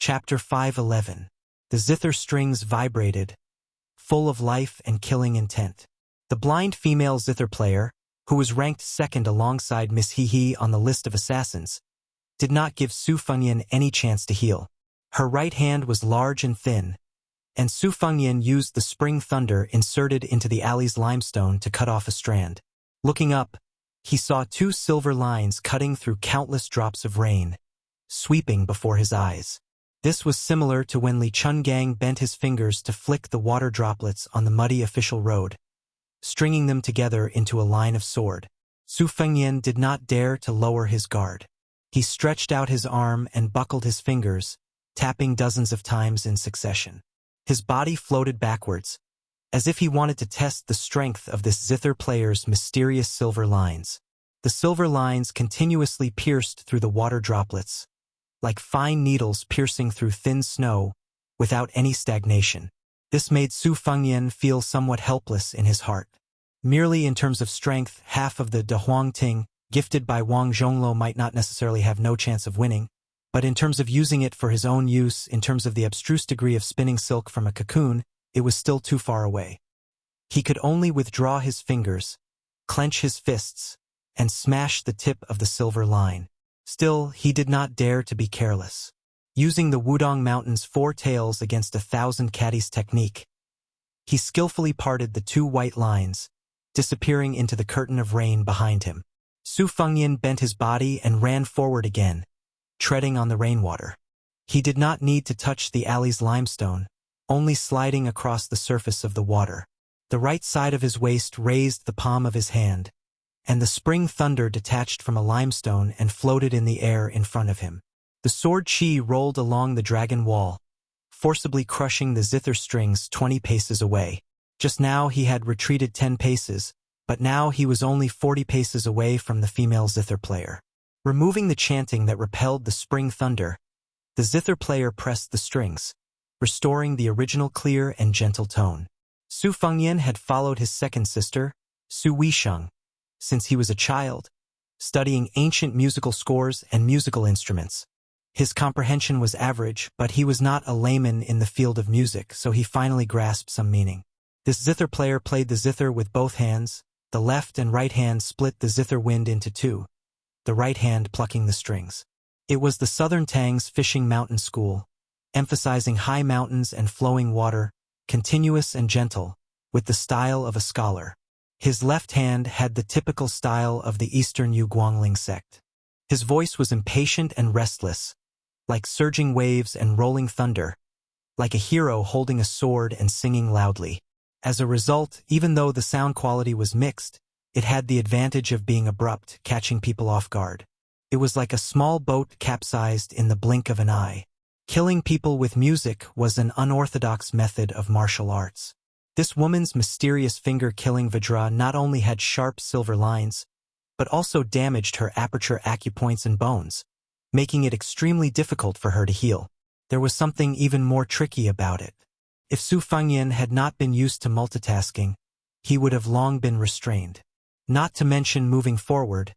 Chapter 511. The zither strings vibrated, full of life and killing intent. The blind female zither player, who was ranked second alongside Miss He on the list of assassins, did not give Su Fengyan any chance to heal. Her right hand was large and thin, and Su Fengyan used the spring thunder inserted into the alley's limestone to cut off a strand. Looking up, he saw two silver lines cutting through countless drops of rain, sweeping before his eyes. This was similar to when Li Chungang bent his fingers to flick the water droplets on the muddy official road, stringing them together into a line of sword. Su Fengyan did not dare to lower his guard. He stretched out his arm and buckled his fingers, tapping dozens of times in succession. His body floated backwards, as if he wanted to test the strength of this zither player's mysterious silver lines. The silver lines continuously pierced through the water droplets, like fine needles piercing through thin snow, without any stagnation. This made Su Fengyan feel somewhat helpless in his heart. Merely in terms of strength, half of the De Huang Ting, gifted by Wang Zhongluo, might not necessarily have no chance of winning, but in terms of using it for his own use, in terms of the abstruse degree of spinning silk from a cocoon, it was still too far away. He could only withdraw his fingers, clench his fists, and smash the tip of the silver line. Still, he did not dare to be careless. Using the Wudong Mountain's 4 tails against 1,000 caddies technique, he skillfully parted the 2 white lines, disappearing into the curtain of rain behind him. Su Fengyan bent his body and ran forward again, treading on the rainwater. He did not need to touch the alley's limestone, only sliding across the surface of the water. The right side of his waist raised the palm of his hand, and the spring thunder detached from a limestone and floated in the air in front of him. The sword chi rolled along the dragon wall, forcibly crushing the zither strings 20 paces away. Just now he had retreated 10 paces, but now he was only 40 paces away from the female zither player. Removing the chanting that repelled the spring thunder, the zither player pressed the strings, restoring the original clear and gentle tone. Su Fengyan had followed his second sister, Su Weisheng, since he was a child, studying ancient musical scores and musical instruments. His comprehension was average, but he was not a layman in the field of music, so he finally grasped some meaning. This zither player played the zither with both hands. The left and right hand split the zither wind into 2, the right hand plucking the strings. It was the Southern Tang's fishing mountain school, emphasizing high mountains and flowing water, continuous and gentle, with the style of a scholar. His left hand had the typical style of the Eastern Yu Guangling sect. His voice was impatient and restless, like surging waves and rolling thunder, like a hero holding a sword and singing loudly. As a result, even though the sound quality was mixed, it had the advantage of being abrupt, catching people off guard. It was like a small boat capsized in the blink of an eye. Killing people with music was an unorthodox method of martial arts. This woman's mysterious finger-killing vajra not only had sharp silver lines, but also damaged her aperture acupoints and bones, making it extremely difficult for her to heal. There was something even more tricky about it. If Su Fengyan had not been used to multitasking, he would have long been restrained. Not to mention moving forward,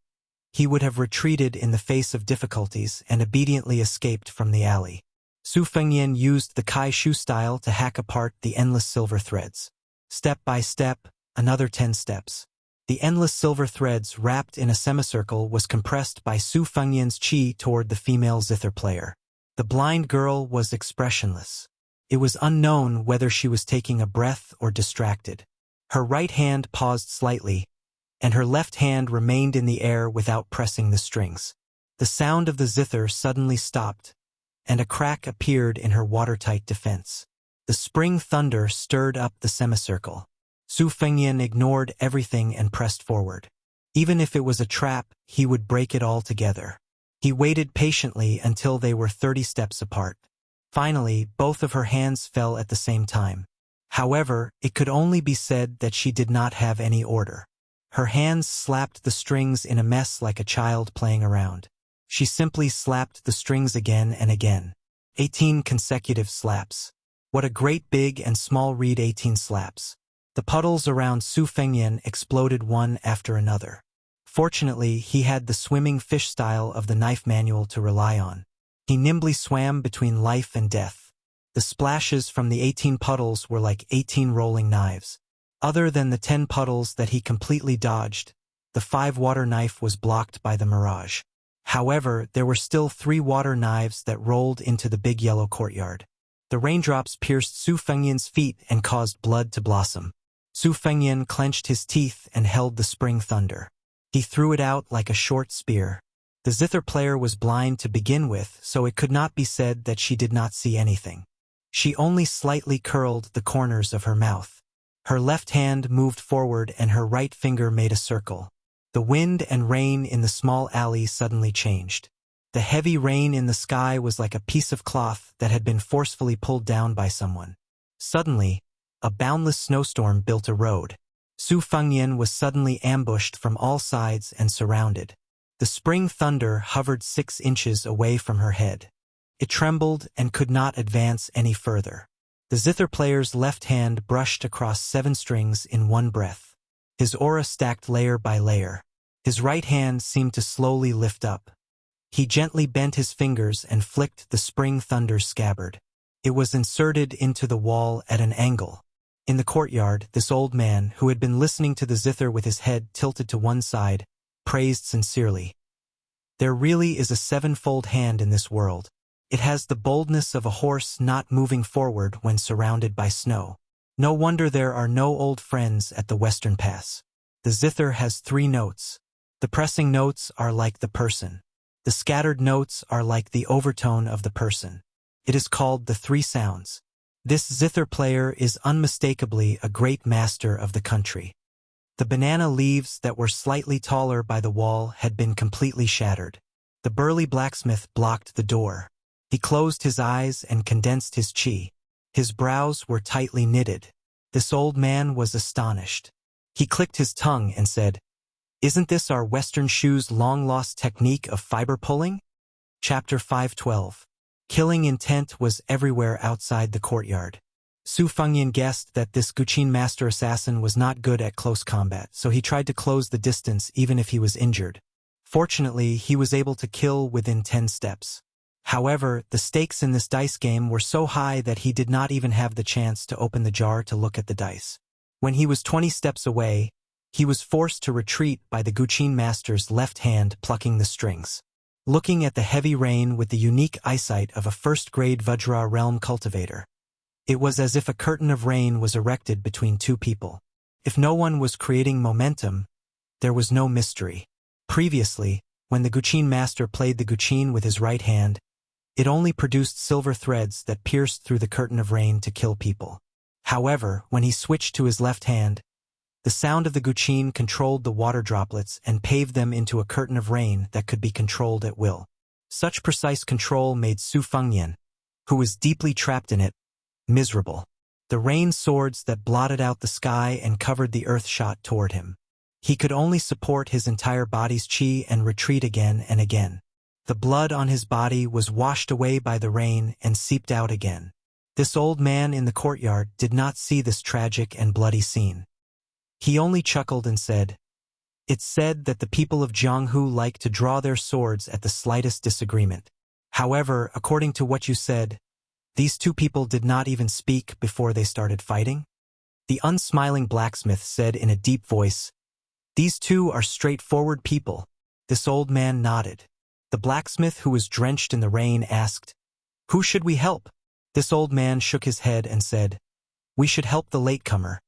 he would have retreated in the face of difficulties and obediently escaped from the alley. Su Fengyan used the Kai Shu style to hack apart the endless silver threads. Step by step, another 10 steps. The endless silver threads wrapped in a semicircle was compressed by Su Fengyan's chi toward the female zither player. The blind girl was expressionless. It was unknown whether she was taking a breath or distracted. Her right hand paused slightly, and her left hand remained in the air without pressing the strings. The sound of the zither suddenly stopped, and a crack appeared in her watertight defense. The spring thunder stirred up the semicircle. Su Fengyan ignored everything and pressed forward. Even if it was a trap, he would break it all together. He waited patiently until they were 30 steps apart. Finally, both of her hands fell at the same time. However, it could only be said that she did not have any order. Her hands slapped the strings in a mess like a child playing around. She simply slapped the strings again and again. 18 consecutive slaps. What a great big and small read 18 slaps. The puddles around Su Fengyan exploded one after another. Fortunately, he had the swimming fish style of the knife manual to rely on. He nimbly swam between life and death. The splashes from the 18 puddles were like 18 rolling knives. Other than the 10 puddles that he completely dodged, the 5 water knife was blocked by the mirage. However, there were still 3 water knives that rolled into the big yellow courtyard. The raindrops pierced Su Fengyan's feet and caused blood to blossom. Su Fengyan clenched his teeth and held the spring thunder. He threw it out like a short spear. The zither player was blind to begin with, so it could not be said that she did not see anything. She only slightly curled the corners of her mouth. Her left hand moved forward and her right finger made a circle. The wind and rain in the small alley suddenly changed. The heavy rain in the sky was like a piece of cloth that had been forcefully pulled down by someone. Suddenly, a boundless snowstorm built a road. Su Fengyan was suddenly ambushed from all sides and surrounded. The spring thunder hovered 6 inches away from her head. It trembled and could not advance any further. The zither player's left hand brushed across 7 strings in one breath. His aura stacked layer by layer. His right hand seemed to slowly lift up. He gently bent his fingers and flicked the spring thunder's scabbard. It was inserted into the wall at an angle. In the courtyard, this old man, who had been listening to the zither with his head tilted to one side, praised sincerely. There really is a 7-fold hand in this world. It has the boldness of a horse not moving forward when surrounded by snow. No wonder there are no old friends at the Western Pass. The zither has 3 notes. The pressing notes are like the person. The scattered notes are like the overtone of the person. It is called the 3 sounds. This zither player is unmistakably a great master of the country. The banana leaves that were slightly taller by the wall had been completely shattered. The burly blacksmith blocked the door. He closed his eyes and condensed his chi. His brows were tightly knitted. This old man was astonished. He clicked his tongue and said, "Isn't this our Western shoe's long-lost technique of fiber pulling?" Chapter 5:12. Killing intent was everywhere outside the courtyard. Su Fengyan guessed that this Guqin master assassin was not good at close combat, so he tried to close the distance even if he was injured. Fortunately, he was able to kill within 10 steps. However, the stakes in this dice game were so high that he did not even have the chance to open the jar to look at the dice. When he was 20 steps away, he was forced to retreat by the Guqin master's left hand plucking the strings. Looking at the heavy rain with the unique eyesight of a first-grade Vajra realm cultivator, it was as if a curtain of rain was erected between 2 people. If no one was creating momentum, there was no mystery. Previously, when the Guqin master played the Guqin with his right hand, it only produced silver threads that pierced through the curtain of rain to kill people. However, when he switched to his left hand, the sound of the Guqin controlled the water droplets and paved them into a curtain of rain that could be controlled at will. Such precise control made Su Fengyan, who was deeply trapped in it, miserable. The rain swords that blotted out the sky and covered the earth shot toward him. He could only support his entire body's chi and retreat again and again. The blood on his body was washed away by the rain and seeped out again. This old man in the courtyard did not see this tragic and bloody scene. He only chuckled and said, "It's said that the people of Jianghu like to draw their swords at the slightest disagreement. However, according to what you said, these 2 people did not even speak before they started fighting?" The unsmiling blacksmith said in a deep voice, "These 2 are straightforward people." This old man nodded. The blacksmith, who was drenched in the rain, asked, "Who should we help?" This old man shook his head and said, "We should help the latecomer.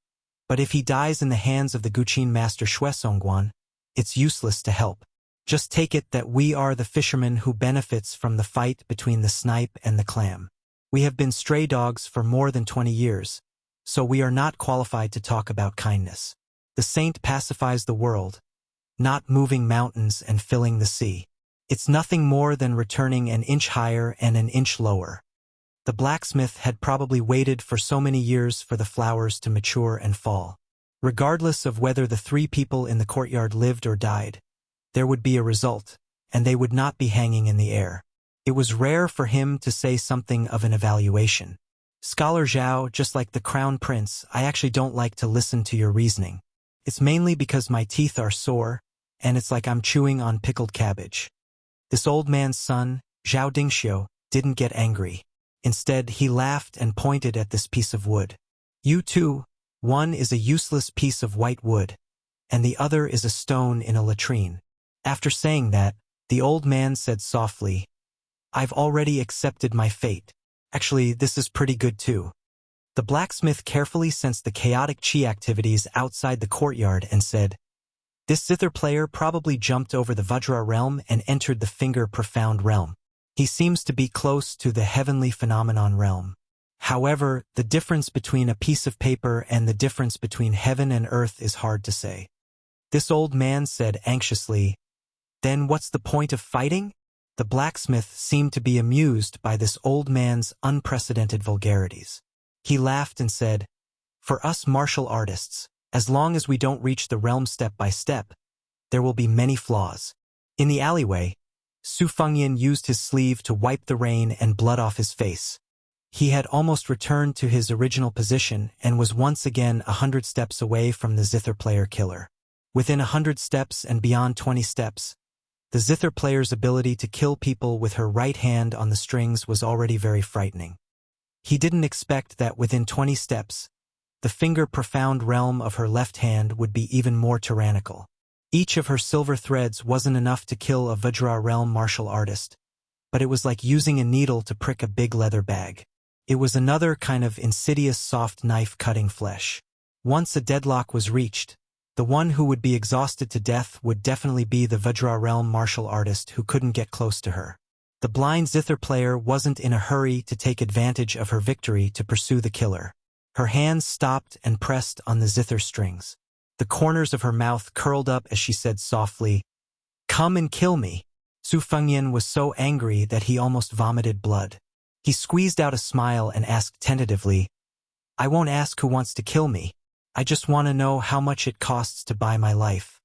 But if he dies in the hands of the Guqin master Shuesongguan, it's useless to help. Just take it that we are the fisherman who benefits from the fight between the snipe and the clam. We have been stray dogs for more than 20 years, so we are not qualified to talk about kindness. The saint pacifies the world, not moving mountains and filling the sea. It's nothing more than returning an inch higher and an inch lower." The blacksmith had probably waited for so many years for the flowers to mature and fall. Regardless of whether the 3 people in the courtyard lived or died, there would be a result, and they would not be hanging in the air. It was rare for him to say something of an evaluation. "Scholar Zhao, just like the crown prince, I actually don't like to listen to your reasoning. It's mainly because my teeth are sore, and it's like I'm chewing on pickled cabbage." This old man's son, Zhao Dingxiu didn't get angry. Instead, he laughed and pointed at this piece of wood. You two, one is a useless piece of white wood, and the other is a stone in a latrine. After saying that, the old man said softly, I've already accepted my fate. Actually, this is pretty good too. The blacksmith carefully sensed the chaotic qi activities outside the courtyard and said, This zither player probably jumped over the Vajra realm and entered the finger profound realm. He seems to be close to the heavenly phenomenon realm. However, the difference between a piece of paper and the difference between heaven and earth is hard to say. This old man said anxiously, Then what's the point of fighting? The blacksmith seemed to be amused by this old man's unprecedented vulgarities. He laughed and said, For us martial artists, as long as we don't reach the realm step by step, there will be many flaws. In the alleyway, Su Fengyan used his sleeve to wipe the rain and blood off his face. He had almost returned to his original position and was once again 100 steps away from the zither player killer. Within 100 steps and beyond 20 steps, the zither player's ability to kill people with her right hand on the strings was already very frightening. He didn't expect that within 20 steps, the finger profound realm of her left hand would be even more tyrannical. Each of her silver threads wasn't enough to kill a Vajra realm martial artist, but it was like using a needle to prick a big leather bag. It was another kind of insidious soft knife cutting flesh. Once a deadlock was reached, the one who would be exhausted to death would definitely be the Vajra realm martial artist who couldn't get close to her. The blind zither player wasn't in a hurry to take advantage of her victory to pursue the killer. Her hands stopped and pressed on the zither strings. The corners of her mouth curled up as she said softly, Come and kill me. Su Fengyan was so angry that he almost vomited blood. He squeezed out a smile and asked tentatively, I won't ask who wants to kill me. I just want to know how much it costs to buy my life.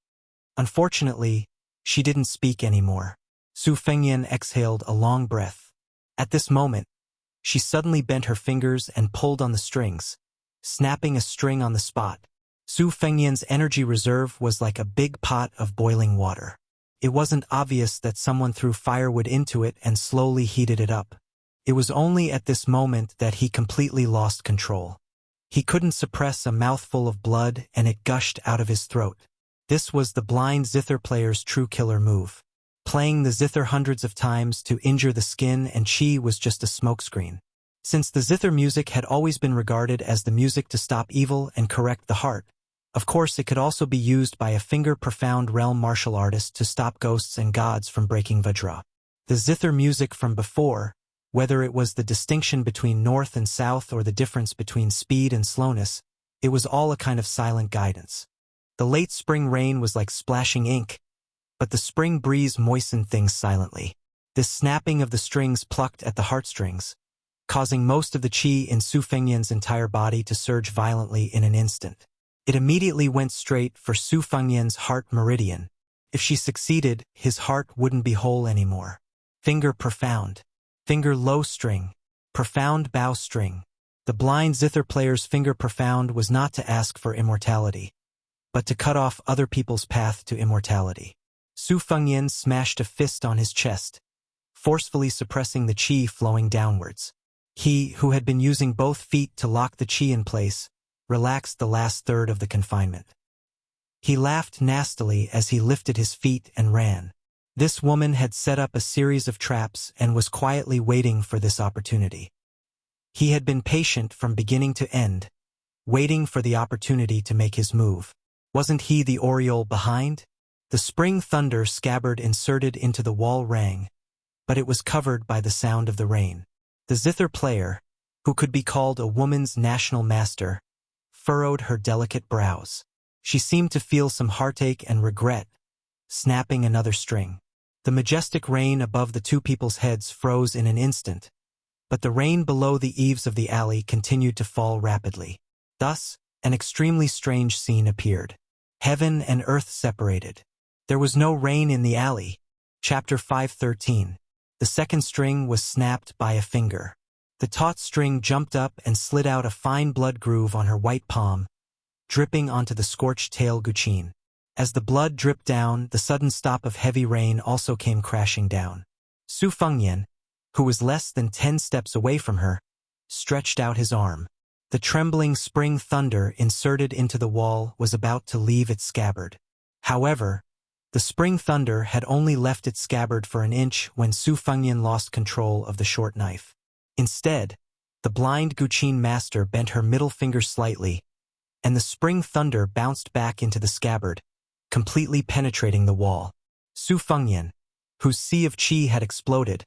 Unfortunately, she didn't speak anymore. Su Fengyan exhaled a long breath. At this moment, she suddenly bent her fingers and pulled on the strings, snapping a string on the spot. Su Fengyan's energy reserve was like a big pot of boiling water. It wasn't obvious that someone threw firewood into it and slowly heated it up. It was only at this moment that he completely lost control. He couldn't suppress a mouthful of blood and it gushed out of his throat. This was the blind zither player's true killer move. Playing the zither hundreds of times to injure the skin and chi was just a smokescreen. Since the zither music had always been regarded as the music to stop evil and correct the heart, of course it could also be used by a finger-profound realm martial artist to stop ghosts and gods from breaking Vajra. The zither music from before, whether it was the distinction between north and south or the difference between speed and slowness, it was all a kind of silent guidance. The late spring rain was like splashing ink, but the spring breeze moistened things silently. This snapping of the strings plucked at the heartstrings, causing most of the qi in Su Fengyan's entire body to surge violently in an instant. It immediately went straight for Su Fengyan's heart meridian. If she succeeded, his heart wouldn't be whole anymore. Finger profound. Finger low string. Profound bow string. The blind zither player's finger profound was not to ask for immortality, but to cut off other people's path to immortality. Su Fengyan smashed a fist on his chest, forcefully suppressing the qi flowing downwards. He, who had been using both feet to lock the qi in place, relaxed the last third of the confinement. He laughed nastily as he lifted his feet and ran. This woman had set up a series of traps and was quietly waiting for this opportunity. He had been patient from beginning to end, waiting for the opportunity to make his move. Wasn't he the aureole behind? The spring thunder scabbard inserted into the wall rang, but it was covered by the sound of the rain. The zither player, who could be called a woman's national master, furrowed her delicate brows. She seemed to feel some heartache and regret, snapping another string. The majestic rain above the two people's heads froze in an instant, but the rain below the eaves of the alley continued to fall rapidly. Thus, an extremely strange scene appeared. Heaven and earth separated. There was no rain in the alley. Chapter 513. The second string was snapped by a finger. The taut string jumped up and slid out a fine blood groove on her white palm, dripping onto the scorched tail guqin. As the blood dripped down, the sudden stop of heavy rain also came crashing down. Su Fengyan, who was less than 10 steps away from her, stretched out his arm. The trembling spring thunder inserted into the wall was about to leave its scabbard. However, the spring thunder had only left its scabbard for an inch when Su Fengyan lost control of the short knife. Instead, the blind Guqin master bent her middle finger slightly, and the spring thunder bounced back into the scabbard, completely penetrating the wall. Su Fengyan, whose sea of qi had exploded,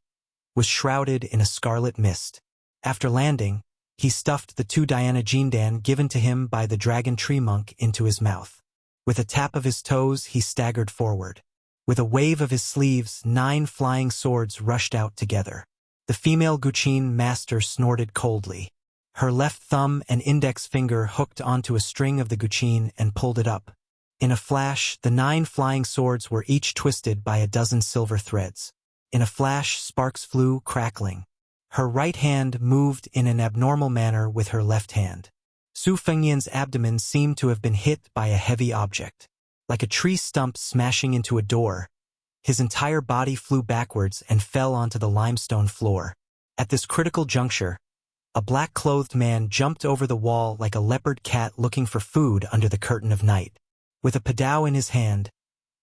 was shrouded in a scarlet mist. After landing, he stuffed the 2 Diana Jindan given to him by the dragon tree monk into his mouth. With a tap of his toes, he staggered forward. With a wave of his sleeves, 9 flying swords rushed out together. The female Guqin master snorted coldly. Her left thumb and index finger hooked onto a string of the Guqin and pulled it up. In a flash, the 9 flying swords were each twisted by a dozen silver threads. In a flash, sparks flew, crackling. Her right hand moved in an abnormal manner with her left hand. Su Fengyan's abdomen seemed to have been hit by a heavy object. Like a tree stump smashing into a door, his entire body flew backwards and fell onto the limestone floor. At this critical juncture, a black-clothed man jumped over the wall like a leopard cat looking for food under the curtain of night. With a padao in his hand,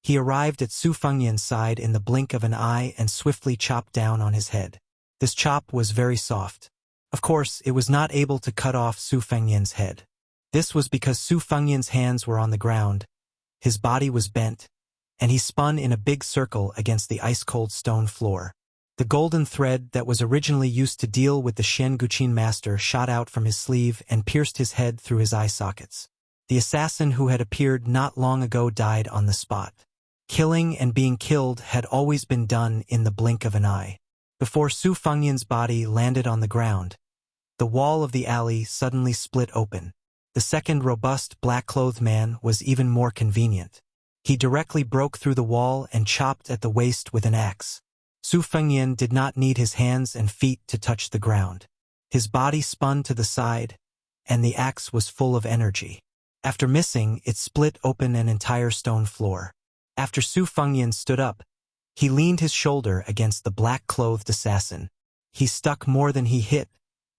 he arrived at Su Fengyan's side in the blink of an eye and swiftly chopped down on his head. This chop was very soft. Of course, it was not able to cut off Su Fengyan's head. This was because Su Fengyan's hands were on the ground, his body was bent, and he spun in a big circle against the ice-cold stone floor. The golden thread that was originally used to deal with the Shen Guqin master shot out from his sleeve and pierced his head through his eye sockets. The assassin who had appeared not long ago died on the spot. Killing and being killed had always been done in the blink of an eye. Before Su Fengyan's body landed on the ground, the wall of the alley suddenly split open. The second robust black-clothed man was even more convenient. He directly broke through the wall and chopped at the waist with an axe. Su Fengyan did not need his hands and feet to touch the ground. His body spun to the side, and the axe was full of energy. After missing, it split open an entire stone floor. After Su Fengyan stood up, he leaned his shoulder against the black-clothed assassin. He stuck more than he hit,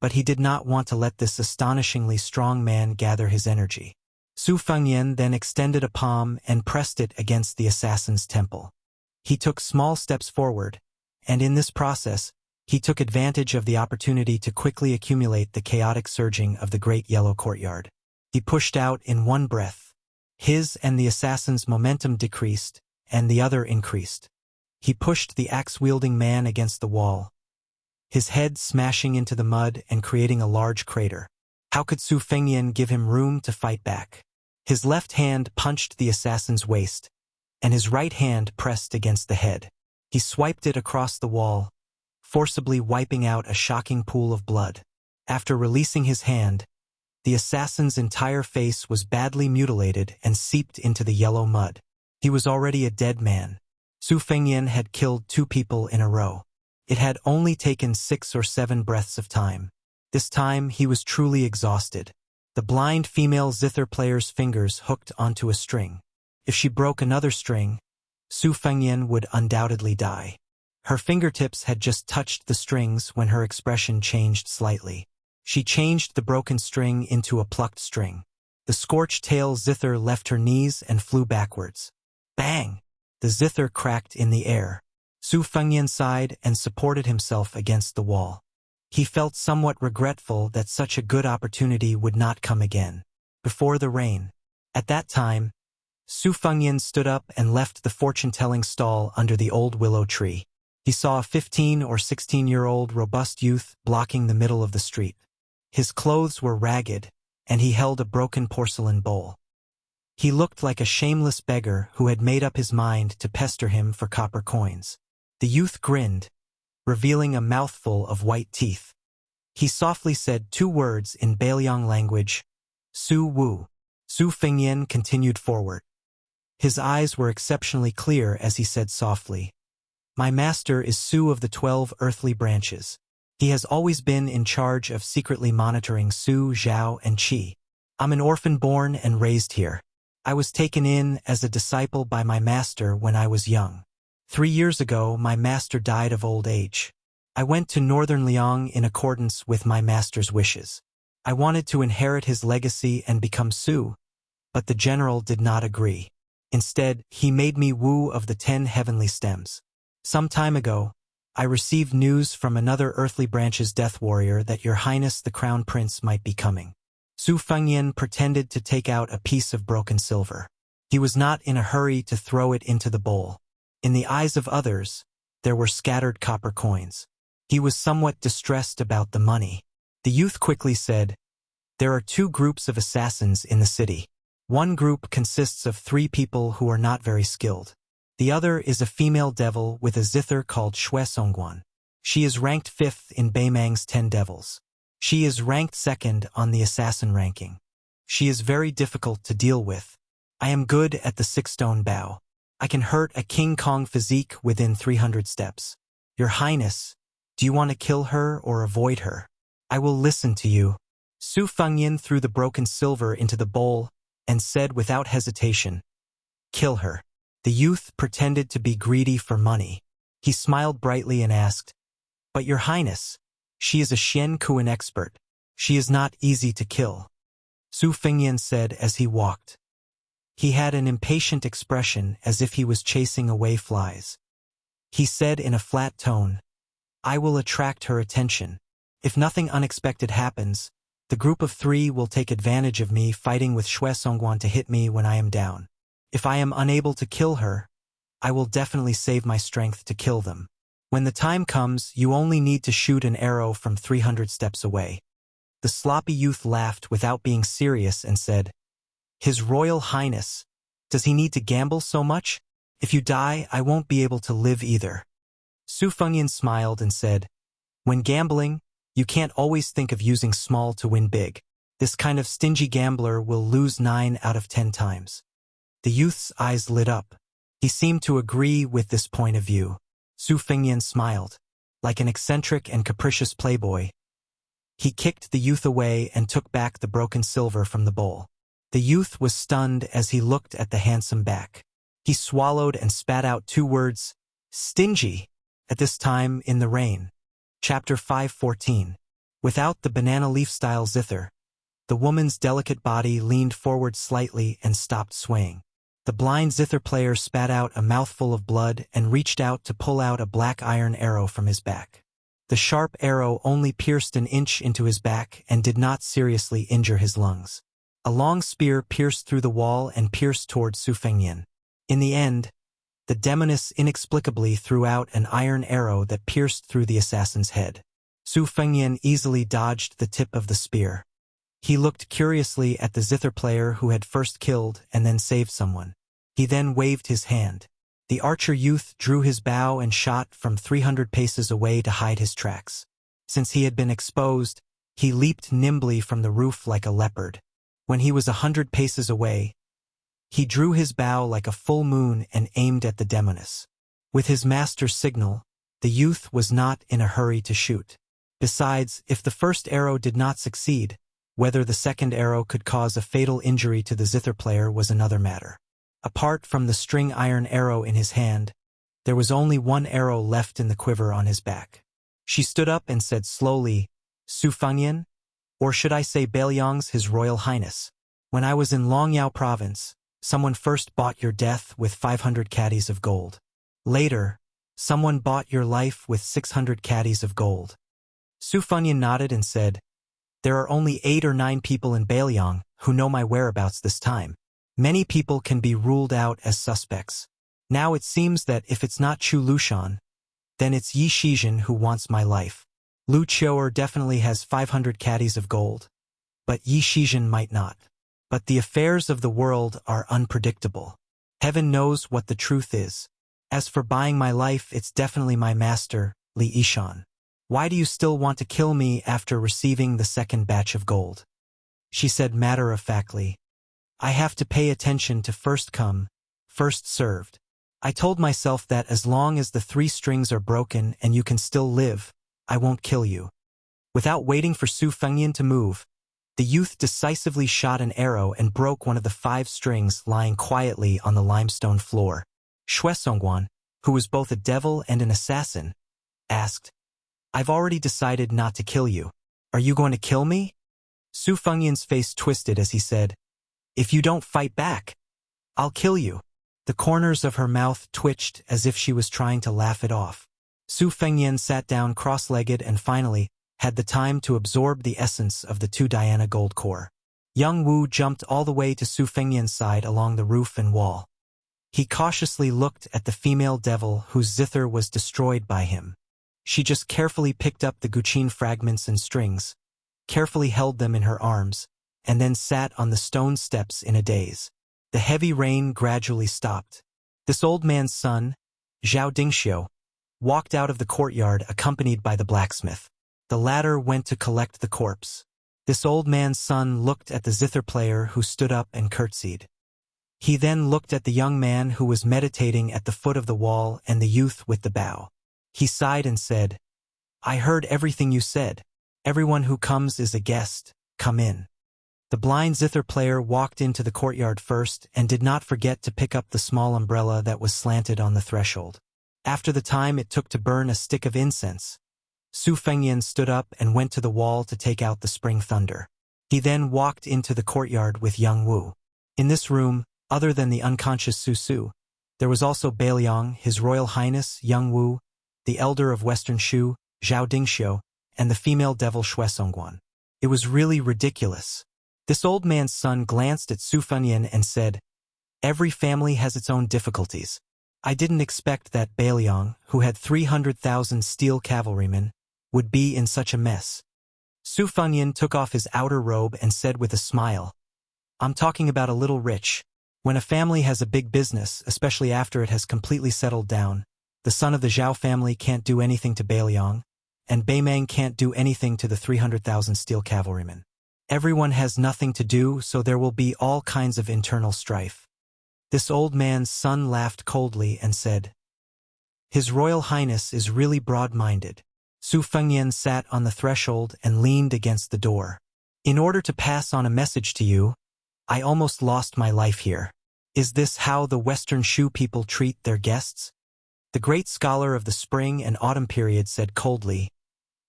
but he did not want to let this astonishingly strong man gather his energy. Su Fengyan then extended a palm and pressed it against the assassin's temple. He took small steps forward, and in this process, he took advantage of the opportunity to quickly accumulate the chaotic surging of the great yellow courtyard. He pushed out in one breath. His and the assassin's momentum decreased, and the other increased. He pushed the axe-wielding man against the wall, his head smashing into the mud and creating a large crater. How could Su Fengyan give him room to fight back? His left hand punched the assassin's waist, and his right hand pressed against the head. He swiped it across the wall, forcibly wiping out a shocking pool of blood. After releasing his hand, the assassin's entire face was badly mutilated and seeped into the yellow mud. He was already a dead man. Su Fengyan had killed 2 people in a row. It had only taken 6 or 7 breaths of time. This time he was truly exhausted. The blind female zither player's fingers hooked onto a string. If she broke another string, Su Fengyan would undoubtedly die. Her fingertips had just touched the strings when her expression changed slightly. She changed the broken string into a plucked string. The scorched tail zither left her knees and flew backwards. Bang! The zither cracked in the air. Su Fengyan sighed and supported himself against the wall. He felt somewhat regretful that such a good opportunity would not come again. Before the rain. At that time, Su Fengyan stood up and left the fortune-telling stall under the old willow tree. He saw a 15 or 16-year-old robust youth blocking the middle of the street. His clothes were ragged, and he held a broken porcelain bowl. He looked like a shameless beggar who had made up his mind to pester him for copper coins. The youth grinned, revealing a mouthful of white teeth. He softly said 2 words in Baliang language, Su Wu. Su Fengyan continued forward. His eyes were exceptionally clear as he said softly, "My master is Su of the 12 earthly branches. He has always been in charge of secretly monitoring Su, Zhao, and Qi. I'm an orphan born and raised here. I was taken in as a disciple by my master when I was young. 3 years ago, my master died of old age. I went to northern Liang in accordance with my master's wishes. I wanted to inherit his legacy and become Su, but the general did not agree. Instead, he made me Wu of the 10 heavenly stems. Some time ago, I received news from another earthly branch's death warrior that Your Highness the Crown Prince might be coming. Su Fengyan pretended to take out a piece of broken silver. He was not in a hurry to throw it into the bowl. In the eyes of others, there were scattered copper coins. He was somewhat distressed about the money. The youth quickly said, "There are 2 groups of assassins in the city. One group consists of 3 people who are not very skilled. The other is a female devil with a zither called Xue Songguan. She is ranked 5th in Beimang's 10 devils. She is ranked 2nd on the assassin ranking. She is very difficult to deal with. I am good at the 6-stone bow. I can hurt a King Kong physique within 300 steps. Your Highness, do you want to kill her or avoid her? I will listen to you." Su Fengyan threw the broken silver into the bowl and said without hesitation, "Kill her." The youth pretended to be greedy for money. He smiled brightly and asked, "But Your Highness, she is a Xian Kuan expert. She is not easy to kill." Su Fengyan said as he walked. He had an impatient expression as if he was chasing away flies. He said in a flat tone, "I will attract her attention. If nothing unexpected happens, the group of 3 will take advantage of me fighting with Xue Songguan to hit me when I am down. If I am unable to kill her, I will definitely save my strength to kill them. When the time comes, you only need to shoot an arrow from 300 steps away." The sloppy youth laughed without being serious and said, "His Royal Highness, does he need to gamble so much? If you die, I won't be able to live either." Su Fengyan smiled and said, "When gambling, you can't always think of using small to win big. This kind of stingy gambler will lose 9 out of 10 times." The youth's eyes lit up. He seemed to agree with this point of view. Su Fengyan smiled. Like an eccentric and capricious playboy, he kicked the youth away and took back the broken silver from the bowl. The youth was stunned as he looked at the handsome back. He swallowed and spat out 2 words, "Stingy," at this time in the rain. Chapter 5:14. Without the banana leaf-style zither, the woman's delicate body leaned forward slightly and stopped swaying. The blind zither player spat out a mouthful of blood and reached out to pull out a black iron arrow from his back. The sharp arrow only pierced an inch into his back and did not seriously injure his lungs. A long spear pierced through the wall and pierced toward Su Fengyan. In the end, the demoness inexplicably threw out an iron arrow that pierced through the assassin's head. Su Fengyan easily dodged the tip of the spear. He looked curiously at the zither player who had first killed and then saved someone. He then waved his hand. The archer youth drew his bow and shot from 300 paces away to hide his tracks. Since he had been exposed, he leaped nimbly from the roof like a leopard. When he was 100 paces away, he drew his bow like a full moon and aimed at the demoness. With his master's signal, the youth was not in a hurry to shoot. Besides, if the first arrow did not succeed, whether the second arrow could cause a fatal injury to the zither player was another matter. Apart from the string iron arrow in his hand, there was only 1 arrow left in the quiver on his back. She stood up and said slowly, "Su Fengyan, or should I say Beiliang's His Royal Highness, when I was in Longyao province, someone first bought your death with 500 caddies of gold. Later, someone bought your life with 600 caddies of gold." Su Fengyan nodded and said, "There are only 8 or 9 people in Beiliang who know my whereabouts this time. Many people can be ruled out as suspects. Now it seems that if it's not Chu Lushan, then it's Yi Shizhen who wants my life. Lu Qiu'er definitely has 500 caddies of gold, but Yi Shizhen might not. But the affairs of the world are unpredictable. Heaven knows what the truth is. As for buying my life, it's definitely my master, Li Yishan. Why do you still want to kill me after receiving the second batch of gold?" She said matter-of-factly, "I have to pay attention to first come, first served. I told myself that as long as the 3 strings are broken and you can still live, I won't kill you." Without waiting for Su Fengyan to move, the youth decisively shot an arrow and broke one of the 5 strings lying quietly on the limestone floor. Xue Songguan, who was both a devil and an assassin, asked, "I've already decided not to kill you. Are you going to kill me?" Su Fengyan's face twisted as he said, "If you don't fight back, I'll kill you." The corners of her mouth twitched as if she was trying to laugh it off. Su Fengyan sat down cross-legged and finally had the time to absorb the essence of the 2 Diana gold core. Young Wu jumped all the way to Su Fengyan's side along the roof and wall. He cautiously looked at the female devil whose zither was destroyed by him. She just carefully picked up the guqin fragments and strings, carefully held them in her arms, and then sat on the stone steps in a daze. The heavy rain gradually stopped. This old man's son, Zhao Dingxiu, walked out of the courtyard accompanied by the blacksmith. The latter went to collect the corpse. This old man's son looked at the zither player who stood up and curtsied. He then looked at the young man who was meditating at the foot of the wall and the youth with the bow. He sighed and said, "I heard everything you said. Everyone who comes is a guest. Come in." The blind zither player walked into the courtyard first and did not forget to pick up the small umbrella that was slanted on the threshold. After the time it took to burn a stick of incense, Su Fengyan stood up and went to the wall to take out the spring thunder. He then walked into the courtyard with young Wu. In this room, other than the unconscious Su Su, there was also Beiliang, His Royal Highness, young Wu, the elder of Western Shu, Zhao Dingxiu, and the female devil Xue Songguan. It was really ridiculous. This old man's son glanced at Su Fengyan and said, "Every family has its own difficulties. I didn't expect that Beiliang, who had 300,000 steel cavalrymen, would be in such a mess." Su Fengyan took off his outer robe and said with a smile, "I'm talking about a little rich. When a family has a big business, especially after it has completely settled down, the son of the Zhao family can't do anything to Beiliang, and Beimeng can't do anything to the 300,000 steel cavalrymen. Everyone has nothing to do, so there will be all kinds of internal strife." This old man's son laughed coldly and said, "His Royal Highness is really broad-minded." Su Fengyan sat on the threshold and leaned against the door. "In order to pass on a message to you, I almost lost my life here. Is this how the Western Shu people treat their guests?" The great scholar of the spring and autumn period said coldly,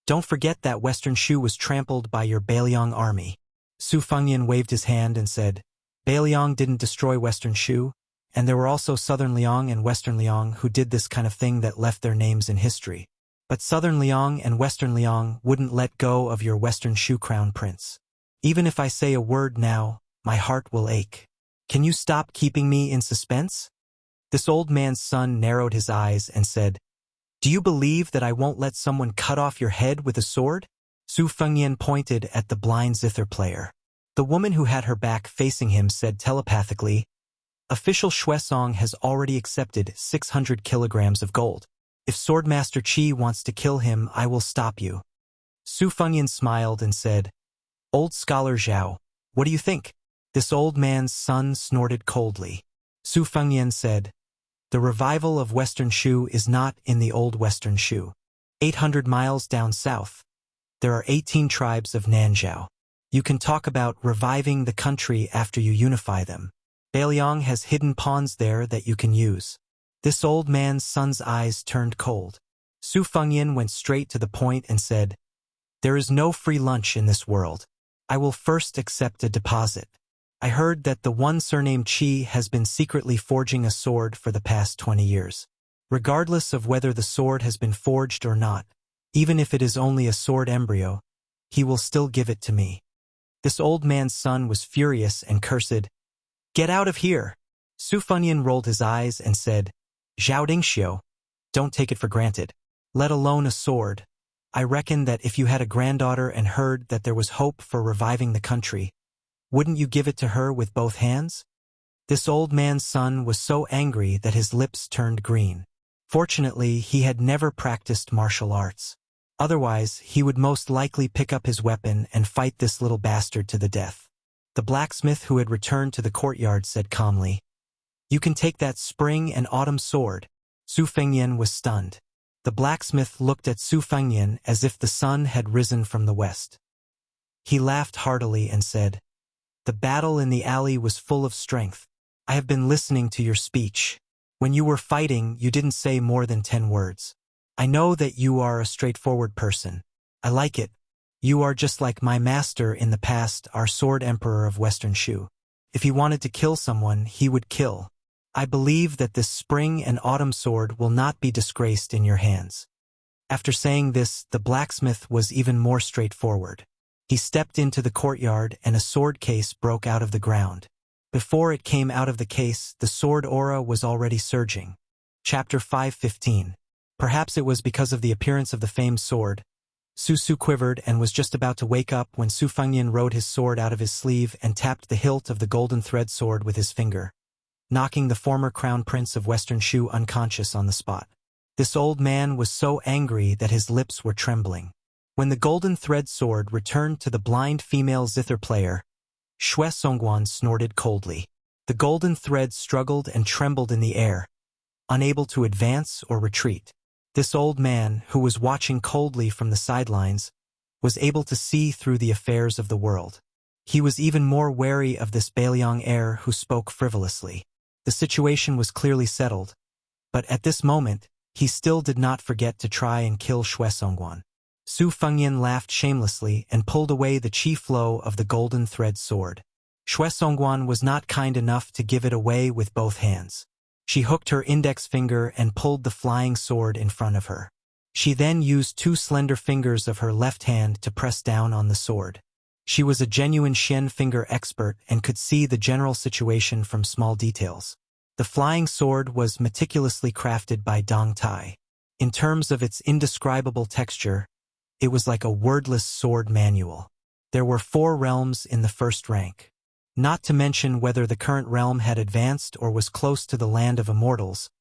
"Don't forget that Western Shu was trampled by your Beiliang army." Su Fengyan waved his hand and said, "Beiliang didn't destroy Western Shu, and there were also Southern Liang and Western Liang who did this kind of thing that left their names in history. But Southern Liang and Western Liang wouldn't let go of your Western Shu crown prince. Even if I say a word now, my heart will ache. Can you stop keeping me in suspense?" This old man's son narrowed his eyes and said, "Do you believe that I won't let someone cut off your head with a sword?" Su Fengyan pointed at the blind zither player. The woman who had her back facing him said telepathically, "Official Xuesong has already accepted 600 kilograms of gold. If Swordmaster Qi wants to kill him, I will stop you." Su Fengyan smiled and said, "Old Scholar Zhao, what do you think?" This old man's son snorted coldly. Su Fengyan said, "The revival of Western Shu is not in the old Western Shu. 800 miles down south, there are 18 tribes of Nanzhao. You can talk about reviving the country after you unify them. Beiliang has hidden pawns there that you can use." This old man's son's eyes turned cold. Su Fengyan went straight to the point and said, "There is no free lunch in this world. I will first accept a deposit. I heard that the one surnamed Qi has been secretly forging a sword for the past 20 years. Regardless of whether the sword has been forged or not, even if it is only a sword embryo, he will still give it to me." This old man's son was furious and cursed, "Get out of here!" Su Fengyan rolled his eyes and said, "Zhao Dingxiu, don't take it for granted. Let alone a sword. I reckon that if you had a granddaughter and heard that there was hope for reviving the country, wouldn't you give it to her with both hands?" This old man's son was so angry that his lips turned green. Fortunately, he had never practiced martial arts. Otherwise, he would most likely pick up his weapon and fight this little bastard to the death. The blacksmith who had returned to the courtyard said calmly, "You can take that spring and autumn sword." Su Fengyan was stunned. The blacksmith looked at Su Fengyan as if the sun had risen from the west. He laughed heartily and said, "The battle in the alley was full of strength. I have been listening to your speech. When you were fighting, you didn't say more than 10 words. I know that you are a straightforward person. I like it. You are just like my master in the past, our sword emperor of Western Shu. If he wanted to kill someone, he would kill. I believe that this spring and autumn sword will not be disgraced in your hands. After saying this, the blacksmith was even more straightforward. He stepped into the courtyard and a sword case broke out of the ground. Before it came out of the case, the sword aura was already surging. Chapter 5:15. Perhaps it was because of the appearance of the famed sword. Su quivered and was just about to wake up when Su Fengnian rode his sword out of his sleeve and tapped the hilt of the golden thread sword with his finger, knocking the former crown prince of Western Shu unconscious on the spot. This old man was so angry that his lips were trembling. When the golden thread sword returned to the blind female zither player, Xue Songguan snorted coldly. The golden thread struggled and trembled in the air, unable to advance or retreat. This old man, who was watching coldly from the sidelines, was able to see through the affairs of the world. He was even more wary of this Bailiang heir who spoke frivolously. The situation was clearly settled, but at this moment, he still did not forget to try and kill Xue Songguan. Su Fengnian laughed shamelessly and pulled away the chi flow of the golden thread sword. Xue Songguan was not kind enough to give it away with both hands. She hooked her index finger and pulled the flying sword in front of her. She then used 2 slender fingers of her left hand to press down on the sword. She was a genuine Xian finger expert and could see the general situation from small details. The flying sword was meticulously crafted by Dong Tai. In terms of its indescribable texture, it was like a wordless sword manual. There were 4 realms in the first rank. Not to mention whether the current realm had advanced or was close to the land of immortals,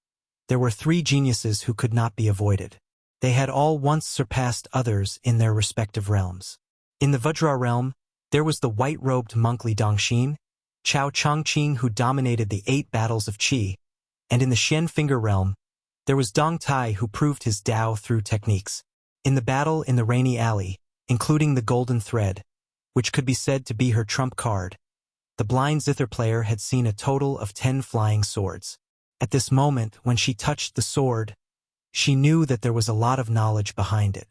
there were 3 geniuses who could not be avoided. They had all once surpassed others in their respective realms. In the Vajra realm, there was the white-robed monk Li Dongxin, Chao Chongqing who dominated the 8 battles of Qi, and in the Xian finger realm, there was Dong Tai who proved his Dao through techniques. In the battle in the Rainy Alley, including the golden thread, which could be said to be her trump card, the blind zither player had seen a total of 10 flying swords. At this moment, when she touched the sword, she knew that there was a lot of knowledge behind it.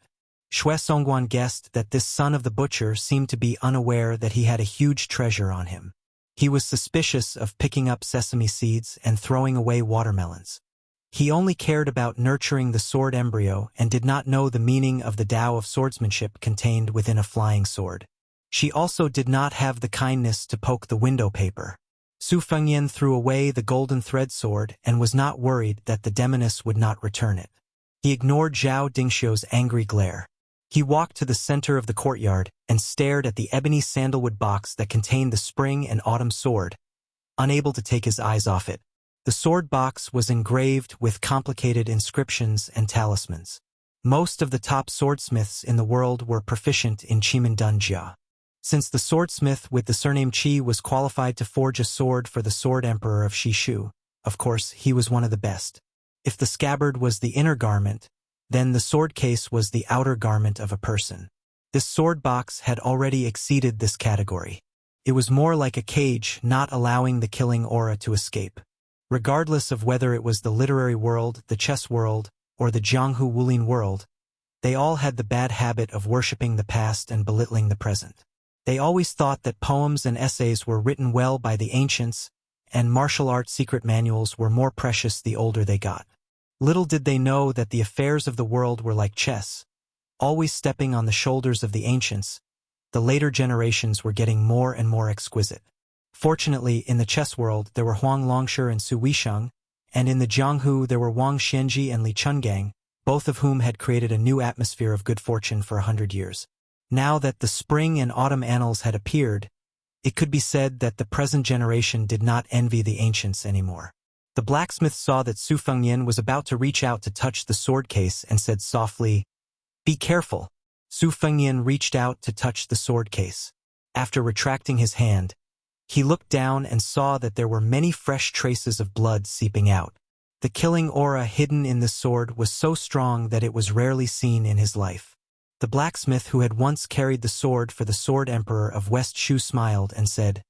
Xue Songguan guessed that this son of the butcher seemed to be unaware that he had a huge treasure on him. He was suspicious of picking up sesame seeds and throwing away watermelons. He only cared about nurturing the sword embryo and did not know the meaning of the Tao of swordsmanship contained within a flying sword. She also did not have the kindness to poke the window paper. Su Fengnian threw away the golden thread sword and was not worried that the demoness would not return it. He ignored Zhao Dingxiu's angry glare. He walked to the center of the courtyard and stared at the ebony sandalwood box that contained the spring and autumn sword, unable to take his eyes off it. The sword box was engraved with complicated inscriptions and talismans. Most of the top swordsmiths in the world were proficient in Qimendun Jia. Since the swordsmith with the surname Qi was qualified to forge a sword for the sword emperor of Shishu, of course, he was one of the best. If the scabbard was the inner garment, then the sword case was the outer garment of a person. This sword box had already exceeded this category. It was more like a cage, not allowing the killing aura to escape. Regardless of whether it was the literary world, the chess world, or the Jianghu Wulin world, they all had the bad habit of worshipping the past and belittling the present. They always thought that poems and essays were written well by the ancients, and martial art secret manuals were more precious the older they got. Little did they know that the affairs of the world were like chess, always stepping on the shoulders of the ancients. The later generations were getting more and more exquisite. Fortunately, in the chess world, there were Huang Longshi and Su Weisheng, and in the Jianghu there were Wang Xianji and Li Chungang, both of whom had created a new atmosphere of good fortune for 100 years. Now that the spring and autumn annals had appeared, it could be said that the present generation did not envy the ancients anymore. The blacksmith saw that Su Fengnian was about to reach out to touch the sword case and said softly, "Be careful." Su Fengnian reached out to touch the sword case. After retracting his hand, he looked down and saw that there were many fresh traces of blood seeping out. The killing aura hidden in the sword was so strong that it was rarely seen in his life. The blacksmith who had once carried the sword for the sword emperor of West Shu smiled and said,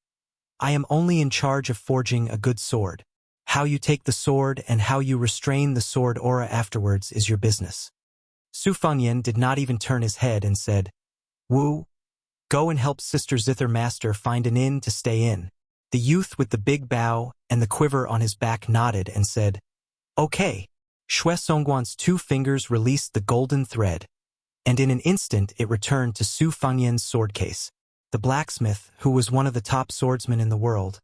"I am only in charge of forging a good sword. How you take the sword and how you restrain the sword aura afterwards is your business. Su Fengyan did not even turn his head and said, Wu, go and help Sister Zither Master find an inn to stay in. The youth with the big bow and the quiver on his back nodded and said, Okay. Xue Songguan's 2 fingers released the golden thread, and in an instant it returned to Su Fengyan's sword case. The blacksmith, who was one of the top swordsmen in the world,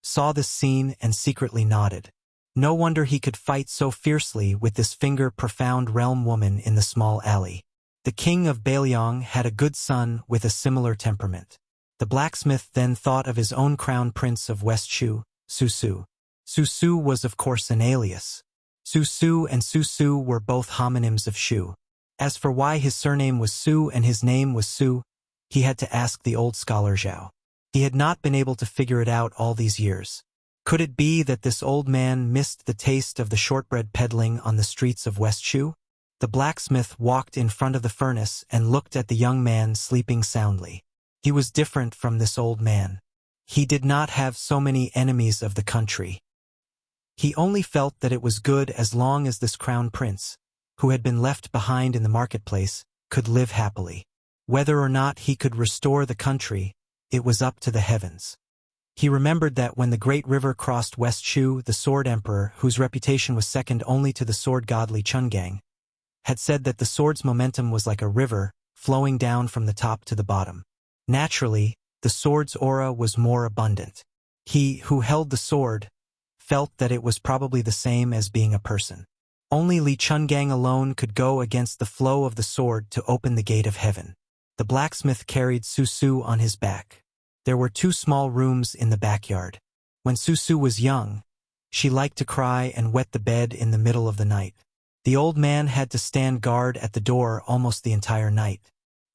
saw this scene and secretly nodded. No wonder he could fight so fiercely with this finger-profound realm woman in the small alley. The king of Beiliang had a good son with a similar temperament. The blacksmith then thought of his own crown prince of West Shu, Su Su. Su Su was of course an alias. Su Su and Su Su were both homonyms of Shu. As for why his surname was Su and his name was Su, he had to ask the old scholar Zhao. He had not been able to figure it out all these years. Could it be that this old man missed the taste of the shortbread peddling on the streets of West Shu? The blacksmith walked in front of the furnace and looked at the young man sleeping soundly. He was different from this old man. He did not have so many enemies of the country. He only felt that it was good as long as this crown prince, who had been left behind in the marketplace, could live happily. Whether or not he could restore the country, it was up to the heavens. He remembered that when the great river crossed West Shu, the sword emperor, whose reputation was second only to the sword god Li Chungang, had said that the sword's momentum was like a river, flowing down from the top to the bottom. Naturally, the sword's aura was more abundant. He, who held the sword, felt that it was probably the same as being a person. Only Li Chungang alone could go against the flow of the sword to open the gate of heaven. The blacksmith carried Su Su on his back. There were 2 small rooms in the backyard. When Su Su was young, she liked to cry and wet the bed in the middle of the night. The old man had to stand guard at the door almost the entire night.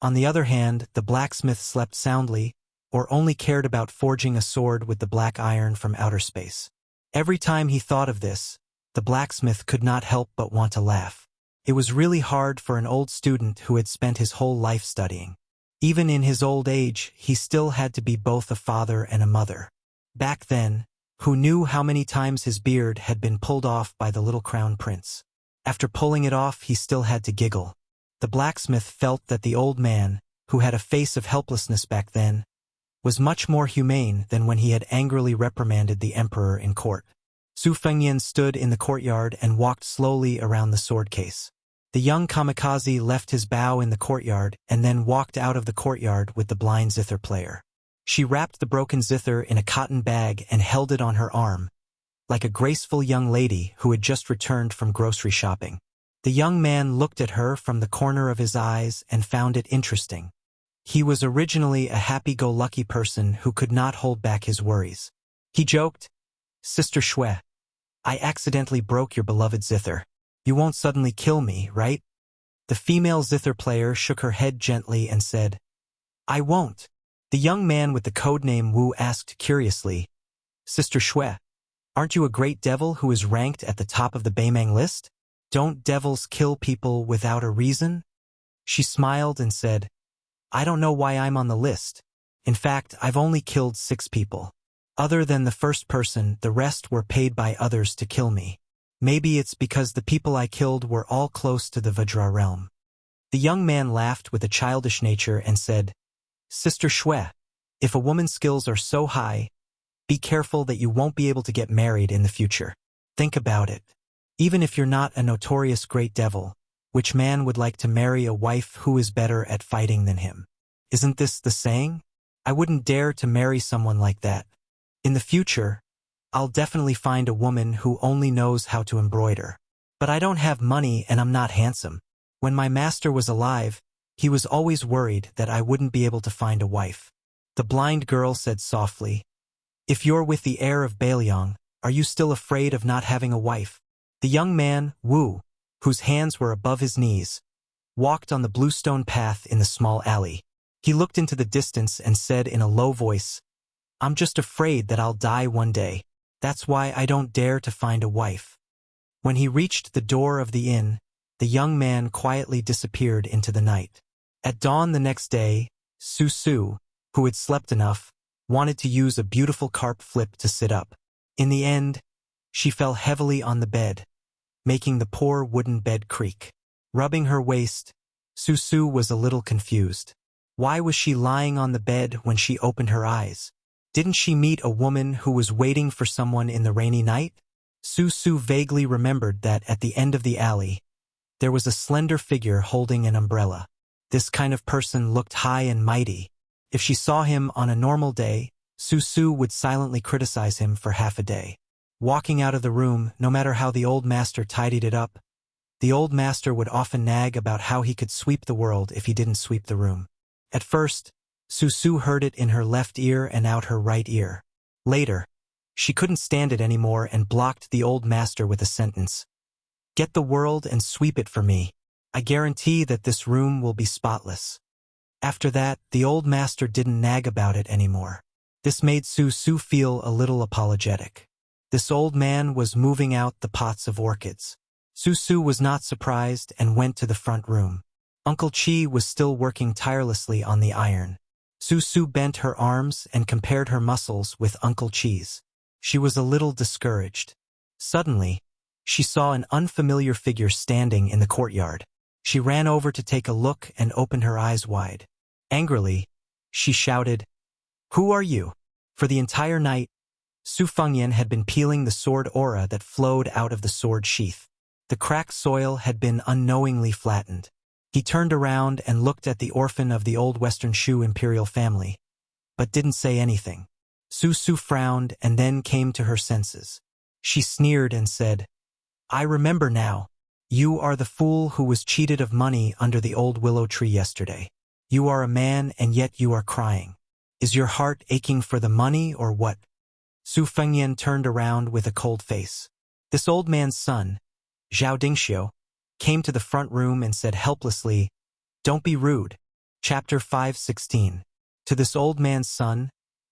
On the other hand, the blacksmith slept soundly, or only cared about forging a sword with the black iron from outer space. Every time he thought of this, the blacksmith could not help but want to laugh. It was really hard for an old student who had spent his whole life studying. Even in his old age, he still had to be both a father and a mother. Back then, who knew how many times his beard had been pulled off by the little crown prince? After pulling it off, he still had to giggle. The blacksmith felt that the old man, who had a face of helplessness back then, was much more humane than when he had angrily reprimanded the emperor in court. Su Fengyan stood in the courtyard and walked slowly around the sword case. The young kamikaze left his bow in the courtyard and then walked out of the courtyard with the blind zither player. She wrapped the broken zither in a cotton bag and held it on her arm, like a graceful young lady who had just returned from grocery shopping. The young man looked at her from the corner of his eyes and found it interesting. He was originally a happy-go-lucky person who could not hold back his worries. He joked, "Sister Xue, I accidentally broke your beloved zither. You won't suddenly kill me, right?" The female zither player shook her head gently and said, "I won't." The young man with the codename Wu asked curiously, "Sister Xue, aren't you a great devil who is ranked at the top of the Beimang list? Don't devils kill people without a reason?" She smiled and said, "I don't know why I'm on the list. In fact, I've only killed 6 people. Other than the first person, the rest were paid by others to kill me. Maybe it's because the people I killed were all close to the Vajra realm." The young man laughed with a childish nature and said, "Sister Xue, if a woman's skills are so high, be careful that you won't be able to get married in the future. Think about it. Even if you're not a notorious great devil, which man would like to marry a wife who is better at fighting than him? Isn't this the saying? I wouldn't dare to marry someone like that. In the future, I'll definitely find a woman who only knows how to embroider. But I don't have money and I'm not handsome. When my master was alive, he was always worried that I wouldn't be able to find a wife." The blind girl said softly, "If you're with the heir of Beiliang, are you still afraid of not having a wife?" The young man, Wu, whose hands were above his knees, walked on the bluestone path in the small alley. He looked into the distance and said in a low voice, "I'm just afraid that I'll die one day. That's why I don't dare to find a wife." When he reached the door of the inn, the young man quietly disappeared into the night. At dawn the next day, Su Su, who had slept enough, wanted to use a beautiful carp flip to sit up. In the end, She fell heavily on the bed, making the poor wooden bed creak. Rubbing her waist, Su was a little confused. Why was she lying on the bed when she opened her eyes? Didn't she meet a woman who was waiting for someone in the rainy night? Su vaguely remembered that at the end of the alley, there was a slender figure holding an umbrella. This kind of person looked high and mighty. If she saw him on a normal day, Su would silently criticize him for half a day. Walking out of the room, no matter how the old master tidied it up, the old master would often nag about how he could sweep the world if he didn't sweep the room. At first, Su heard it in her left ear and out her right ear. Later, she couldn't stand it anymore and blocked the old master with a sentence. "Get the world and sweep it for me. I guarantee that this room will be spotless." After that, the old master didn't nag about it anymore. This made Su feel a little apologetic. This old man was moving out the pots of orchids. Su was not surprised and went to the front room. Uncle Chi was still working tirelessly on the iron. Su bent her arms and compared her muscles with Uncle Chi's. She was a little discouraged. Suddenly, she saw an unfamiliar figure standing in the courtyard. She ran over to take a look and opened her eyes wide. Angrily, she shouted, "Who are you?" For the entire night, Su Fengyan had been peeling the sword aura that flowed out of the sword sheath. The cracked soil had been unknowingly flattened. He turned around and looked at the orphan of the old Western Shu imperial family, but didn't say anything. Su frowned and then came to her senses. She sneered and said, "I remember now. You are the fool who was cheated of money under the old willow tree yesterday. You are a man and yet you are crying. Is your heart aching for the money or what?" Su Fengyan turned around with a cold face. This old man's son, Zhao Dingxiu, came to the front room and said helplessly, "Don't be rude." Chapter 5:16. To this old man's son,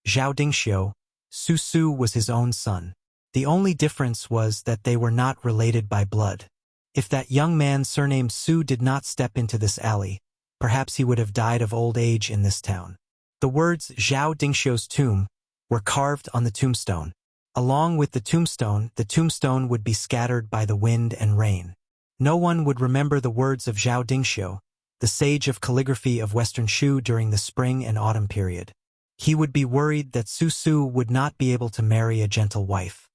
Zhao Dingxiu, Su was his own son. The only difference was that they were not related by blood. If that young man surnamed Su did not step into this alley, perhaps he would have died of old age in this town. The words Zhao Dingxiu's tomb were carved on the tombstone. Along with the tombstone would be scattered by the wind and rain. No one would remember the words of Zhao Dingxiu, the sage of calligraphy of Western Shu during the spring and autumn period. He would be worried that Su would not be able to marry a gentle wife.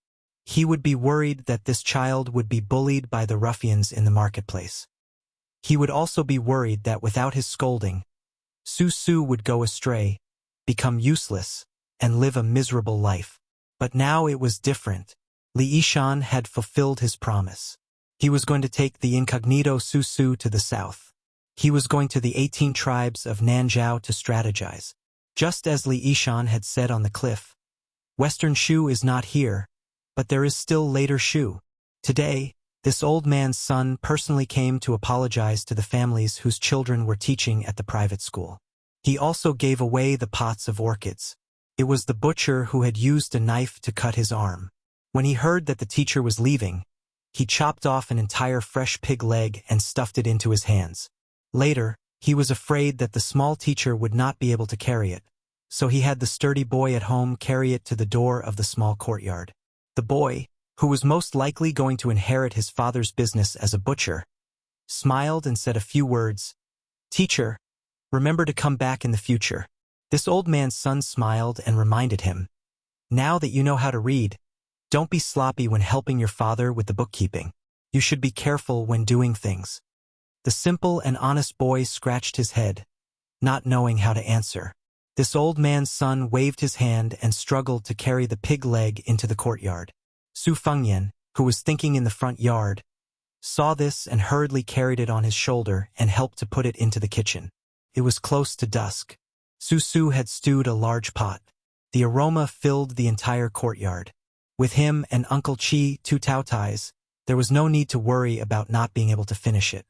He would be worried that this child would be bullied by the ruffians in the marketplace. He would also be worried that without his scolding, Su would go astray, become useless, and live a miserable life. But now it was different. Li Yishan had fulfilled his promise. He was going to take the incognito Su to the south. He was going to the 18 tribes of Nanzhao to strategize. Just as Li Yishan had said on the cliff, Western Shu is not here, but there is still later Shu. Today, this old man's son personally came to apologize to the families whose children were teaching at the private school. He also gave away the pots of orchids. It was the butcher who had used a knife to cut his arm. When he heard that the teacher was leaving, he chopped off an entire fresh pig leg and stuffed it into his hands. Later, he was afraid that the small teacher would not be able to carry it, so he had the sturdy boy at home carry it to the door of the small courtyard. The boy, who was most likely going to inherit his father's business as a butcher, smiled and said a few words. "Teacher, remember to come back in the future." This old man's son smiled and reminded him, "Now that you know how to read, don't be sloppy when helping your father with the bookkeeping. You should be careful when doing things." The simple and honest boy scratched his head, not knowing how to answer. This old man's son waved his hand and struggled to carry the pig leg into the courtyard. Su Fengyan, who was thinking in the front yard, saw this and hurriedly carried it on his shoulder and helped to put it into the kitchen. It was close to dusk. Su had stewed a large pot. The aroma filled the entire courtyard. With him and Uncle Chi, 2 Taotais, there was no need to worry about not being able to finish it.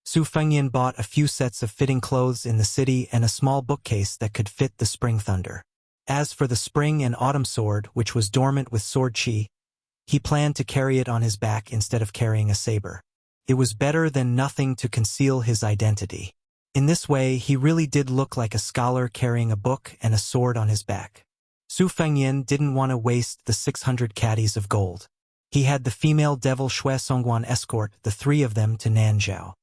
Su Fengyan bought a few sets of fitting clothes in the city and a small bookcase that could fit the spring thunder. As for the spring and autumn sword, which was dormant with sword chi, he planned to carry it on his back instead of carrying a saber. It was better than nothing to conceal his identity. In this way, he really did look like a scholar carrying a book and a sword on his back. Su Fengyan didn't want to waste the 600 caddies of gold. He had the female devil Xue Songguan escort the three of them to Nanzhao.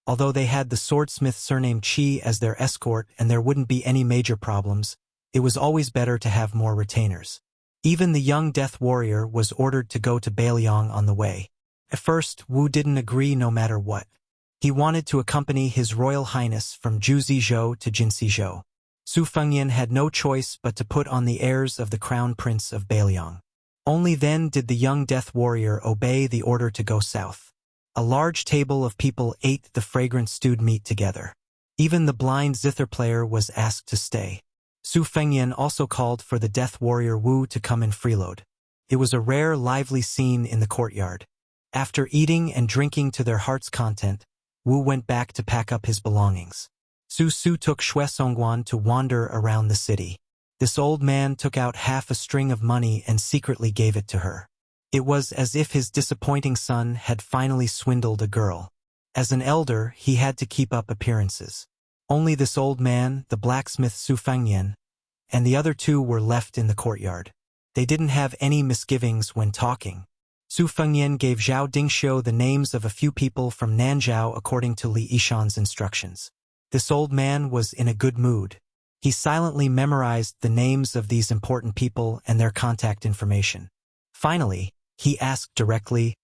Although they had the swordsmith surnamed Qi as their escort and there wouldn't be any major problems, it was always better to have more retainers. Even the young death warrior was ordered to go to Beiliang on the way. At first, Wu didn't agree no matter what. He wanted to accompany His Royal Highness from Juzizhou to Jinsizhou. Su Fengyan had no choice but to put on the airs of the Crown Prince of Beiliang. Only then did the young death warrior obey the order to go south. A large table of people ate the fragrant stewed meat together. Even the blind zither player was asked to stay. Su Fengyan also called for the death warrior Wu to come and freeload. It was a rare, lively scene in the courtyard. After eating and drinking to their heart's content, Wu went back to pack up his belongings. Su Su took Xue Songguan to wander around the city. This old man took out half a string of money and secretly gave it to her. It was as if his disappointing son had finally swindled a girl. As an elder, he had to keep up appearances. Only this old man, the blacksmith Su Fengyan, and the other two were left in the courtyard. They didn't have any misgivings when talking. Su Fengyan gave Zhao Dingxiu the names of a few people from Nanzhao according to Li Yishan's instructions. This old man was in a good mood. He silently memorized the names of these important people and their contact information. Finally, he asked directly,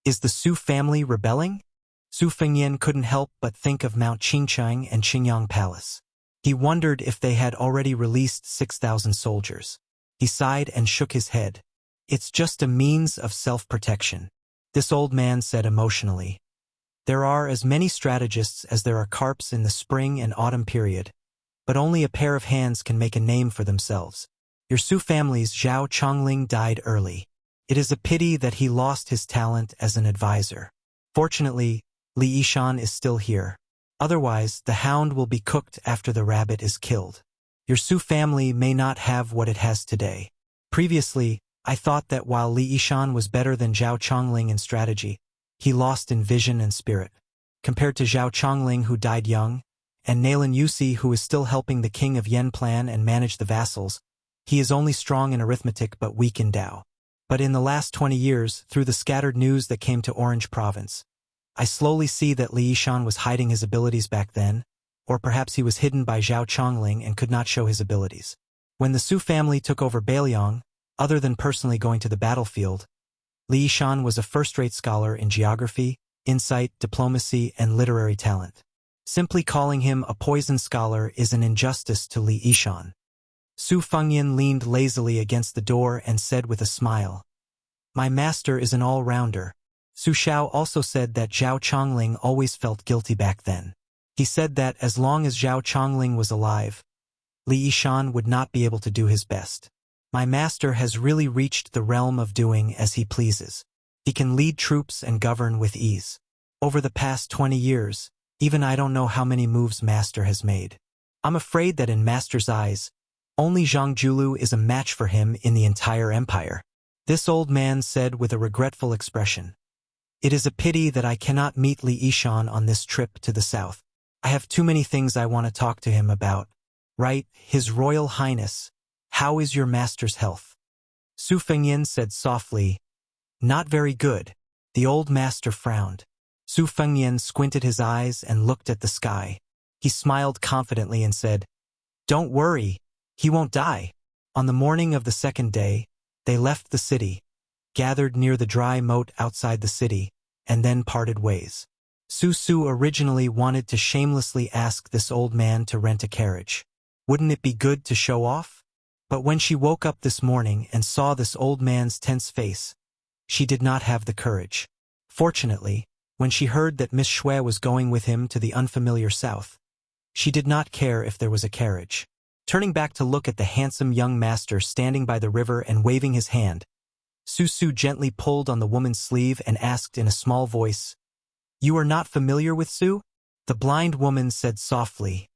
"Is the Su family rebelling?" Su Fengyan couldn't help but think of Mount Qingchang and Qingyang Palace. He wondered if they had already released 6,000 soldiers. He sighed and shook his head. "It's just a means of self-protection," this old man said emotionally. "There are as many strategists as there are carps in the spring and autumn period, but only a pair of hands can make a name for themselves. Your Su family's Zhao Chongling died early. It is a pity that he lost his talent as an advisor. Fortunately, Li Yishan is still here. Otherwise, the hound will be cooked after the rabbit is killed. Your Su family may not have what it has today. Previously, I thought that while Li Yishan was better than Zhao Chongling in strategy, he lost in vision and spirit. Compared to Zhao Chongling, who died young, and Nailan Yusi, who is still helping the king of Yen plan and manage the vassals, he is only strong in arithmetic but weak in Dao. But in the last 20 years, through the scattered news that came to Orange Province, I slowly see that Li Yishan was hiding his abilities back then, or perhaps he was hidden by Zhao Chongling and could not show his abilities. When the Su family took over Beiliang, other than personally going to the battlefield, Li Yishan was a first-rate scholar in geography, insight, diplomacy, and literary talent. Simply calling him a poison scholar is an injustice to Li Yishan. Su Fengyan leaned lazily against the door and said with a smile, "My master is an all-rounder." Su Xiao also said that Zhao Chongling always felt guilty back then. He said that as long as Zhao Chongling was alive, Li Yishan would not be able to do his best. "My master has really reached the realm of doing as he pleases. He can lead troops and govern with ease. Over the past 20 years, even I don't know how many moves master has made. I'm afraid that in master's eyes, only Zhang Julu is a match for him in the entire empire." This old man said with a regretful expression, "It is a pity that I cannot meet Li Yishan on this trip to the south. I have too many things I want to talk to him about. Right, His Royal Highness, how is your master's health?" Su Fengyan said softly, "Not very good." The old master frowned. Su Fengyan squinted his eyes and looked at the sky. He smiled confidently and said, "Don't worry, he won't die." On the morning of the second day, they left the city, gathered near the dry moat outside the city, and then parted ways. Su Su originally wanted to shamelessly ask this old man to rent a carriage. Wouldn't it be good to show off? But when she woke up this morning and saw this old man's tense face, she did not have the courage. Fortunately, when she heard that Miss Xue was going with him to the unfamiliar south, she did not care if there was a carriage. Turning back to look at the handsome young master standing by the river and waving his hand, Su Su gently pulled on the woman's sleeve and asked in a small voice, "You are not familiar with Su?" The blind woman said softly,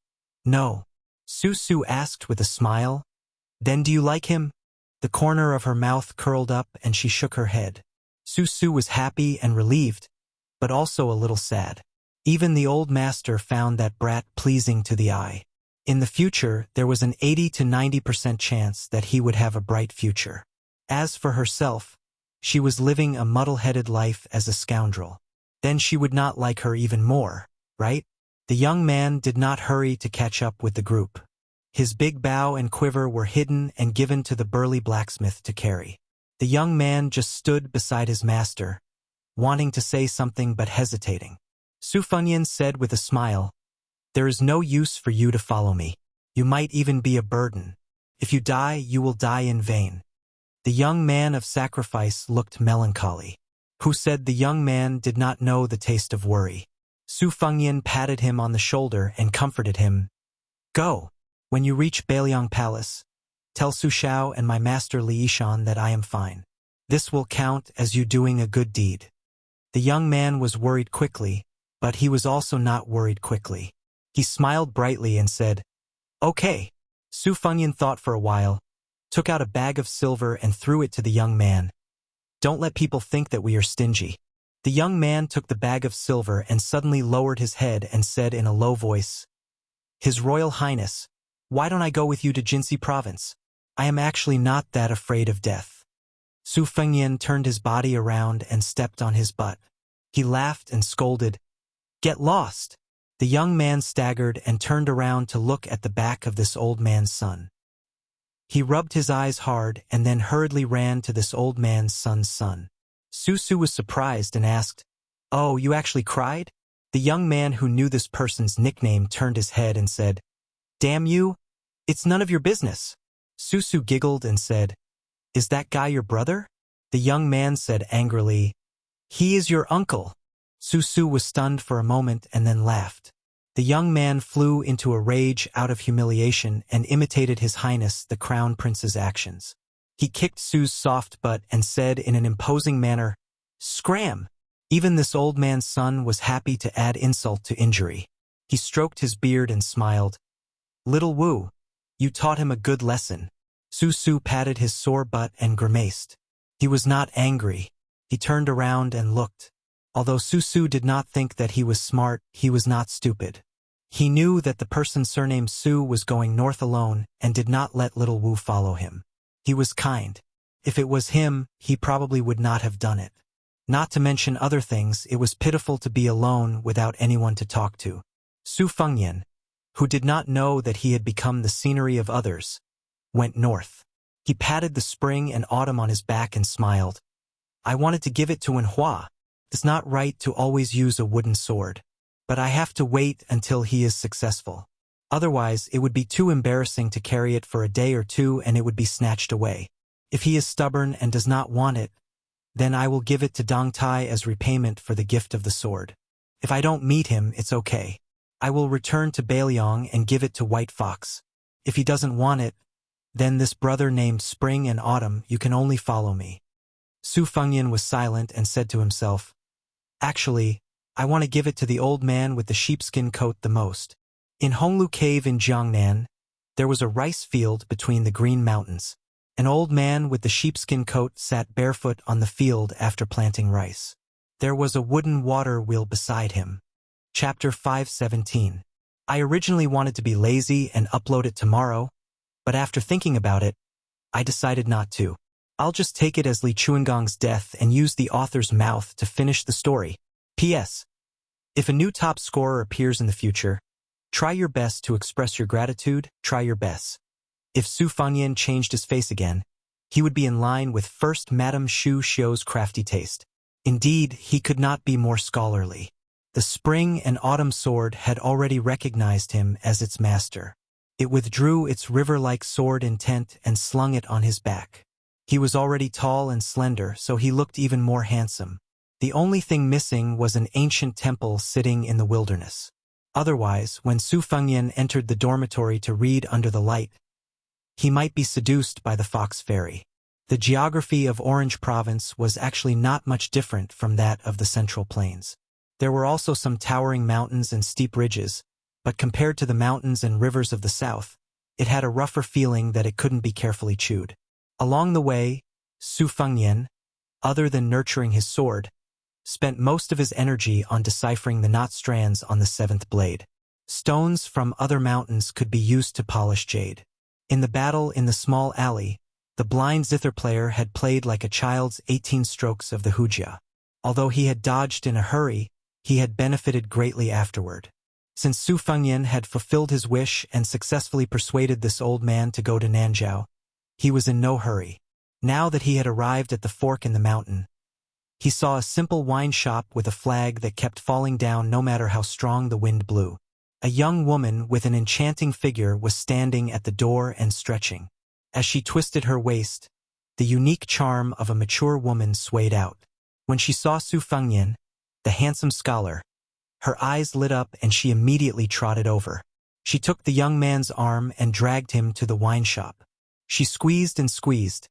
"No." Su Su asked with a smile, "Then do you like him?" The corner of her mouth curled up and she shook her head. Su Su was happy and relieved, but also a little sad. Even the old master found that brat pleasing to the eye. In the future, there was an 80 to 90% chance that he would have a bright future. As for herself, She was living a muddle-headed life as a scoundrel. Then she would not like her even more, right? The young man did not hurry to catch up with the group. His big bow and quiver were hidden and given to the burly blacksmith to carry. The young man just stood beside his master, wanting to say something but hesitating. Su Fengyan said with a smile, "There is no use for you to follow me. You might even be a burden. If you die, you will die in vain." The young man of sacrifice looked melancholy. Who said the young man did not know the taste of worry? Su Fengyan patted him on the shoulder and comforted him. "Go. When you reach Bailiang Palace, tell Su Shao and my master Li Yishan that I am fine. This will count as you doing a good deed." The young man was worried quickly, but he was also not worried quickly. He smiled brightly and said, "Okay." Su Fengyan thought for a while, took out a bag of silver and threw it to the young man. "Don't let people think that we are stingy." The young man took the bag of silver and suddenly lowered his head and said in a low voice, "His Royal Highness, why don't I go with you to Jinsi Province? I am actually not that afraid of death." Su Fengyan turned his body around and stepped on his butt. He laughed and scolded, "Get lost." The young man staggered and turned around to look at the back of this old man's son. He rubbed his eyes hard and then hurriedly ran to this old man's son's son. Su was surprised and asked, "Oh, you actually cried?" The young man who knew this person's nickname turned his head and said, "Damn you, it's none of your business." Su giggled and said, "Is that guy your brother?" The young man said angrily, "He is your uncle." Su was stunned for a moment and then laughed. The young man flew into a rage out of humiliation and imitated His Highness the Crown Prince's actions. He kicked Su's soft butt and said in an imposing manner, "Scram!" Even this old man's son was happy to add insult to injury. He stroked his beard and smiled. "Little Wu, you taught him a good lesson." Su patted his sore butt and grimaced. He was not angry. He turned around and looked. Although Su did not think that he was smart, he was not stupid. He knew that the person surnamed Su was going north alone and did not let little Wu follow him. He was kind. If it was him, he probably would not have done it. Not to mention other things, it was pitiful to be alone without anyone to talk to. Su Fengyan, who did not know that he had become the scenery of others, went north. He patted the spring and autumn on his back and smiled. "I wanted to give it to Wenhua. It's not right to always use a wooden sword. But I have to wait until he is successful. Otherwise, it would be too embarrassing to carry it for a day or two and it would be snatched away. If he is stubborn and does not want it, then I will give it to Dong Tai as repayment for the gift of the sword. If I don't meet him, it's okay. I will return to Bailiang and give it to White Fox. If he doesn't want it, then this brother named Spring and Autumn, you can only follow me." Su Fengyan was silent and said to himself, "Actually, I want to give it to the old man with the sheepskin coat the most." In Honglu Cave in Jiangnan, there was a rice field between the green mountains. An old man with the sheepskin coat sat barefoot on the field after planting rice. There was a wooden water wheel beside him. Chapter 517. I originally wanted to be lazy and upload it tomorrow, but after thinking about it, I decided not to. I'll just take it as Li Chuangong's death and use the author's mouth to finish the story. P.S. If a new top scorer appears in the future, try your best to express your gratitude, try your best. If Su Fengyan changed his face again, he would be in line with First Madame Shu Xiu's crafty taste. Indeed, he could not be more scholarly. The spring and autumn sword had already recognized him as its master. It withdrew its river-like sword intent and slung it on his back. He was already tall and slender, so he looked even more handsome. The only thing missing was an ancient temple sitting in the wilderness. Otherwise, when Su Fengyan entered the dormitory to read under the light, he might be seduced by the fox fairy. The geography of Orange Province was actually not much different from that of the Central Plains. There were also some towering mountains and steep ridges, but compared to the mountains and rivers of the south, it had a rougher feeling that it couldn't be carefully chewed. Along the way, Su Fengyan, other than nurturing his sword, spent most of his energy on deciphering the knot strands on the seventh blade. Stones from other mountains could be used to polish jade. In the battle in the small alley, The blind zither player had played like a child's 18 strokes of the Wuxia. Although he had dodged in a hurry, he had benefited greatly afterward. Since Su Fengyan had fulfilled his wish and successfully persuaded this old man to go to Nanzhou, he was in no hurry. Now that he had arrived at the fork in the mountain, he saw a simple wine shop with a flag that kept falling down no matter how strong the wind blew. A young woman with an enchanting figure was standing at the door and stretching. As she twisted her waist, the unique charm of a mature woman swayed out. When she saw Su Fengyan, the handsome scholar, her eyes lit up and she immediately trotted over. She took the young man's arm and dragged him to the wine shop. She squeezed and squeezed,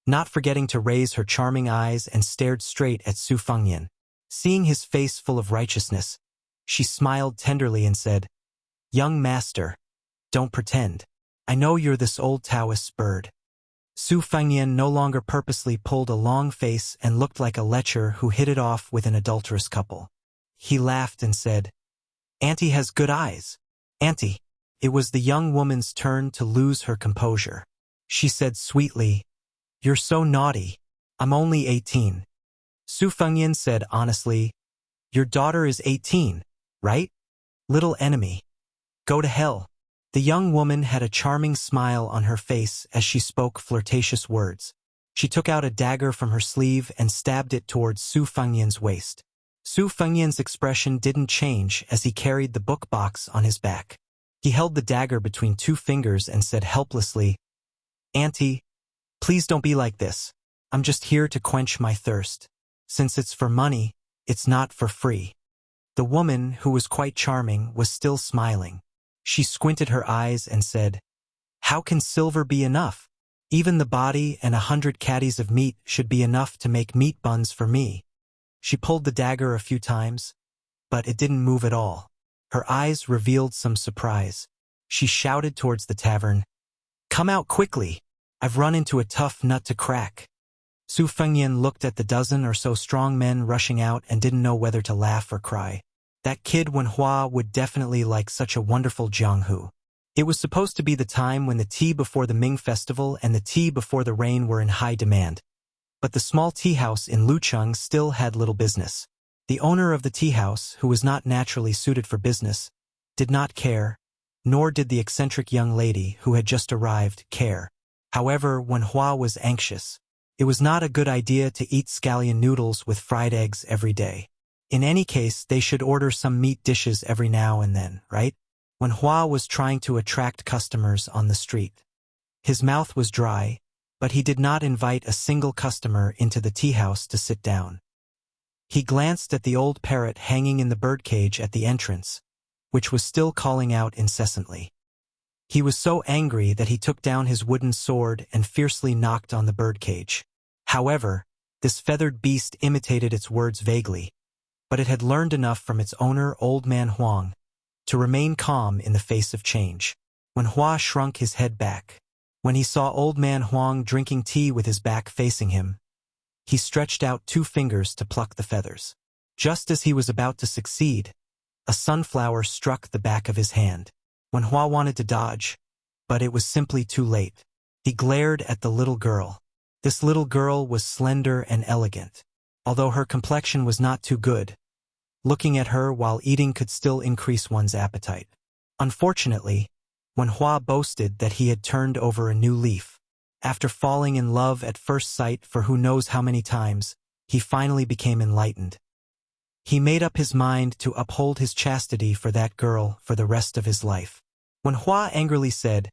not forgetting to raise her charming eyes, and stared straight at Su Fengyan. Seeing his face full of righteousness, she smiled tenderly and said, "Young master, don't pretend. I know you're this old Taoist bird." Su Fengyan no longer purposely pulled a long face and looked like a lecher who hit it off with an adulterous couple. He laughed and said, "Auntie has good eyes. Auntie." It was the young woman's turn to lose her composure. She said sweetly, "You're so naughty. I'm only 18. Su Fengyan said honestly, "Your daughter is 18, right? Little enemy. Go to hell." The young woman had a charming smile on her face as she spoke flirtatious words. She took out a dagger from her sleeve and stabbed it towards Su Fengyan's waist. Su Fengyan's expression didn't change as he carried the book box on his back. He held the dagger between two fingers and said helplessly, "Auntie, please don't be like this. I'm just here to quench my thirst. Since it's for money, it's not for free." The woman, who was quite charming, was still smiling. She squinted her eyes and said, "How can silver be enough? Even the body and 100 caddies of meat should be enough to make meat buns for me." She pulled the dagger a few times, but it didn't move at all. Her eyes revealed some surprise. She shouted towards the tavern, "Come out quickly. I've run into a tough nut to crack." Su Fengyan looked at the dozen or so strong men rushing out and didn't know whether to laugh or cry. That kid Wenhua would definitely like such a wonderful Jianghu. It was supposed to be the time when the tea before the Ming festival and the tea before the rain were in high demand. But the small tea house in Lucheng still had little business. The owner of the tea house, who was not naturally suited for business, did not care, nor did the eccentric young lady who had just arrived care. However, when Hua was anxious, it was not a good idea to eat scallion noodles with fried eggs every day. In any case, they should order some meat dishes every now and then, right? When Hua was trying to attract customers on the street, his mouth was dry, but he did not invite a single customer into the tea house to sit down. He glanced at the old parrot hanging in the birdcage at the entrance, which was still calling out incessantly. He was so angry that he took down his wooden sword and fiercely knocked on the birdcage. However, this feathered beast imitated its words vaguely, but it had learned enough from its owner, Old Man Huang, to remain calm in the face of change. When Hua shrunk his head back, when he saw Old Man Huang drinking tea with his back facing him, he stretched out 2 fingers to pluck the feathers. Just as he was about to succeed, a sunflower struck the back of his hand. When Hua wanted to dodge, but it was simply too late. He glared at the little girl. This little girl was slender and elegant. Although her complexion was not too good, looking at her while eating could still increase one's appetite. Unfortunately, when Hua boasted that he had turned over a new leaf, after falling in love at first sight for who knows how many times, he finally became enlightened. He made up his mind to uphold his chastity for that girl for the rest of his life. When Hua angrily said,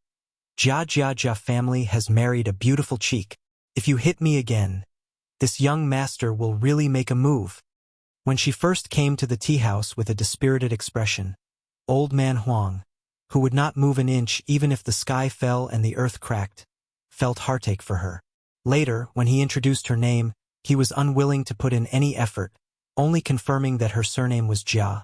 Jia family has married a beautiful cheek. If you hit me again, this young master will really make a move. When she first came to the tea house with a dispirited expression, Old Man Huang, who would not move an inch even if the sky fell and the earth cracked, felt heartache for her. Later, when he introduced her name, he was unwilling to put in any effort, only confirming that her surname was Jia,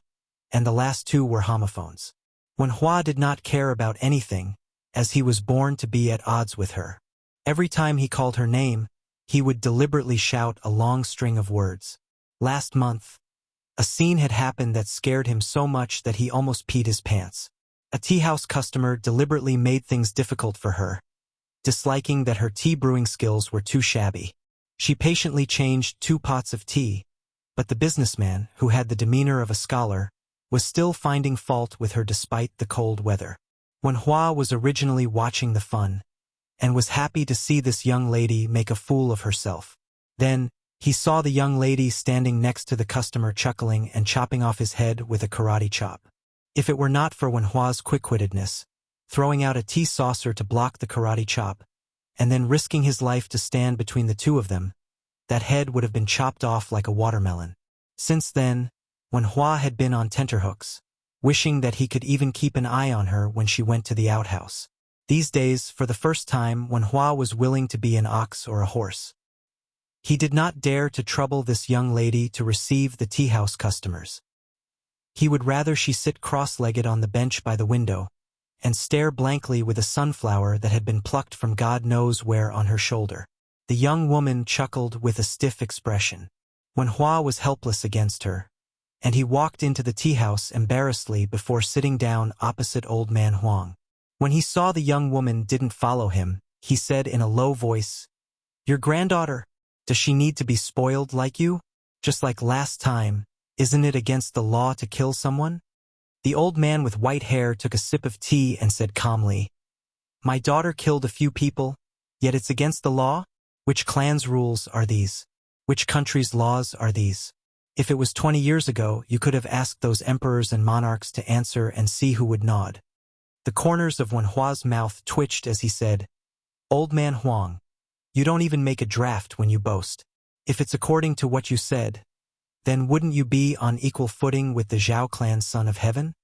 and the last 2 were homophones. When Hua did not care about anything, as he was born to be at odds with her. Every time he called her name, he would deliberately shout a long string of words. Last month, a scene had happened that scared him so much that he almost peed his pants. A tea house customer deliberately made things difficult for her, disliking that her tea brewing skills were too shabby. She patiently changed 2 pots of tea, but the businessman, who had the demeanor of a scholar, was still finding fault with her despite the cold weather. Wen Hua was originally watching the fun, and was happy to see this young lady make a fool of herself. Then, he saw the young lady standing next to the customer chuckling and chopping off his head with a karate chop. If it were not for Wen Hua's quick-wittedness, throwing out a tea saucer to block the karate chop, and then risking his life to stand between the two of them, that head would have been chopped off like a watermelon. Since then, Wen Hua had been on tenterhooks, wishing that he could even keep an eye on her when she went to the outhouse. These days, for the first time, Wen Hua was willing to be an ox or a horse. He did not dare to trouble this young lady to receive the tea-house customers. He would rather she sit cross-legged on the bench by the window and stare blankly with a sunflower that had been plucked from God knows where on her shoulder. The young woman chuckled with a stiff expression. Wen Hua was helpless against her, and he walked into the tea-house embarrassedly before sitting down opposite old man Huang. When he saw the young woman didn't follow him, he said in a low voice, "Your granddaughter, does she need to be spoiled like you? Just like last time, isn't it against the law to kill someone?" The old man with white hair took a sip of tea and said calmly, "My daughter killed a few people, yet it's against the law? Which clan's rules are these? Which country's laws are these? If it was 20 years ago, you could have asked those emperors and monarchs to answer and see who would nod." The corners of Wen Hua's mouth twitched as he said, "Old man Huang, you don't even make a draft when you boast. If it's according to what you said, then wouldn't you be on equal footing with the Zhao clan's son of heaven?"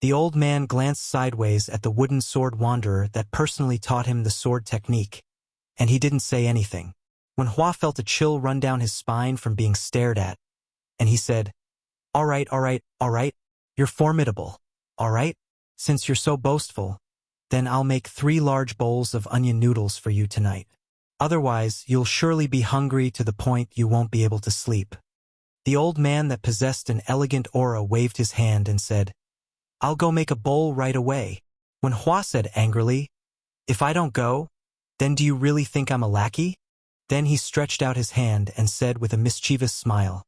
The old man glanced sideways at the wooden sword wanderer that personally taught him the sword technique, and he didn't say anything. Wen Hua felt a chill run down his spine from being stared at, and he said, all right, you're formidable, all right? Since you're so boastful, then I'll make 3 large bowls of onion noodles for you tonight. Otherwise, you'll surely be hungry to the point you won't be able to sleep." The old man that possessed an elegant aura waved his hand and said, "I'll go make a bowl right away." Wen Hua said angrily, "If I don't go, then do you really think I'm a lackey?" Then he stretched out his hand and said with a mischievous smile,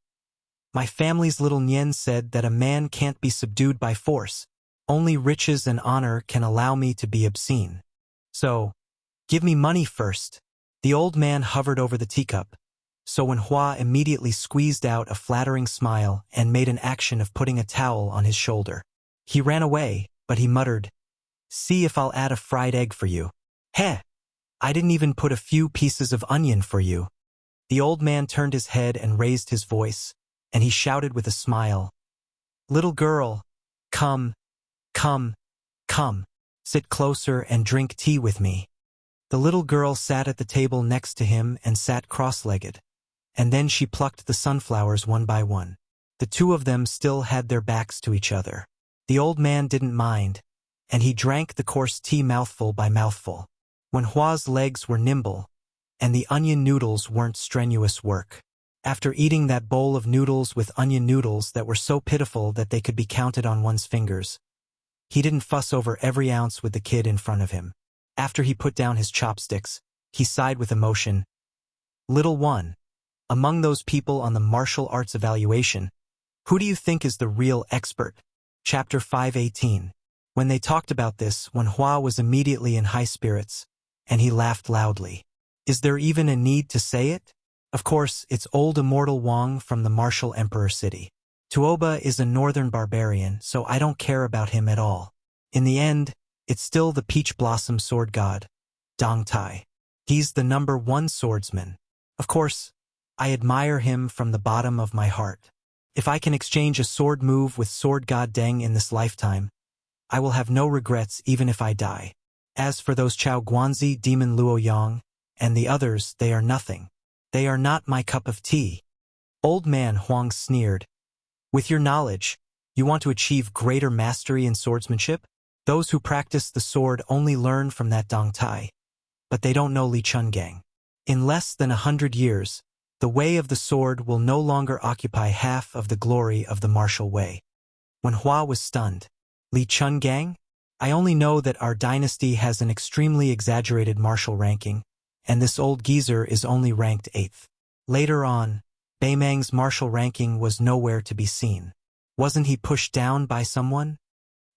"My family's little Nian said that a man can't be subdued by force. Only riches and honor can allow me to be obscene. So, give me money first." The old man hovered over the teacup, so Wen Hua immediately squeezed out a flattering smile and made an action of putting a towel on his shoulder. He ran away, but he muttered, "See if I'll add a fried egg for you. Heh! I didn't even put a few pieces of onion for you." The old man turned his head and raised his voice, and he shouted with a smile, "Little girl, come, sit closer and drink tea with me." The little girl sat at the table next to him and sat cross-legged, and then she plucked the sunflowers one by one. The two of them still had their backs to each other. The old man didn't mind, and he drank the coarse tea mouthful by mouthful. Wen Hua's legs were nimble, and the onion noodles weren't strenuous work. After eating that bowl of noodles with onion noodles that were so pitiful that they could be counted on one's fingers, he didn't fuss over every ounce with the kid in front of him. After he put down his chopsticks, he sighed with emotion. "Little one, among those people on the martial arts evaluation, who do you think is the real expert?" Chapter 518. When they talked about this, Wen Hua was immediately in high spirits, and he laughed loudly. Is there even a need to say it? Of course, it's old immortal Wang from the martial emperor city. Tuoba is a northern barbarian, so I don't care about him at all. In the end, it's still the peach blossom sword god, Dong Tai. He's the #1 swordsman. Of course, I admire him from the bottom of my heart. If I can exchange a sword move with sword god Deng in this lifetime, I will have no regrets even if I die. As for those Chao Guanzi, demon Luo Yang, and the others, they are nothing. They are not my cup of tea. Old man Huang sneered. With your knowledge, you want to achieve greater mastery in swordsmanship? Those who practice the sword only learn from that Dong Tai, but they don't know Li Chungang. In less than 100 years, the way of the sword will no longer occupy half of the glory of the martial way. When Hua was stunned, Li Chungang? I only know that our dynasty has an extremely exaggerated martial ranking, and this old geezer is only ranked 8th. Later on, Beimang's martial ranking was nowhere to be seen. Wasn't he pushed down by someone?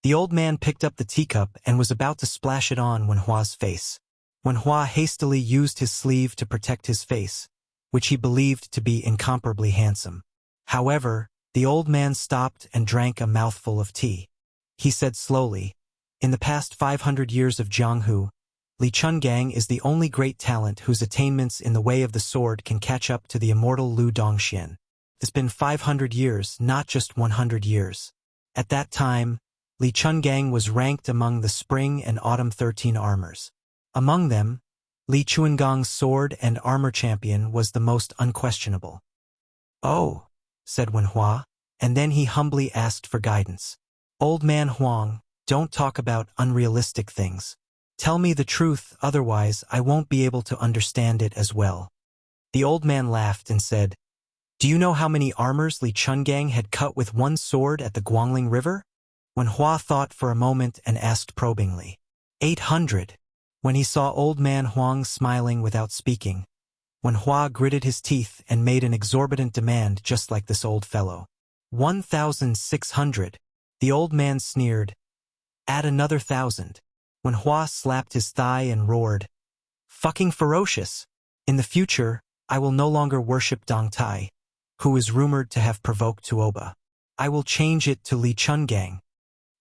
The old man picked up the teacup and was about to splash it on Wenhua's face. Wenhua hastily used his sleeve to protect his face, which he believed to be incomparably handsome. However, the old man stopped and drank a mouthful of tea. He said slowly, "In the past 500 years of Jianghu, Li Chungang is the only great talent whose attainments in the way of the sword can catch up to the immortal Lu Dongxian. It's been 500 years, not just 100 years. At that time, Li Chungang was ranked among the Spring and Autumn 13 armors. Among them, Li Chuangang's sword and armor champion was the most unquestionable." "Oh," said Wenhua, and then he humbly asked for guidance. "Old man Huang, don't talk about unrealistic things. Tell me the truth, otherwise I won't be able to understand it as well." The old man laughed and said, "Do you know how many armors Li Chungang had cut with one sword at the Guangling River?" Wenhua thought for a moment and asked probingly, 800. When he saw old man Huang smiling without speaking, Wenhua gritted his teeth and made an exorbitant demand just like this old fellow. 1,600. The old man sneered. "Add another 1,000. Wenhua slapped his thigh and roared, "Fucking ferocious! In the future, I will no longer worship Dong Tai, who is rumored to have provoked Tuoba. I will change it to Li Chungang."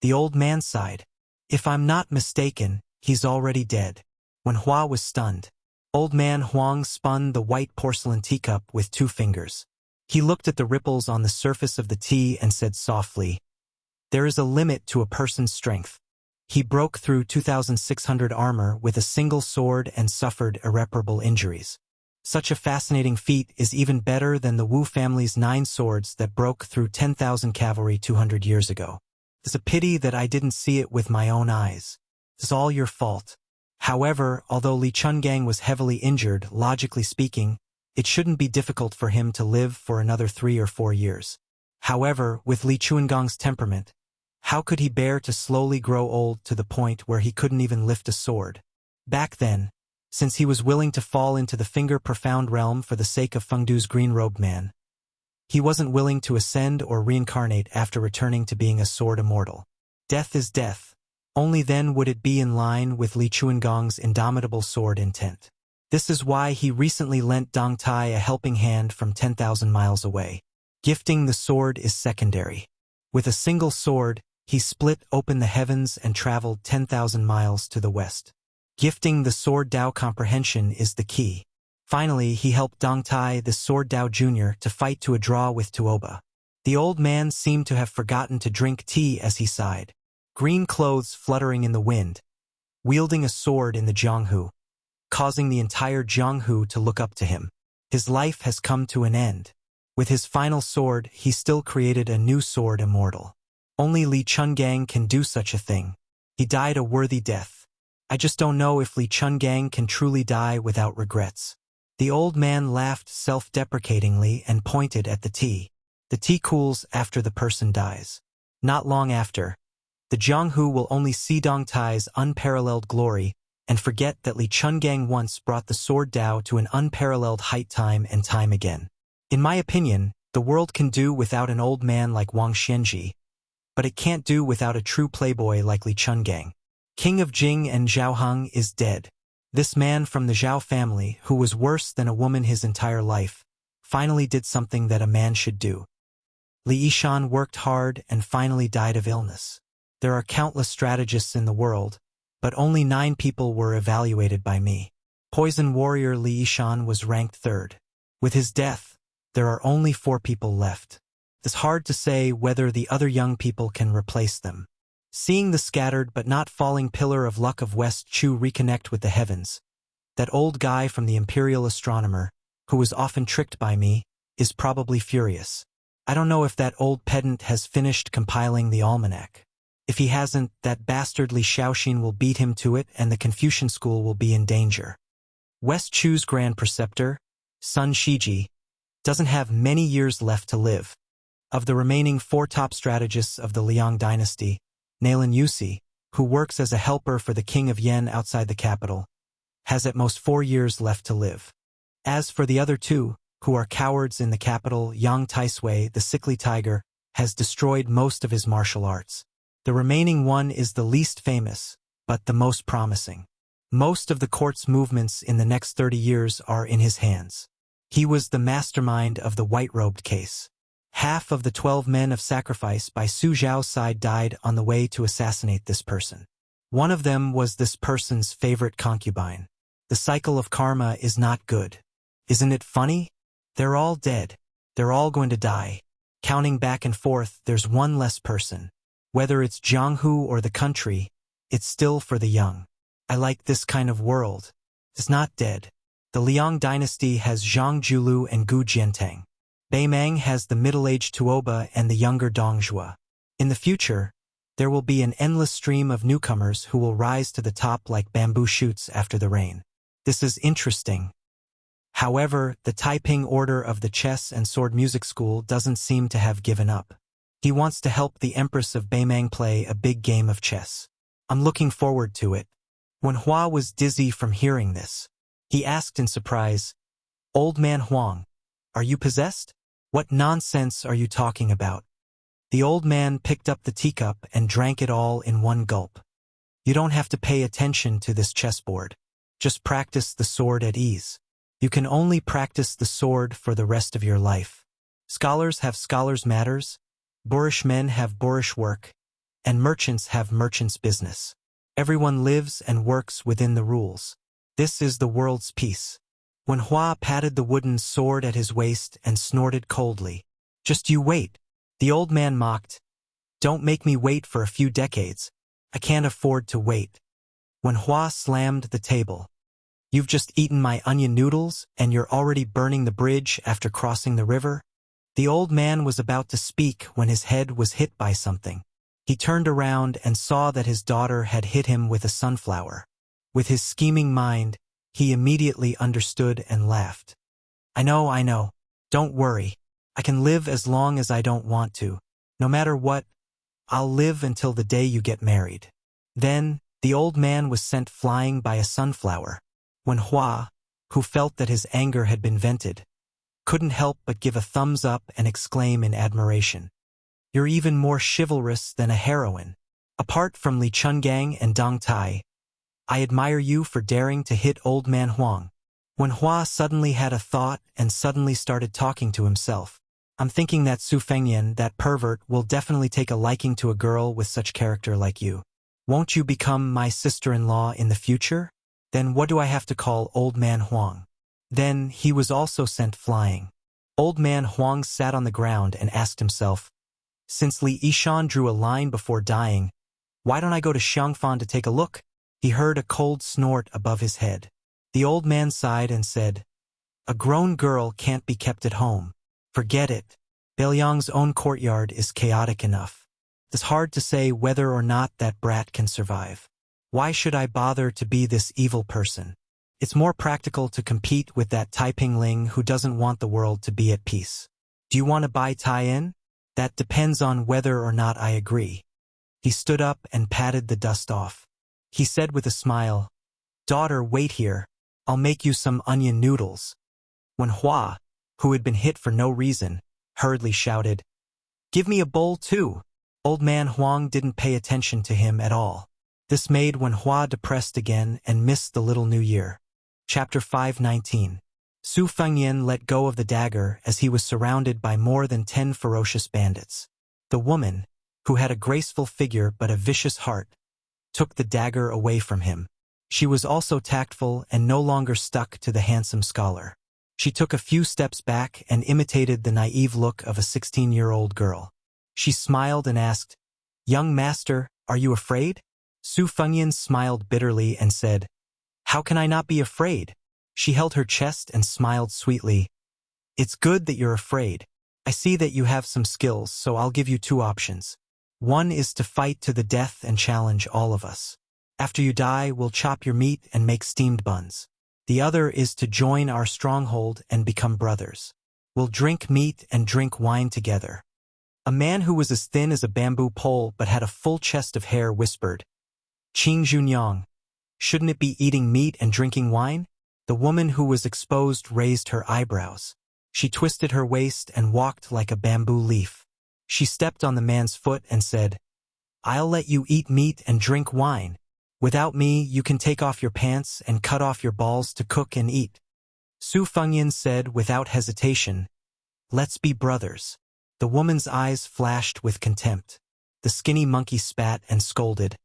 The old man sighed. "If I'm not mistaken, he's already dead." Wenhua was stunned. Old man Huang spun the white porcelain teacup with 2 fingers. He looked at the ripples on the surface of the tea and said softly, "There is a limit to a person's strength." He broke through 2,600 armor with a single sword and suffered irreparable injuries. Such a fascinating feat is even better than the Wu family's 9 swords that broke through 10,000 cavalry 200 years ago. It's a pity that I didn't see it with my own eyes. It's all your fault. However, although Li Chungang was heavily injured, logically speaking, it shouldn't be difficult for him to live for another 3 or 4 years. However, with Li Chuangang's temperament, how could he bear to slowly grow old to the point where he couldn't even lift a sword? Back then, since he was willing to fall into the finger-profound realm for the sake of Fengdu's green-robed man, he wasn't willing to ascend or reincarnate after returning to being a sword immortal. Death is death. Only then would it be in line with Li Chuangang's indomitable sword intent. This is why he recently lent Dong Tai a helping hand from 10,000 miles away. Gifting the sword is secondary. With a single sword, he split open the heavens and traveled 10,000 miles to the west. Gifting the sword Dao comprehension is the key. Finally, he helped Dong Tai, the sword Dao Jr., to fight to a draw with Tuoba. The old man seemed to have forgotten to drink tea as he sighed. Green clothes fluttering in the wind, wielding a sword in the Jianghu, causing the entire Jianghu to look up to him. His life has come to an end. With his final sword, he still created a new sword immortal. Only Li Chungang can do such a thing. He died a worthy death. I just don't know if Li Chungang can truly die without regrets. The old man laughed self-deprecatingly and pointed at the tea. The tea cools after the person dies. Not long after, the Jianghu will only see Dong Tai's unparalleled glory and forget that Li Chungang once brought the sword Dao to an unparalleled height time and time again. In my opinion, the world can do without an old man like Wang Xianji, but it can't do without a true playboy like Li Chungang. King of Jing and Zhaoheng is dead. This man from the Zhao family, who was worse than a woman his entire life, finally did something that a man should do. Li Yishan worked hard and finally died of illness. There are countless strategists in the world, but only 9 people were evaluated by me. Poison warrior Li Yishan was ranked 3rd. With his death, there are only 4 people left. It's hard to say whether the other young people can replace them. Seeing the scattered but not falling pillar of luck of West Chu reconnect with the heavens, that old guy from the imperial astronomer, who was often tricked by me, is probably furious. I don't know if that old pedant has finished compiling the almanac. If he hasn't, that bastardly Shaoxin will beat him to it and the Confucian school will be in danger. West Chu's grand preceptor, Sun Shiji, doesn't have many years left to live. Of the remaining 4 top strategists of the Liang dynasty, Nalan Yusi, who works as a helper for the king of Yen outside the capital, has at most 4 years left to live. As for the other two, who are cowards in the capital, Yang Taisui, the sickly tiger, has destroyed most of his martial arts. The remaining one is the least famous, but the most promising. Most of the court's movements in the next 30 years are in his hands. He was the mastermind of the white-robed case. Half of the 12 men of sacrifice by Su Zhao's side died on the way to assassinate this person. One of them was this person's favorite concubine. The cycle of karma is not good. Isn't it funny? They're all dead. They're all going to die. Counting back and forth, there's one less person. Whether it's Jianghu or the country, it's still for the young. I like this kind of world. It's not dead. The Liang dynasty has Zhang Julu and Gu Jiantang. Beimang has the middle-aged Tuoba and the younger Dongjua. In the future, there will be an endless stream of newcomers who will rise to the top like bamboo shoots after the rain. This is interesting. However, the Taiping Order of the Chess and Sword Music School doesn't seem to have given up. He wants to help the Empress of Beimang play a big game of chess. I'm looking forward to it. When Hua was dizzy from hearing this, he asked in surprise, "Old man Huang, are you possessed? What nonsense are you talking about?" The old man picked up the teacup and drank it all in one gulp. You don't have to pay attention to this chessboard. Just practice the sword at ease. You can only practice the sword for the rest of your life. Scholars have scholars' matters, boorish men have boorish work, and merchants have merchants' business. Everyone lives and works within the rules. This is the world's peace. When Hua patted the wooden sword at his waist and snorted coldly, "Just you wait," the old man mocked. "Don't make me wait for a few decades. I can't afford to wait." When Hua slammed the table, "You've just eaten my onion noodles and you're already burning the bridge after crossing the river?" The old man was about to speak when his head was hit by something. He turned around and saw that his daughter had hit him with a sunflower. With his scheming mind, he immediately understood and laughed. I know. Don't worry. I can live as long as I don't want to. No matter what, I'll live until the day you get married." Then, the old man was sent flying by a sunflower. When Hua, who felt that his anger had been vented, couldn't help but give a thumbs up and exclaim in admiration, "You're even more chivalrous than a heroine. Apart from Li Chungang and Dong Tai, I admire you for daring to hit old man Huang." When Hua suddenly had a thought and suddenly started talking to himself, "I'm thinking that Su Fengyan, that pervert, will definitely take a liking to a girl with such character like you. Won't you become my sister-in-law in the future? Then what do I have to call old man Huang?" Then he was also sent flying. Old man Huang sat on the ground and asked himself, "Since Li Yishan drew a line before dying, why don't I go to Xiangfan to take a look?" He heard a cold snort above his head. The old man sighed and said, "A grown girl can't be kept at home. Forget it. Beiliang's own courtyard is chaotic enough. It's hard to say whether or not that brat can survive. Why should I bother to be this evil person? It's more practical to compete with that Taiping Ling who doesn't want the world to be at peace. Do you want to buy tie-in? That depends on whether or not I agree." He stood up and patted the dust off. He said with a smile, "Daughter, wait here. I'll make you some onion noodles." When Hua, who had been hit for no reason, hurriedly shouted, "Give me a bowl too," old man Huang didn't pay attention to him at all. This made Wen Hua depressed again and missed the little new year. Chapter 519. Su Fengyan let go of the dagger as he was surrounded by more than 10 ferocious bandits. The woman, who had a graceful figure but a vicious heart, took the dagger away from him. She was also tactful and no longer stuck to the handsome scholar. She took a few steps back and imitated the naive look of a 16-year-old girl. She smiled and asked, "Young master, are you afraid?" Su Fengyan smiled bitterly and said, "How can I not be afraid?" She held her chest and smiled sweetly. "It's good that you're afraid. I see that you have some skills, so I'll give you 2 options. One is to fight to the death and challenge all of us. After you die, we'll chop your meat and make steamed buns. The other is to join our stronghold and become brothers. We'll drink meat and drink wine together." A man who was as thin as a bamboo pole but had a full chest of hair whispered, Qing Junyang, shouldn't it be eating meat and drinking wine? The woman who was exposed raised her eyebrows. She twisted her waist and walked like a bamboo leaf. She stepped on the man's foot and said, I'll let you eat meat and drink wine. Without me, you can take off your pants and cut off your balls to cook and eat. Su Fengyan said without hesitation, Let's be brothers. The woman's eyes flashed with contempt. The skinny monkey spat and scolded.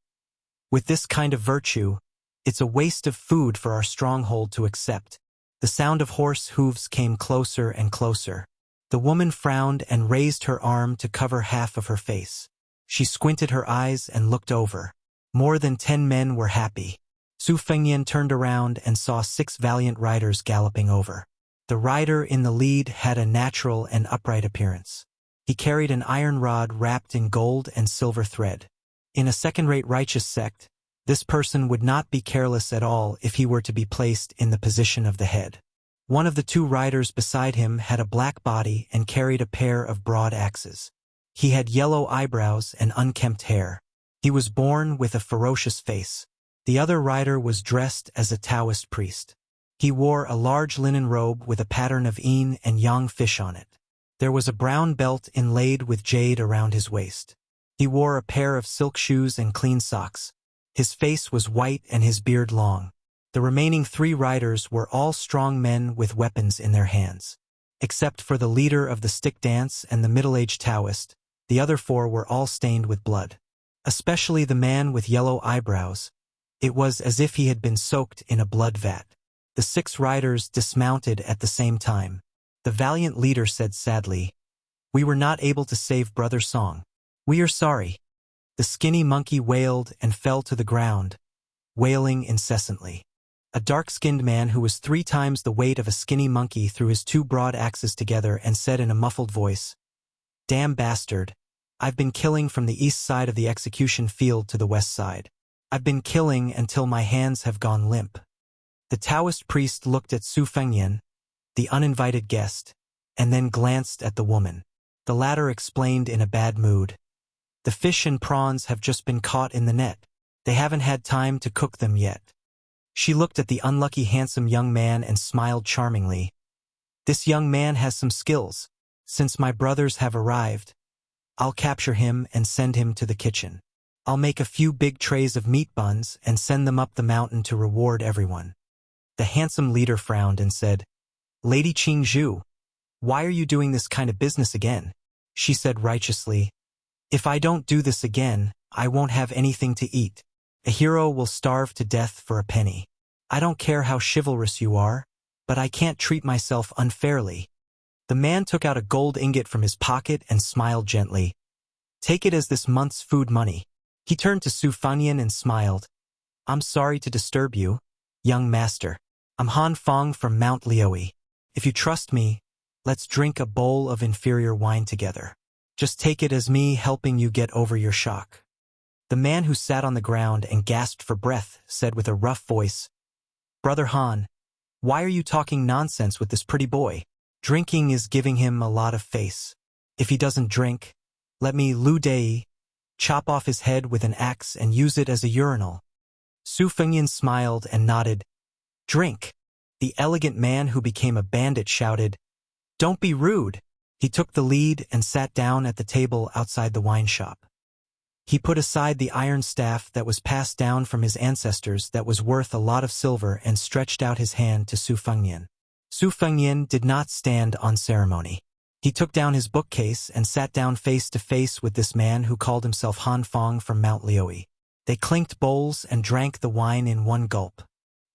With this kind of virtue, it's a waste of food for our stronghold to accept. The sound of horse hooves came closer and closer. The woman frowned and raised her arm to cover half of her face. She squinted her eyes and looked over. More than 10 men were happy. Su Fengyan turned around and saw 6 valiant riders galloping over. The rider in the lead had a natural and upright appearance. He carried an iron rod wrapped in gold and silver thread. In a second-rate righteous sect, this person would not be careless at all if he were to be placed in the position of the head. One of the 2 riders beside him had a black body and carried a pair of broad axes. He had yellow eyebrows and unkempt hair. He was born with a ferocious face. The other rider was dressed as a Taoist priest. He wore a large linen robe with a pattern of yin and yang fish on it. There was a brown belt inlaid with jade around his waist. He wore a pair of silk shoes and clean socks. His face was white and his beard long. The remaining 3 riders were all strong men with weapons in their hands. Except for the leader of the stick dance and the middle-aged Taoist, the other 4 were all stained with blood. Especially the man with yellow eyebrows. It was as if he had been soaked in a blood vat. The 6 riders dismounted at the same time. The valiant leader said sadly, We were not able to save Brother Song. We are sorry. The skinny monkey wailed and fell to the ground, wailing incessantly. A dark-skinned man who was 3 times the weight of a skinny monkey threw his 2 broad axes together and said in a muffled voice, Damn bastard. I've been killing from the east side of the execution field to the west side. I've been killing until my hands have gone limp. The Taoist priest looked at Su Fengyan, the uninvited guest, and then glanced at the woman. The latter explained in a bad mood. The fish and prawns have just been caught in the net. They haven't had time to cook them yet. She looked at the unlucky handsome young man and smiled charmingly. This young man has some skills. Since my brothers have arrived, I'll capture him and send him to the kitchen. I'll make a few big trays of meat buns and send them up the mountain to reward everyone. The handsome leader frowned and said, Lady Qing Zhu, why are you doing this kind of business again? She said righteously, If I don't do this again, I won't have anything to eat. A hero will starve to death for a penny. I don't care how chivalrous you are, but I can't treat myself unfairly. The man took out a gold ingot from his pocket and smiled gently. Take it as this month's food money. He turned to Su Fengyan and smiled. I'm sorry to disturb you, young master. I'm Han Fong from Mount Lioi. If you trust me, let's drink a bowl of inferior wine together. Just take it as me helping you get over your shock. The man who sat on the ground and gasped for breath said with a rough voice, Brother Han, why are you talking nonsense with this pretty boy? Drinking is giving him a lot of face. If he doesn't drink, let me Lu Dei chop off his head with an axe and use it as a urinal. Su Fengyan smiled and nodded. Drink. The elegant man who became a bandit shouted, Don't be rude. He took the lead and sat down at the table outside the wine shop. He put aside the iron staff that was passed down from his ancestors that was worth a lot of silver and stretched out his hand to Su Fengyan. Su Fengyan did not stand on ceremony. He took down his bookcase and sat down face to face with this man who called himself Han Fong from Mount Lioi. They clinked bowls and drank the wine in one gulp.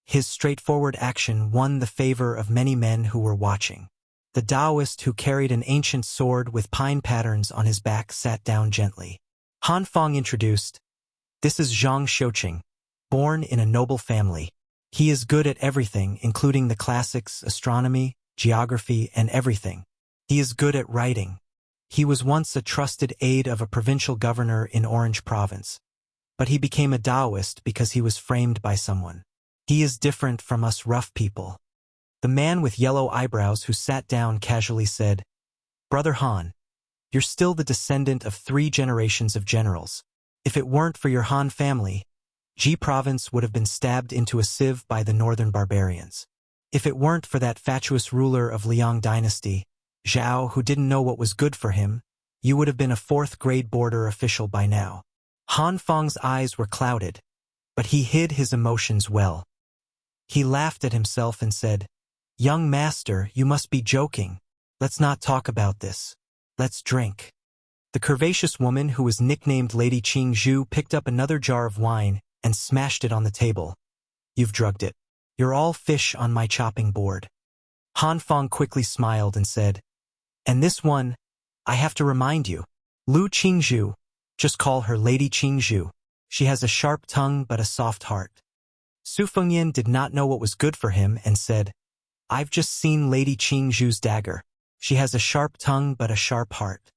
His straightforward action won the favor of many men who were watching. The Taoist who carried an ancient sword with pine patterns on his back sat down gently. Han Fong introduced, This is Zhang Xiuqing, born in a noble family. He is good at everything, including the classics, astronomy, geography, and everything. He is good at writing. He was once a trusted aide of a provincial governor in Orange Province. But he became a Taoist because he was framed by someone. He is different from us rough people. The man with yellow eyebrows who sat down casually said, Brother Han, you're still the descendant of 3 generations of generals. If it weren't for your Han family, Ji province would have been stabbed into a sieve by the northern barbarians. If it weren't for that fatuous ruler of Liang dynasty, Zhao, who didn't know what was good for him, you would have been a fourth-grade border official by now. Han Feng's eyes were clouded, but he hid his emotions well. He laughed at himself and said, "Young master, you must be joking. Let's not talk about this. Let's drink." The curvaceous woman who was nicknamed Lady Qing Zhu picked up another jar of wine and smashed it on the table. "You've drugged it. You're all fish on my chopping board." Han Feng quickly smiled and said, "And this one, I have to remind you. Lu Qingzhu, just call her Lady Qingzhu. She has a sharp tongue but a soft heart." Su Fengyan did not know what was good for him and said, "I've just seen Lady Qingzhu's dagger. She has a sharp tongue but a sharp heart."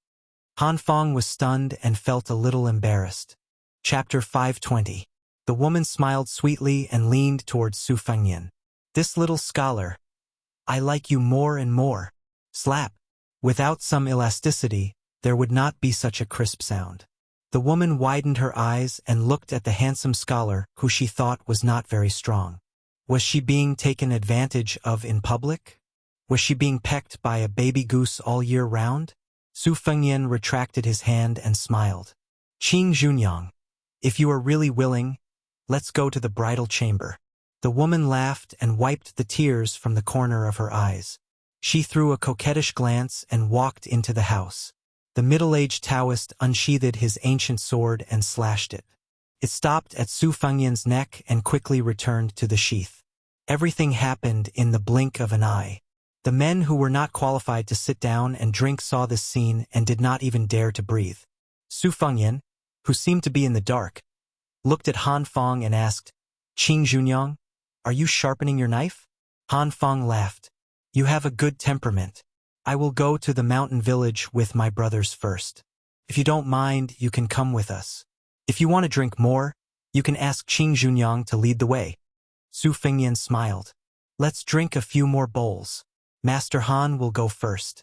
Han Feng was stunned and felt a little embarrassed. Chapter 520. The woman smiled sweetly and leaned towards Su Fengyan. "This little scholar. I like you more and more." Slap. Without some elasticity, there would not be such a crisp sound. The woman widened her eyes and looked at the handsome scholar who she thought was not very strong. Was she being taken advantage of in public? Was she being pecked by a baby goose all year round? Su Fengyan retracted his hand and smiled. "Qing Junyang, if you are really willing, let's go to the bridal chamber." The woman laughed and wiped the tears from the corner of her eyes. She threw a coquettish glance and walked into the house. The middle-aged Taoist unsheathed his ancient sword and slashed it. It stopped at Su Fengyan's neck and quickly returned to the sheath. Everything happened in the blink of an eye. The men who were not qualified to sit down and drink saw this scene and did not even dare to breathe. Su Fengyan, who seemed to be in the dark, looked at Han Feng and asked, "Qing Junyang, are you sharpening your knife?" Han Feng laughed. "You have a good temperament. I will go to the mountain village with my brothers first. If you don't mind, you can come with us. If you want to drink more, you can ask Qing Junyang to lead the way." Su Fengyan smiled. "Let's drink a few more bowls. Master Han will go first."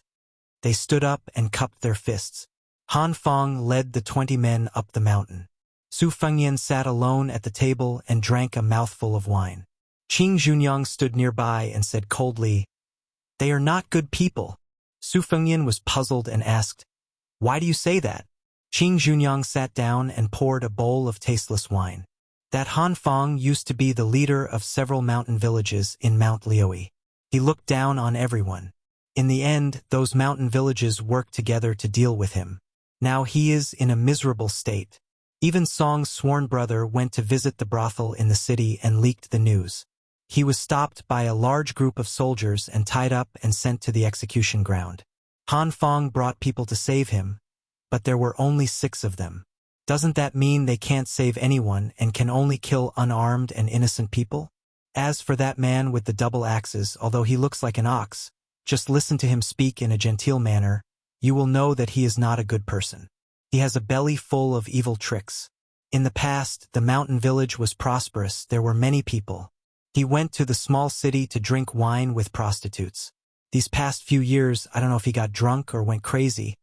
They stood up and cupped their fists. Han Feng led the 20 men up the mountain. Su Fengyan sat alone at the table and drank a mouthful of wine. Qing Junyang stood nearby and said coldly, "They are not good people." Su Fengyan was puzzled and asked, "Why do you say that?" Qing Junyang sat down and poured a bowl of tasteless wine. That Han Feng used to be the leader of several mountain villages in Mount Liui. He looked down on everyone. In the end, those mountain villages worked together to deal with him. Now he is in a miserable state. Even Song's sworn brother went to visit the brothel in the city and leaked the news. He was stopped by a large group of soldiers and tied up and sent to the execution ground. Han Feng brought people to save him, but there were only 6 of them. Doesn't that mean they can't save anyone and can only kill unarmed and innocent people? As for that man with the double axes, although he looks like an ox, just listen to him speak in a genteel manner, you will know that he is not a good person. He has a belly full of evil tricks. In the past, the mountain village was prosperous, there were many people. He went to the small city to drink wine with prostitutes. These past few years, I don't know if he got drunk or went crazy,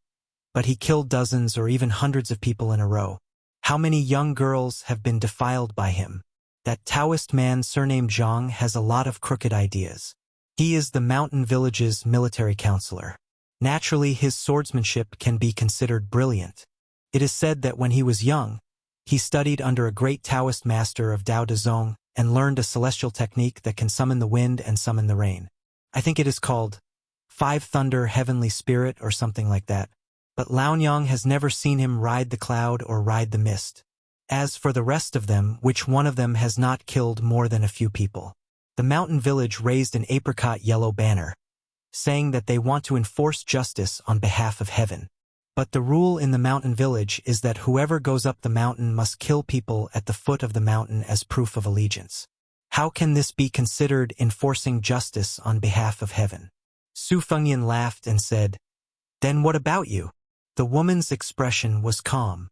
but he killed dozens or even hundreds of people in a row. How many young girls have been defiled by him? That Taoist man surnamed Zhang has a lot of crooked ideas. He is the mountain village's military counselor. Naturally, his swordsmanship can be considered brilliant. It is said that when he was young, he studied under a great Taoist master of Dao De Zong and learned a celestial technique that can summon the wind and summon the rain. I think it is called 5 Thunder Heavenly Spirit or something like that. But Laonyang has never seen him ride the cloud or ride the mist. As for the rest of them, which one of them has not killed more than a few people? The mountain village raised an apricot yellow banner, saying that they want to enforce justice on behalf of heaven. But the rule in the mountain village is that whoever goes up the mountain must kill people at the foot of the mountain as proof of allegiance. How can this be considered enforcing justice on behalf of heaven? Su Fengyan laughed and said, "Then what about you?" The woman's expression was calm.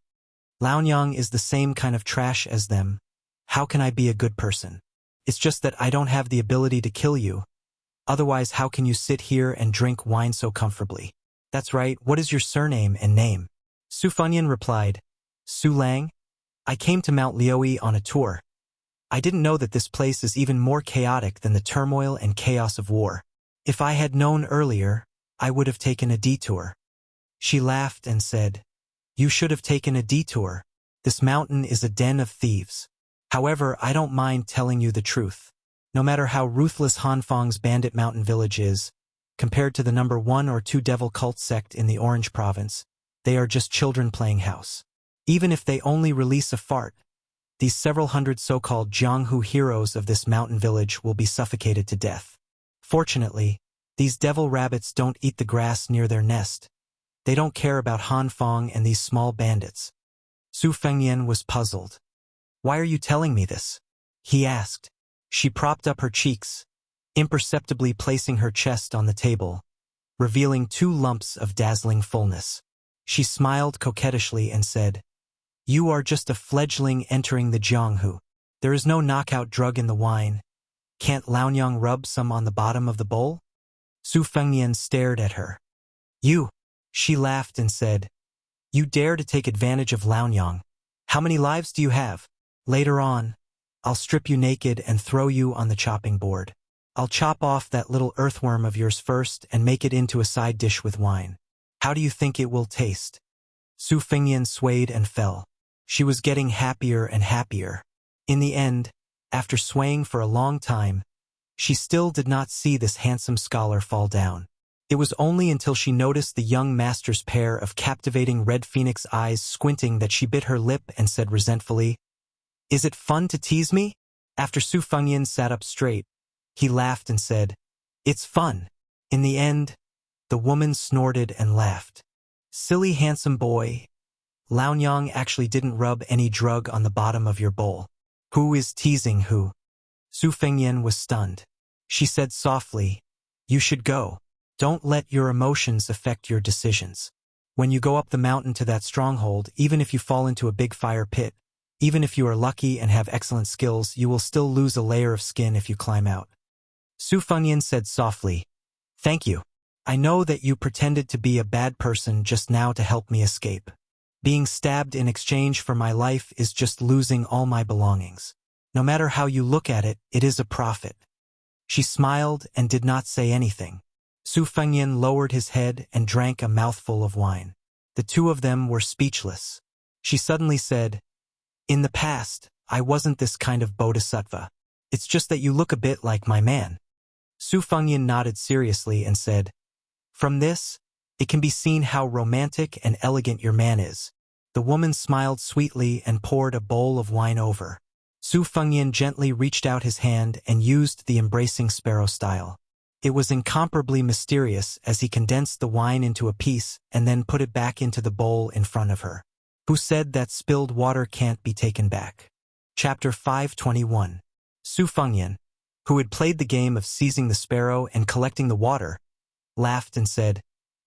"Laonyang is the same kind of trash as them. How can I be a good person? It's just that I don't have the ability to kill you. Otherwise, how can you sit here and drink wine so comfortably?" "That's right, what is your surname and name?" Su Fengyan replied, "Su Lang. I came to Mount Liui on a tour. I didn't know that this place is even more chaotic than the turmoil and chaos of war. If I had known earlier, I would have taken a detour. She laughed and said, You should have taken a detour. This mountain is a den of thieves. However, I don't mind telling you the truth. No matter how ruthless Hanfang's bandit mountain village is, compared to the number 1 or 2 devil cult sect in the Orange province, they are just children playing house. Even if they only release a fart, these several hundred so-called Jianghu heroes of this mountain village will be suffocated to death. Fortunately, these devil rabbits don't eat the grass near their nest. They don't care about Hanfang and these small bandits. Su Fengyan was puzzled. Why are you telling me this? He asked. She propped up her cheeks, imperceptibly placing her chest on the table, revealing 2 lumps of dazzling fullness. She smiled coquettishly and said, You are just a fledgling entering the Jianghu. There is no knockout drug in the wine. Can't Laonyang rub some on the bottom of the bowl? Su Fengyan stared at her. You, she laughed and said, You dare to take advantage of Laonyang. How many lives do you have? Later on, I'll strip you naked and throw you on the chopping board. I'll chop off that little earthworm of yours first and make it into a side dish with wine. How do you think it will taste? Su Fengyan swayed and fell. She was getting happier and happier. In the end, after swaying for a long time, she still did not see this handsome scholar fall down. It was only until she noticed the young master's pair of captivating red phoenix eyes squinting that she bit her lip and said resentfully, Is it fun to tease me? After Su Fengyan sat up straight, he laughed and said, It's fun. In the end, the woman snorted and laughed. Silly handsome boy. Laonyang actually didn't rub any drug on the bottom of your bowl. Who is teasing who? Su Fengyan was stunned. She said softly, You should go. Don't let your emotions affect your decisions. When you go up the mountain to that stronghold, even if you fall into a big fire pit, even if you are lucky and have excellent skills, you will still lose a layer of skin if you climb out. Su Fengyan said softly, Thank you. I know that you pretended to be a bad person just now to help me escape. Being stabbed in exchange for my life is just losing all my belongings. No matter how you look at it, it is a profit. She smiled and did not say anything. Su Fengyan lowered his head and drank a mouthful of wine. The 2 of them were speechless. She suddenly said, In the past, I wasn't this kind of bodhisattva. It's just that you look a bit like my man. Su Fengyan nodded seriously and said, From this, it can be seen how romantic and elegant your man is. The woman smiled sweetly and poured a bowl of wine over. Su Fengyan gently reached out his hand and used the embracing sparrow style. It was incomparably mysterious as he condensed the wine into a piece and then put it back into the bowl in front of her. Who said that spilled water can't be taken back? Chapter 521. Su Fengyan, who had played the game of seizing the sparrow and collecting the water, laughed and said,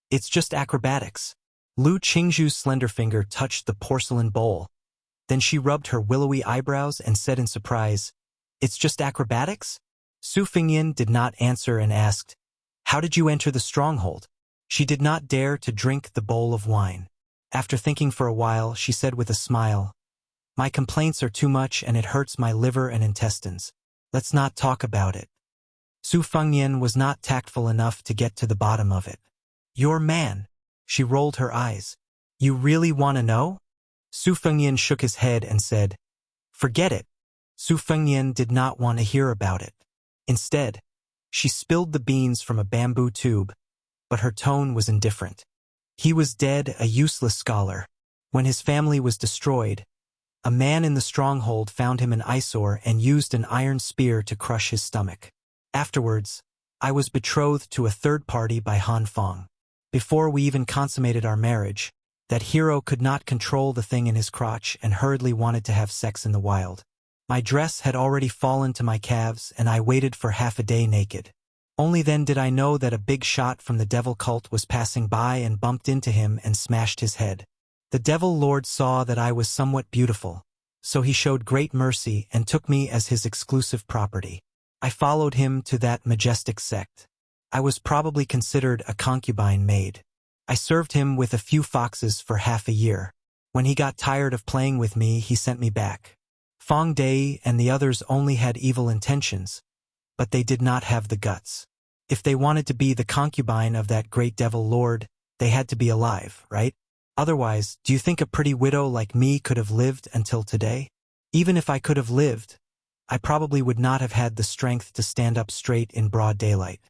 It's just acrobatics. Lu Qingzhu's slender finger touched the porcelain bowl. Then she rubbed her willowy eyebrows and said in surprise, It's just acrobatics? Su Fengyan did not answer and asked, How did you enter the stronghold? She did not dare to drink the bowl of wine. After thinking for a while, she said with a smile, My complaints are too much and it hurts my liver and intestines. Let's not talk about it. Su Fengyan was not tactful enough to get to the bottom of it. Your man. She rolled her eyes. You really want to know? Su Fengyan shook his head and said, Forget it. Su Fengyan did not want to hear about it. Instead, she spilled the beans from a bamboo tube, but her tone was indifferent. He was dead, a useless scholar. When his family was destroyed, a man in the stronghold found him an eyesore and used an iron spear to crush his stomach. Afterwards, I was betrothed to a third party by Hanfang. Before we even consummated our marriage, that hero could not control the thing in his crotch and hurriedly wanted to have sex in the wild. My dress had already fallen to my calves and I waited for half a day naked. Only then did I know that a big shot from the devil cult was passing by and bumped into him and smashed his head. The devil lord saw that I was somewhat beautiful, so he showed great mercy and took me as his exclusive property. I followed him to that majestic sect. I was probably considered a concubine maid. I served him with a few foxes for half a year. When he got tired of playing with me, he sent me back. Fong Dai and the others only had evil intentions, but they did not have the guts. If they wanted to be the concubine of that great devil lord, they had to be alive, right? Otherwise, do you think a pretty widow like me could have lived until today? Even if I could have lived, I probably would not have had the strength to stand up straight in broad daylight.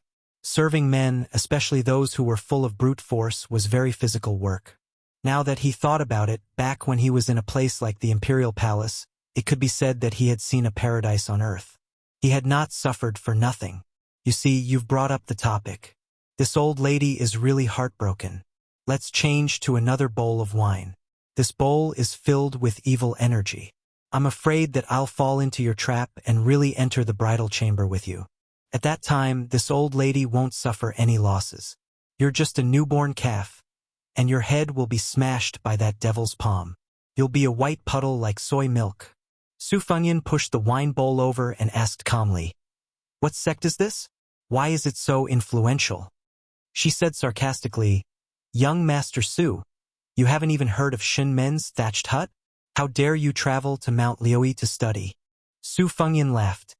Serving men, especially those who were full of brute force, was very physical work. Now that he thought about it, back when he was in a place like the Imperial Palace, it could be said that he had seen a paradise on earth. He had not suffered for nothing. You see, you've brought up the topic. This old lady is really heartbroken. Let's change to another bowl of wine. This bowl is filled with evil energy. I'm afraid that I'll fall into your trap and really enter the bridal chamber with you. At that time, this old lady won't suffer any losses. You're just a newborn calf, and your head will be smashed by that devil's palm. You'll be a white puddle like soy milk. Su Fengyan pushed the wine bowl over and asked calmly, "What sect is this? Why is it so influential?" She said sarcastically, "Young Master Su, you haven't even heard of Shin Men's thatched hut? How dare you travel to Mount Liui to study?" Su Fengyan laughed.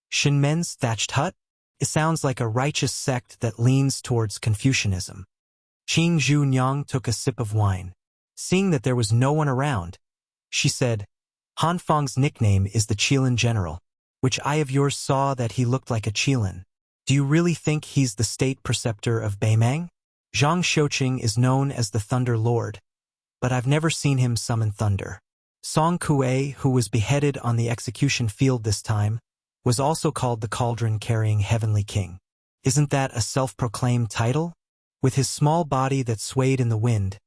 Shin Men's thatched hut? It sounds like a righteous sect that leans towards Confucianism. Qing Zhu Nyang took a sip of wine. Seeing that there was no one around, she said, "Han Feng's nickname is the Qilin General. Which eye of yours saw that he looked like a Qilin? Do you really think he's the state preceptor of Beimang? Zhang Xiuqing is known as the Thunder Lord, but I've never seen him summon thunder." Song Kuei, who was beheaded on the execution field this time, was also called the cauldron-carrying Heavenly King. Isn't that a self-proclaimed title? With his small body that swayed in the wind,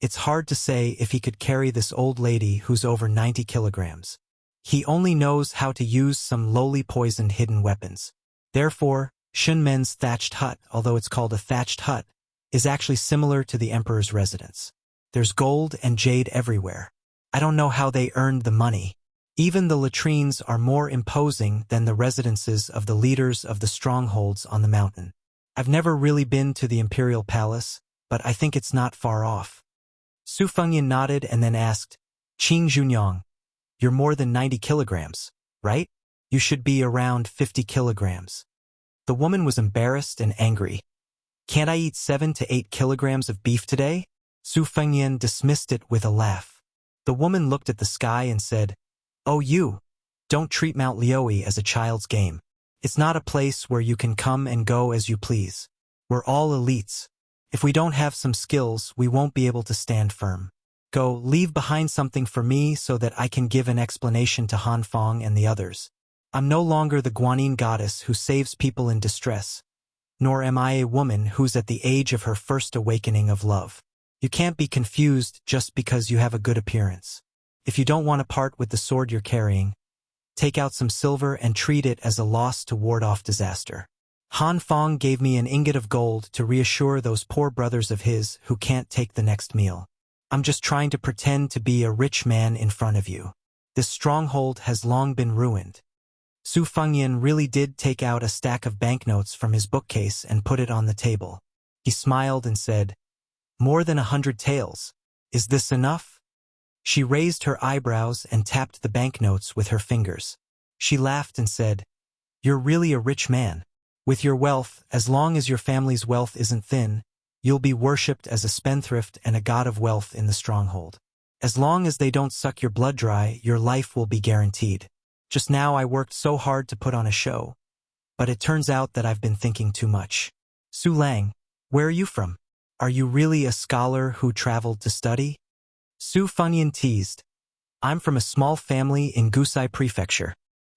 it's hard to say if he could carry this old lady who's over 90 kilograms. He only knows how to use some lowly poisoned hidden weapons. Therefore, Shin Men's thatched hut, although it's called a thatched hut, is actually similar to the emperor's residence. There's gold and jade everywhere. I don't know how they earned the money. Even the latrines are more imposing than the residences of the leaders of the strongholds on the mountain. I've never really been to the Imperial Palace, but I think it's not far off. Su Fengyan nodded and then asked, "Qing Zhunyang, you're more than 90 kilograms, right? You should be around 50 kilograms. The woman was embarrassed and angry. "Can't I eat 7 to 8 kilograms of beef today?" Su Fengyan dismissed it with a laugh. The woman looked at the sky and said, "Oh, you, don't treat Mount Liui as a child's game. It's not a place where you can come and go as you please. We're all elites. If we don't have some skills, we won't be able to stand firm. Go, leave behind something for me so that I can give an explanation to Han Feng and the others. I'm no longer the Guanyin goddess who saves people in distress, nor am I a woman who's at the age of her first awakening of love. You can't be confused just because you have a good appearance. If you don't want to part with the sword you're carrying, take out some silver and treat it as a loss to ward off disaster. Han Feng gave me an ingot of gold to reassure those poor brothers of his who can't take the next meal. I'm just trying to pretend to be a rich man in front of you. This stronghold has long been ruined." Su Fengyan really did take out a stack of banknotes from his bookcase and put it on the table. He smiled and said, "More than 100 taels. Is this enough?" She raised her eyebrows and tapped the banknotes with her fingers. She laughed and said, "You're really a rich man. With your wealth, as long as your family's wealth isn't thin, you'll be worshipped as a spendthrift and a god of wealth in the stronghold. As long as they don't suck your blood dry, your life will be guaranteed. Just now I worked so hard to put on a show, but it turns out that I've been thinking too much. Su Lang, where are you from? Are you really a scholar who traveled to study?" Su Fengyan teased, "I'm from a small family in Gusai Prefecture.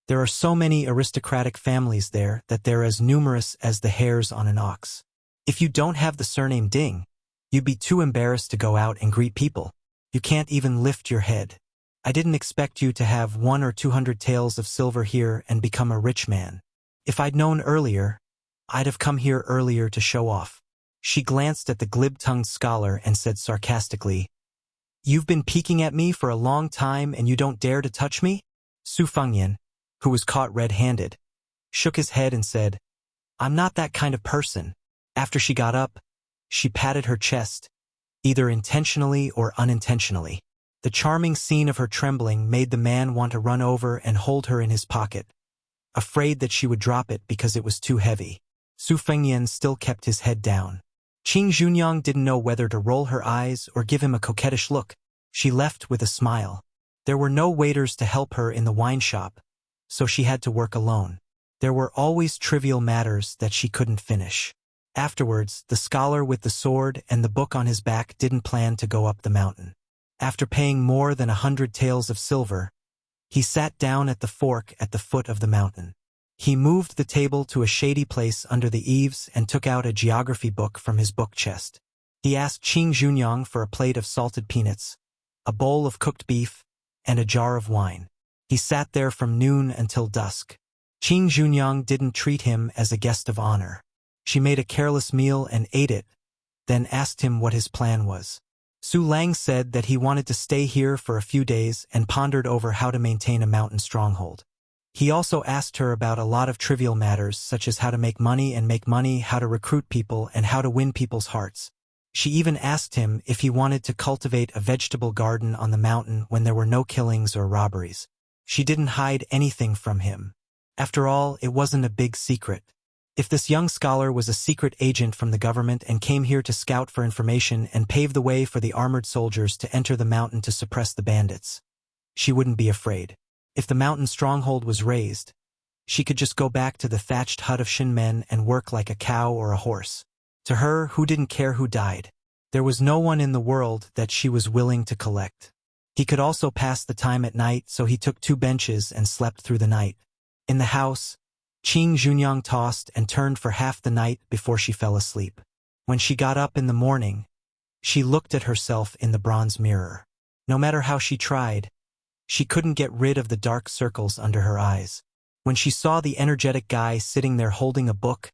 There are so many aristocratic families there that they're as numerous as the hairs on an ox. If you don't have the surname Ding, you'd be too embarrassed to go out and greet people. You can't even lift your head. I didn't expect you to have 100 or 200 taels of silver here and become a rich man. If I'd known earlier, I'd have come here earlier to show off." She glanced at the glib-tongued scholar and said sarcastically, "You've been peeking at me for a long time and you don't dare to touch me?" Su Fengyan, who was caught red-handed, shook his head and said, "I'm not that kind of person." After she got up, she patted her chest, either intentionally or unintentionally. The charming scene of her trembling made the man want to run over and hold her in his pocket, afraid that she would drop it because it was too heavy. Su Fengyan still kept his head down. Qing Junyang didn't know whether to roll her eyes or give him a coquettish look. She left with a smile. There were no waiters to help her in the wine shop, so she had to work alone. There were always trivial matters that she couldn't finish. Afterwards, the scholar with the sword and the book on his back didn't plan to go up the mountain. After paying more than 100 taels of silver, he sat down at the fork at the foot of the mountain. He moved the table to a shady place under the eaves and took out a geography book from his book chest. He asked Qing Junyang for a plate of salted peanuts, a bowl of cooked beef, and a jar of wine. He sat there from noon until dusk. Qing Junyang didn't treat him as a guest of honor. She made a careless meal and ate it, then asked him what his plan was. Su Lang said that he wanted to stay here for a few days and pondered over how to maintain a mountain stronghold. He also asked her about a lot of trivial matters such as how to make money, how to recruit people, and how to win people's hearts. She even asked him if he wanted to cultivate a vegetable garden on the mountain when there were no killings or robberies. She didn't hide anything from him. After all, it wasn't a big secret. If this young scholar was a secret agent from the government and came here to scout for information and pave the way for the armored soldiers to enter the mountain to suppress the bandits, she wouldn't be afraid. If the mountain stronghold was raised, she could just go back to the thatched hut of Shin men and work like a cow or a horse. To her, who didn't care who died, there was no one in the world that she was willing to collect. He could also pass the time at night, so he took 2 benches and slept through the night. In the house, Qing Junyang tossed and turned for half the night before she fell asleep. When she got up in the morning, she looked at herself in the bronze mirror. No matter how she tried, she couldn't get rid of the dark circles under her eyes. When she saw the energetic guy sitting there holding a book,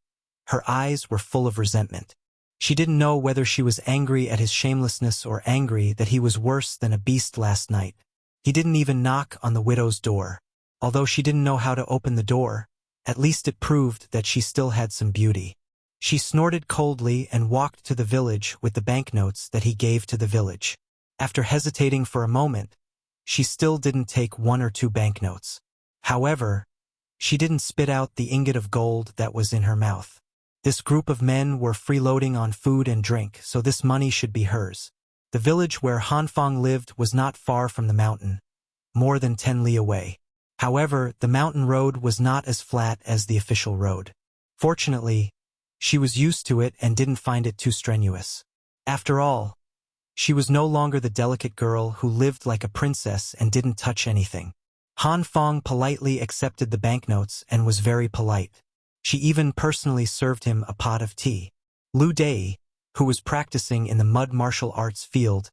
her eyes were full of resentment. She didn't know whether she was angry at his shamelessness or angry that he was worse than a beast last night. He didn't even knock on the widow's door. Although she didn't know how to open the door, at least it proved that she still had some beauty. She snorted coldly and walked to the village with the banknotes that he gave to the village. After hesitating for a moment, she still didn't take 1 or 2 banknotes. However, she didn't spit out the ingot of gold that was in her mouth. This group of men were freeloading on food and drink, so this money should be hers. The village where Hanfang lived was not far from the mountain, more than 10 li away. However, the mountain road was not as flat as the official road. Fortunately, she was used to it and didn't find it too strenuous. After all, she was no longer the delicate girl who lived like a princess and didn't touch anything. Han Fong politely accepted the banknotes and was very polite. She even personally served him a pot of tea. Liu Dei, who was practicing in the mud martial arts field,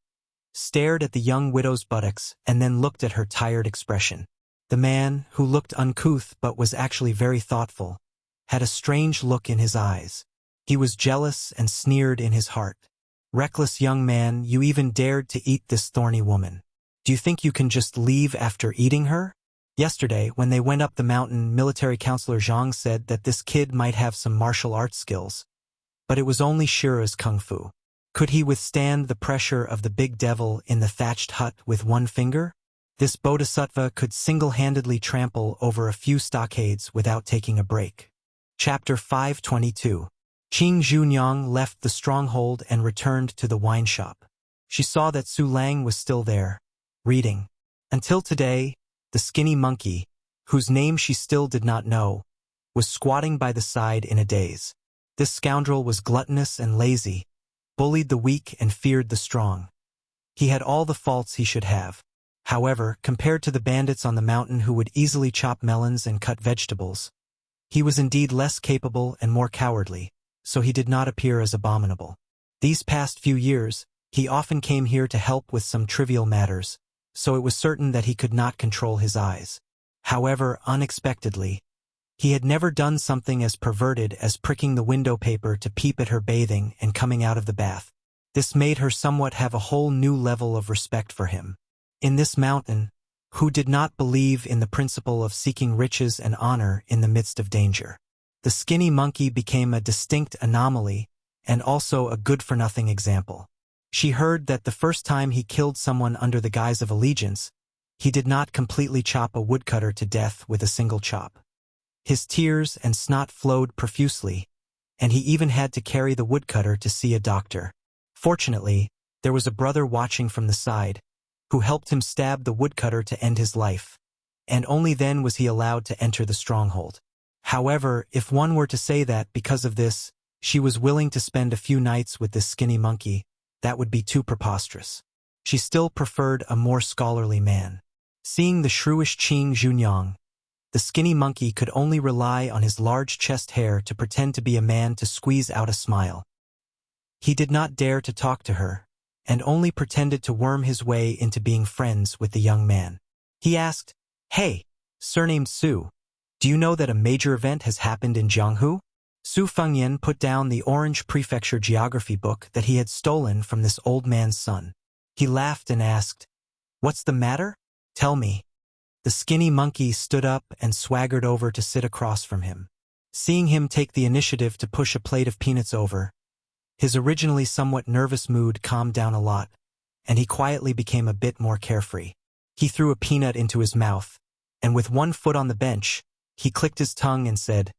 stared at the young widow's buttocks and then looked at her tired expression. The man, who looked uncouth but was actually very thoughtful, had a strange look in his eyes. He was jealous and sneered in his heart. "Reckless young man, you even dared to eat this thorny woman. Do you think you can just leave after eating her?" Yesterday, when they went up the mountain, military counselor Zhang said that this kid might have some martial arts skills. But it was only Shira's kung fu. Could he withstand the pressure of the big devil in the thatched hut with 1 finger? This bodhisattva could single-handedly trample over a few stockades without taking a break. Chapter 522. Qing Junyang left the stronghold and returned to the wine shop. She saw that Su Lang was still there, reading. Until today, the skinny monkey, whose name she still did not know, was squatting by the side in a daze. This scoundrel was gluttonous and lazy, bullied the weak and feared the strong. He had all the faults he should have. However, compared to the bandits on the mountain who would easily chop melons and cut vegetables, he was indeed less capable and more cowardly, so he did not appear as abominable. These past few years, he often came here to help with some trivial matters, so it was certain that he could not control his eyes. However, unexpectedly, he had never done something as perverted as pricking the window paper to peep at her bathing and coming out of the bath. This made her somewhat have a whole new level of respect for him. In this mountain, who did not believe in the principle of seeking riches and honor in the midst of danger? The skinny monkey became a distinct anomaly and also a good-for-nothing example. She heard that the first time he killed someone under the guise of allegiance, he did not completely chop a woodcutter to death with a single chop. His tears and snot flowed profusely, and he even had to carry the woodcutter to see a doctor. Fortunately, there was a brother watching from the side, who helped him stab the woodcutter to end his life, and only then was he allowed to enter the stronghold. However, if one were to say that, because of this, she was willing to spend a few nights with this skinny monkey, that would be too preposterous. She still preferred a more scholarly man. Seeing the shrewish Qing Junyang, the skinny monkey could only rely on his large chest hair to pretend to be a man to squeeze out a smile. He did not dare to talk to her, and only pretended to worm his way into being friends with the young man. He asked, "Hey, surnamed Su, do you know that a major event has happened in Jianghu?" Su Fengyan put down the orange prefecture geography book that he had stolen from this old man's son. He laughed and asked, "What's the matter? Tell me." The skinny monkey stood up and swaggered over to sit across from him. Seeing him take the initiative to push a plate of peanuts over, his originally somewhat nervous mood calmed down a lot, and he quietly became a bit more carefree. He threw a peanut into his mouth, and with one foot on the bench, he clicked his tongue and said,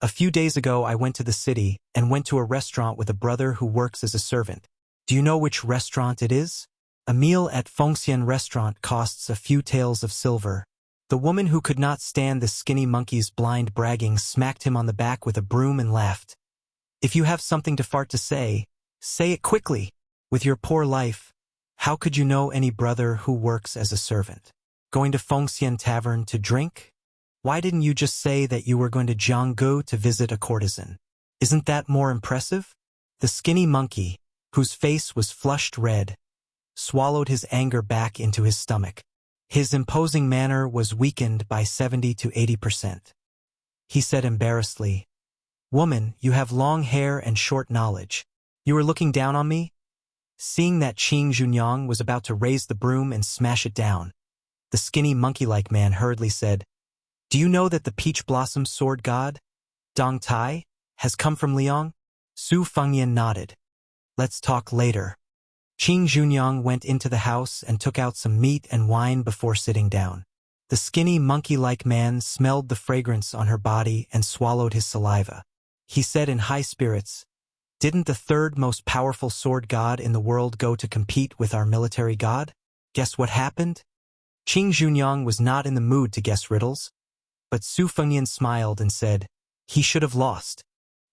"A few days ago I went to the city and went to a restaurant with a brother who works as a servant. Do you know which restaurant it is? A meal at Fengxian restaurant costs a few taels of silver." The woman who could not stand the skinny monkey's blind bragging smacked him on the back with a broom and laughed. "If you have something to fart to say it quickly. With your poor life, how could you know any brother who works as a servant? Going to Fengxian Tavern to drink? Why didn't you just say that you were going to Jianggu to visit a courtesan? Isn't that more impressive?" The skinny monkey, whose face was flushed red, swallowed his anger back into his stomach. His imposing manner was weakened by 70 to 80%. He said embarrassedly, "Woman, you have long hair and short knowledge. You are looking down on me?" Seeing that Qing Junyang was about to raise the broom and smash it down, the skinny monkey-like man hurriedly said, "Do you know that the peach blossom sword god, Dong Tai, has come from Liang?" Su Fengyan nodded. "Let's talk later." Qing Junyang went into the house and took out some meat and wine before sitting down. The skinny monkey-like man smelled the fragrance on her body and swallowed his saliva. He said in high spirits, "Didn't the third most powerful sword god in the world go to compete with our military god? Guess what happened?" Qing Junyang was not in the mood to guess riddles, but Su Fengyan smiled and said, "He should have lost."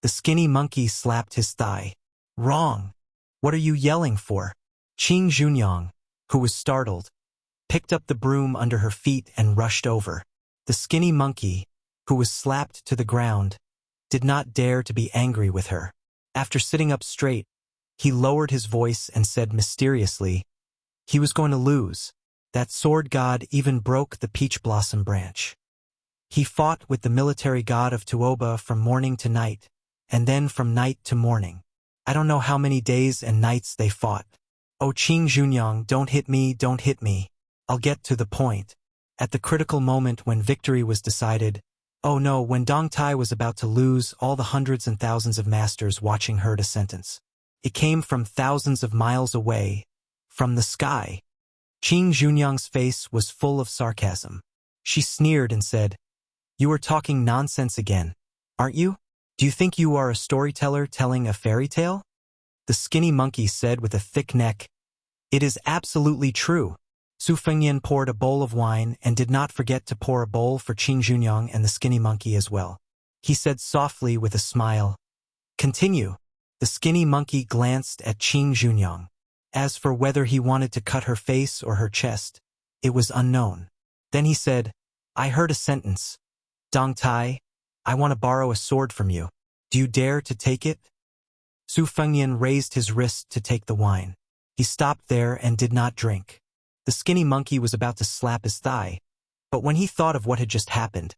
The skinny monkey slapped his thigh. "Wrong. What are you yelling for?" Qing Junyang, who was startled, picked up the broom under her feet and rushed over. The skinny monkey, who was slapped to the ground, did not dare to be angry with her. After sitting up straight, he lowered his voice and said mysteriously, "He was going to lose. That sword god even broke the peach blossom branch. He fought with the military god of Tuoba from morning to night, and then from night to morning. I don't know how many days and nights they fought. Oh, Qing Junyang, don't hit me, don't hit me. I'll get to the point." At the critical moment when victory was decided, oh no, when Dong Tai was about to lose, all the hundreds and thousands of masters watching heard a sentence. It came from thousands of miles away, from the sky. Qing Junyang's face was full of sarcasm. She sneered and said, "You are talking nonsense again, aren't you? Do you think you are a storyteller telling a fairy tale?" The skinny monkey said with a thick neck, "It is absolutely true." Su Fengyan poured a bowl of wine and did not forget to pour a bowl for Qing Junyang and the skinny monkey as well. He said softly with a smile, "Continue." The skinny monkey glanced at Qing Junyang. As for whether he wanted to cut her face or her chest, it was unknown. Then he said, "I heard a sentence. Dong Tai, I want to borrow a sword from you. Do you dare to take it?" Su Fengyan raised his wrist to take the wine. He stopped there and did not drink. The skinny monkey was about to slap his thigh, but when he thought of what had just happened,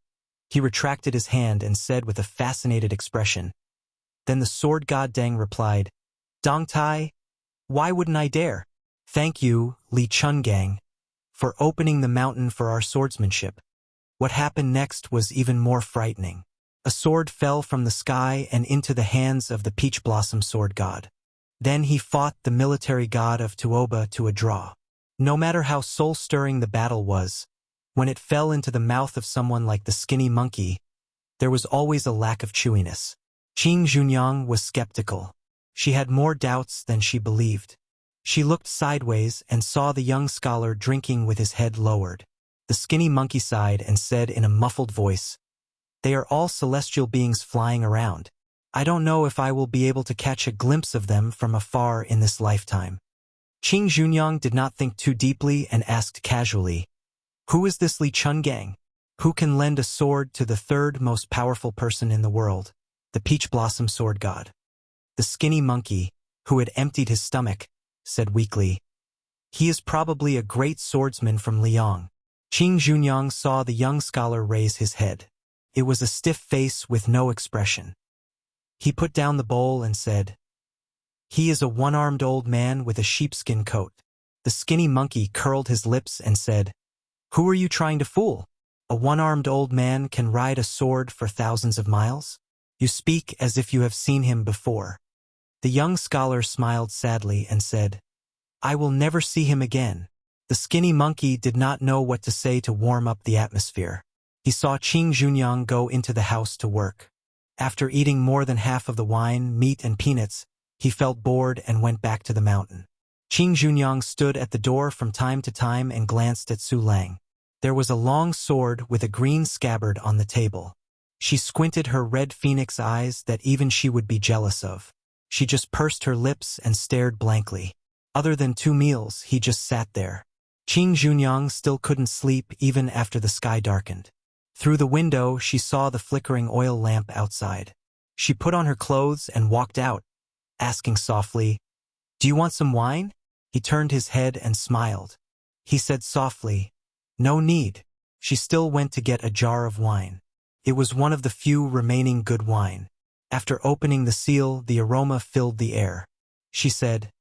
he retracted his hand and said with a fascinated expression. Then the sword god Deng replied, "Dong Tai, why wouldn't I dare? Thank you, Li Chungang, for opening the mountain for our swordsmanship." What happened next was even more frightening. A sword fell from the sky and into the hands of the peach blossom sword god. Then he fought the military god of Tuoba to a draw. No matter how soul-stirring the battle was, when it fell into the mouth of someone like the skinny monkey, there was always a lack of chewiness. Qing Junyang was skeptical. She had more doubts than she believed. She looked sideways and saw the young scholar drinking with his head lowered. The skinny monkey sighed and said in a muffled voice, "They are all celestial beings flying around. I don't know if I will be able to catch a glimpse of them from afar in this lifetime." Qing Junyang did not think too deeply and asked casually, "Who is this Li Chungang? Who can lend a sword to the third most powerful person in the world, the Peach Blossom Sword God?" The skinny monkey, who had emptied his stomach, said weakly, "He is probably a great swordsman from Liang." Qing Junyang saw the young scholar raise his head. It was a stiff face with no expression. He put down the bowl and said, "He is a one-armed old man with a sheepskin coat." The skinny monkey curled his lips and said, "Who are you trying to fool? A one-armed old man can ride a sword for thousands of miles? You speak as if you have seen him before." The young scholar smiled sadly and said, "I will never see him again." The skinny monkey did not know what to say to warm up the atmosphere. He saw Qing Junyang go into the house to work. After eating more than half of the wine, meat, and peanuts, he felt bored and went back to the mountain. Qing Junyang stood at the door from time to time and glanced at Su Lang. There was a long sword with a green scabbard on the table. She squinted her red phoenix eyes that even she would be jealous of. She just pursed her lips and stared blankly. Other than 2 meals, he just sat there. Qing Junyang still couldn't sleep even after the sky darkened. Through the window, she saw the flickering oil lamp outside. She put on her clothes and walked out, asking softly, "Do you want some wine?" He turned his head and smiled. He said softly, "No need." She still went to get a jar of wine. It was one of the few remaining good wine. After opening the seal, the aroma filled the air. She said,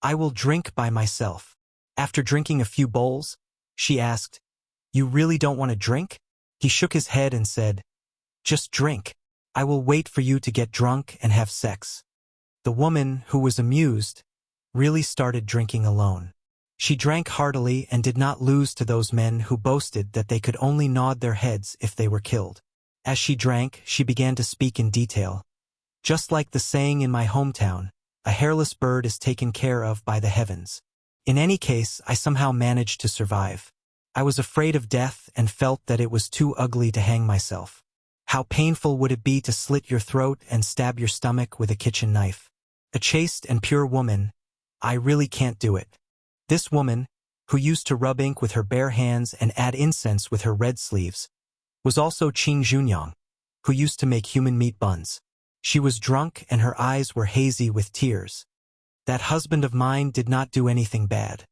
"I will drink by myself." After drinking a few bowls, she asked, "You really don't want to drink?" He shook his head and said, "Just drink. I will wait for you to get drunk and have sex." The woman, who was amused, really started drinking alone. She drank heartily and did not lose to those men who boasted that they could only nod their heads if they were killed. As she drank, she began to speak in detail. "Just like the saying in my hometown, a hairless bird is taken care of by the heavens. In any case, I somehow managed to survive. I was afraid of death and felt that it was too ugly to hang myself. How painful would it be to slit your throat and stab your stomach with a kitchen knife? A chaste and pure woman, I really can't do it." This woman, who used to rub ink with her bare hands and add incense with her red sleeves, was also Qing Junyang, who used to make human meat buns. She was drunk and her eyes were hazy with tears. That husband of mine did not do anything bad,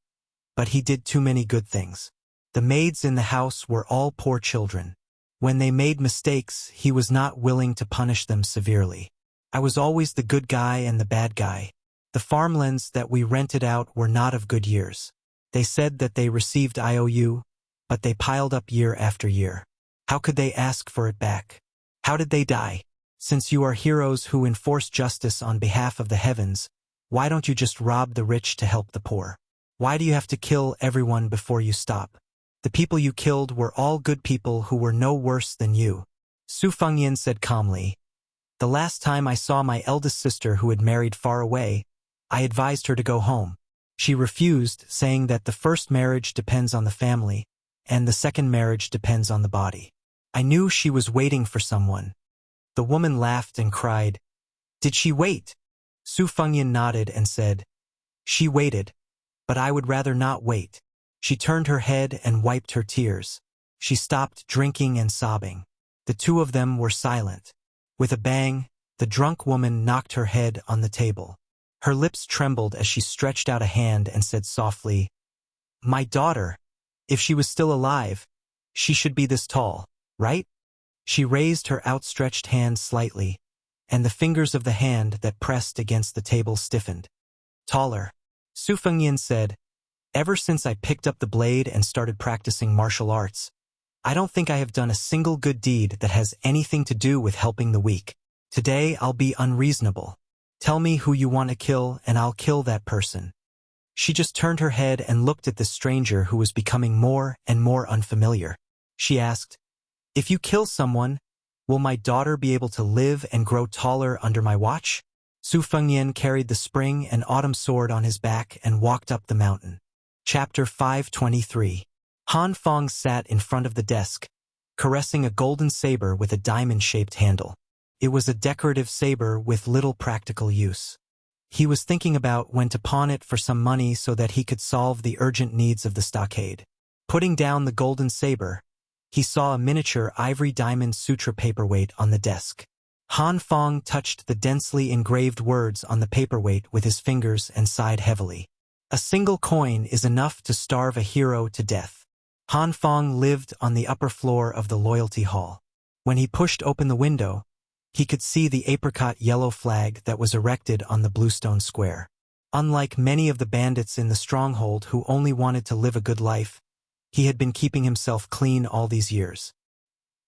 but he did too many good things. The maids in the house were all poor children. When they made mistakes, he was not willing to punish them severely. I was always the good guy and the bad guy. The farmlands that we rented out were not of good years. They said that they received IOU, but they piled up year after year. How could they ask for it back? How did they die? Since you are heroes who enforce justice on behalf of the heavens, why don't you just rob the rich to help the poor? Why do you have to kill everyone before you stop? The people you killed were all good people who were no worse than you." Su Fengyan said calmly, "The last time I saw my eldest sister who had married far away, I advised her to go home. She refused, saying that the first marriage depends on the family, and the second marriage depends on the body. I knew she was waiting for someone." The woman laughed and cried, "Did she wait?" Su Fengyan nodded and said, "She waited, but I would rather not wait." She turned her head and wiped her tears. She stopped drinking and sobbing. The two of them were silent. With a bang, the drunk woman knocked her head on the table. Her lips trembled as she stretched out a hand and said softly, "My daughter, if she was still alive, she should be this tall, right?" She raised her outstretched hand slightly, and the fingers of the hand that pressed against the table stiffened. "Taller," Su Fengyan said. "Ever since I picked up the blade and started practicing martial arts, I don't think I have done a single good deed that has anything to do with helping the weak. Today I'll be unreasonable. Tell me who you want to kill and I'll kill that person. She just turned her head and looked at the stranger who was becoming more and more unfamiliar. She asked, "If you kill someone, will my daughter be able to live and grow taller under my watch?" Su Fengnian carried the spring and autumn sword on his back and walked up the mountain. Chapter 523. Han Feng sat in front of the desk, caressing a golden saber with a diamond-shaped handle. It was a decorative saber with little practical use. He was thinking about when to pawn it for some money so that he could solve the urgent needs of the stockade. Putting down the golden saber, he saw a miniature ivory diamond sutra paperweight on the desk. Han Feng touched the densely engraved words on the paperweight with his fingers and sighed heavily. A single coin is enough to starve a hero to death. Han Feng lived on the upper floor of the Loyalty Hall. When he pushed open the window, he could see the apricot yellow flag that was erected on the bluestone square. Unlike many of the bandits in the stronghold who only wanted to live a good life, he had been keeping himself clean all these years.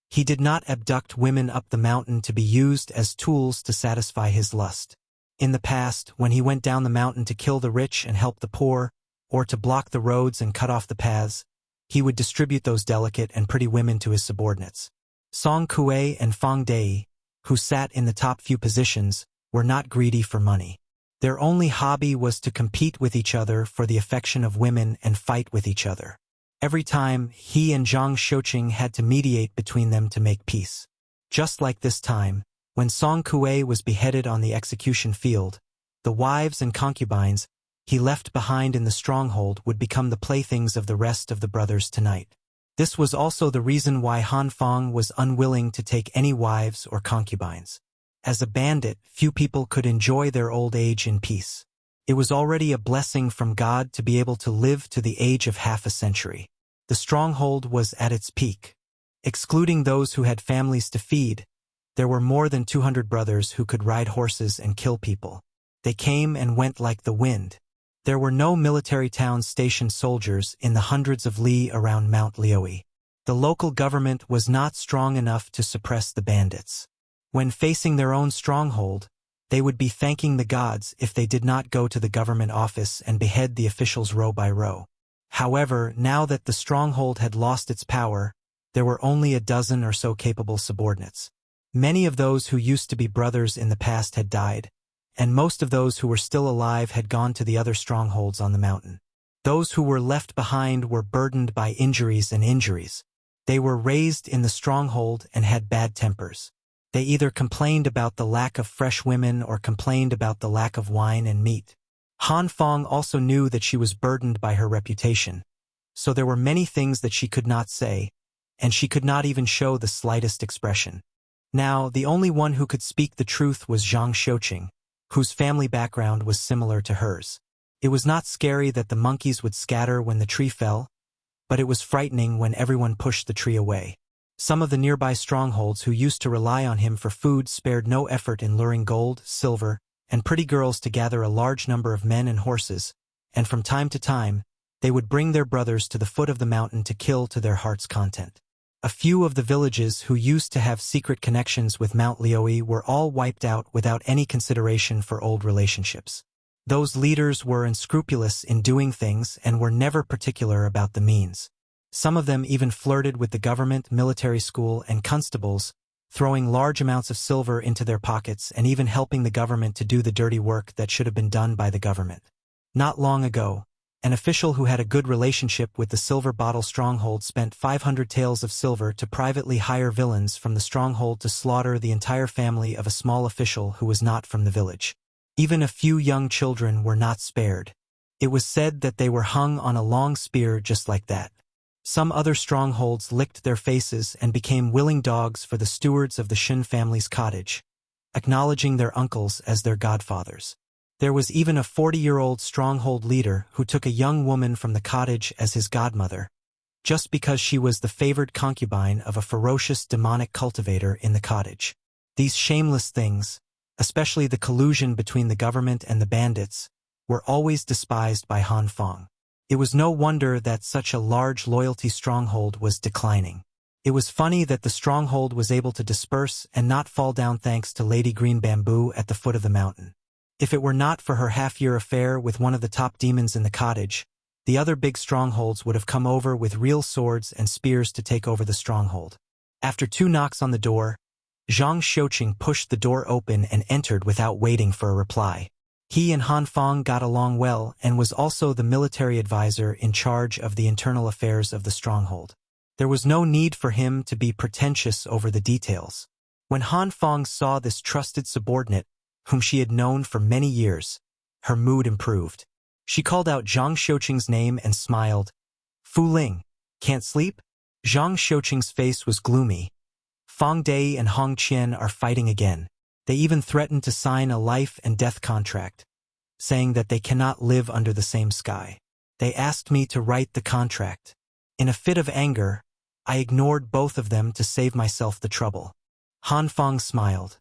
He did not abduct women up the mountain to be used as tools to satisfy his lust. In the past, when he went down the mountain to kill the rich and help the poor, or to block the roads and cut off the paths, he would distribute those delicate and pretty women to his subordinates. Song Kuei and Fang Dei, who sat in the top few positions, were not greedy for money. Their only hobby was to compete with each other for the affection of women and fight with each other. Every time, he and Zhang Shouqing had to mediate between them to make peace. Just like this time, when Song Kuei was beheaded on the execution field, the wives and concubines he left behind in the stronghold would become the playthings of the rest of the brothers tonight. This was also the reason why Han Feng was unwilling to take any wives or concubines. As a bandit, few people could enjoy their old age in peace. It was already a blessing from God to be able to live to the age of half a century. The stronghold was at its peak. Excluding those who had families to feed, there were more than 200 brothers who could ride horses and kill people. They came and went like the wind. There were no military towns stationed soldiers in the hundreds of li around Mount Liui. The local government was not strong enough to suppress the bandits. When facing their own stronghold, they would be thanking the gods if they did not go to the government office and behead the officials row by row. However, now that the stronghold had lost its power, there were only a dozen or so capable subordinates. Many of those who used to be brothers in the past had died, and most of those who were still alive had gone to the other strongholds on the mountain. Those who were left behind were burdened by injuries and injuries. They were raised in the stronghold and had bad tempers. They either complained about the lack of fresh women or complained about the lack of wine and meat. Han Feng also knew that she was burdened by her reputation, so there were many things that she could not say, and she could not even show the slightest expression. Now, the only one who could speak the truth was Zhang Shouqing, whose family background was similar to hers. It was not scary that the monkeys would scatter when the tree fell, but it was frightening when everyone pushed the tree away. Some of the nearby strongholds who used to rely on him for food spared no effort in luring gold, silver, and pretty girls to gather a large number of men and horses, and from time to time, they would bring their brothers to the foot of the mountain to kill to their heart's content. A few of the villages who used to have secret connections with Mount Liui were all wiped out without any consideration for old relationships. Those leaders were unscrupulous in doing things and were never particular about the means. Some of them even flirted with the government, military school, and constables, throwing large amounts of silver into their pockets and even helping the government to do the dirty work that should have been done by the government. Not long ago, an official who had a good relationship with the Silver Bottle Stronghold spent 500 taels of silver to privately hire villains from the stronghold to slaughter the entire family of a small official who was not from the village. Even a few young children were not spared. It was said that they were hung on a long spear just like that. Some other strongholds licked their faces and became willing dogs for the stewards of the Shin family's cottage, acknowledging their uncles as their godfathers. There was even a 40-year-old stronghold leader who took a young woman from the cottage as his godmother, just because she was the favored concubine of a ferocious demonic cultivator in the cottage. These shameless things, especially the collusion between the government and the bandits, were always despised by Han Feng. It was no wonder that such a large loyalty stronghold was declining. It was funny that the stronghold was able to disperse and not fall down thanks to Lady Green Bamboo at the foot of the mountain. If it were not for her half-year affair with one of the top demons in the cottage, the other big strongholds would have come over with real swords and spears to take over the stronghold. After 2 knocks on the door, Zhang Xiuqing pushed the door open and entered without waiting for a reply. He and Han Feng got along well and was also the military advisor in charge of the internal affairs of the stronghold. There was no need for him to be pretentious over the details. When Han Feng saw this trusted subordinate, whom she had known for many years, her mood improved. She called out Zhang Xiuqing's name and smiled. "Fu Ling, can't sleep?" Zhang Xiuqing's face was gloomy. Feng Dai and Hong Qian are fighting again. They even threatened to sign a life and death contract, saying that they cannot live under the same sky. They asked me to write the contract. In a fit of anger, I ignored both of them to save myself the trouble. Han Feng smiled.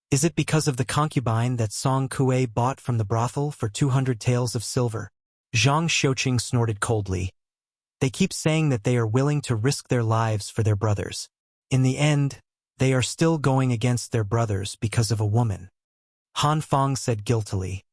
"Is it because of the concubine that Song Kuei bought from the brothel for 200 taels of silver?" Zhang Xiuqing snorted coldly. "They keep saying that they are willing to risk their lives for their brothers. In the end, they are still going against their brothers because of a woman." Han Feng said guiltily.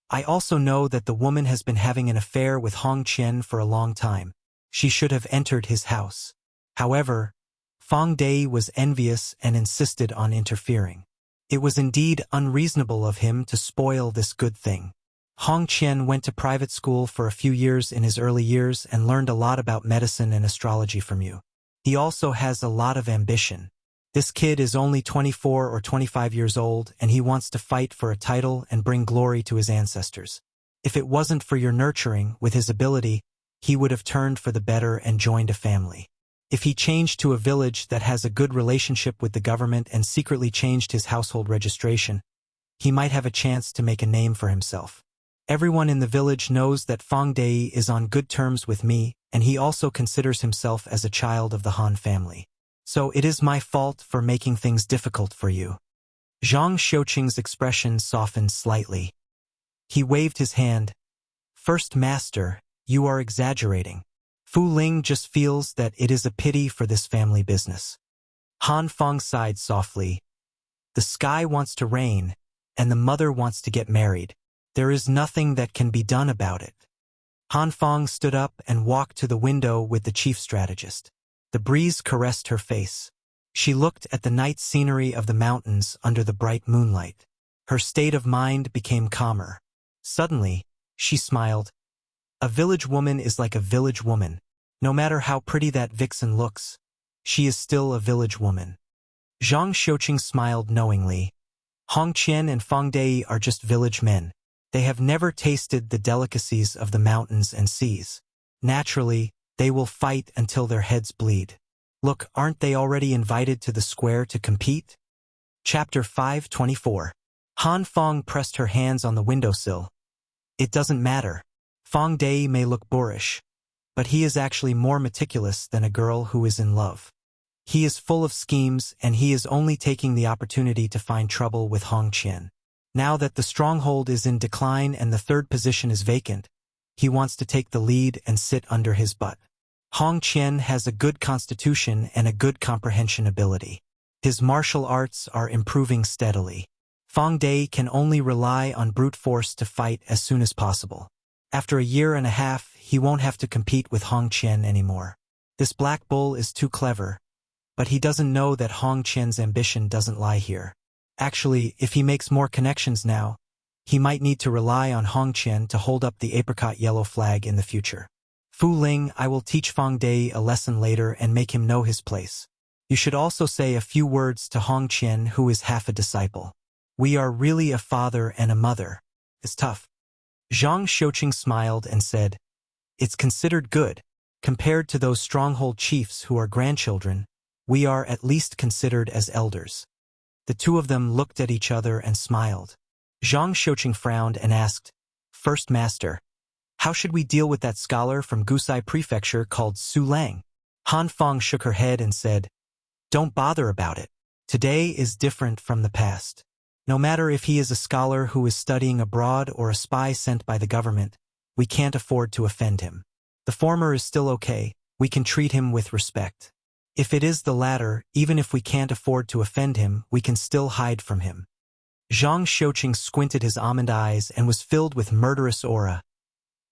"I also know that the woman has been having an affair with Hong Qian for a long time. She should have entered his house." However, Feng Dai was envious and insisted on interfering. It was indeed unreasonable of him to spoil this good thing. Hong Qian went to private school for a few years in his early years and learned a lot about medicine and astrology from you. He also has a lot of ambition. This kid is only 24 or 25 years old, and he wants to fight for a title and bring glory to his ancestors. If it wasn't for your nurturing with his ability, he would have turned for the better and joined a family. If he changed to a village that has a good relationship with the government and secretly changed his household registration, he might have a chance to make a name for himself. Everyone in the village knows that Feng Dai is on good terms with me, and he also considers himself as a child of the Han family. So it is my fault for making things difficult for you." Zhang Xiuqing's expression softened slightly. He waved his hand. "First Master, you are exaggerating. Fu Ling just feels that it is a pity for this family business." Han Feng sighed softly. "The sky wants to rain, and the mother wants to get married. There is nothing that can be done about it." Han Feng stood up and walked to the window with the chief strategist. The breeze caressed her face. She looked at the night scenery of the mountains under the bright moonlight. Her state of mind became calmer. Suddenly, she smiled. "A village woman is like a village woman. No matter how pretty that vixen looks, she is still a village woman." Zhang Xiuqing smiled knowingly. Hong Qian and Feng Dai are just village men. They have never tasted the delicacies of the mountains and seas. Naturally, they will fight until their heads bleed. Look, aren't they already invited to the square to compete? Chapter 524. Han Feng pressed her hands on the windowsill. "It doesn't matter. Feng Dai may look boorish, but he is actually more meticulous than a girl who is in love. He is full of schemes, and he is only taking the opportunity to find trouble with Hong Qian. Now that the stronghold is in decline and the 3rd position is vacant, he wants to take the lead and sit under his butt. Hong Qian has a good constitution and a good comprehension ability. His martial arts are improving steadily. Feng Dai can only rely on brute force to fight as soon as possible. After a year and a half, he won't have to compete with Hong Qian anymore. This black bull is too clever, but he doesn't know that Hong Qian's ambition doesn't lie here. Actually, if he makes more connections now, he might need to rely on Hong Qian to hold up the apricot yellow flag in the future. Fu Ling, I will teach Feng Dai a lesson later and make him know his place. You should also say a few words to Hong Qian, who is half a disciple. We are really a father and a mother. It's tough." Zhang Xiuqing smiled and said, "It's considered good. Compared to those stronghold chiefs who are grandchildren, we are at least considered as elders." The two of them looked at each other and smiled. Zhang Xiuqing frowned and asked, "First Master, how should we deal with that scholar from Gusai Prefecture called Su Lang?" Han Feng shook her head and said, "Don't bother about it. Today is different from the past. No matter if he is a scholar who is studying abroad or a spy sent by the government, we can't afford to offend him. The former is still okay, we can treat him with respect. If it is the latter, even if we can't afford to offend him, we can still hide from him." Zhang Xiuqing squinted his almond eyes and was filled with murderous aura.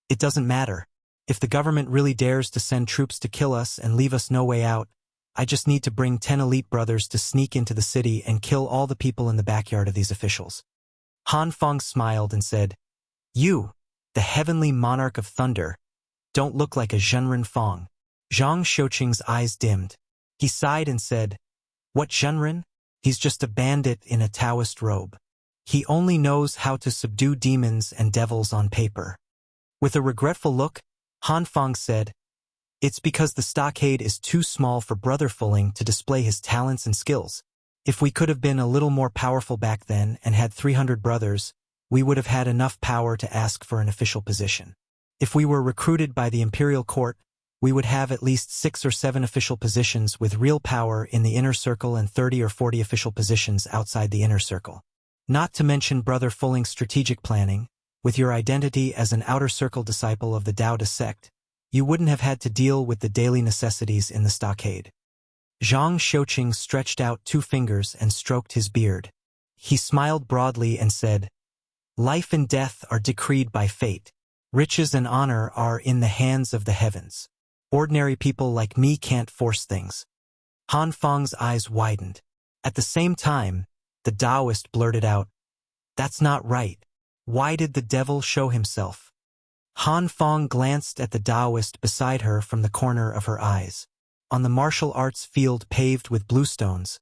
It doesn't matter. If the government really dares to send troops to kill us and leave us no way out, I just need to bring 10 elite brothers to sneak into the city and kill all the people in the backyard of these officials. Han Feng smiled and said, You, the heavenly monarch of thunder, don't look like a Zhenren Feng. Zhang Xiuqing's eyes dimmed. He sighed and said, What Zhenren? He's just a bandit in a Taoist robe. He only knows how to subdue demons and devils on paper. With a regretful look, Han Feng said, It's because the stockade is too small for Brother Fulling to display his talents and skills. If we could have been a little more powerful back then and had 300 brothers, we would have had enough power to ask for an official position. If we were recruited by the imperial court, we would have at least 6 or 7 official positions with real power in the inner circle and 30 or 40 official positions outside the inner circle. Not to mention Brother Fulling's strategic planning, with your identity as an outer circle disciple of the Dao sect, you wouldn't have had to deal with the daily necessities in the stockade. Zhang Xiuqing stretched out 2 fingers and stroked his beard. He smiled broadly and said, Life and death are decreed by fate. Riches and honor are in the hands of the heavens. Ordinary people like me can't force things. Han Feng's eyes widened. At the same time, the Taoist blurted out, That's not right. Why did the devil show himself? Han Feng glanced at the Taoist beside her from the corner of her eyes. On the martial arts field paved with bluestones,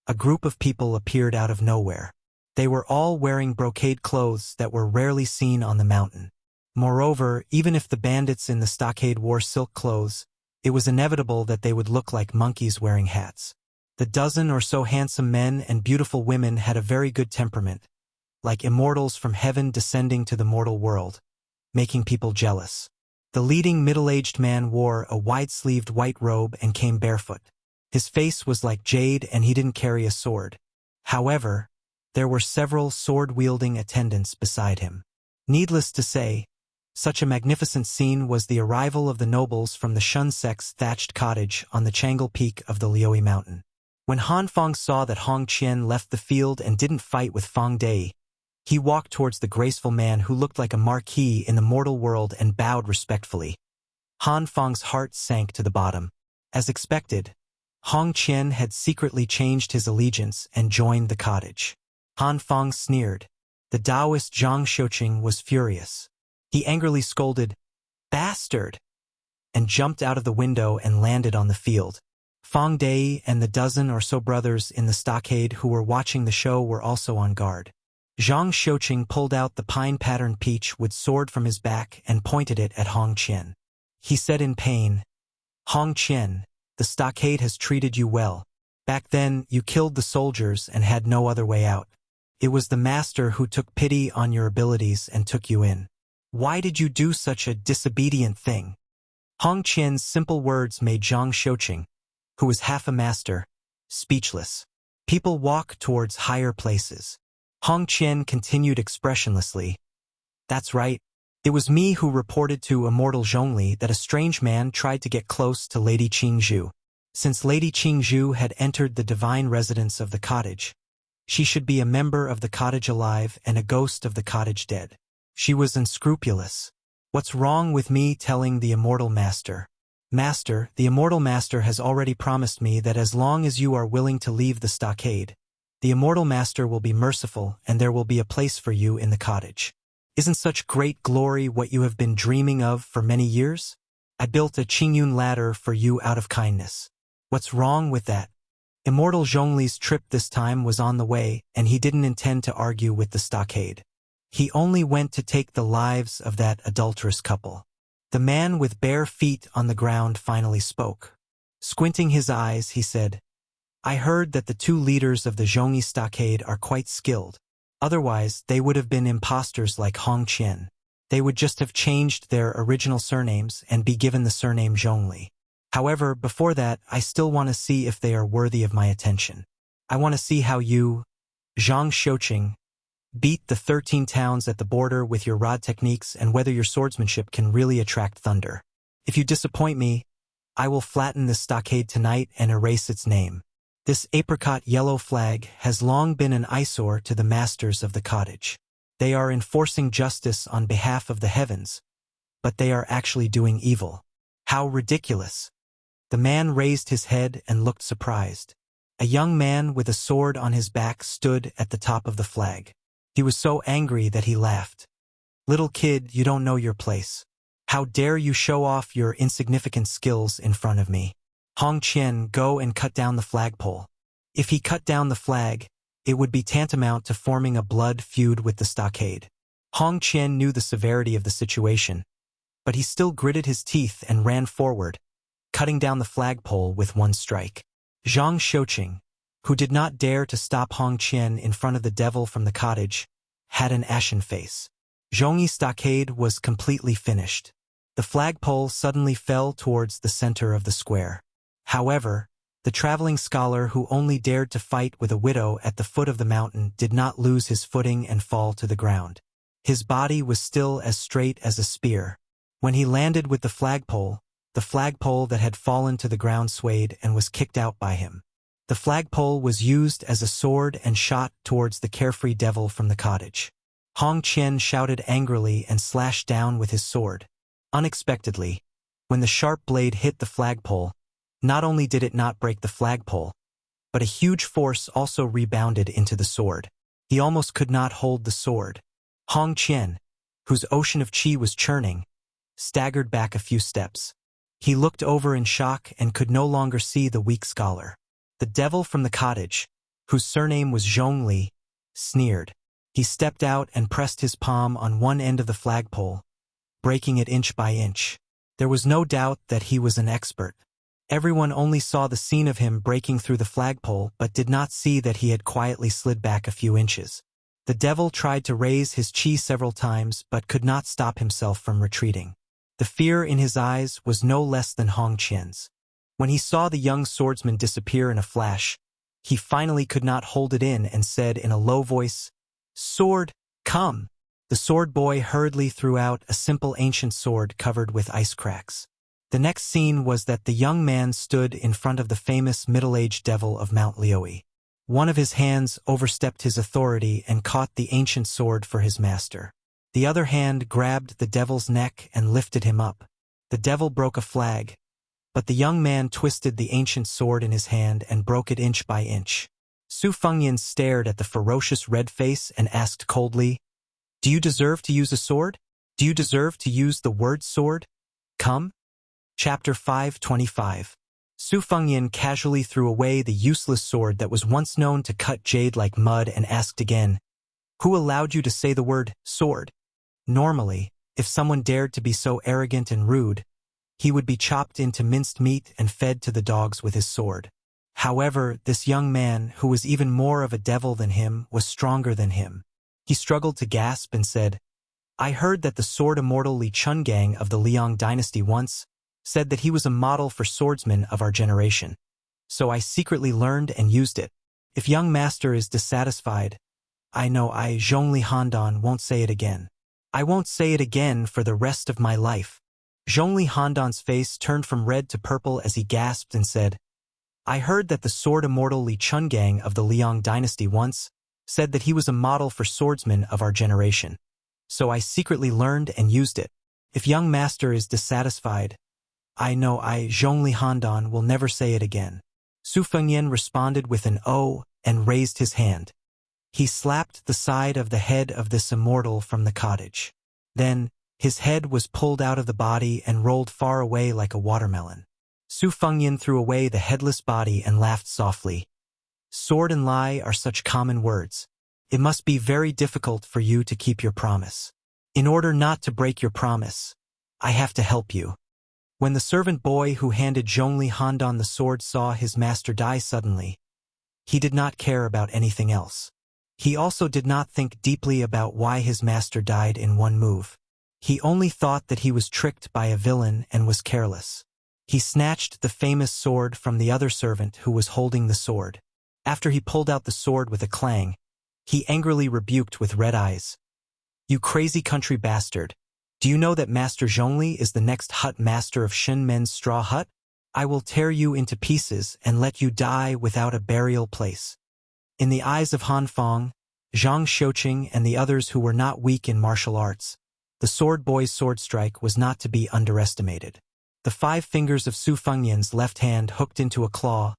a group of people appeared out of nowhere. They were all wearing brocade clothes that were rarely seen on the mountain. Moreover, even if the bandits in the stockade wore silk clothes, it was inevitable that they would look like monkeys wearing hats. The dozen or so handsome men and beautiful women had a very good temperament, like immortals from heaven descending to the mortal world, making people jealous. The leading middle-aged man wore a wide-sleeved white robe and came barefoot. His face was like jade and he didn't carry a sword. However, there were several sword-wielding attendants beside him. Needless to say, such a magnificent scene was the arrival of the nobles from the Shun sect's thatched cottage on the Changle Peak of the Liui Mountain. When Han Feng saw that Hong Qian left the field and didn't fight with Feng Dai, he walked towards the graceful man who looked like a marquis in the mortal world and bowed respectfully. Han Feng's heart sank to the bottom. As expected, Hong Qian had secretly changed his allegiance and joined the cottage. Han Feng sneered. The Taoist Zhang Xiuqing was furious. He angrily scolded, "Bastard!" and jumped out of the window and landed on the field. Feng Dai and the dozen or so brothers in the stockade who were watching the show were also on guard. Zhang Xiuqing pulled out the pine-patterned peach wood sword from his back and pointed it at Hong Qian. He said in pain, "Hong Qian, the stockade has treated you well. Back then, you killed the soldiers and had no other way out. It was the master who took pity on your abilities and took you in. Why did you do such a disobedient thing?" Hong Qian's simple words made Zhang Xiuqing, who was half a master, speechless. People walk towards higher places. Hong Qian continued expressionlessly. "That's right. It was me who reported to Immortal Zhongli that a strange man tried to get close to Lady Qingzhu. Since Lady Qingzhu had entered the divine residence of the cottage, she should be a member of the cottage alive and a ghost of the cottage dead. She was unscrupulous. What's wrong with me telling the Immortal Master? Master, the Immortal Master has already promised me that as long as you are willing to leave the stockade, the Immortal Master will be merciful and there will be a place for you in the cottage. Isn't such great glory what you have been dreaming of for many years? I built a Qingyun ladder for you out of kindness. What's wrong with that?" Immortal Zhongli's trip this time was on the way, and he didn't intend to argue with the stockade. He only went to take the lives of that adulterous couple. The man with bare feet on the ground finally spoke. Squinting his eyes, he said, "I heard that the two leaders of the Zhongli stockade are quite skilled. Otherwise, they would have been imposters like Hong Qian. They would just have changed their original surnames and be given the surname Zhongli. However, before that, I still want to see if they are worthy of my attention. I want to see how you, Zhang Xiuqing, beat the 13 towns at the border with your rod techniques and whether your swordsmanship can really attract thunder. If you disappoint me, I will flatten this stockade tonight and erase its name." This apricot yellow flag has long been an eyesore to the masters of the cottage. They are enforcing justice on behalf of the heavens, but they are actually doing evil. How ridiculous! The man raised his head and looked surprised. A young man with a sword on his back stood at the top of the flag. He was so angry that he laughed. Little kid, you don't know your place. How dare you show off your insignificant skills in front of me? Hong Qian, go and cut down the flagpole. If he cut down the flag, it would be tantamount to forming a blood feud with the stockade. Hong Qian knew the severity of the situation, but he still gritted his teeth and ran forward, cutting down the flagpole with one strike. Zhang Xiuqing, who did not dare to stop Hong Qian in front of the devil from the cottage, had an ashen face. Zhongyi stockade was completely finished. The flagpole suddenly fell towards the center of the square. However, the traveling scholar who only dared to fight with a widow at the foot of the mountain did not lose his footing and fall to the ground. His body was still as straight as a spear. When he landed with the flagpole that had fallen to the ground swayed and was kicked out by him. The flagpole was used as a sword and shot towards the carefree devil from the cottage. Hong Qian shouted angrily and slashed down with his sword. Unexpectedly, when the sharp blade hit the flagpole, not only did it not break the flagpole, but a huge force also rebounded into the sword. He almost could not hold the sword. Hong Qian, whose ocean of qi was churning, staggered back a few steps. He looked over in shock and could no longer see the weak scholar. The devil from the cottage, whose surname was Zhongli, sneered. He stepped out and pressed his palm on one end of the flagpole, breaking it inch by inch. There was no doubt that he was an expert. Everyone only saw the scene of him breaking through the flagpole but did not see that he had quietly slid back a few inches. The devil tried to raise his qi several times but could not stop himself from retreating. The fear in his eyes was no less than Hong Qian's. When he saw the young swordsman disappear in a flash, he finally could not hold it in and said in a low voice, "Sword, come!" The sword boy hurriedly threw out a simple ancient sword covered with ice cracks. The next scene was that the young man stood in front of the famous middle-aged devil of Mount Liui. One of his hands overstepped his authority and caught the ancient sword for his master. The other hand grabbed the devil's neck and lifted him up. The devil broke a flag, but the young man twisted the ancient sword in his hand and broke it inch by inch. Su Fengyan stared at the ferocious red face and asked coldly, "Do you deserve to use a sword? Do you deserve to use the word sword? Come?" Chapter 525. Su Fengyan casually threw away the useless sword that was once known to cut jade like mud and asked again, "Who allowed you to say the word sword?" Normally, if someone dared to be so arrogant and rude, he would be chopped into minced meat and fed to the dogs with his sword. However, this young man, who was even more of a devil than him, was stronger than him. He struggled to gasp and said, "I heard that the sword immortal Li Chungang of the Liang dynasty once said that he was a model for swordsmen of our generation. So I secretly learned and used it. If young master is dissatisfied, I know I, Zhongli Handan, won't say it again. I won't say it again for the rest of my life." Zhongli Handan's face turned from red to purple as he gasped and said, "I heard that the sword immortal Li Chungang of the Liang dynasty once said that he was a model for swordsmen of our generation. So I secretly learned and used it. If young master is dissatisfied, I know I, Zhongli Handan, will never say it again." Su Fengyan responded with an "oh" and raised his hand. He slapped the side of the head of this immortal from the cottage. Then, his head was pulled out of the body and rolled far away like a watermelon. Su Fengyan threw away the headless body and laughed softly. "Sword and lie are such common words. It must be very difficult for you to keep your promise. In order not to break your promise, I have to help you." When the servant boy who handed Zhongli Handan the sword saw his master die suddenly, he did not care about anything else. He also did not think deeply about why his master died in one move. He only thought that he was tricked by a villain and was careless. He snatched the famous sword from the other servant who was holding the sword. After he pulled out the sword with a clang, he angrily rebuked with red eyes, "You crazy country bastard! Do you know that Master Zhongli is the next hut master of Shen Men's straw hut? I will tear you into pieces and let you die without a burial place." In the eyes of Han Fong, Zhang Xiuqing and the others who were not weak in martial arts, the sword boy's sword strike was not to be underestimated. The 5 fingers of Su Fengyan's left hand hooked into a claw,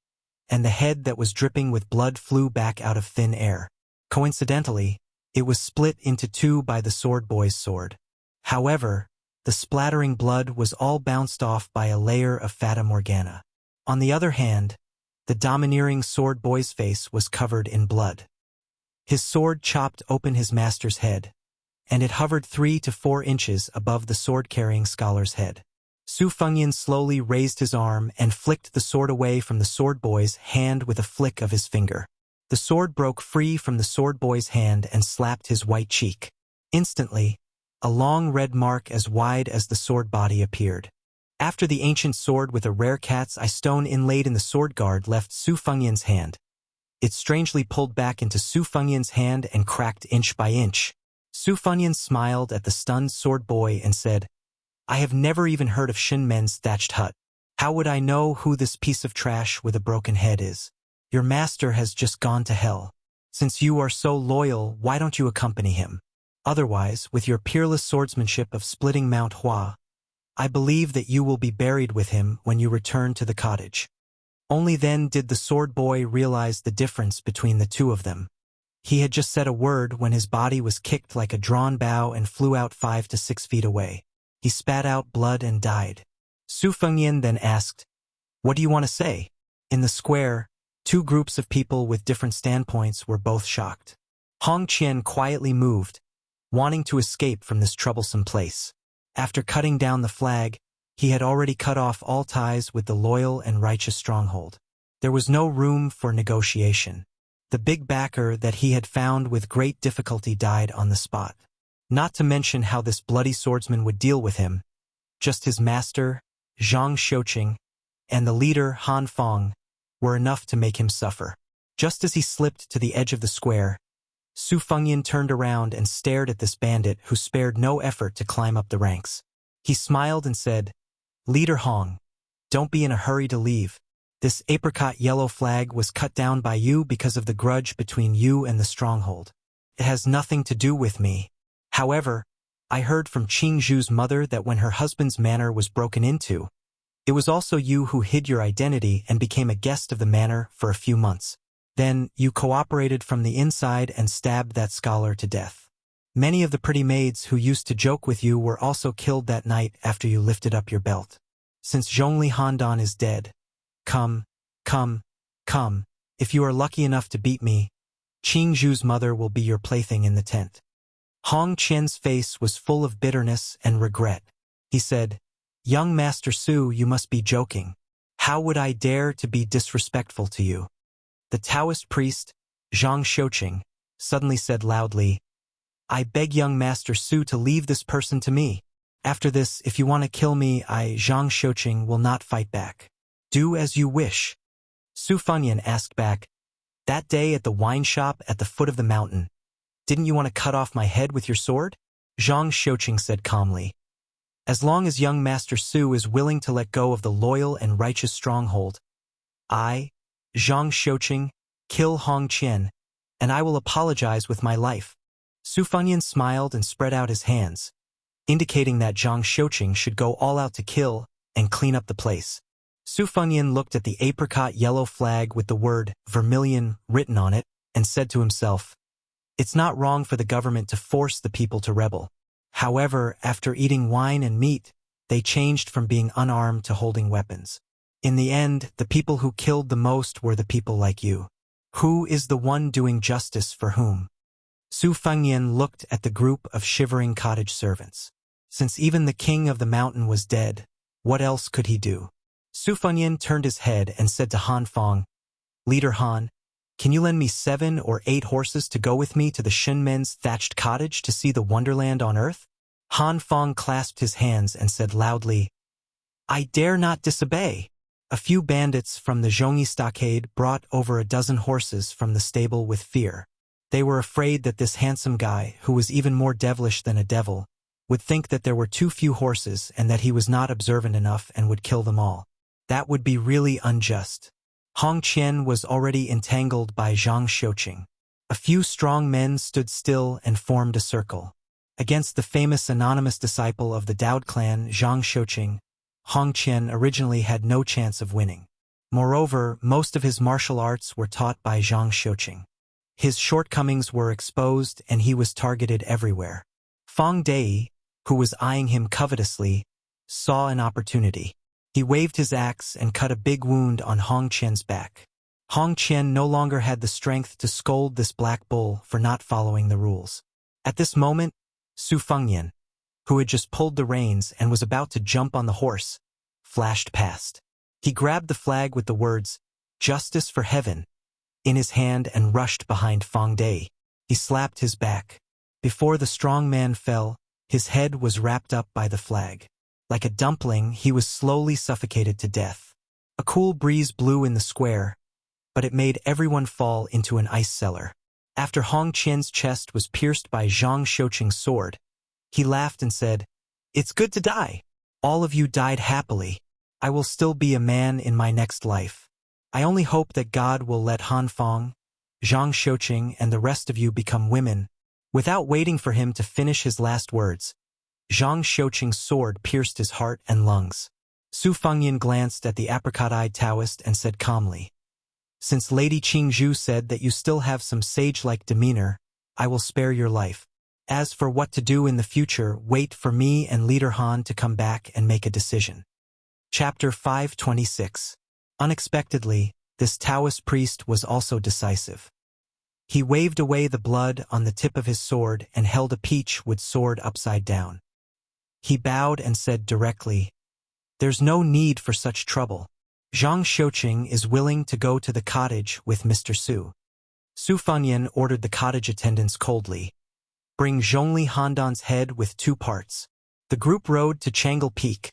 and the head that was dripping with blood flew back out of thin air. Coincidentally, it was split into 2 by the sword boy's sword. However, the splattering blood was all bounced off by a layer of fata morgana. On the other hand, the domineering sword boy's face was covered in blood. His sword chopped open his master's head, and it hovered 3 to 4 inches above the sword-carrying scholar's head. Su Fengyan slowly raised his arm and flicked the sword away from the sword boy's hand with a flick of his finger. The sword broke free from the sword boy's hand and slapped his white cheek. Instantly, a long red mark as wide as the sword body appeared. After the ancient sword with a rare cat's eye stone inlaid in the sword guard left Su Fengyan's hand, it strangely pulled back into Su Fengyan's hand and cracked inch by inch. Su Fengyan smiled at the stunned sword boy and said, "I have never even heard of Shin Men's thatched hut. How would I know who this piece of trash with a broken head is? Your master has just gone to hell. Since you are so loyal, why don't you accompany him? Otherwise, with your peerless swordsmanship of splitting Mount Hua, I believe that you will be buried with him when you return to the cottage." Only then did the sword boy realize the difference between the two of them. He had just said a word when his body was kicked like a drawn bow and flew out 5 to 6 feet away. He spat out blood and died. Su Fengyan then asked, "What do you want to say?" In the square, 2 groups of people with different standpoints were both shocked. Hong Qian quietly moved, wanting to escape from this troublesome place. After cutting down the flag, he had already cut off all ties with the loyal and righteous stronghold. There was no room for negotiation. The big backer that he had found with great difficulty died on the spot. Not to mention how this bloody swordsman would deal with him. Just his master, Zhang Xiuqing, and the leader, Han Fong, were enough to make him suffer. Just as he slipped to the edge of the square, Su Fengyan turned around and stared at this bandit who spared no effort to climb up the ranks. He smiled and said, "Leader Hong, don't be in a hurry to leave. This apricot yellow flag was cut down by you because of the grudge between you and the stronghold. It has nothing to do with me. However, I heard from Qing Zhu's mother that when her husband's manor was broken into, it was also you who hid your identity and became a guest of the manor for a few months. Then, you cooperated from the inside and stabbed that scholar to death. Many of the pretty maids who used to joke with you were also killed that night after you lifted up your belt. Since Zhongli Handan is dead, come, if you are lucky enough to beat me, Qing Zhu's mother will be your plaything in the tent." Hong Qian's face was full of bitterness and regret. He said, "Young Master Su, you must be joking. How would I dare to be disrespectful to you?" The Taoist priest, Zhang Xiuqing, suddenly said loudly, "I beg young Master Su to leave this person to me. After this, if you want to kill me, Zhang Xiuqing, will not fight back. Do as you wish." Su Fengyan asked back, "That day at the wine shop at the foot of the mountain, didn't you want to cut off my head with your sword?" Zhang Xiuqing said calmly, "As long as young Master Su is willing to let go of the loyal and righteous stronghold, I, Zhang Xiuqing, kill Hong Qian, and I will apologize with my life." Su Fengyan smiled and spread out his hands, indicating that Zhang Xiuqing should go all out to kill and clean up the place. Su Fengyan looked at the apricot yellow flag with the word vermilion written on it and said to himself, "It's not wrong for the government to force the people to rebel. However, after eating wine and meat, they changed from being unarmed to holding weapons. In the end, the people who killed the most were the people like you. Who is the one doing justice for whom?" Su Fengyan looked at the group of shivering cottage servants. Since even the king of the mountain was dead, what else could he do? Su Fengyan turned his head and said to Han Fong, "Leader Han, can you lend me 7 or 8 horses to go with me to the Shin Men's thatched cottage to see the wonderland on earth?" Han Fong clasped his hands and said loudly, "I dare not disobey." A few bandits from the Zhongyi stockade brought over a dozen horses from the stable with fear. They were afraid that this handsome guy, who was even more devilish than a devil, would think that there were too few horses and that he was not observant enough and would kill them all. That would be really unjust. Hong Qian was already entangled by Zhang Xiuqing. A few strong men stood still and formed a circle. Against the famous anonymous disciple of the Daoud clan, Zhang Xiuqing, Hong Qian originally had no chance of winning. Moreover, most of his martial arts were taught by Zhang Xiuqing. His shortcomings were exposed and he was targeted everywhere. Fang Dei, who was eyeing him covetously, saw an opportunity. He waved his axe and cut a big wound on Hong Qian's back. Hong Qian no longer had the strength to scold this black bull for not following the rules. At this moment, Su Fengyan, who had just pulled the reins and was about to jump on the horse, flashed past. He grabbed the flag with the words, "Justice for Heaven," in his hand and rushed behind Fang Dei. He slapped his back. Before the strong man fell, his head was wrapped up by the flag. Like a dumpling, he was slowly suffocated to death. A cool breeze blew in the square, but it made everyone fall into an ice cellar. After Hong Qian's chest was pierced by Zhang Xiuqing's sword, he laughed and said, "It's good to die. All of you died happily. I will still be a man in my next life. I only hope that God will let Han Feng, Zhang Xiuqing, and the rest of you become women." Without waiting for him to finish his last words, Zhang Xiuqing's sword pierced his heart and lungs. Su Fengyan glanced at the apricot-eyed Taoist and said calmly, "Since Lady Qingzhu said that you still have some sage-like demeanor, I will spare your life. As for what to do in the future, wait for me and Leader Han to come back and make a decision." Chapter 526. Unexpectedly, this Taoist priest was also decisive. He waved away the blood on the tip of his sword and held a peach with sword upside down. He bowed and said directly, "There's no need for such trouble. Zhang Xiuqing is willing to go to the cottage with Mr. Su." Su Fengyan ordered the cottage attendants coldly, "Bring Zhongli Handan's head with 2 parts." The group rode to Changle Peak,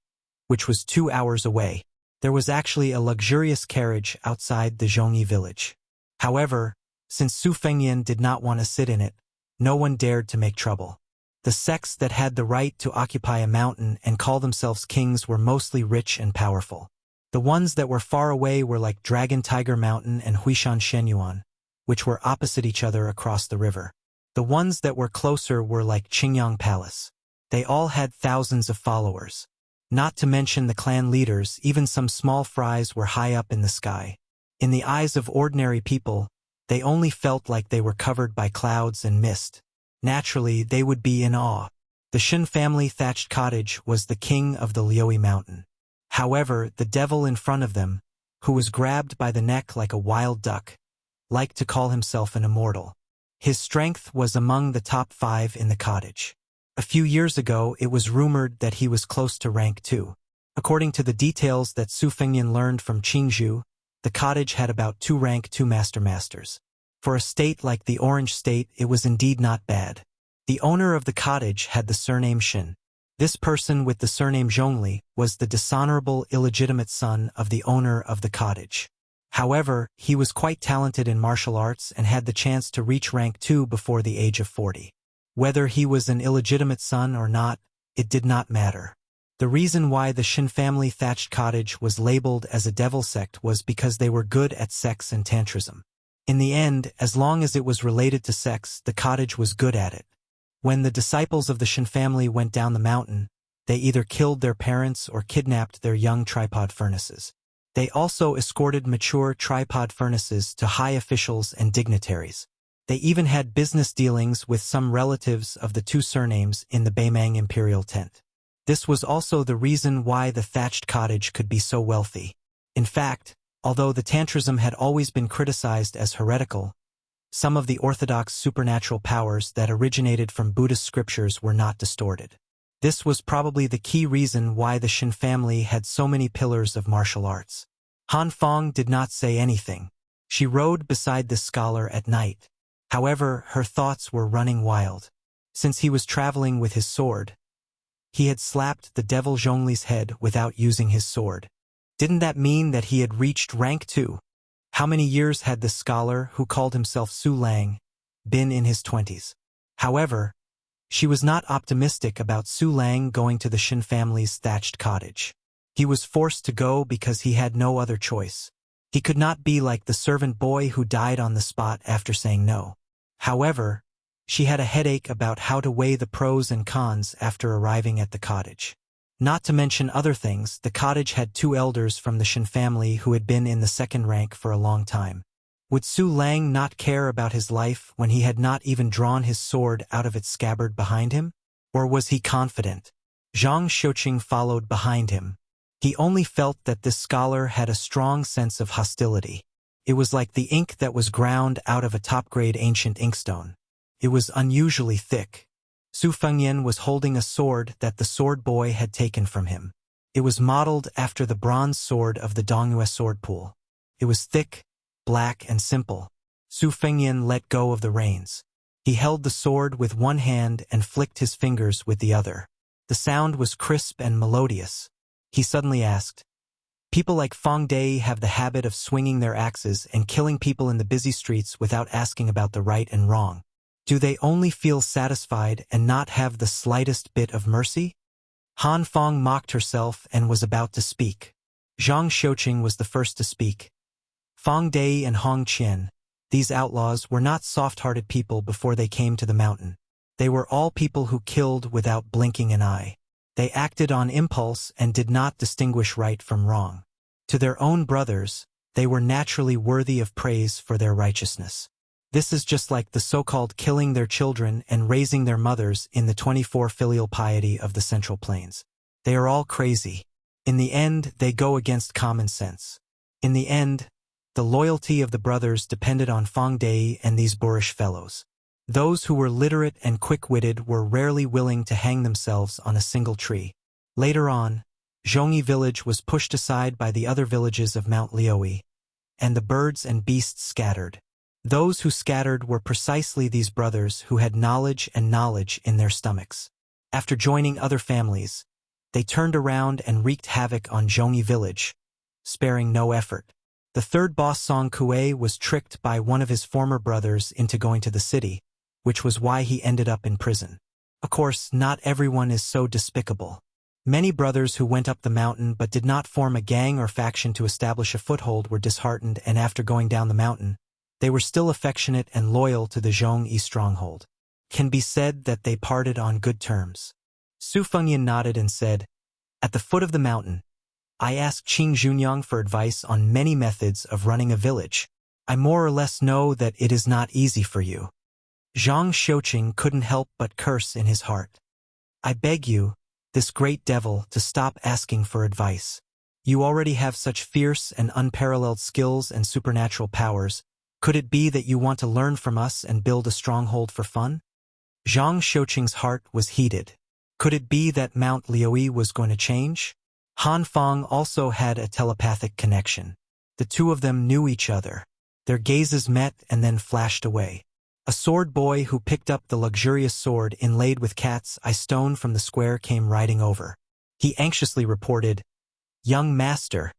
which was 2 hours away. There was actually a luxurious carriage outside the Zhongyi village. However, since Su Fengyan did not want to sit in it, no one dared to make trouble. The sects that had the right to occupy a mountain and call themselves kings were mostly rich and powerful. The ones that were far away were like Dragon Tiger Mountain and Huishan Shenyuan, which were opposite each other across the river. The ones that were closer were like Qingyang Palace. They all had thousands of followers. Not to mention the clan leaders, even some small fries were high up in the sky. In the eyes of ordinary people, they only felt like they were covered by clouds and mist. Naturally, they would be in awe. The Shen family thatched cottage was the king of the Liuyi Mountain. However, the devil in front of them, who was grabbed by the neck like a wild duck, liked to call himself an immortal. His strength was among the top 5 in the cottage. A few years ago, it was rumored that he was close to rank 2. According to the details that Su Fengyan learned from Qingzhu, the cottage had about 2 rank 2 masters. For a state like the Orange State, it was indeed not bad. The owner of the cottage had the surname Shen. This person with the surname Zhongli was the dishonorable illegitimate son of the owner of the cottage. However, he was quite talented in martial arts and had the chance to reach rank 2 before the age of 40. Whether he was an illegitimate son or not, it did not matter. The reason why the Shen family thatched cottage was labeled as a devil sect was because they were good at sex and tantrism. In the end, as long as it was related to sex, the cottage was good at it. When the disciples of the Shen family went down the mountain, they either killed their parents or kidnapped their young tripod furnaces. They also escorted mature tripod furnaces to high officials and dignitaries. They even had business dealings with some relatives of the 2 surnames in the Beimang imperial tent. This was also the reason why the thatched cottage could be so wealthy. In fact, although the tantrism had always been criticized as heretical, some of the orthodox supernatural powers that originated from Buddhist scriptures were not distorted. This was probably the key reason why the Shen family had so many pillars of martial arts. Han Feng did not say anything. She rode beside the scholar at night. However, her thoughts were running wild. Since he was traveling with his sword, he had slapped the devil Zhongli's head without using his sword. Didn't that mean that he had reached rank 2? How many years had the scholar, who called himself Su Lang, been in his 20s? However, she was not optimistic about Su Lang going to the Shen family's thatched cottage. He was forced to go because he had no other choice. He could not be like the servant boy who died on the spot after saying no. However, she had a headache about how to weigh the pros and cons after arriving at the cottage. Not to mention other things, the cottage had 2 elders from the Shen family who had been in the second rank for a long time. Would Su Lang not care about his life when he had not even drawn his sword out of its scabbard behind him? Or was he confident? Zhang Xiuqing followed behind him. He only felt that this scholar had a strong sense of hostility. It was like the ink that was ground out of a top-grade ancient inkstone. It was unusually thick. Su Fengyan was holding a sword that the sword boy had taken from him. It was modeled after the bronze sword of the Dongyue sword pool. It was thick, black, and simple. Su Fengyan let go of the reins. He held the sword with one hand and flicked his fingers with the other. The sound was crisp and melodious. He suddenly asked, "People like Feng Dei have the habit of swinging their axes and killing people in the busy streets without asking about the right and wrong. Do they only feel satisfied and not have the slightest bit of mercy?" Han Feng mocked herself and was about to speak. Zhang Xiuqing was the first to speak. Feng Dei and Hong Qian, these outlaws were not soft-hearted people before they came to the mountain. They were all people who killed without blinking an eye. They acted on impulse and did not distinguish right from wrong. To their own brothers, they were naturally worthy of praise for their righteousness. This is just like the so-called killing their children and raising their mothers in the 24 filial piety of the Central Plains. They are all crazy. In the end, they go against common sense. In the end, the loyalty of the brothers depended on Feng Dei and these boorish fellows. Those who were literate and quick-witted were rarely willing to hang themselves on a single tree. Later on, Zhongyi village was pushed aside by the other villages of Mount Liui, and the birds and beasts scattered. Those who scattered were precisely these brothers who had knowledge and knowledge in their stomachs. After joining other families, they turned around and wreaked havoc on Zhongyi village, sparing no effort. The third boss Song Kue was tricked by one of his former brothers into going to the city, which was why he ended up in prison. Of course, not everyone is so despicable. Many brothers who went up the mountain but did not form a gang or faction to establish a foothold were disheartened, and after going down the mountain, they were still affectionate and loyal to the Zhongyi stronghold. Can be said that they parted on good terms. Su Fengyan nodded and said, "At the foot of the mountain, I asked Qing Junyang for advice on many methods of running a village. I more or less know that it is not easy for you." Zhang Xiuqing couldn't help but curse in his heart. "I beg you, this great devil, to stop asking for advice. You already have such fierce and unparalleled skills and supernatural powers. Could it be that you want to learn from us and build a stronghold for fun?" Zhang Xiuqing's heart was heated. Could it be that Mount Liui was going to change? Han Feng also had a telepathic connection. The two of them knew each other. Their gazes met and then flashed away. A sword boy who picked up the luxurious sword inlaid with cat's eye stone from the square came riding over. He anxiously reported, "Young master,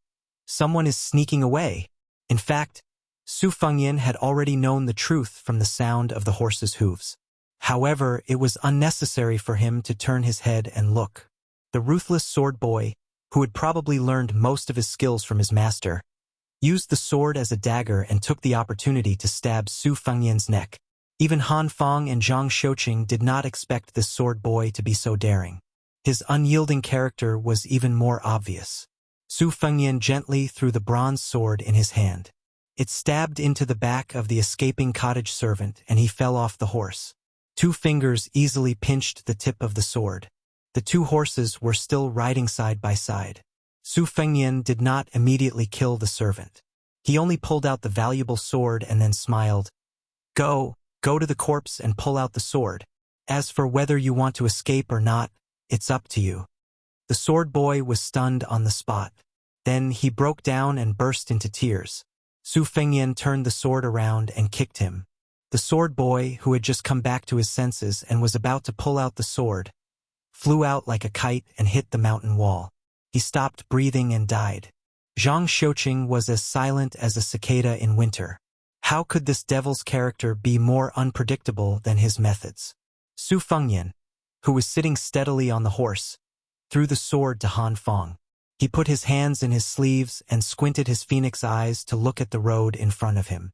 someone is sneaking away." In fact, Su Fengyan had already known the truth from the sound of the horse's hooves. However, it was unnecessary for him to turn his head and look. The ruthless sword boy, who had probably learned most of his skills from his master, used the sword as a dagger and took the opportunity to stab Su Fengyan's neck. Even Han Feng and Zhang Xiuqing did not expect this sword boy to be so daring. His unyielding character was even more obvious. Su Fengyan gently threw the bronze sword in his hand. It stabbed into the back of the escaping cottage servant and he fell off the horse. 2 fingers easily pinched the tip of the sword. The 2 horses were still riding side by side. Su Fengyan did not immediately kill the servant. He only pulled out the valuable sword and then smiled. Go to the corpse and pull out the sword. As for whether you want to escape or not, it's up to you." The sword boy was stunned on the spot. Then he broke down and burst into tears. Su Fengyan turned the sword around and kicked him. The sword boy, who had just come back to his senses and was about to pull out the sword, flew out like a kite and hit the mountain wall. He stopped breathing and died. Zhang Xiuqing was as silent as a cicada in winter. How could this devil's character be more unpredictable than his methods? Su Fengyan, who was sitting steadily on the horse, threw the sword to Han Feng. He put his hands in his sleeves and squinted his phoenix eyes to look at the road in front of him.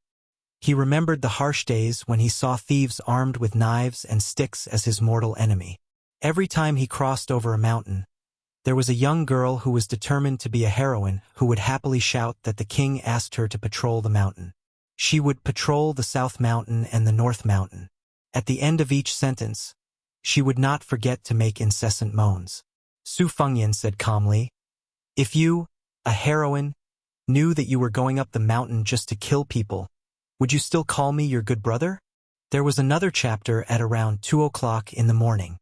He remembered the harsh days when he saw thieves armed with knives and sticks as his mortal enemy. Every time he crossed over a mountain, there was a young girl who was determined to be a heroine who would happily shout that the king asked her to patrol the mountain. She would patrol the South Mountain and the North Mountain. At the end of each sentence, she would not forget to make incessant moans. Su Fengyan said calmly, "If you, a heroine, knew that you were going up the mountain just to kill people, would you still call me your good brother?" There was another chapter at around 2 o'clock in the morning.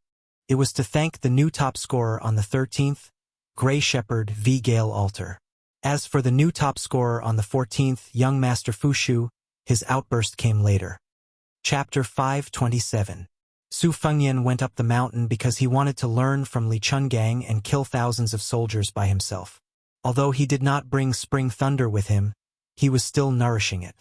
It was to thank the new top scorer on the 13th, Grey Shepherd V. Gale altar. As for the new top scorer on the 14th, young Master Fushu, his outburst came later. Chapter 527. Su Fengyan went up the mountain because he wanted to learn from Li Chungang and kill thousands of soldiers by himself. Although he did not bring spring thunder with him, he was still nourishing it.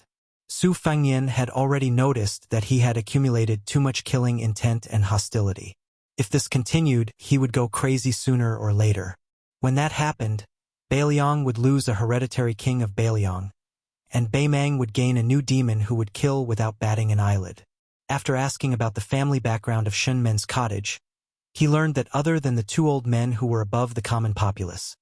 Su Fengyan had already noticed that he had accumulated too much killing intent and hostility. If this continued, he would go crazy sooner or later. When that happened, Bailiang would lose a hereditary king of Bailiang, and Baimang would gain a new demon who would kill without batting an eyelid. After asking about the family background of Shunmen's cottage, he learned that other than the two old men who were above the common populace,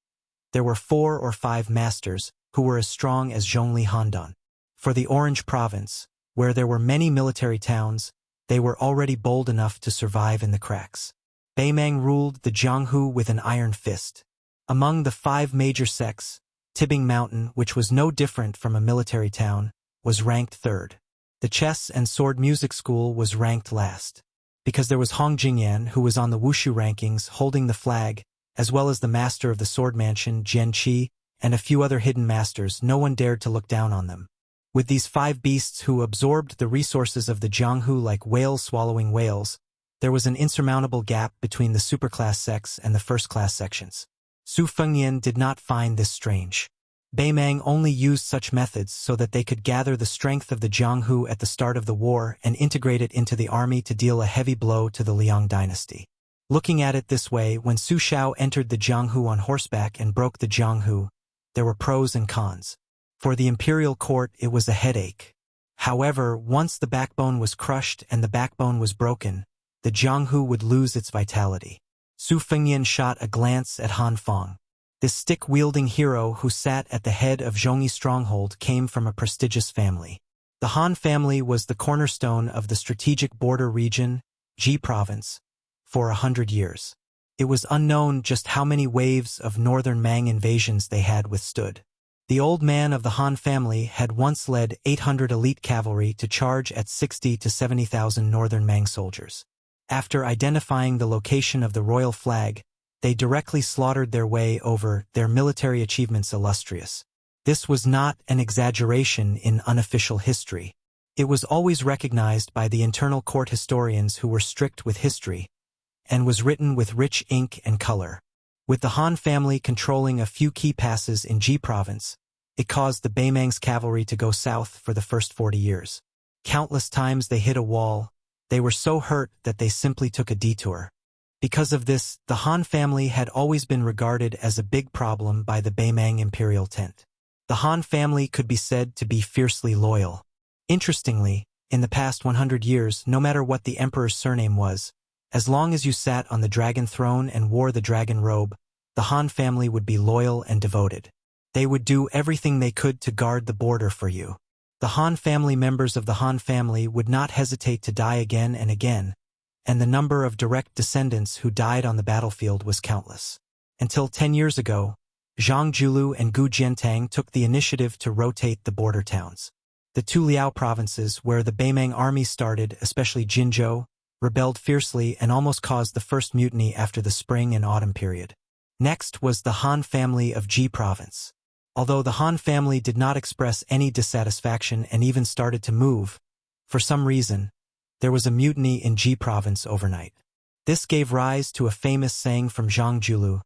there were 4 or 5 masters who were as strong as Zhongli Handan. For the Orange Province, where there were many military towns, they were already bold enough to survive in the cracks. Baimang ruled the Jianghu with an iron fist. Among the 5 major sects, Tibing Mountain, which was no different from a military town, was ranked 3rd. The chess and sword music school was ranked last. Because there was Hong Jingyan who was on the Wushu rankings holding the flag, as well as the master of the sword mansion, Jian Qi, and a few other hidden masters, no one dared to look down on them. With these 5 beasts who absorbed the resources of the Jianghu like whales swallowing whales, there was an insurmountable gap between the superclass sects and the first-class sections. Su Fengyan did not find this strange. Baimang only used such methods so that they could gather the strength of the Jianghu at the start of the war and integrate it into the army to deal a heavy blow to the Liang dynasty. Looking at it this way, when Su Shao entered the Jianghu on horseback and broke the Jianghu, there were pros and cons. For the imperial court, it was a headache. However, once the backbone was crushed and the backbone was broken, the Jianghu would lose its vitality. Su Fengyan shot a glance at Han Feng. This stick-wielding hero who sat at the head of Zhongyi's stronghold came from a prestigious family. The Han family was the cornerstone of the strategic border region, Ji Province, for 100 years. It was unknown just how many waves of northern Mang invasions they had withstood. The old man of the Han family had once led 800 elite cavalry to charge at 60 to 70,000 northern Mang soldiers. After identifying the location of the royal flag, they directly slaughtered their way over, their military achievements illustrious. This was not an exaggeration in unofficial history. It was always recognized by the internal court historians who were strict with history, and was written with rich ink and color. With the Han family controlling a few key passes in Ji Province, it caused the Baimang's cavalry to go south for the first 40 years. Countless times they hit a wall. They were so hurt that they simply took a detour. Because of this, the Han family had always been regarded as a big problem by the Baimang imperial tent. The Han family could be said to be fiercely loyal. Interestingly, in the past 100 years, no matter what the emperor's surname was, as long as you sat on the dragon throne and wore the dragon robe, the Han family would be loyal and devoted. They would do everything they could to guard the border for you. The Han family members of the Han family would not hesitate to die again and again, and the number of direct descendants who died on the battlefield was countless. Until 10 years ago, Zhang Julu and Gu Jiantang took the initiative to rotate the border towns. The 2 Liao provinces, where the Baimang army started, especially Jinzhou, rebelled fiercely and almost caused the first mutiny after the spring and autumn period. Next was the Han family of Ji Province. Although the Han family did not express any dissatisfaction and even started to move, for some reason, there was a mutiny in Ji Province overnight. This gave rise to a famous saying from Zhang Julu: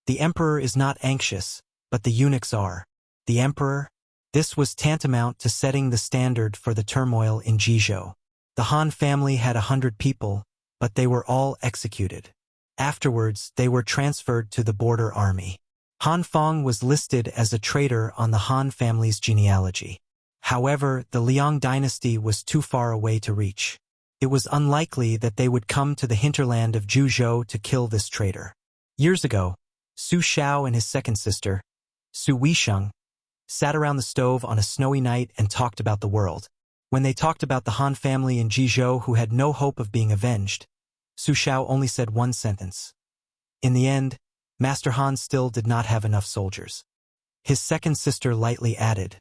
"The emperor is not anxious, but the eunuchs are. The emperor?" This was tantamount to setting the standard for the turmoil in Jizhou. The Han family had 100 people, but they were all executed. Afterwards, they were transferred to the border army. Han Fong was listed as a traitor on the Han family's genealogy. However, the Liang dynasty was too far away to reach. It was unlikely that they would come to the hinterland of Zhuzhou to kill this traitor. Years ago, Su Xiao and his second sister, Su Weisheng, sat around the stove on a snowy night and talked about the world. When they talked about the Han family in Jizhou who had no hope of being avenged, Su Xiao only said one sentence. In the end, Master Han still did not have enough soldiers. His second sister lightly added,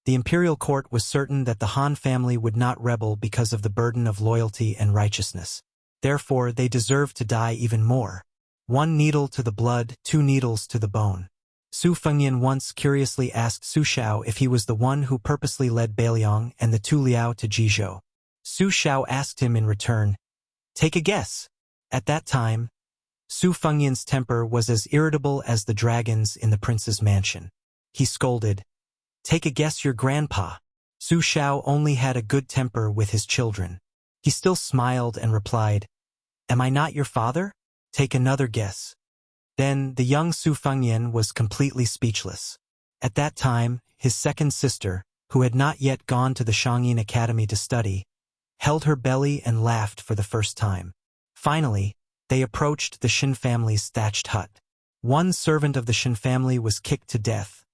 the imperial court was certain that the Han family would not rebel because of the burden of loyalty and righteousness. Therefore, they deserved to die even more. 1 needle to the blood, 2 needles to the bone. Su Fengyan once curiously asked Su Xiao if he was the one who purposely led Beiliang and the 2 Liao to Jizhou. Su Xiao asked him in return, take a guess. At that time, Su Fengyan's temper was as irritable as the dragons in the prince's mansion. He scolded, take a guess your grandpa. Su Xiao only had a good temper with his children. He still smiled and replied, am I not your father? Take another guess. Then the young Su Fengyan was completely speechless. At that time, his second sister, who had not yet gone to the Shangyin Academy to study, held her belly and laughed for the first time. Finally, they approached the Shin family's thatched hut. One servant of the Shin family was kicked to death,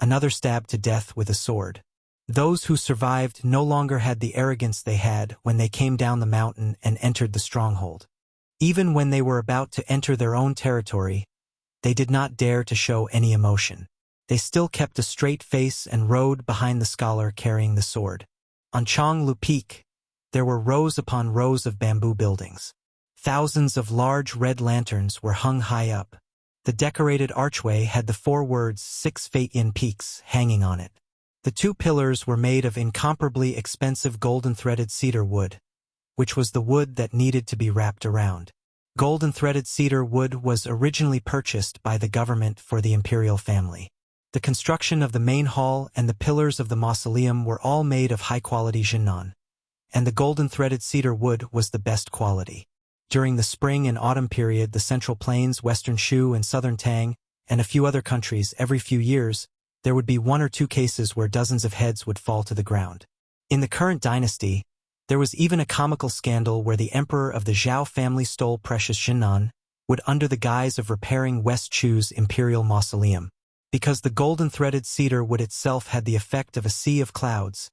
another stabbed to death with a sword. Those who survived no longer had the arrogance they had when they came down the mountain and entered the stronghold. Even when they were about to enter their own territory, they did not dare to show any emotion. They still kept a straight face and rode behind the scholar carrying the sword. On Chonglu Peak, there were rows upon rows of bamboo buildings. Thousands of large red lanterns were hung high up. The decorated archway had the 4 words 6 Fate-Yin Peaks hanging on it. The 2 pillars were made of incomparably expensive golden-threaded cedar wood, which was the wood that needed to be wrapped around. Golden-threaded cedar wood was originally purchased by the government for the imperial family. The construction of the main hall and the pillars of the mausoleum were all made of high-quality Jinnan, and the golden-threaded cedar wood was the best quality. During the spring and autumn period, the Central Plains, Western Shu, and Southern Tang, and a few other countries, every few years, there would be 1 or 2 cases where dozens of heads would fall to the ground. In the current dynasty, there was even a comical scandal where the emperor of the Zhao family stole precious Jinnan wood under the guise of repairing West Chu's imperial mausoleum. Because the golden-threaded cedar wood itself had the effect of a sea of clouds,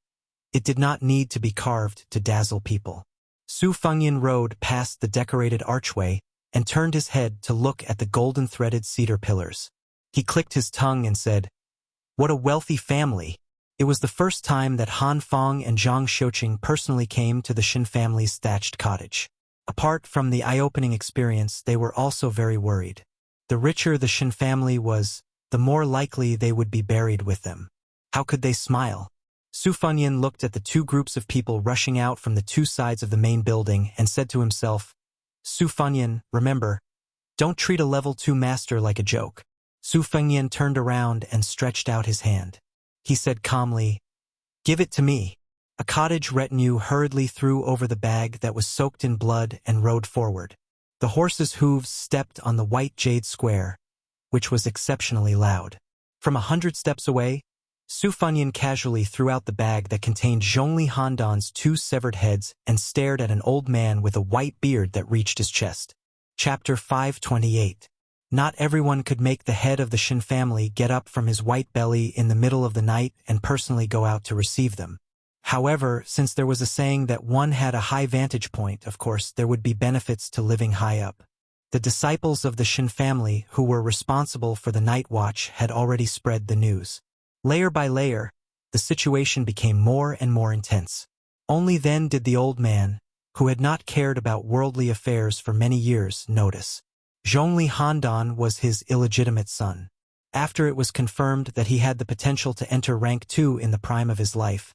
it did not need to be carved to dazzle people. Su Fengyan rode past the decorated archway and turned his head to look at the golden-threaded cedar pillars. He clicked his tongue and said, what a wealthy family! It was the first time that Han Fong and Zhang Xiuqing personally came to the Shin family's thatched cottage. Apart from the eye-opening experience, they were also very worried. The richer the Shin family was, the more likely they would be buried with them. How could they smile? Su Fengyan looked at the 2 groups of people rushing out from the 2 sides of the main building and said to himself, Su Fengyan, remember, don't treat a level 2 master like a joke. Su Fengyan turned around and stretched out his hand. He said calmly, give it to me. A cottage retinue hurriedly threw over the bag that was soaked in blood and rode forward. The horse's hooves stepped on the white jade square, which was exceptionally loud. From 100 steps away, Su Fengyan casually threw out the bag that contained Zhongli Handan's 2 severed heads and stared at an old man with a white beard that reached his chest. Chapter 528. Not everyone could make the head of the Shin family get up from his white belly in the middle of the night and personally go out to receive them. However, since there was a saying that one had a high vantage point, of course, there would be benefits to living high up. The disciples of the Shin family who were responsible for the night watch had already spread the news. Layer by layer, the situation became more and more intense. Only then did the old man, who had not cared about worldly affairs for many years, notice. Zhongli Handan was his illegitimate son. After it was confirmed that he had the potential to enter rank 2 in the prime of his life,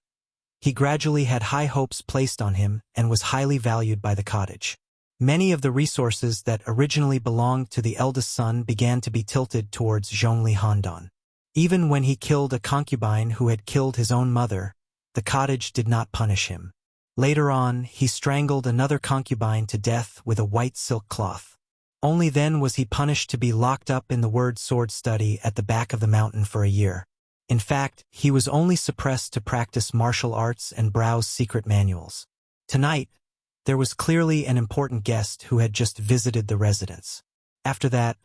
he gradually had high hopes placed on him and was highly valued by the cottage. Many of the resources that originally belonged to the eldest son began to be tilted towards Zhongli Handan. Even when he killed a concubine who had killed his own mother, the cottage did not punish him. Later on, he strangled another concubine to death with a white silk cloth. Only then was he punished to be locked up in the word sword study at the back of the mountain for a year. In fact, he was only suppressed to practice martial arts and browse secret manuals. Tonight, there was clearly an important guest who had just visited the residence. After that,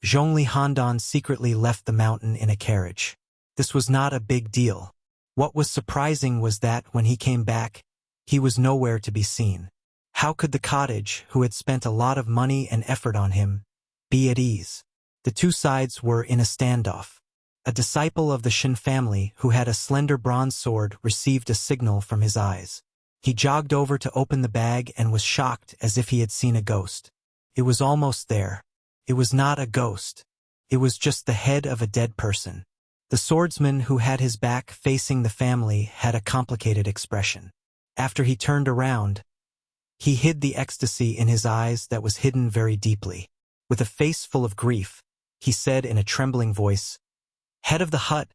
Zhongli Handan secretly left the mountain in a carriage. This was not a big deal. What was surprising was that when he came back, he was nowhere to be seen. How could the cottage, who had spent a lot of money and effort on him, be at ease? The two sides were in a standoff. A disciple of the Shin family who had a slender bronze sword received a signal from his eyes. He jogged over to open the bag and was shocked as if he had seen a ghost. It was almost there. It was not a ghost. It was just the head of a dead person. The swordsman who had his back facing the family had a complicated expression. After he turned around, he hid the ecstasy in his eyes that was hidden very deeply. With a face full of grief, he said in a trembling voice, "Head of the hut,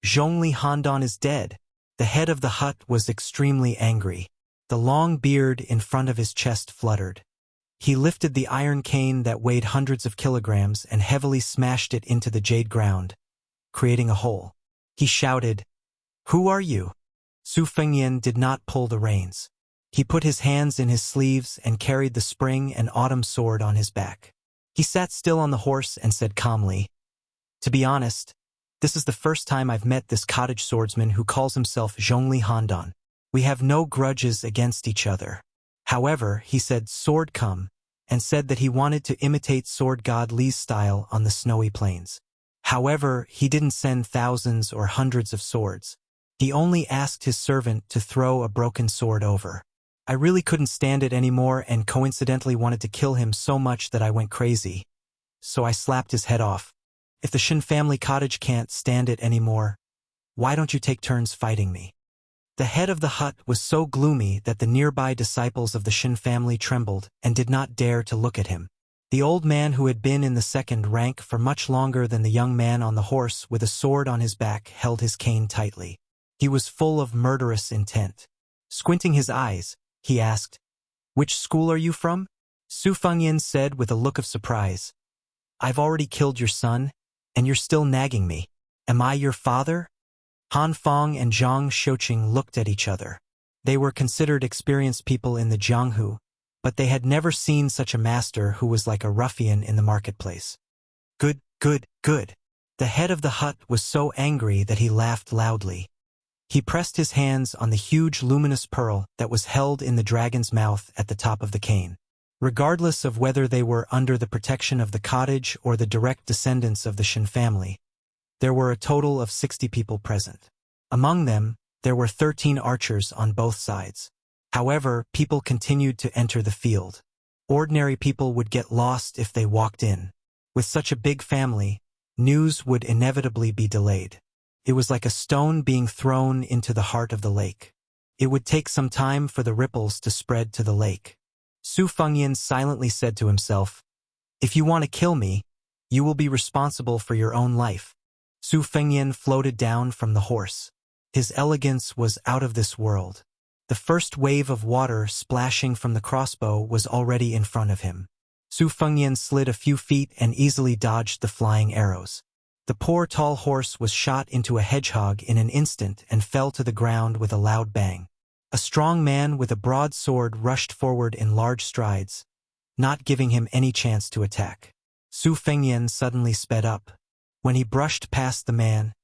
Zhongli Handan is dead." The head of the hut was extremely angry. The long beard in front of his chest fluttered. He lifted the iron cane that weighed hundreds of kilograms and heavily smashed it into the jade ground, creating a hole. He shouted, "Who are you?" Su Fengyan did not pull the reins. He put his hands in his sleeves and carried the spring and autumn sword on his back. He sat still on the horse and said calmly, "To be honest, this is the first time I've met this cottage swordsman who calls himself Zhongli Handan. We have no grudges against each other." However, he said sword come, and said that he wanted to imitate sword god Li's style on the snowy plains. However, he didn't send thousands or hundreds of swords. He only asked his servant to throw a broken sword over. I really couldn't stand it anymore and coincidentally wanted to kill him so much that I went crazy. So I slapped his head off. If the Shin family cottage can't stand it anymore, why don't you take turns fighting me? The head of the hut was so gloomy that the nearby disciples of the Shin family trembled and did not dare to look at him. The old man who had been in the second rank for much longer than the young man on the horse with a sword on his back held his cane tightly. He was full of murderous intent. Squinting his eyes, he asked, "Which school are you from?" Su Fengyan said with a look of surprise, "I've already killed your son, and you're still nagging me. Am I your father?" Han Fong and Zhang Shouqing looked at each other. They were considered experienced people in the Jianghu, but they had never seen such a master who was like a ruffian in the marketplace. Good, good, good. The head of the hut was so angry that he laughed loudly. He pressed his hands on the huge luminous pearl that was held in the dragon's mouth at the top of the cane. Regardless of whether they were under the protection of the cottage or the direct descendants of the Shin family, there were a total of 60 people present. Among them, there were 13 archers on both sides. However, people continued to enter the field. Ordinary people would get lost if they walked in. With such a big family, news would inevitably be delayed. It was like a stone being thrown into the heart of the lake. It would take some time for the ripples to spread to the lake. Su Fengyan silently said to himself, "If you want to kill me, you will be responsible for your own life." Su Fengyan floated down from the horse. His elegance was out of this world. The first wave of water splashing from the crossbow was already in front of him. Su Fengyan slid a few feet and easily dodged the flying arrows. The poor tall horse was shot into a hedgehog in an instant and fell to the ground with a loud bang. A strong man with a broad sword rushed forward in large strides, not giving him any chance to attack. Su Fengyan suddenly sped up. When he brushed past the man,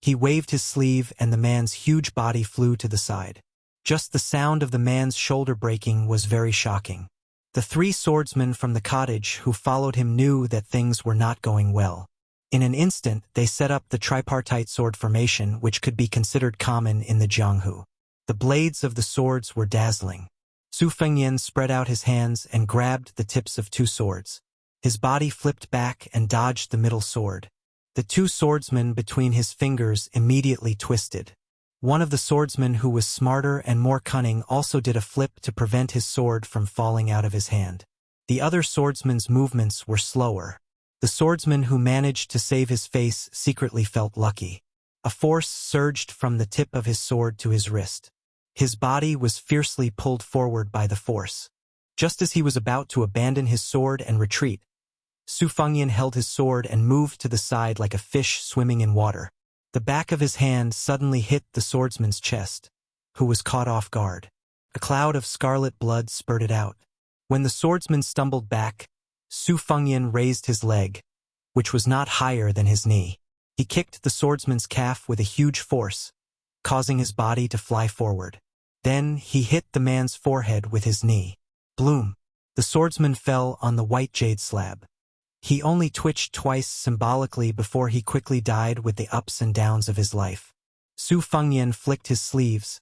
he waved his sleeve and the man's huge body flew to the side. Just the sound of the man's shoulder breaking was very shocking. The 3 swordsmen from the cottage who followed him knew that things were not going well. In an instant, they set up the tripartite sword formation, which could be considered common in the Jianghu. The blades of the swords were dazzling. Su Fengyan spread out his hands and grabbed the tips of 2 swords. His body flipped back and dodged the middle sword. The 2 swordsmen between his fingers immediately twisted. One of the swordsmen who was smarter and more cunning also did a flip to prevent his sword from falling out of his hand. The other swordsman's movements were slower. The swordsman who managed to save his face secretly felt lucky. A force surged from the tip of his sword to his wrist. His body was fiercely pulled forward by the force. Just as he was about to abandon his sword and retreat, Su Fengyan held his sword and moved to the side like a fish swimming in water. The back of his hand suddenly hit the swordsman's chest, who was caught off guard. A cloud of scarlet blood spurted out. When the swordsman stumbled back, Su Fengyan raised his leg, which was not higher than his knee. He kicked the swordsman's calf with a huge force, causing his body to fly forward. Then he hit the man's forehead with his knee. Bloom! The swordsman fell on the white jade slab. He only twitched twice symbolically before he quickly died with the ups and downs of his life. Su Fengyan flicked his sleeves,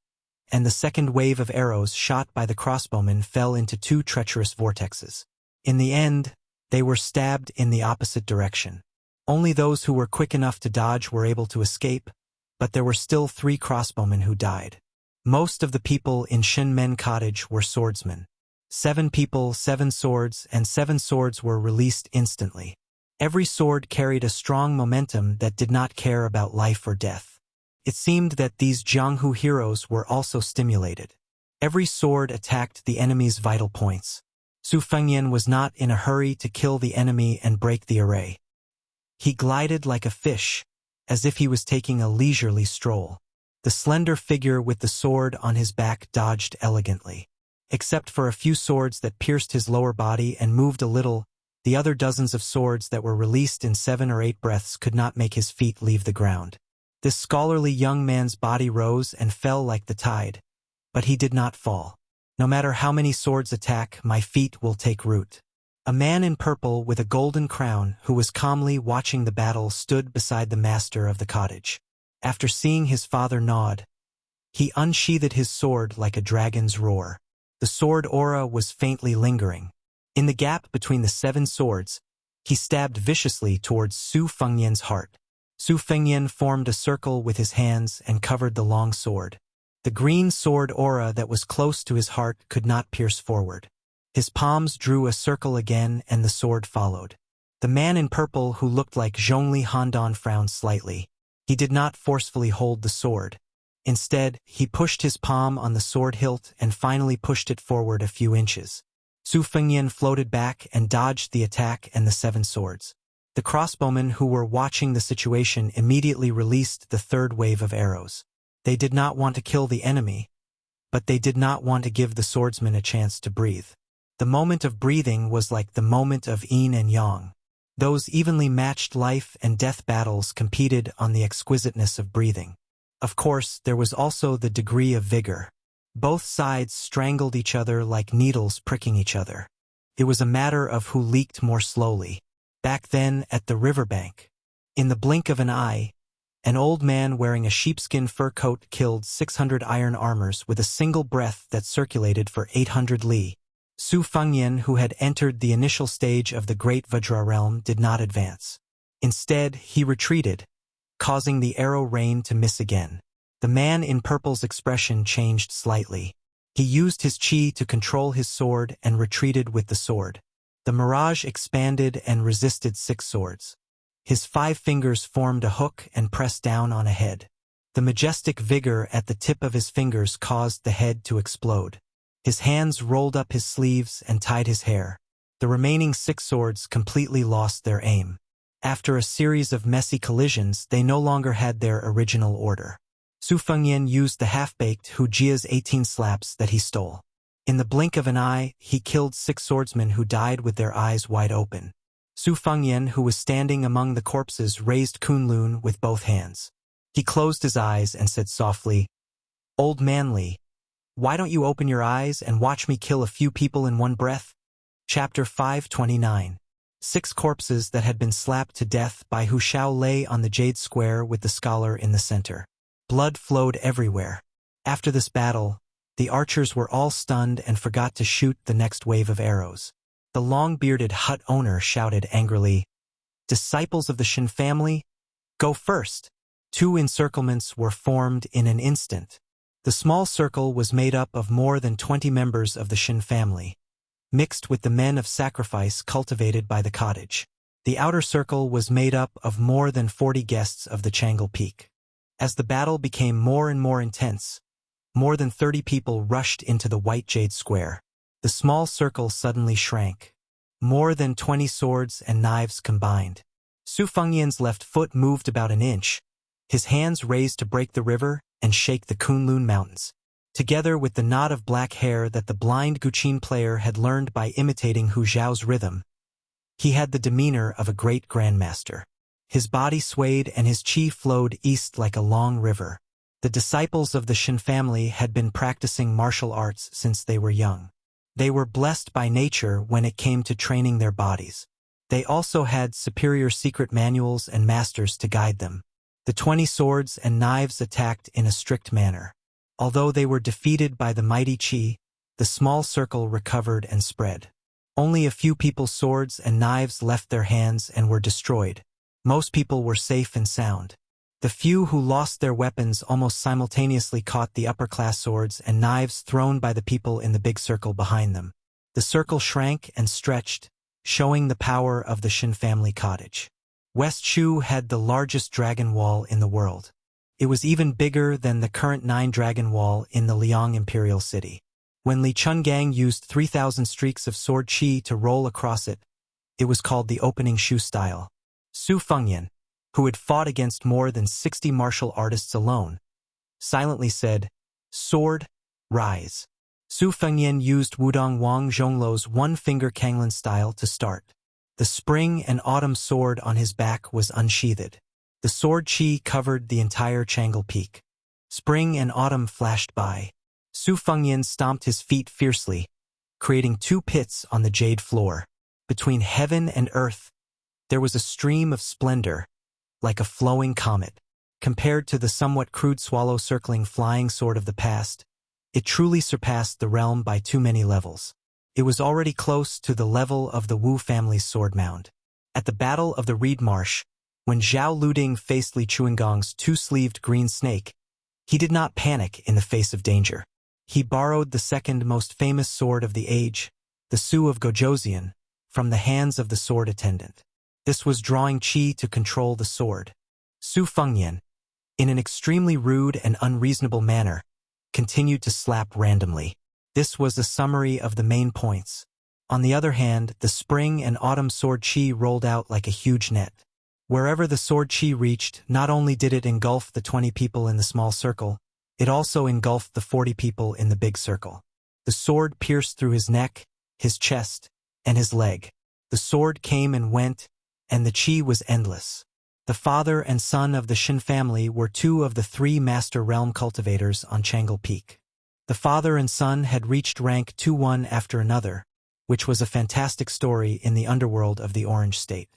and the second wave of arrows shot by the crossbowman fell into two treacherous vortexes. In the end, they were stabbed in the opposite direction. Only those who were quick enough to dodge were able to escape, but there were still 3 crossbowmen who died. Most of the people in Shinmen Cottage were swordsmen. 7 people, 7 swords, and 7 swords were released instantly. Every sword carried a strong momentum that did not care about life or death. It seemed that these Jianghu heroes were also stimulated. Every sword attacked the enemy's vital points. Su Fengyan was not in a hurry to kill the enemy and break the array. He glided like a fish, as if he was taking a leisurely stroll. The slender figure with the sword on his back dodged elegantly. Except for a few swords that pierced his lower body and moved a little, the other dozens of swords that were released in 7 or 8 breaths could not make his feet leave the ground. This scholarly young man's body rose and fell like the tide, but he did not fall. No matter how many swords attack, my feet will take root. A man in purple with a golden crown who was calmly watching the battle stood beside the master of the cottage. After seeing his father nod, he unsheathed his sword like a dragon's roar. The sword aura was faintly lingering. In the gap between the 7 swords, he stabbed viciously towards Su Fengyan's heart. Su Fengyan formed a circle with his hands and covered the long sword. The green sword aura that was close to his heart could not pierce forward. His palms drew a circle again and the sword followed. The man in purple who looked like Zhongli Handan frowned slightly. He did not forcefully hold the sword. Instead, he pushed his palm on the sword hilt and finally pushed it forward a few inches. Su Fengyan floated back and dodged the attack and the 7 swords. The crossbowmen who were watching the situation immediately released the 3rd wave of arrows. They did not want to kill the enemy, but they did not want to give the swordsman a chance to breathe. The moment of breathing was like the moment of yin and yang. Those evenly matched life and death battles competed on the exquisiteness of breathing. Of course, there was also the degree of vigor. Both sides strangled each other like needles pricking each other. It was a matter of who leaked more slowly. Back then, at the riverbank, in the blink of an eye, an old man wearing a sheepskin fur coat killed 600 iron armors with a single breath that circulated for 800 li. Su Fengyan, who had entered the initial stage of the Great Vajra realm, did not advance. Instead, he retreated, causing the arrow rain to miss again. The man in purple's expression changed slightly. He used his chi to control his sword and retreated with the sword. The mirage expanded and resisted 6 swords. His 5 fingers formed a hook and pressed down on a head. The majestic vigor at the tip of his fingers caused the head to explode. His hands rolled up his sleeves and tied his hair. The remaining 6 swords completely lost their aim. After a series of messy collisions, they no longer had their original order. Su Fengyan used the half-baked Hu Jia's 18 slaps that he stole. In the blink of an eye, he killed 6 swordsmen who died with their eyes wide open. Su Fengyan, who was standing among the corpses, raised Kunlun with both hands. He closed his eyes and said softly, "Old Manly, why don't you open your eyes and watch me kill a few people in one breath?" Chapter 529. 6 corpses that had been slapped to death by Hu Shao lay on the jade square with the scholar in the center. Blood flowed everywhere. After this battle, the archers were all stunned and forgot to shoot the next wave of arrows. The long-bearded hut owner shouted angrily, "Disciples of the Shin family, go first!" 2 encirclements were formed in an instant. The small circle was made up of more than 20 members of the Shin family, mixed with the men of sacrifice cultivated by the cottage. The outer circle was made up of more than 40 guests of the Changle Peak. As the battle became more and more intense, more than 30 people rushed into the white jade square. The small circle suddenly shrank. more than 20 swords and knives combined. Su Fengyan's left foot moved about an inch, his hands raised to break the river and shake the Kunlun Mountains. Together with the knot of black hair that the blind Guqin player had learned by imitating Hu Zhao's rhythm, he had the demeanor of a great grandmaster. His body swayed and his qi flowed east like a long river. The disciples of the Shen family had been practicing martial arts since they were young. They were blessed by nature when it came to training their bodies. They also had superior secret manuals and masters to guide them. The 20 swords and knives attacked in a strict manner. Although they were defeated by the mighty qi, the small circle recovered and spread. Only a few people's swords and knives left their hands and were destroyed. Most people were safe and sound. The few who lost their weapons almost simultaneously caught the upper-class swords and knives thrown by the people in the big circle behind them. The circle shrank and stretched, showing the power of the Shen family cottage. West Shu had the largest dragon wall in the world. It was even bigger than the current 9-dragon wall in the Liang imperial city. When Li Chungang used 3,000 streaks of sword qi to roll across it, it was called the opening Shu style. Su Fengyan, who had fought against more than 60 martial artists alone, silently said, "Sword, rise." Su Fengyan used Wudong Wang Zhongluo's one-finger Kanglan style to start. The spring and autumn sword on his back was unsheathed. The sword qi covered the entire Changle Peak. Spring and autumn flashed by. Su Fengyan stomped his feet fiercely, creating 2 pits on the jade floor. Between heaven and earth, there was a stream of splendor, like a flowing comet. Compared to the somewhat crude swallow-circling flying sword of the past, it truly surpassed the realm by too many levels. It was already close to the level of the Wu family's sword mound. At the Battle of the Reed Marsh, when Zhao Luding faced Li Chuangong's 2-sleeved green snake, he did not panic in the face of danger. He borrowed the second most famous sword of the age, the Su of Gojoseon, from the hands of the sword attendant. This was drawing qi to control the sword. Su Fengyan, in an extremely rude and unreasonable manner, continued to slap randomly. This was a summary of the main points. On the other hand, the spring and autumn sword qi rolled out like a huge net. Wherever the sword qi reached, not only did it engulf the 20 people in the small circle, it also engulfed the 40 people in the big circle. The sword pierced through his neck, his chest, and his leg. The sword came and went, and the qi was endless. The father and son of the Shen family were 2 of the 3 master realm cultivators on Changle Peak. The father and son had reached rank 2 one after another, which was a fantastic story in the underworld of the Orange State.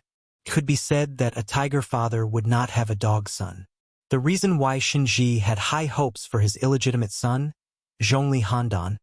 It could be said that a tiger father would not have a dog son. The reason why Shinji had high hopes for his illegitimate son, Zhongli Handan,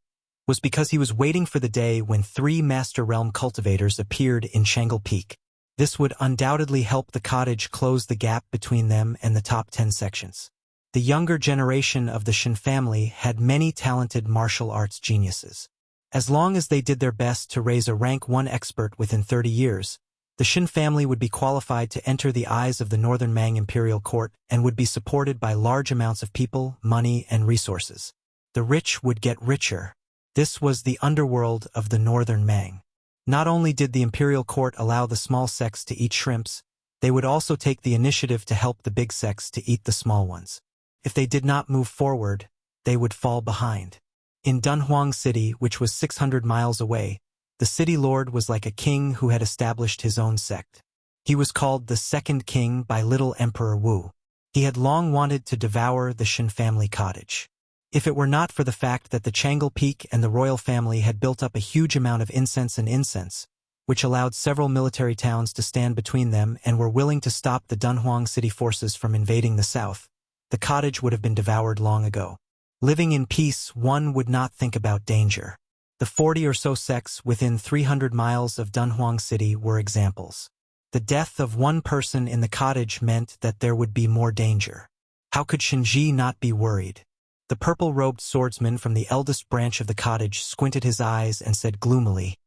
was because he was waiting for the day when 3 master realm cultivators appeared in Changle Peak. This would undoubtedly help the cottage close the gap between them and the top 10 sections. The younger generation of the Shen family had many talented martial arts geniuses. As long as they did their best to raise a rank 1 expert within 30 years, the Shen family would be qualified to enter the eyes of the Northern Mang imperial court and would be supported by large amounts of people, money, and resources. The rich would get richer. This was the underworld of the Northern Mang. Not only did the imperial court allow the small sects to eat shrimps, they would also take the initiative to help the big sects to eat the small ones. If they did not move forward, they would fall behind. In Dunhuang City, which was 600 miles away, the city lord was like a king who had established his own sect. He was called the Second King by Little Emperor Wu. He had long wanted to devour the Shen family cottage. If it were not for the fact that the Changle Peak and the royal family had built up a huge amount of incense, which allowed several military towns to stand between them and were willing to stop the Dunhuang city forces from invading the south, the cottage would have been devoured long ago. Living in peace, one would not think about danger. The 40 or so sects within 300 miles of Dunhuang City were examples. The death of one person in the cottage meant that there would be more danger. How could Shinji not be worried? The purple-robed swordsman from the eldest branch of the cottage squinted his eyes and said gloomily,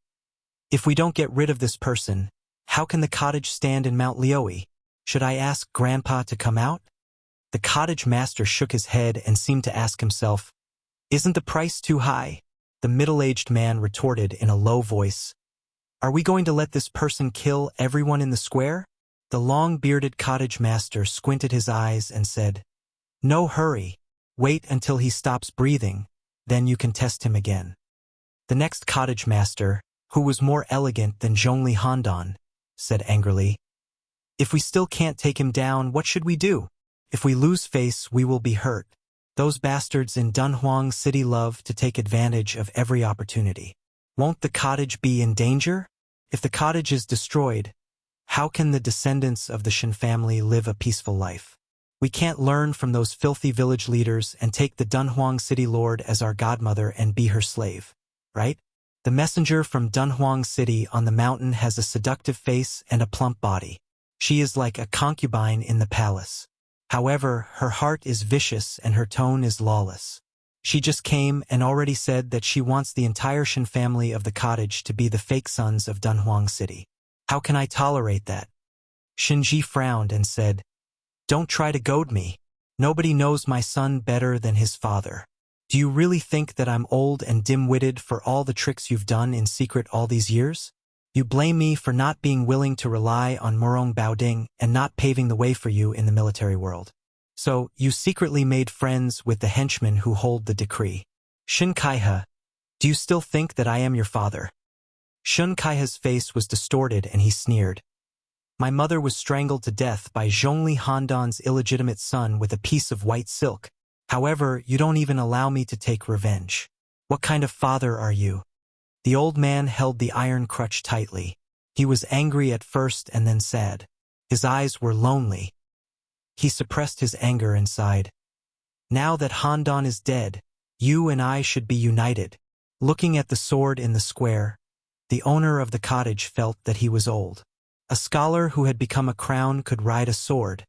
"If we don't get rid of this person, how can the cottage stand in Mount Lioi? Should I ask Grandpa to come out?" The cottage master shook his head and seemed to ask himself, "Isn't the price too high?" The middle-aged man retorted in a low voice, Are we going to let this person kill everyone in the square? The long-bearded cottage master squinted his eyes and said, No hurry. Wait until he stops breathing, then you can test him again. The next cottage master, who was more elegant than Zhongli Handan, said angrily, If we still can't take him down, what should we do? If we lose face, we will be hurt. Those bastards in Dunhuang City love to take advantage of every opportunity. Won't the cottage be in danger? If the cottage is destroyed, how can the descendants of the Shen family live a peaceful life? We can't learn from those filthy village leaders and take the Dunhuang City Lord as our godmother and be her slave, right? The messenger from Dunhuang City on the mountain has a seductive face and a plump body. She is like a concubine in the palace. However, her heart is vicious and her tone is lawless. She just came and already said that she wants the entire Shen family of the cottage to be the fake sons of Dunhuang City. How can I tolerate that? Shinji frowned and said, Don't try to goad me. Nobody knows my son better than his father. Do you really think that I'm old and dim-witted for all the tricks you've done in secret all these years? You blame me for not being willing to rely on Murong Baoding and not paving the way for you in the military world. So, you secretly made friends with the henchmen who hold the decree. Shun Kaihe, do you still think that I am your father? Shun Kaihe's face was distorted and he sneered. My mother was strangled to death by Zhongli Handan's illegitimate son with a piece of white silk. However, you don't even allow me to take revenge. What kind of father are you? The old man held the iron crutch tightly. He was angry at first and then sad. His eyes were lonely. He suppressed his anger and sighed. Now that Handan is dead, you and I should be united. Looking at the sword in the square, the owner of the cottage felt that he was old. A scholar who had become a crown could ride a sword,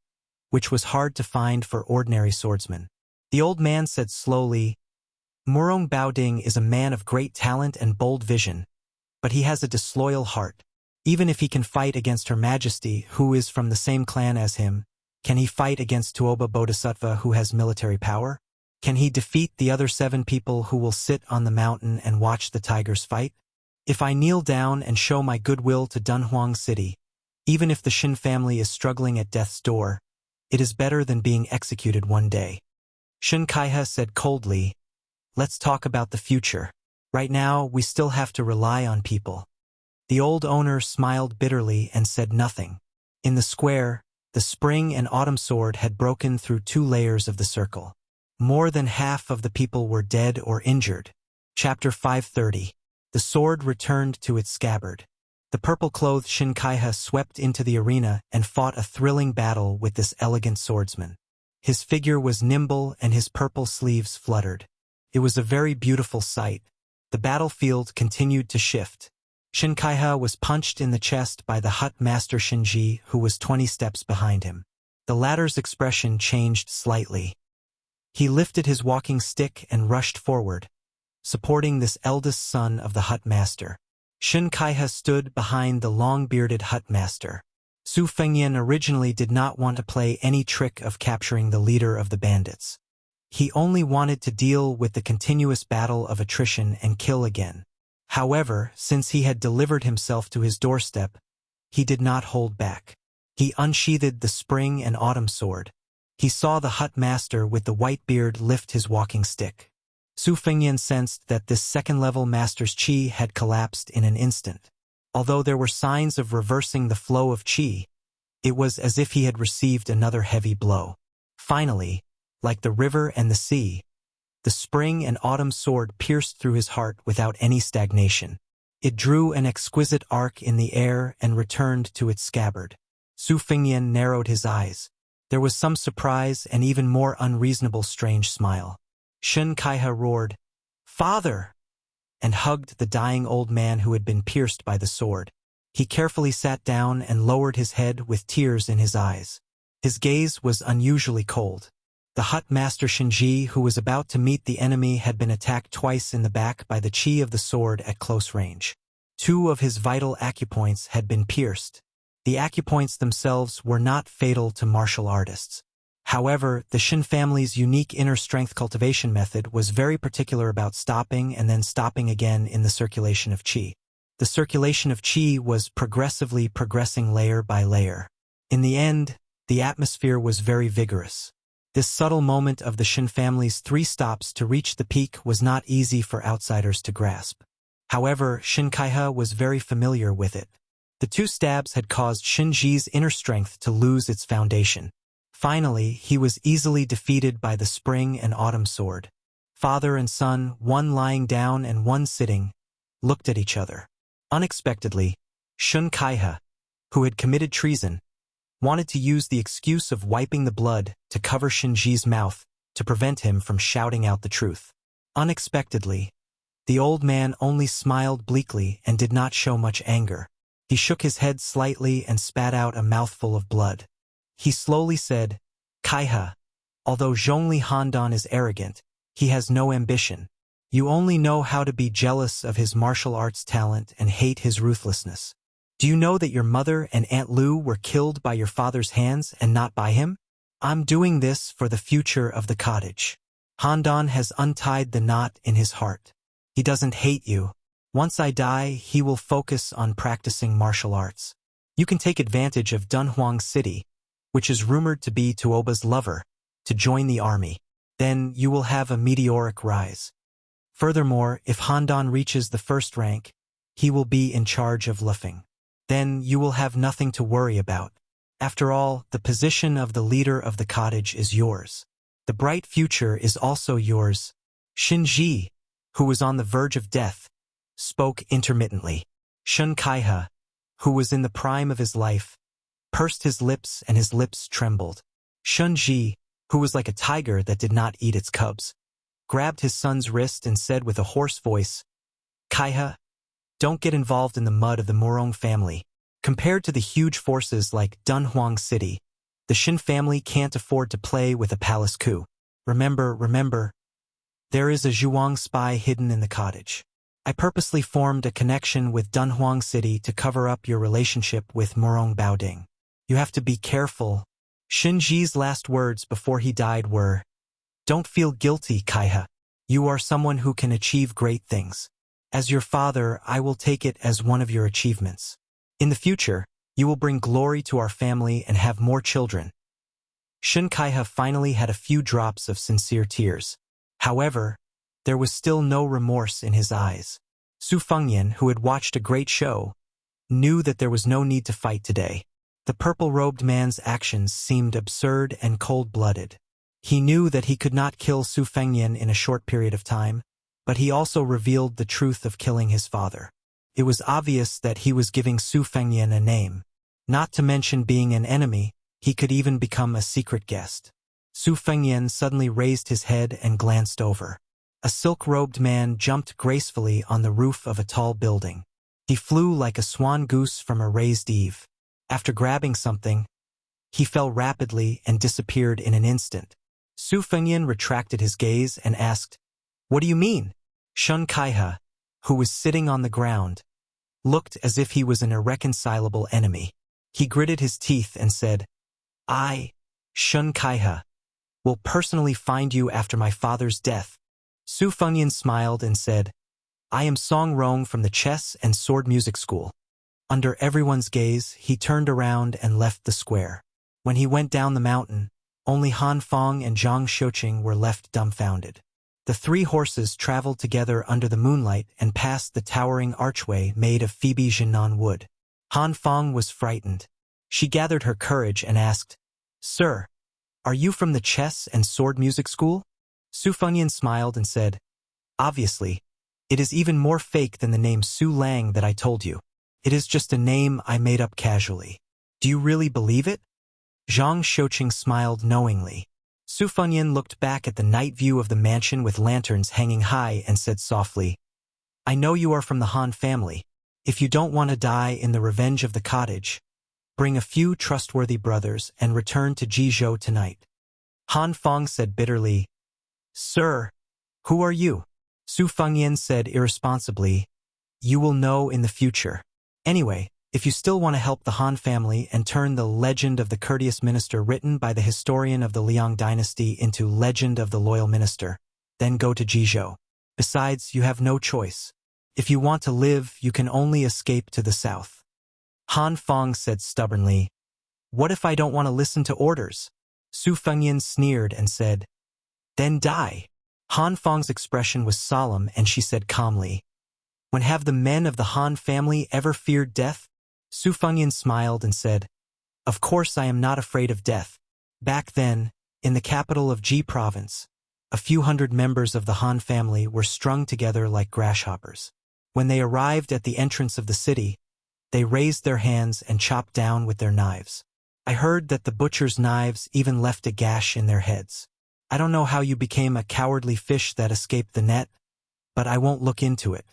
which was hard to find for ordinary swordsmen. The old man said slowly, Murong Baoding is a man of great talent and bold vision, but he has a disloyal heart. Even if he can fight against Her Majesty, who is from the same clan as him, can he fight against Tuoba Bodhisattva, who has military power? Can he defeat the other 7 people who will sit on the mountain and watch the tigers fight? If I kneel down and show my goodwill to Dunhuang City, even if the Shen family is struggling at death's door, it is better than being executed one day. Shun Kaihe said coldly, Let's talk about the future. Right now, we still have to rely on people. The old owner smiled bitterly and said nothing. In the square, the spring and autumn sword had broken through 2 layers of the circle. More than half of the people were dead or injured. Chapter 530. The sword returned to its scabbard. The purple-clothed Shin Kaihe swept into the arena and fought a thrilling battle with this elegant swordsman. His figure was nimble and his purple sleeves fluttered. It was a very beautiful sight. The battlefield continued to shift. Shin Kaihe was punched in the chest by the hut master Shinji, who was 20 steps behind him. The latter's expression changed slightly. He lifted his walking stick and rushed forward, supporting this eldest son of the hut master. Shin Kaihe stood behind the long-bearded hut master. Su Fengyan originally did not want to play any trick of capturing the leader of the bandits. He only wanted to deal with the continuous battle of attrition and kill again. However, since he had delivered himself to his doorstep, he did not hold back. He unsheathed the spring and autumn sword. He saw the hut master with the white beard lift his walking stick. Su Fengyan sensed that this second-level master's qi had collapsed in an instant. Although there were signs of reversing the flow of qi, it was as if he had received another heavy blow. Finally, like the river and the sea, the spring and autumn sword pierced through his heart without any stagnation. It drew an exquisite arc in the air and returned to its scabbard. Su Fengyan narrowed his eyes. There was some surprise and even more unreasonable strange smile. Shun Kaihe roared, "Father!" and hugged the dying old man who had been pierced by the sword. He carefully sat down and lowered his head with tears in his eyes. His gaze was unusually cold. The hut master Shinji, who was about to meet the enemy, had been attacked twice in the back by the qi of the sword at close range. 2 of his vital acupoints had been pierced. The acupoints themselves were not fatal to martial artists. However, the Shin family's unique inner strength cultivation method was very particular about stopping and then stopping again in the circulation of qi. The circulation of qi was progressively progressing layer by layer. In the end, the atmosphere was very vigorous. This subtle moment of the Shin family's 3 stops to reach the peak was not easy for outsiders to grasp. However, Shin Kaihe was very familiar with it. The 2 stabs had caused Shinji's inner strength to lose its foundation. Finally, he was easily defeated by the spring and autumn sword. Father and son, one lying down and one sitting, looked at each other. Unexpectedly, Shun Kaihe, who had committed treason, wanted to use the excuse of wiping the blood to cover Shinji's mouth to prevent him from shouting out the truth. Unexpectedly, the old man only smiled bleakly and did not show much anger. He shook his head slightly and spat out a mouthful of blood. He slowly said, Kaihe, although Zhongli Handan is arrogant, he has no ambition. You only know how to be jealous of his martial arts talent and hate his ruthlessness. Do you know that your mother and Aunt Lu were killed by your father's hands and not by him? I'm doing this for the future of the cottage. Handan has untied the knot in his heart. He doesn't hate you. Once I die, he will focus on practicing martial arts. You can take advantage of Dunhuang City, which is rumored to be Tuoba's lover, to join the army. Then you will have a meteoric rise. Furthermore, if Handan reaches the 1st rank, he will be in charge of Lufeng. Then you will have nothing to worry about. After all, the position of the leader of the cottage is yours. The bright future is also yours. Shinji, who was on the verge of death, spoke intermittently. Shun Kaihe, who was in the prime of his life, pursed his lips and his lips trembled. Shunji, who was like a tiger that did not eat its cubs, grabbed his son's wrist and said with a hoarse voice, Kaihe, don't get involved in the mud of the Morong family. Compared to the huge forces like Dunhuang City, the Shin family can't afford to play with a palace coup. Remember, there is a Zhuang spy hidden in the cottage. I purposely formed a connection with Dunhuang City to cover up your relationship with Morong Baoding. You have to be careful. Shinji's last words before he died were, don't feel guilty, Kaihe. You are someone who can achieve great things. As your father, I will take it as one of your achievements. In the future, you will bring glory to our family and have more children. Shun Kaihe finally had a few drops of sincere tears. However, there was still no remorse in his eyes. Su Fengyan, who had watched a great show, knew that there was no need to fight today. The purple-robed man's actions seemed absurd and cold-blooded. He knew that he could not kill Su Fengyan in a short period of time, but he also revealed the truth of killing his father. It was obvious that he was giving Su Fengyan a name. Not to mention being an enemy, he could even become a secret guest. Su Fengyan suddenly raised his head and glanced over. A silk-robed man jumped gracefully on the roof of a tall building. He flew like a swan goose from a raised eave. After grabbing something, he fell rapidly and disappeared in an instant. Su Fengyan retracted his gaze and asked, What do you mean? Shun Kaihe, who was sitting on the ground, looked as if he was an irreconcilable enemy. He gritted his teeth and said, I, Shun Kaihe, will personally find you after my father's death. Su Fengyan smiled and said, I am Song Rong from the chess and sword music school. Under everyone's gaze, he turned around and left the square. When he went down the mountain, only Han Feng and Zhang Xiuqing were left dumbfounded. The 3 horses traveled together under the moonlight and passed the towering archway made of Phoebe Jinan wood. Han Feng was frightened. She gathered her courage and asked, Sir, are you from the chess and sword music school? Su Fengyan smiled and said, Obviously, it is even more fake than the name Su Lang that I told you. It is just a name I made up casually. Do you really believe it? Zhang Xiuqing smiled knowingly. Su Fengyan looked back at the night view of the mansion with lanterns hanging high and said softly, I know you are from the Han family. If you don't want to die in the revenge of the cottage, bring a few trustworthy brothers and return to Jizhou tonight. Han Feng said bitterly, Sir, who are you? Su Fengyan said irresponsibly, You will know in the future. Anyway, if you still want to help the Han family and turn the Legend of the Courteous Minister written by the historian of the Liang dynasty into Legend of the Loyal Minister, then go to Jizhou. Besides, you have no choice. If you want to live, you can only escape to the south. Han Fong said stubbornly, "What if I don't want to listen to orders?" Su Fengyan sneered and said, "Then die." Han Fong's expression was solemn and she said calmly, "When have the men of the Han family ever feared death?" Su Fengyan smiled and said, "Of course I am not afraid of death." Back then, in the capital of Ji province, a few hundred members of the Han family were strung together like grasshoppers. When they arrived at the entrance of the city, they raised their hands and chopped down with their knives. I heard that the butcher's knives even left a gash in their heads. I don't know how you became a cowardly fish that escaped the net, but I won't look into it.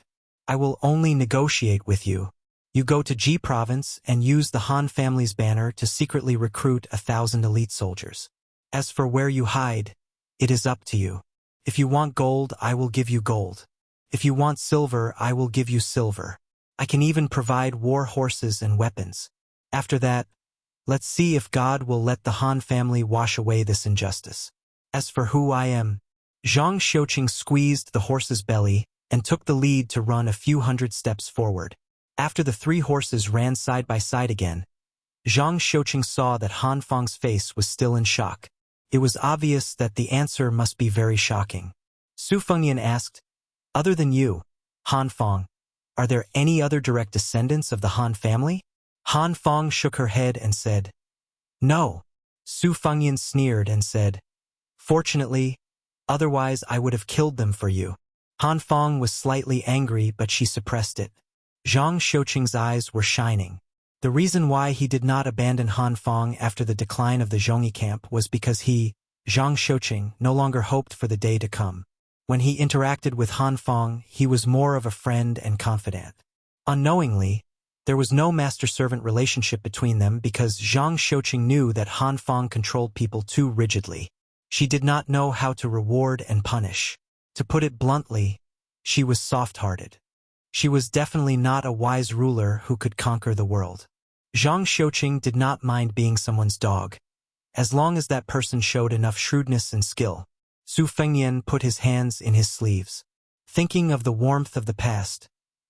I will only negotiate with you. You go to Ji province and use the Han family's banner to secretly recruit 1,000 elite soldiers. As for where you hide, it is up to you. If you want gold, I will give you gold. If you want silver, I will give you silver. I can even provide war horses and weapons. After that, let's see if God will let the Han family wash away this injustice. As for who I am, Zhang Xiuqing squeezed the horse's belly and took the lead to run a few hundred steps forward. After the 3 horses ran side by side again, Zhang Xiuqing saw that Han Fong's face was still in shock. It was obvious that the answer must be very shocking. Su Fengyan asked, "Other than you, Han Fong, are there any other direct descendants of the Han family?" Han Fong shook her head and said, "No." Su Fengyan sneered and said, "Fortunately, otherwise I would have killed them for you." Han Fong was slightly angry, but she suppressed it. Zhang Xiuqing's eyes were shining. The reason why he did not abandon Han Fong after the decline of the Zhongyi camp was because he, Zhang Xiuqing, no longer hoped for the day to come. When he interacted with Han Fong, he was more of a friend and confidant. Unknowingly, there was no master-servant relationship between them because Zhang Xiuqing knew that Han Fong controlled people too rigidly. She did not know how to reward and punish. To put it bluntly, she was soft-hearted. She was definitely not a wise ruler who could conquer the world. Zhang Xiuqing did not mind being someone's dog, as long as that person showed enough shrewdness and skill. Su Fengyan put his hands in his sleeves. Thinking of the warmth of the past,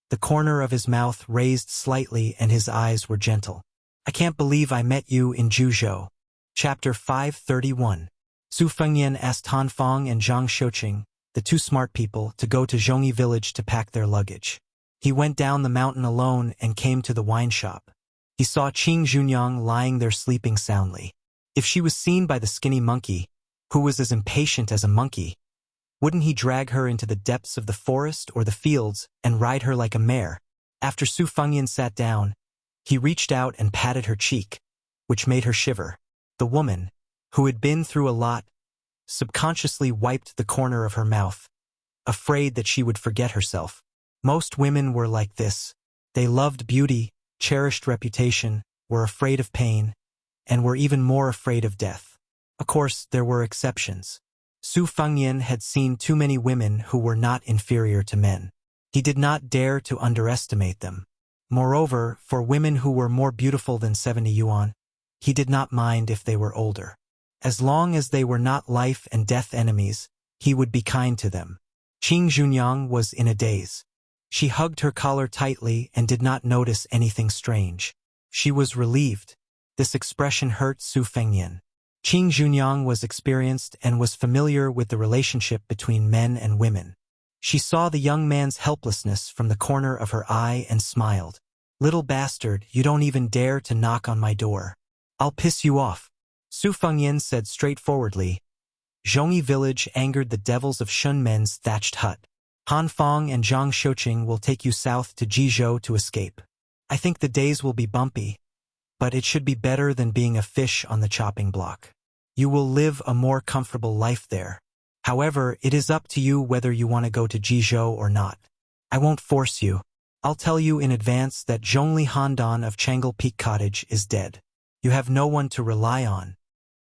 the corner of his mouth raised slightly and his eyes were gentle. "I can't believe I met you in Juzhou." Chapter 531. Su Fengyan asked Han Fong and Zhang Xiuqing, the 2 smart people, to go to Zhongyi village to pack their luggage. He went down the mountain alone and came to the wine shop. He saw Qing Junyang lying there sleeping soundly. If she was seen by the skinny monkey, who was as impatient as a monkey, wouldn't he drag her into the depths of the forest or the fields and ride her like a mare? After Su Fengyan sat down, he reached out and patted her cheek, which made her shiver. The woman, who had been through a lot, subconsciously wiped the corner of her mouth, afraid that she would forget herself. Most women were like this. They loved beauty, cherished reputation, were afraid of pain, and were even more afraid of death. Of course, there were exceptions. Su Fengyan had seen too many women who were not inferior to men. He did not dare to underestimate them. Moreover, for women who were more beautiful than 70 yuan, he did not mind if they were older. As long as they were not life and death enemies, he would be kind to them. Qing Junyang was in a daze. She hugged her collar tightly and did not notice anything strange. She was relieved. This expression hurt Su Fengyan. Qing Junyang was experienced and was familiar with the relationship between men and women. She saw the young man's helplessness from the corner of her eye and smiled. "Little bastard, you don't even dare to knock on my door. I'll piss you off." Su Fengyan said straightforwardly. Zhongyi village angered the devils of Shunmen's thatched hut. Han Fong and Zhang Xiuqing will take you south to Jizhou to escape. I think the days will be bumpy, but it should be better than being a fish on the chopping block. You will live a more comfortable life there. However, it is up to you whether you want to go to Jizhou or not. I won't force you. I'll tell you in advance that Zhongli Handan of Changle Peak Cottage is dead. You have no one to rely on.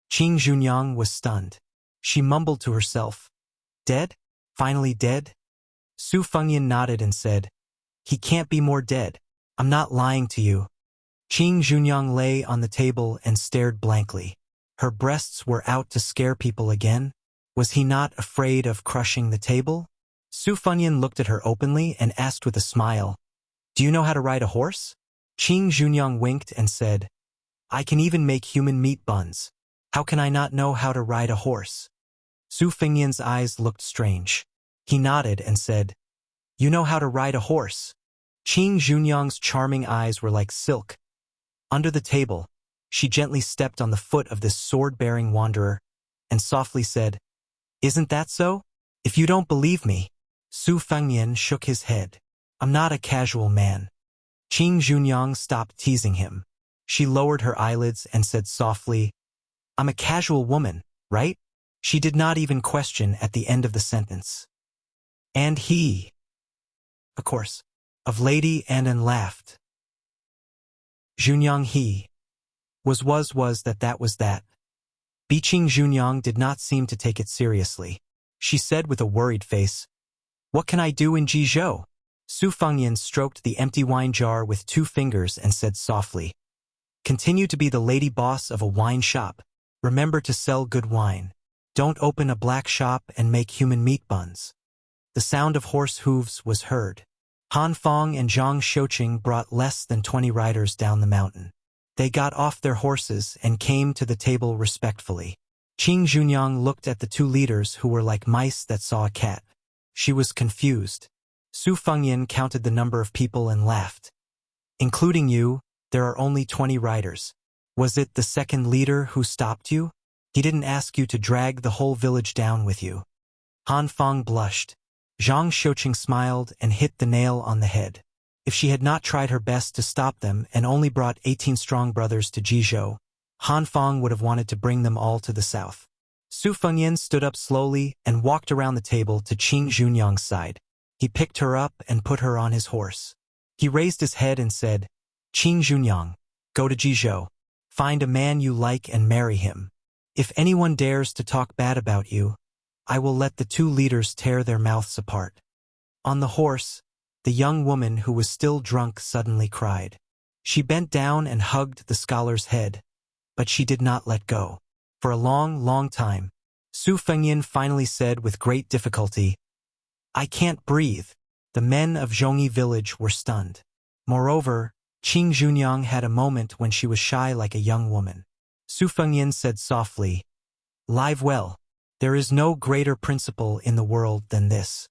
Qing Junyang was stunned. She mumbled to herself, "Dead? Finally dead?" Su Fengyan nodded and said, "He can't be more dead. I'm not lying to you." Qing Junyang lay on the table and stared blankly. Her breasts were out to scare people again. Was he not afraid of crushing the table? Su Fengyan looked at her openly and asked with a smile, "Do you know how to ride a horse?" Qing Junyang winked and said, "I can even make human meat buns. How can I not know how to ride a horse?" Su Fengyan's eyes looked strange. He nodded and said, "You know how to ride a horse." Qing Junyang's charming eyes were like silk. Under the table, she gently stepped on the foot of this sword-bearing wanderer and softly said, "Isn't that so? If you don't believe me." Su Fengyan shook his head. "I'm not a casual man." Qing Junyang stopped teasing him. She lowered her eyelids and said softly, "I'm a casual woman, right?" She did not even question at the end of the sentence. "And he, of course, of Lady Annan laughed. Junyang he was that was that. Biqing Junyang did not seem to take it seriously. She said with a worried face, "What can I do in Jizhou?" Su Fengyan stroked the empty wine jar with 2 fingers and said softly, "Continue to be the lady boss of a wine shop. Remember to sell good wine. Don't open a black shop and make human meat buns." The sound of horse hooves was heard. Han Fong and Zhang Xiuqing brought less than 20 riders down the mountain. They got off their horses and came to the table respectfully. Qing Junyang looked at the 2 leaders who were like mice that saw a cat. She was confused. Su Fengyan counted the number of people and laughed. "Including you, there are only 20 riders. Was it the second leader who stopped you? He didn't ask you to drag the whole village down with you." Han Fong blushed. Zhang Xiuqing smiled and hit the nail on the head. If she had not tried her best to stop them and only brought 18 strong brothers to Jizhou, Han Fong would have wanted to bring them all to the south. Su Fengyan stood up slowly and walked around the table to Qing Junyang's side. He picked her up and put her on his horse. He raised his head and said, "Qing Junyang, go to Jizhou. Find a man you like and marry him. If anyone dares to talk bad about you, I will let the 2 leaders tear their mouths apart." On the horse, the young woman who was still drunk suddenly cried. She bent down and hugged the scholar's head, but she did not let go. For a long, long time, Su Fengyan finally said with great difficulty, "I can't breathe." The men of Zhongyi village were stunned. Moreover, Qing Junyang had a moment when she was shy like a young woman. Su Fengyan said softly, "Live well. There is no greater principle in the world than this."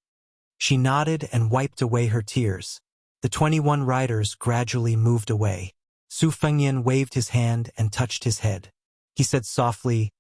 She nodded and wiped away her tears. The 21 riders gradually moved away. Su Fengyan waved his hand and touched his head. He said softly,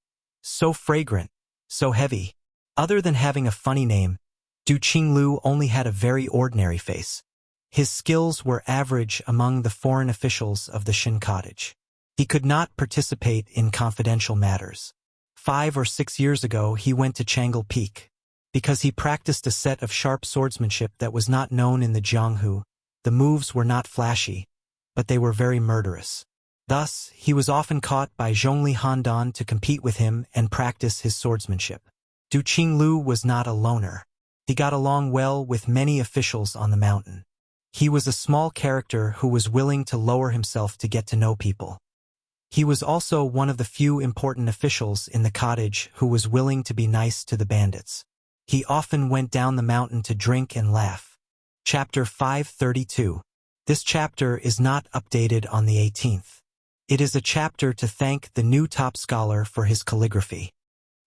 "So fragrant, so heavy." Other than having a funny name, Du Qinglu only had a very ordinary face. His skills were average among the foreign officials of the Shin cottage. He could not participate in confidential matters. 5 or 6 years ago he went to Changle Peak. Because he practiced a set of sharp swordsmanship that was not known in the Jianghu, the moves were not flashy, but they were very murderous. Thus, he was often caught by Zhongli Handan to compete with him and practice his swordsmanship. Du Qinglu was not a loner. He got along well with many officials on the mountain. He was a small character who was willing to lower himself to get to know people. He was also one of the few important officials in the cottage who was willing to be nice to the bandits. He often went down the mountain to drink and laugh. Chapter 532. This chapter is not updated on the 18th. It is a chapter to thank the new top scholar for his calligraphy.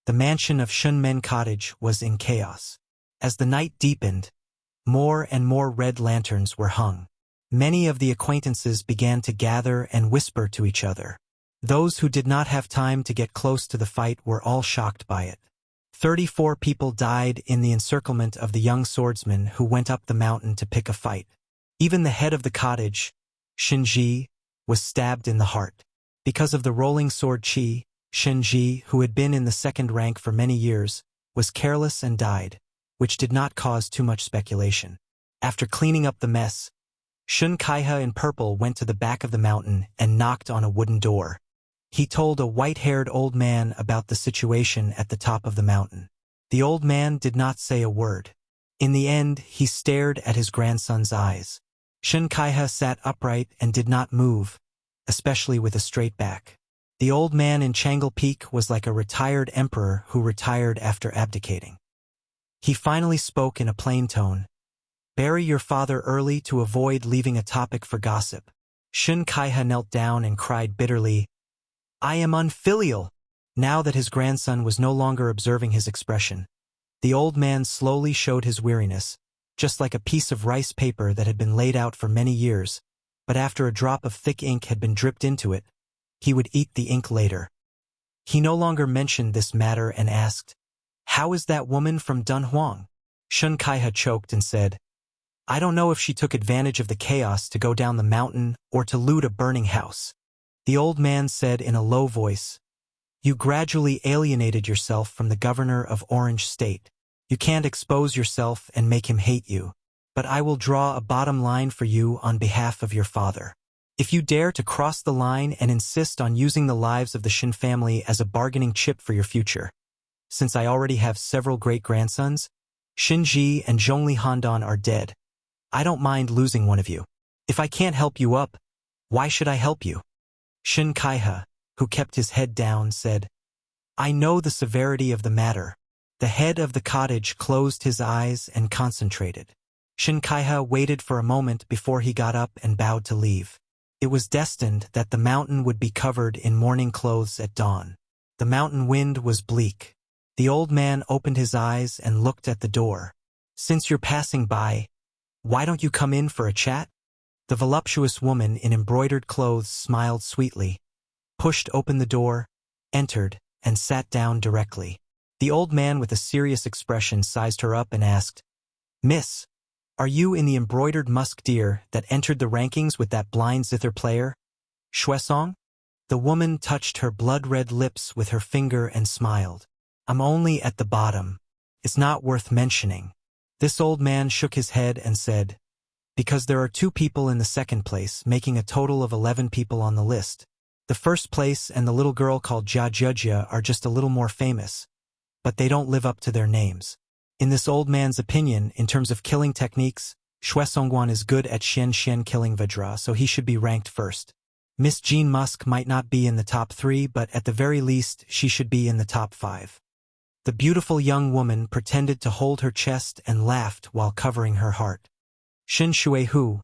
The mansion of Shunmen Cottage was in chaos. As the night deepened, more and more red lanterns were hung. Many of the acquaintances began to gather and whisper to each other. Those who did not have time to get close to the fight were all shocked by it. 34 people died in the encirclement of the young swordsman who went up the mountain to pick a fight. Even the head of the cottage, Shinji, was stabbed in the heart. Because of the rolling sword chi, Shinji, who had been in the second rank for many years, was careless and died, which did not cause too much speculation. After cleaning up the mess, Shun Kaiha in purple went to the back of the mountain and knocked on a wooden door. He told a white-haired old man about the situation at the top of the mountain. The old man did not say a word. In the end, he stared at his grandson's eyes. Shun Kaiha sat upright and did not move, especially with a straight back. The old man in Changle Peak was like a retired emperor who retired after abdicating. He finally spoke in a plain tone. Bury your father early to avoid leaving a topic for gossip. Shun Kaiha knelt down and cried bitterly, I am unfilial. Now that his grandson was no longer observing his expression, the old man slowly showed his weariness, just like a piece of rice paper that had been laid out for many years, but after a drop of thick ink had been dripped into it, he would eat the ink later. He no longer mentioned this matter and asked, How is that woman from Dunhuang? Shun Kaiha choked and said, I don't know if she took advantage of the chaos to go down the mountain or to loot a burning house. The old man said in a low voice, You gradually alienated yourself from the governor of Orange State. You can't expose yourself and make him hate you, but I will draw a bottom line for you on behalf of your father. If you dare to cross the line and insist on using the lives of the Shin family as a bargaining chip for your future, since I already have several great-grandsons, Shinji and Zhongli Handan are dead. I don't mind losing one of you. If I can't help you up, why should I help you? Shun Kaiha, who kept his head down, said, I know the severity of the matter. The head of the cottage closed his eyes and concentrated. Shun Kaiha waited for a moment before he got up and bowed to leave. It was destined that the mountain would be covered in mourning clothes at dawn. The mountain wind was bleak. The old man opened his eyes and looked at the door. Since you're passing by, why don't you come in for a chat? The voluptuous woman in embroidered clothes smiled sweetly, pushed open the door, entered, and sat down directly. The old man with a serious expression sized her up and asked, Miss, are you in the embroidered musk deer that entered the rankings with that blind zither player, Shuesong? The woman touched her blood-red lips with her finger and smiled. I'm only at the bottom. It's not worth mentioning. This old man shook his head and said, Because there are 2 people in the second place, making a total of 11 people on the list. The first place and the little girl called Jia Jia are just a little more famous, but they don't live up to their names. In this old man's opinion, in terms of killing techniques, Shuesongguan is good at Shen killing Vajra, so he should be ranked first. Miss Jean Musk might not be in the top 3, but at the very least, she should be in the top 5. The beautiful young woman pretended to hold her chest and laughed while covering her heart. Shin Shuehu,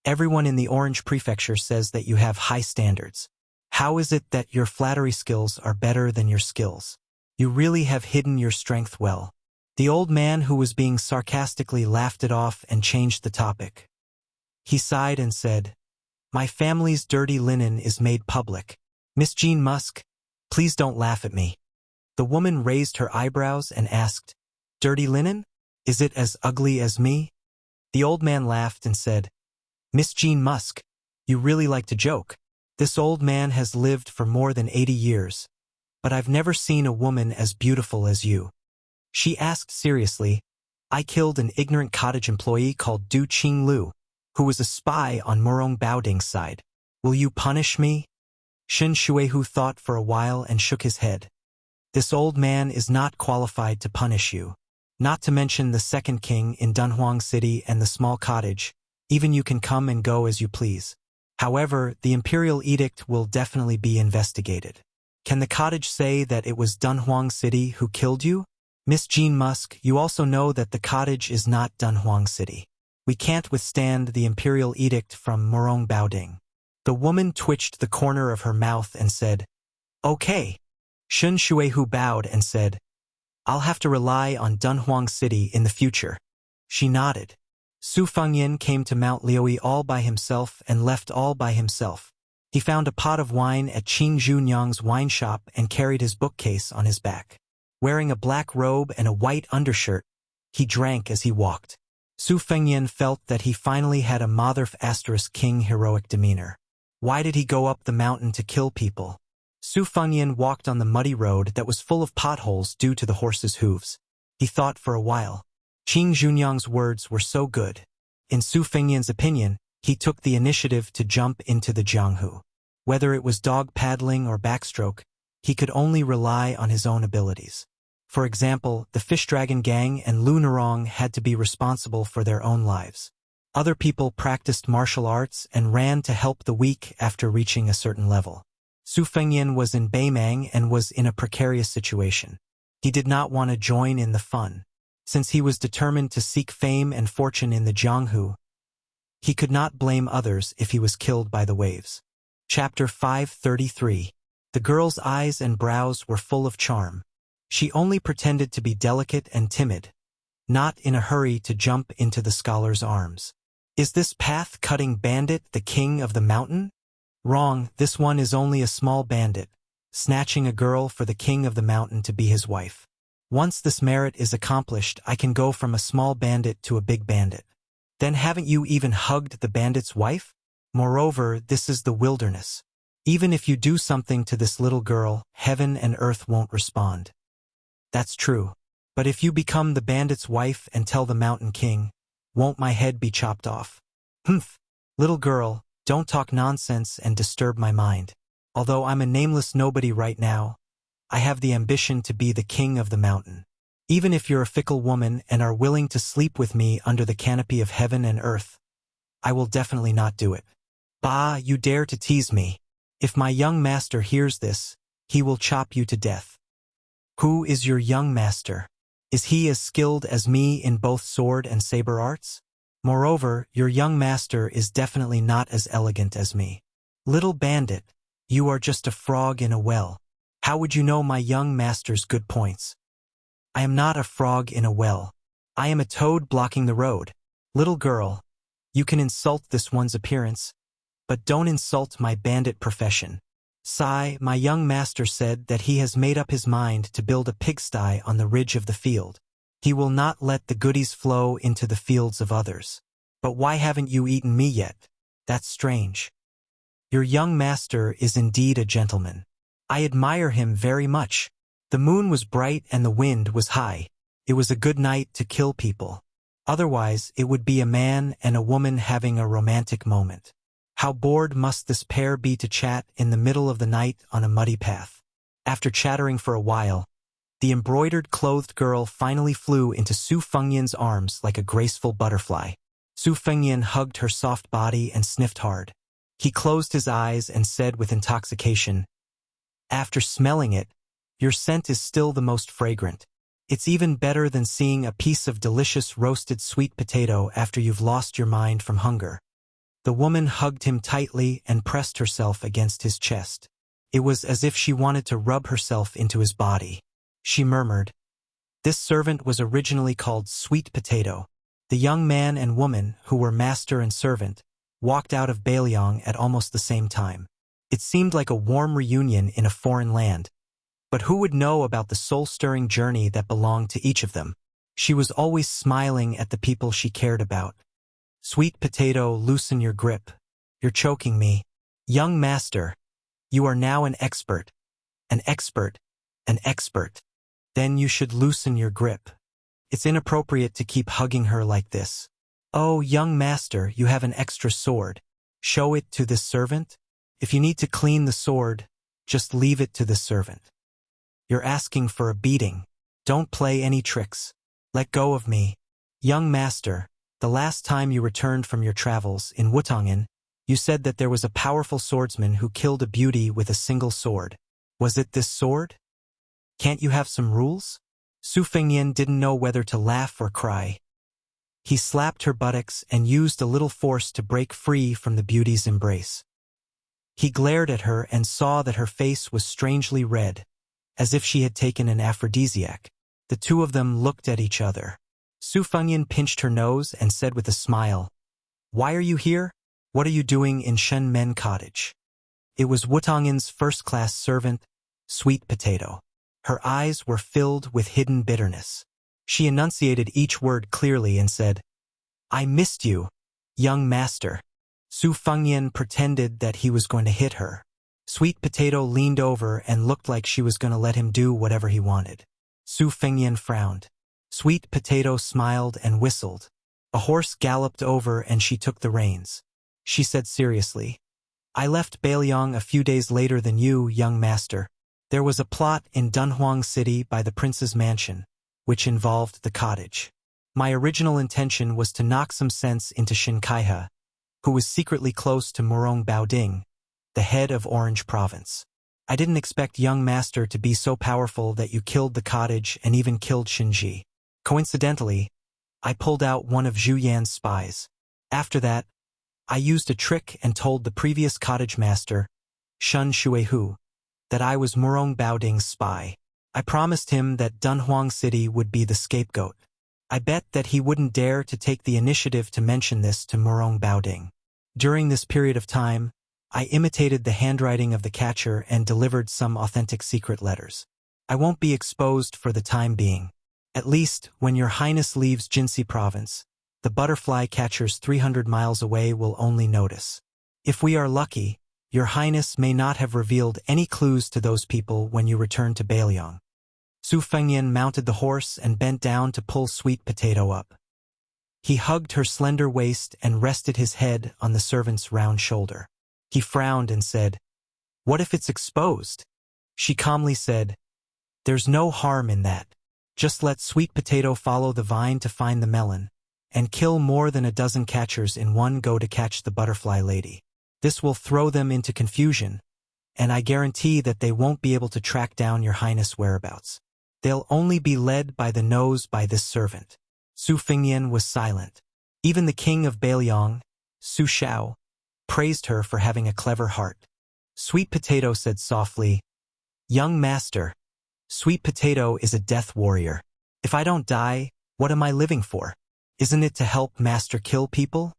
everyone in the Orange Prefecture says that you have high standards. How is it that your flattery skills are better than your skills? You really have hidden your strength well. The old man who was being sarcastically laughed it off and changed the topic. He sighed and said, My family's dirty linen is made public. Miss Jean Musk, please don't laugh at me. The woman raised her eyebrows and asked, Dirty linen? Is it as ugly as me? The old man laughed and said, Miss Jean Musk, you really like to joke. This old man has lived for more than 80 years, but I've never seen a woman as beautiful as you. She asked seriously, I killed an ignorant cottage employee called Du Qing Lu, who was a spy on Murong Baoding's side. Will you punish me? Shin Shuehu thought for a while and shook his head. This old man is not qualified to punish you. Not to mention the second king in Dunhuang City and the small cottage, even you can come and go as you please. However, the imperial edict will definitely be investigated. Can the cottage say that it was Dunhuang City who killed you? Miss Jean Musk, you also know that the cottage is not Dunhuang City. We can't withstand the imperial edict from Murong Baoding. The woman twitched the corner of her mouth and said, Okay. Shun Shuehu bowed and said, I'll have to rely on Dunhuang City in the future. She nodded. Su Fengyin came to Mount Liui all by himself and left all by himself. He found a pot of wine at Qing Zhunyang's wine shop and carried his bookcase on his back. Wearing a black robe and a white undershirt, he drank as he walked. Su Fengyin felt that he finally had a Motherf * king heroic demeanor. Why did he go up the mountain to kill people? Su Fengyin walked on the muddy road that was full of potholes due to the horse's hooves. He thought for a while. Qing Zhunyang's words were so good. In Su Fengyin's opinion, he took the initiative to jump into the Jianghu. Whether it was dog paddling or backstroke, he could only rely on his own abilities. For example, the Fish Dragon Gang and Lu Nerong had to be responsible for their own lives. Other people practiced martial arts and ran to help the weak after reaching a certain level. Su Fengyin was in Beimang and was in a precarious situation. He did not want to join in the fun. Since he was determined to seek fame and fortune in the Jianghu, he could not blame others if he was killed by the waves. Chapter 533. The girl's eyes and brows were full of charm. She only pretended to be delicate and timid, not in a hurry to jump into the scholar's arms. Is this path-cutting bandit the king of the mountain? Wrong, this one is only a small bandit, snatching a girl for the king of the mountain to be his wife. Once this merit is accomplished, I can go from a small bandit to a big bandit. Then haven't you even hugged the bandit's wife? Moreover, this is the wilderness. Even if you do something to this little girl, heaven and earth won't respond. That's true. But if you become the bandit's wife and tell the mountain king, won't my head be chopped off? Humph! Little girl, don't talk nonsense and disturb my mind. Although I'm a nameless nobody right now, I have the ambition to be the king of the mountain. Even if you're a fickle woman and are willing to sleep with me under the canopy of heaven and earth, I will definitely not do it. Bah, you dare to tease me. If my young master hears this, he will chop you to death. Who is your young master? Is he as skilled as me in both sword and saber arts? Moreover, your young master is definitely not as elegant as me. Little bandit, you are just a frog in a well. How would you know my young master's good points? I am not a frog in a well. I am a toad blocking the road. Little girl, you can insult this one's appearance, but don't insult my bandit profession. Sigh, my young master said that he has made up his mind to build a pigsty on the ridge of the field. He will not let the goodies flow into the fields of others. But why haven't you eaten me yet? That's strange. Your young master is indeed a gentleman. I admire him very much. The moon was bright and the wind was high. It was a good night to kill people. Otherwise, it would be a man and a woman having a romantic moment. How bored must this pair be to chat in the middle of the night on a muddy path. After chattering for a while, the embroidered-clothed girl finally flew into Su Fengyan's arms like a graceful butterfly. Su Fengyan hugged her soft body and sniffed hard. He closed his eyes and said with intoxication, "After smelling it, your scent is still the most fragrant. It's even better than seeing a piece of delicious roasted sweet potato after you've lost your mind from hunger." The woman hugged him tightly and pressed herself against his chest. It was as if she wanted to rub herself into his body. She murmured. This servant was originally called Sweet Potato. The young man and woman, who were master and servant, walked out of Bailiang at almost the same time. It seemed like a warm reunion in a foreign land. But who would know about the soul-stirring journey that belonged to each of them? She was always smiling at the people she cared about. Sweet Potato, loosen your grip. You're choking me. Young master, you are now an expert. An expert. An expert. Then you should loosen your grip. It's inappropriate to keep hugging her like this. Oh, young master, you have an extra sword. Show it to this servant. If you need to clean the sword, just leave it to the servant. You're asking for a beating. Don't play any tricks. Let go of me. Young master, the last time you returned from your travels in Wutangan, you said that there was a powerful swordsman who killed a beauty with a single sword. Was it this sword? Can't you have some rules? Su Fengyan didn't know whether to laugh or cry. He slapped her buttocks and used a little force to break free from the beauty's embrace. He glared at her and saw that her face was strangely red, as if she had taken an aphrodisiac. The two of them looked at each other. Su Fengyan pinched her nose and said with a smile, "Why are you here? What are you doing in Shen Men Cottage?" It was Wutangan's first-class servant, Sweet Potato. Her eyes were filled with hidden bitterness. She enunciated each word clearly and said, "I missed you, young master." Su Fengyan pretended that he was going to hit her. Sweet Potato leaned over and looked like she was going to let him do whatever he wanted. Su Fengyan frowned. Sweet Potato smiled and whistled. A horse galloped over and she took the reins. She said seriously, "I left Bailiang a few days later than you, young master. There was a plot in Dunhuang City by the prince's mansion, which involved the cottage. My original intention was to knock some sense into Shin Kaihe, who was secretly close to Murong Baoding, the head of Orange Province. I didn't expect young master to be so powerful that you killed the cottage and even killed Shinji. Coincidentally, I pulled out one of Zhu Yan's spies. After that, I used a trick and told the previous cottage master, Shun Shuehu, that I was Murong Baoding's spy. I promised him that Dunhuang City would be the scapegoat. I bet that he wouldn't dare to take the initiative to mention this to Murong Baoding. During this period of time, I imitated the handwriting of the catcher and delivered some authentic secret letters. I won't be exposed for the time being. At least, when your highness leaves Jinsi province, the butterfly catchers 300 miles away will only notice. If we are lucky, your highness may not have revealed any clues to those people when you return to Bailiang. Su Fengyan mounted the horse and bent down to pull Sweet Potato up. He hugged her slender waist and rested his head on the servant's round shoulder. He frowned and said, "What if it's exposed?" She calmly said, "There's no harm in that. Just let Sweet Potato follow the vine to find the melon, and kill more than a dozen catchers in one go to catch the butterfly lady. This will throw them into confusion, and I guarantee that they won't be able to track down your highness' whereabouts. They'll only be led by the nose by this servant." Su Fengyan was silent. Even the king of Bailiang, Su Shao, praised her for having a clever heart. Sweet Potato said softly, "Young master, Sweet Potato is a death warrior. If I don't die, what am I living for? Isn't it to help master kill people?"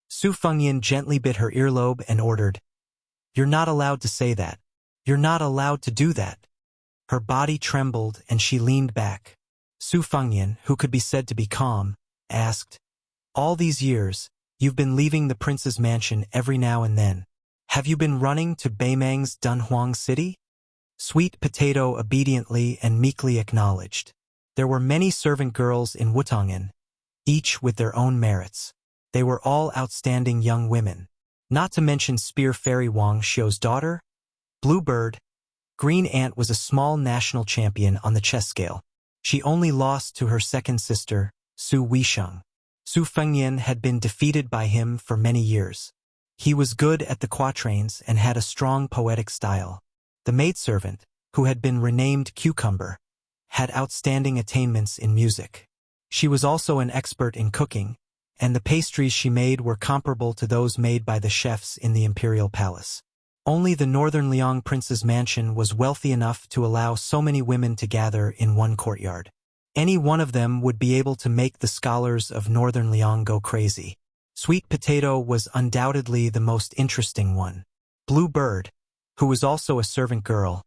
Su Fengyan gently bit her earlobe and ordered, "You're not allowed to say that. You're not allowed to do that." Her body trembled and she leaned back. Su Fengyan, who could be said to be calm, asked, "All these years, you've been leaving the prince's mansion every now and then. Have you been running to Beimang's Dunhuang City?" Sweet Potato obediently and meekly acknowledged. There were many servant girls in Wutangan, each with their own merits. They were all outstanding young women. Not to mention Spear Fairy Wang Xiu's daughter, Bluebird. Green Ant was a small national champion on the chess scale. She only lost to her second sister, Su Weisheng. Su Fengyan had been defeated by him for many years. He was good at the quatrains and had a strong poetic style. The maidservant, who had been renamed Cucumber, had outstanding attainments in music. She was also an expert in cooking, and the pastries she made were comparable to those made by the chefs in the imperial palace. Only the Northern Liang prince's mansion was wealthy enough to allow so many women to gather in one courtyard. Any one of them would be able to make the scholars of Northern Liang go crazy. Sweet Potato was undoubtedly the most interesting one. Bluebird, who was also a servant girl,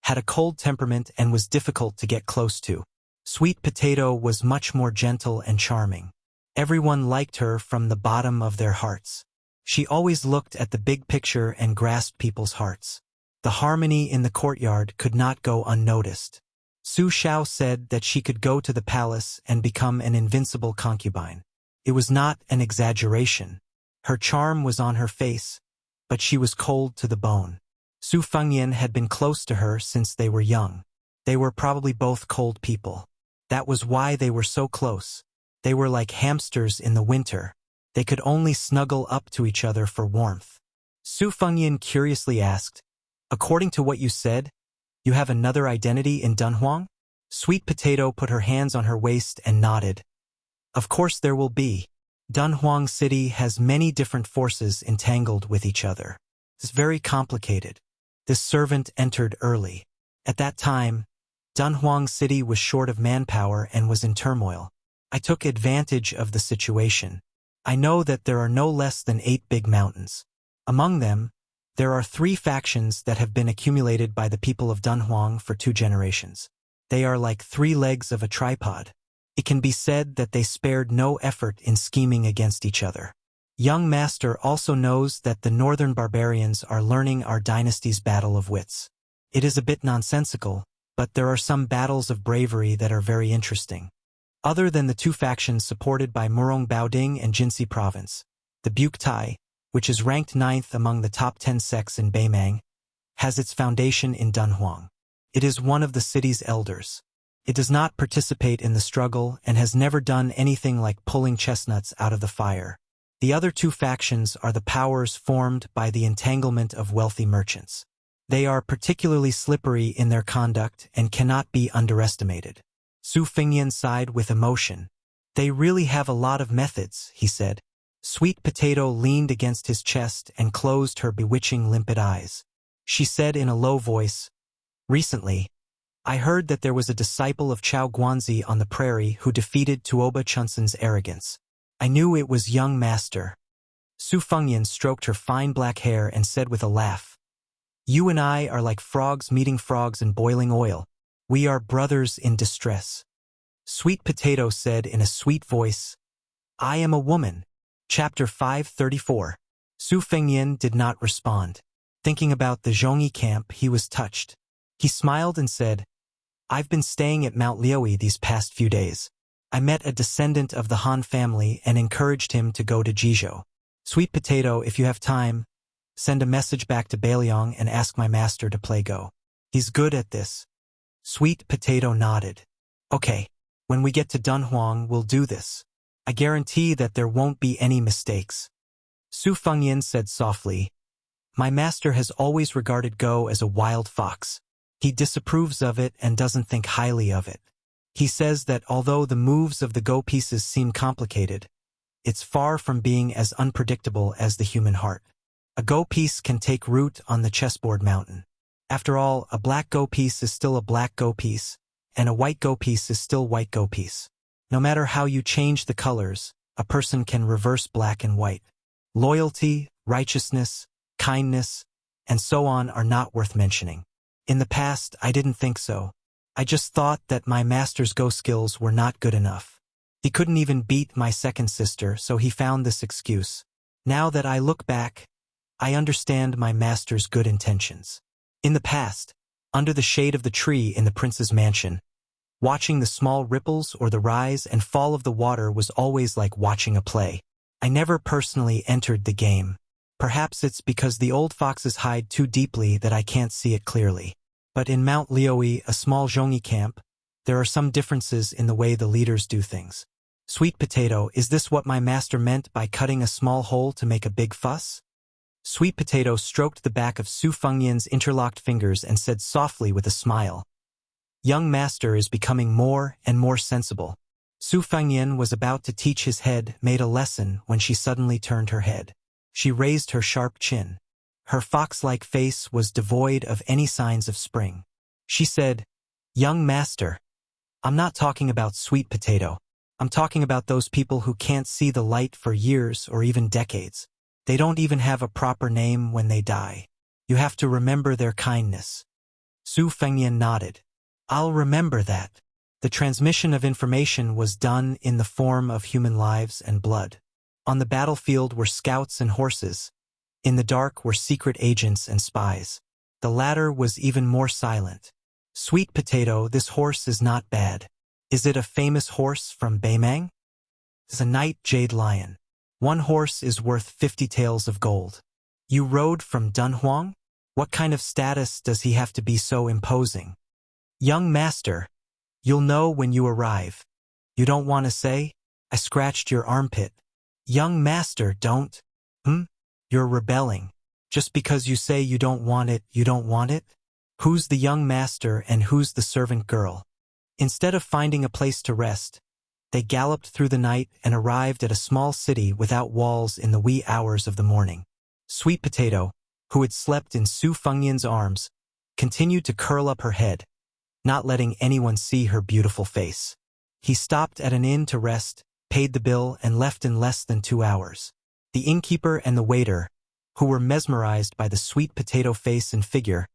had a cold temperament and was difficult to get close to. Sweet Potato was much more gentle and charming. Everyone liked her from the bottom of their hearts. She always looked at the big picture and grasped people's hearts. The harmony in the courtyard could not go unnoticed. Su Shao said that she could go to the palace and become an invincible concubine. It was not an exaggeration. Her charm was on her face, but she was cold to the bone. Su Fengyan had been close to her since they were young. They were probably both cold people. That was why they were so close. They were like hamsters in the winter. They could only snuggle up to each other for warmth. Su Fengyan curiously asked, "According to what you said, you have another identity in Dunhuang?" Sweet Potato put her hands on her waist and nodded. "Of course there will be. Dunhuang City has many different forces entangled with each other. It's very complicated." This servant entered early. At that time, Dunhuang City was short of manpower and was in turmoil. I took advantage of the situation. I know that there are no less than 8 big mountains. Among them, there are 3 factions that have been accumulated by the people of Dunhuang for 2 generations. They are like 3 legs of a tripod. It can be said that they spared no effort in scheming against each other. Young Master also knows that the northern barbarians are learning our dynasty's battle of wits. It is a bit nonsensical, but there are some battles of bravery that are very interesting. Other than the 2 factions supported by Murong Baoding and Jinsi province, the Buktai, which is ranked 9th among the top 10 sects in Beimang, has its foundation in Dunhuang. It is one of the city's elders. It does not participate in the struggle and has never done anything like pulling chestnuts out of the fire. The other 2 factions are the powers formed by the entanglement of wealthy merchants. They are particularly slippery in their conduct and cannot be underestimated. Su Fengyan sighed with emotion. They really have a lot of methods, he said. Sweet Potato leaned against his chest and closed her bewitching limpid eyes. She said in a low voice, "Recently, I heard that there was a disciple of Chao Guanzi on the prairie who defeated Tuoba Chunsen's arrogance. I knew it was young master." Su Fengyan stroked her fine black hair and said with a laugh, "You and I are like frogs meeting frogs in boiling oil. We are brothers in distress." Sweet Potato said in a sweet voice, "I am a woman." Chapter 534. Su Fengyan did not respond. Thinking about the Zhongyi camp, he was touched. He smiled and said, "I've been staying at Mount Liui these past few days. I met a descendant of the Han family and encouraged him to go to Jizhou. Sweet Potato, if you have time, send a message back to Beiliang and ask my master to play Go. He's good at this." Sweet Potato nodded. "Okay, when we get to Dunhuang, we'll do this. I guarantee that there won't be any mistakes." Su Fengyan said softly, "My master has always regarded Go as a wild fox. He disapproves of it and doesn't think highly of it. He says that although the moves of the Go pieces seem complicated, it's far from being as unpredictable as the human heart. A Go piece can take root on the chessboard mountain. After all, a black Go piece is still a black Go piece, and a white Go piece is still white Go piece. No matter how you change the colors, a person can reverse black and white. Loyalty, righteousness, kindness, and so on are not worth mentioning. In the past, I didn't think so. I just thought that my master's Go skills were not good enough. He couldn't even beat my second sister, so he found this excuse. Now that I look back, I understand my master's good intentions. In the past, under the shade of the tree in the prince's mansion, watching the small ripples or the rise and fall of the water was always like watching a play. I never personally entered the game. Perhaps it's because the old foxes hide too deeply that I can't see it clearly. But in Mount Liui, a small Zhongyi camp, there are some differences in the way the leaders do things. Sweet Potato, is this what my master meant by cutting a small hole to make a big fuss?" Sweet Potato stroked the back of Su Fengyan's interlocked fingers and said softly with a smile, "Young master is becoming more and more sensible." Su Fengyan was about to teach his head made a lesson when she suddenly turned her head. She raised her sharp chin. Her fox-like face was devoid of any signs of spring. She said, "Young master, I'm not talking about Sweet Potato. I'm talking about those people who can't see the light for years or even decades. They don't even have a proper name when they die. You have to remember their kindness." Su Fengyan nodded. "I'll remember that." The transmission of information was done in the form of human lives and blood. On the battlefield were scouts and horses. In the dark were secret agents and spies. The latter was even more silent. "Sweet Potato, this horse is not bad. Is it a famous horse from Beimang?" "It's a night jade lion. One horse is worth 50 taels of gold." "You rode from Dunhuang? What kind of status does he have to be so imposing?" "Young master, you'll know when you arrive." "You don't want to say?" "I scratched your armpit." "Young master, don't." You're rebelling. Just because you say you don't want it, you don't want it? Who's the young master and who's the servant girl?" Instead of finding a place to rest, they galloped through the night and arrived at a small city without walls in the wee hours of the morning. Sweet Potato, who had slept in Su Fengyan's arms, continued to curl up her head, not letting anyone see her beautiful face. He stopped at an inn to rest, paid the bill, and left in less than 2 hours. The innkeeper and the waiter, who were mesmerized by the Sweet Potato face and figure,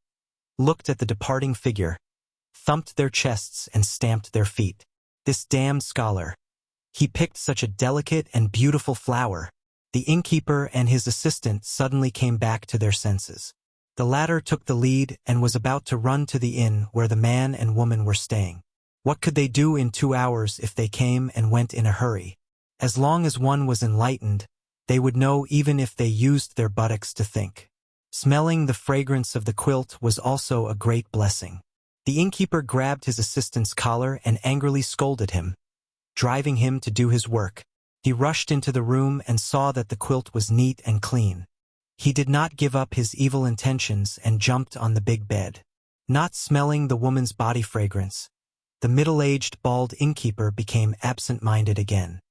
looked at the departing figure, thumped their chests and stamped their feet. This damned scholar. He picked such a delicate and beautiful flower. The innkeeper and his assistant suddenly came back to their senses. The latter took the lead and was about to run to the inn where the man and woman were staying. What could they do in 2 hours if they came and went in a hurry? As long as one was enlightened, they would know even if they used their buttocks to think. Smelling the fragrance of the quilt was also a great blessing. The innkeeper grabbed his assistant's collar and angrily scolded him, driving him to do his work. He rushed into the room and saw that the quilt was neat and clean. He did not give up his evil intentions and jumped on the big bed. Not smelling the woman's body fragrance, The middle-aged, bald innkeeper became absent-minded again.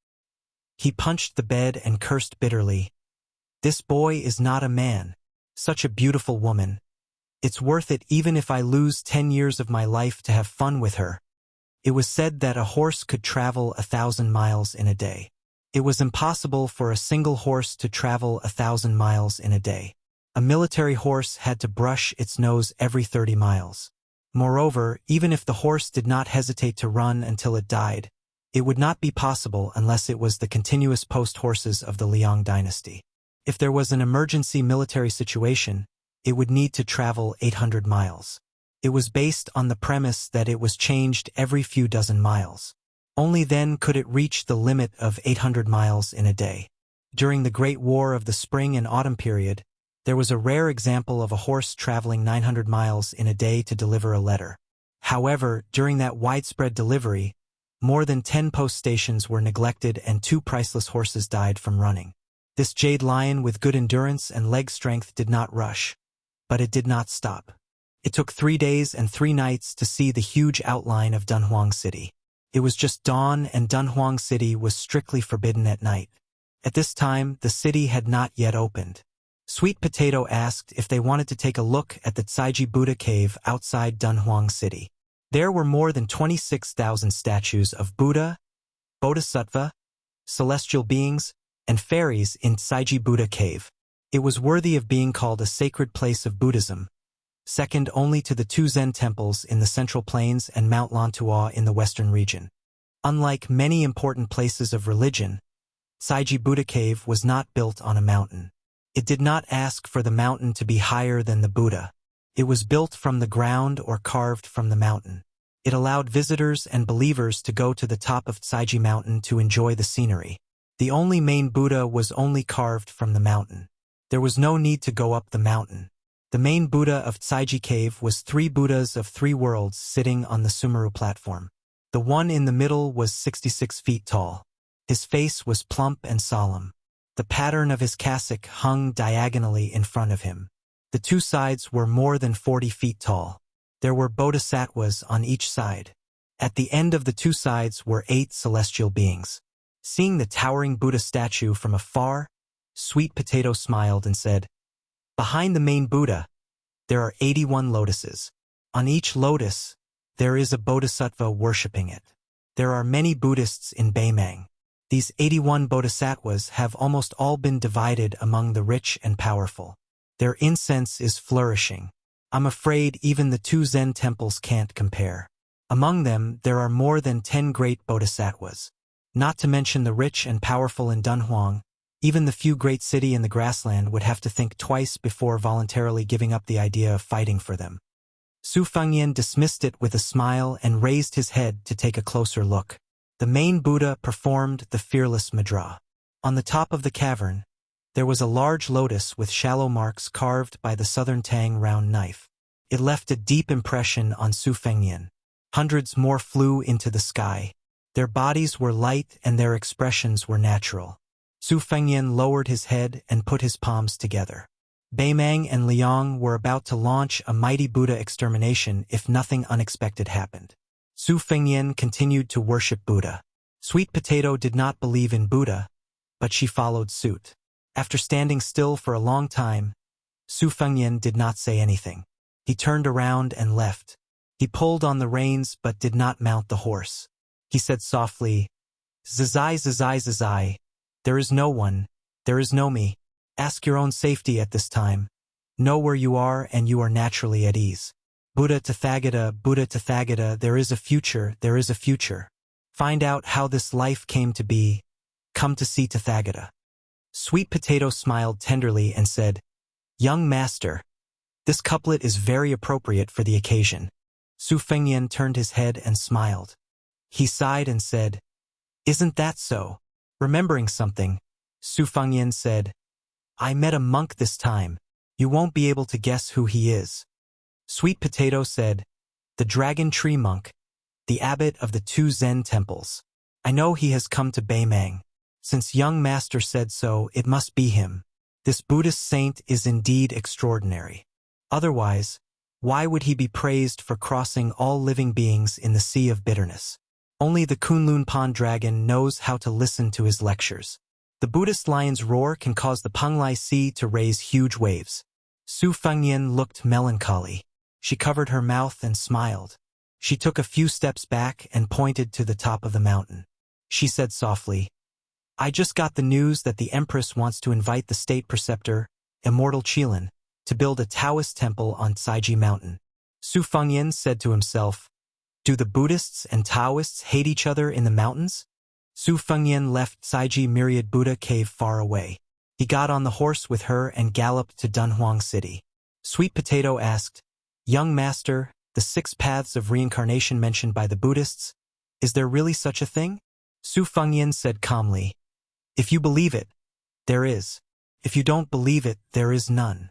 He punched the bed and cursed bitterly. "This boy is not a man. Such a beautiful woman. It's worth it even if I lose 10 years of my life to have fun with her." It was said that a horse could travel 1,000 miles in a day. It was impossible for a single horse to travel 1,000 miles in a day. A military horse had to brush its nose every 30 miles. Moreover, even if the horse did not hesitate to run until it died, it would not be possible unless it was the continuous post horses of the Liang dynasty. If there was an emergency military situation, it would need to travel 800 miles. It was based on the premise that it was changed every few dozen miles. Only then could it reach the limit of 800 miles in a day. During the Great War of the Spring and Autumn period, there was a rare example of a horse traveling 900 miles in a day to deliver a letter. However, during that widespread delivery, more than 10 post stations were neglected and 2 priceless horses died from running. This jade lion with good endurance and leg strength did not rush, but it did not stop. It took 3 days and 3 nights to see the huge outline of Dunhuang City. It was just dawn and Dunhuang City was strictly forbidden at night. At this time, the city had not yet opened. Sweet Potato asked if they wanted to take a look at the Tsaiji Buddha cave outside Dunhuang City. There were more than 26,000 statues of Buddha, Bodhisattva, celestial beings, and fairies in Tsaiji Buddha cave. It was worthy of being called a sacred place of Buddhism, second only to the 2 Zen temples in the Central Plains and Mount Lantua in the western region. Unlike many important places of religion, Tsaiji Buddha cave was not built on a mountain. It did not ask for the mountain to be higher than the Buddha. It was built from the ground or carved from the mountain. It allowed visitors and believers to go to the top of Tsaiji Mountain to enjoy the scenery. The only main Buddha was only carved from the mountain. There was no need to go up the mountain. The main Buddha of Tsaiji Cave was 3 Buddhas of 3 worlds sitting on the Sumeru platform. The one in the middle was 66 feet tall. His face was plump and solemn. The pattern of his cassock hung diagonally in front of him. The 2 sides were more than 40 feet tall. There were bodhisattvas on each side. At the end of the 2 sides were 8 celestial beings. Seeing the towering Buddha statue from afar, Sweet Potato smiled and said, "Behind the main Buddha, there are 81 lotuses. On each lotus, there is a bodhisattva worshipping it. There are many Buddhists in Beimang. These 81 bodhisattvas have almost all been divided among the rich and powerful. Their incense is flourishing. I'm afraid even the 2 Zen temples can't compare. Among them, there are more than 10 great bodhisattvas. Not to mention the rich and powerful in Dunhuang, even the few great city in the grassland would have to think twice before voluntarily giving up the idea of fighting for them." Su Fengyan dismissed it with a smile and raised his head to take a closer look. The main Buddha performed the fearless mudra. On the top of the cavern, there was a large lotus with shallow marks carved by the southern Tang round knife. It left a deep impression on Su Fengyan. Hundreds more flew into the sky. Their bodies were light and their expressions were natural. Su Fengyan lowered his head and put his palms together. Beimang and Liang were about to launch a mighty Buddha extermination if nothing unexpected happened. Su Fengyan continued to worship Buddha. Sweet Potato did not believe in Buddha, but she followed suit. After standing still for a long time, Su Fengyan did not say anything. He turned around and left. He pulled on the reins but did not mount the horse. He said softly, "Zazai, zazai, zazai. There is no one. There is no me. Ask your own safety at this time. Know where you are and you are naturally at ease. Buddha Tathagata, there is a future, there is a future. Find out how this life came to be. Come to see Tathagata." Sweet Potato smiled tenderly and said, "Young master, this couplet is very appropriate for the occasion." Su Fengyan turned his head and smiled. He sighed and said, "Isn't that so?" Remembering something, Su Fengyan said, "I met a monk this time. You won't be able to guess who he is." Sweet Potato said, "The Dragon Tree Monk, the abbot of the 2 Zen temples. I know he has come to Beimang. Since young master said so, it must be him. This Buddhist saint is indeed extraordinary. Otherwise, Why would he be praised for crossing all living beings in the sea of bitterness? Only the Kunlun Pond dragon knows how to listen to his lectures. The Buddhist lion's roar can cause the Penglai Sea to raise huge waves. Su Fengnian looked melancholy. She covered her mouth and smiled. She took a few steps back and pointed to the top of the mountain. She said softly, I just got the news that the Empress wants to invite the state preceptor, Immortal Qilin, to build a Taoist temple on Caiji Mountain. Su Fengnian said to himself, do the Buddhists and Taoists hate each other in the mountains? Su Fengnian left Caiji Myriad Buddha Cave far away. He got on the horse with her and galloped to Dunhuang City. Sweet Potato asked, Young Master, the 6 paths of reincarnation mentioned by the Buddhists, is there really such a thing? Su Fengnian said calmly, if you believe it, there is. If you don't believe it, there is none.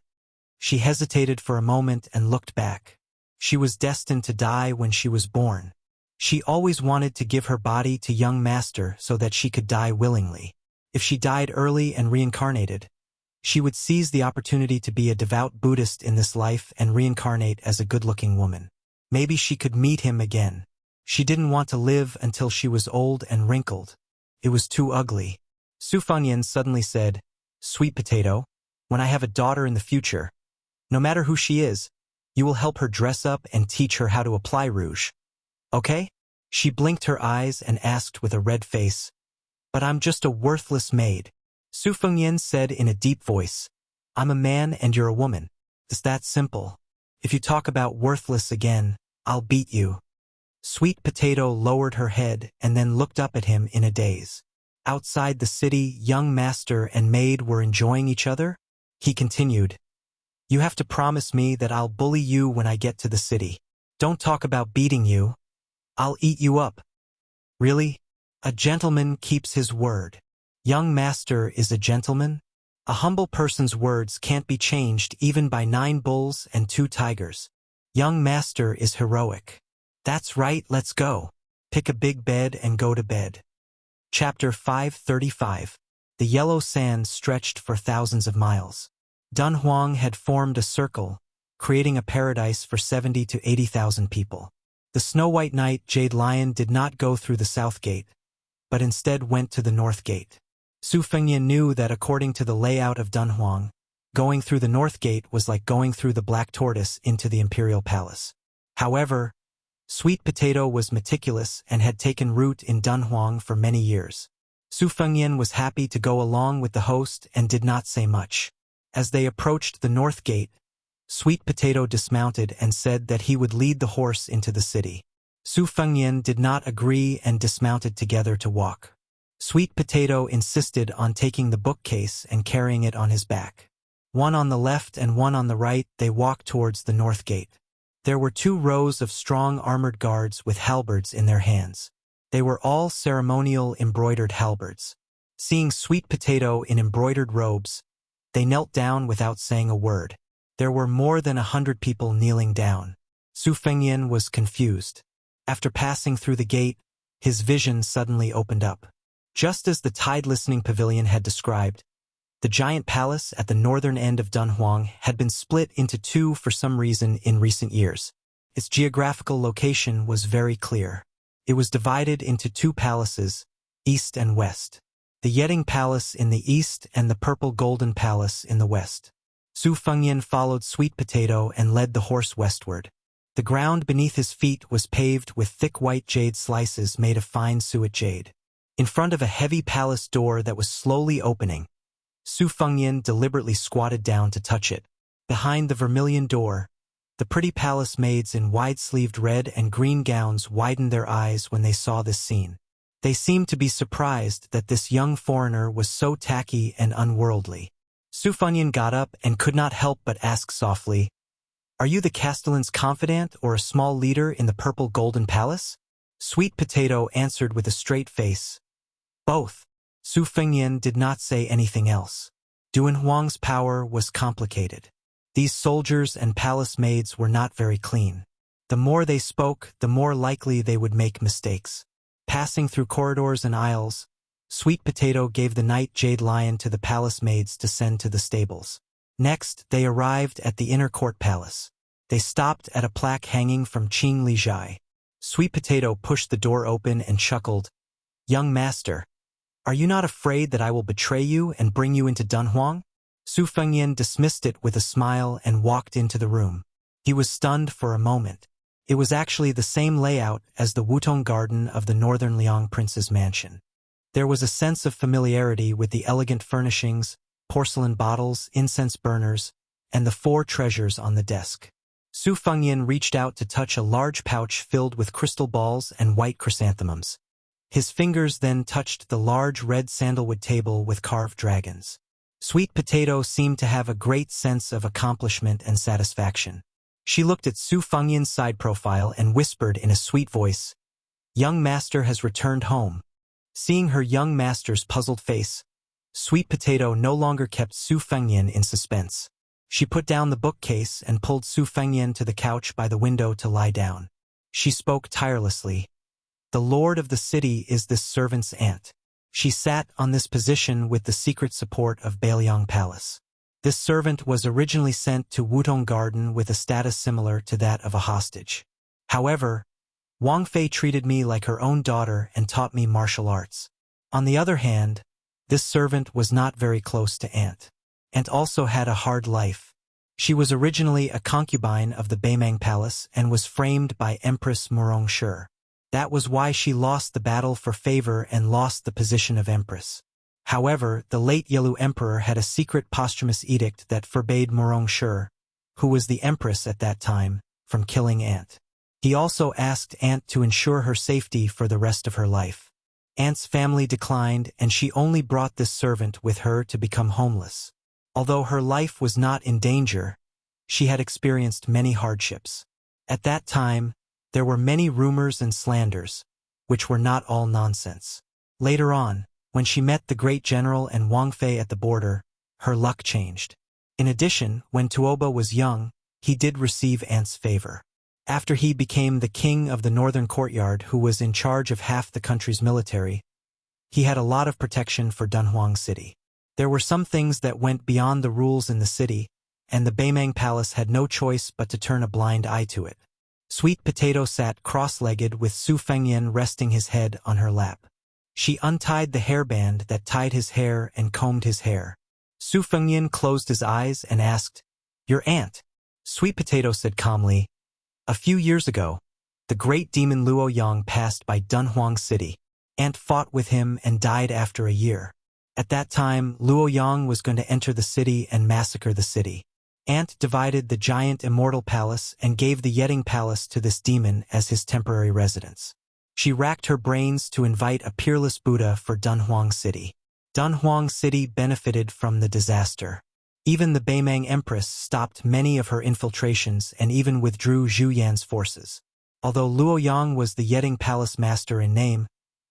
She hesitated for a moment and looked back. She was destined to die when she was born. She always wanted to give her body to young master so that she could die willingly. If she died early and reincarnated, she would seize the opportunity to be a devout Buddhist in this life and reincarnate as a good-looking woman. Maybe she could meet him again. She didn't want to live until she was old and wrinkled. It was too ugly. Su Fengnian suddenly said, Sweet Potato, when I have a daughter in the future, no matter who she is, you will help her dress up and teach her how to apply rouge. Okay? She blinked her eyes and asked with a red face, but I'm just a worthless maid. Su Fengnian said in a deep voice, I'm a man and you're a woman. It's that simple. If you talk about worthless again, I'll beat you. Sweet Potato lowered her head and then looked up at him in a daze. Outside the city, young master and maid were enjoying each other. He continued, You have to promise me that I'll bully you when I get to the city. Don't talk about beating you. I'll eat you up. Really? A gentleman keeps his word. Young master is a gentleman? A humble person's words can't be changed even by 9 bulls and 2 tigers. Young master is heroic. That's right, let's go. Pick a big bed and go to bed. Chapter 535. The yellow sands stretched for thousands of miles. Dunhuang had formed a circle, creating a paradise for 70 to 80,000 people. The Snow-White Knight Jade Lion did not go through the south gate, but instead went to the north gate. Su Fengnian knew that according to the layout of Dunhuang, going through the north gate was like going through the Black Tortoise into the imperial palace. However, Sweet Potato was meticulous and had taken root in Dunhuang for many years. Su Fengnian was happy to go along with the host and did not say much. As they approached the north gate, Sweet Potato dismounted and said that he would lead the horse into the city. Su Fengnian did not agree and dismounted together to walk. Sweet Potato insisted on taking the bookcase and carrying it on his back. One on the left and one on the right, they walked towards the north gate. There were 2 rows of strong armored guards with halberds in their hands. They were all ceremonial embroidered halberds. Seeing Sweet Potato in embroidered robes, they knelt down without saying a word. There were more than 100 people kneeling down. Su Fengnian was confused. After passing through the gate, his vision suddenly opened up. Just as the Tide Listening Pavilion had described, the giant palace at the northern end of Dunhuang had been split into 2 for some reason in recent years. Its geographical location was very clear. It was divided into 2 palaces, east and west. The Yeding Palace in the east and the Purple Golden Palace in the west. Su Fengnian followed Sweet Potato and led the horse westward. The ground beneath his feet was paved with thick white jade slices made of fine suet jade. In front of a heavy palace door that was slowly opening, Su Fengnian deliberately squatted down to touch it. Behind the vermilion door, the pretty palace maids in wide-sleeved red and green gowns widened their eyes when they saw this scene. They seemed to be surprised that this young foreigner was so tacky and unworldly. Su Fengnian got up and could not help but ask softly, Are you the Castellan's confidant or a small leader in the Purple Golden Palace? Sweet Potato answered with a straight face, Both. Su Fengnian did not say anything else. Dunhuang's power was complicated. These soldiers and palace maids were not very clean. The more they spoke, the more likely they would make mistakes. Passing through corridors and aisles, Sweet Potato gave the Night Jade Lion to the palace maids to send to the stables. Next, they arrived at the inner court palace. They stopped at a plaque hanging from Qing Lijai. Sweet Potato pushed the door open and chuckled. "Young master, are you not afraid that I will betray you and bring you into Dunhuang?" Su Fengyan dismissed it with a smile and walked into the room. He was stunned for a moment. It was actually the same layout as the Wutong Garden of the Northern Liang Prince's mansion. There was a sense of familiarity with the elegant furnishings, porcelain bottles, incense burners, and the 4 treasures on the desk. Su Fengyan reached out to touch a large pouch filled with crystal balls and white chrysanthemums. His fingers then touched the large red sandalwood table with carved dragons. Sweet Potato seemed to have a great sense of accomplishment and satisfaction. She looked at Su Fengyan's side profile and whispered in a sweet voice, "Young master has returned home." Seeing her young master's puzzled face, Sweet Potato no longer kept Su Fengyan in suspense. She put down the bookcase and pulled Su Fengyan to the couch by the window to lie down. She spoke tirelessly. "The lord of the city is this servant's aunt. She sat on this position with the secret support of Bailiang Palace. This servant was originally sent to Wutong Garden with a status similar to that of a hostage. However, Wang Fei treated me like her own daughter and taught me martial arts. On the other hand, this servant was not very close to Aunt. Aunt also had a hard life. She was originally a concubine of the Beimang Palace and was framed by Empress Murong Shi. That was why she lost the battle for favor and lost the position of Empress. However, the late Yelu Emperor had a secret posthumous edict that forbade Murong Shi, who was the Empress at that time, from killing Aunt. He also asked Aunt to ensure her safety for the rest of her life. Aunt's family declined, and she only brought this servant with her to become homeless. Although her life was not in danger, she had experienced many hardships. At that time, there were many rumors and slanders, which were not all nonsense. Later on, when she met the great general and Wang Fei at the border, her luck changed. In addition, when Tuoba was young, he did receive Aunt's favor. After he became the king of the northern courtyard who was in charge of half the country's military, he had a lot of protection for Dunhuang City. There were some things that went beyond the rules in the city, and the Beimang Palace had no choice but to turn a blind eye to it. Sweet Potato sat cross-legged with Su Fengyan resting his head on her lap. She untied the hairband that tied his hair and combed his hair. Su Fengyan closed his eyes and asked, "Your aunt?" Sweet Potato said calmly, "A few years ago, the great demon Luo Yang passed by Dunhuang City. Aunt fought with him and died after a year. At that time, Luo Yang was going to enter the city and massacre the city. Aunt divided the giant immortal palace and gave the Yeting Palace to this demon as his temporary residence. She racked her brains to invite a peerless Buddha for Dunhuang City. Dunhuang City benefited from the disaster. Even the Beimang Empress stopped many of her infiltrations and even withdrew Zhu Yan's forces. Although Luo Yang was the Yeting Palace master in name,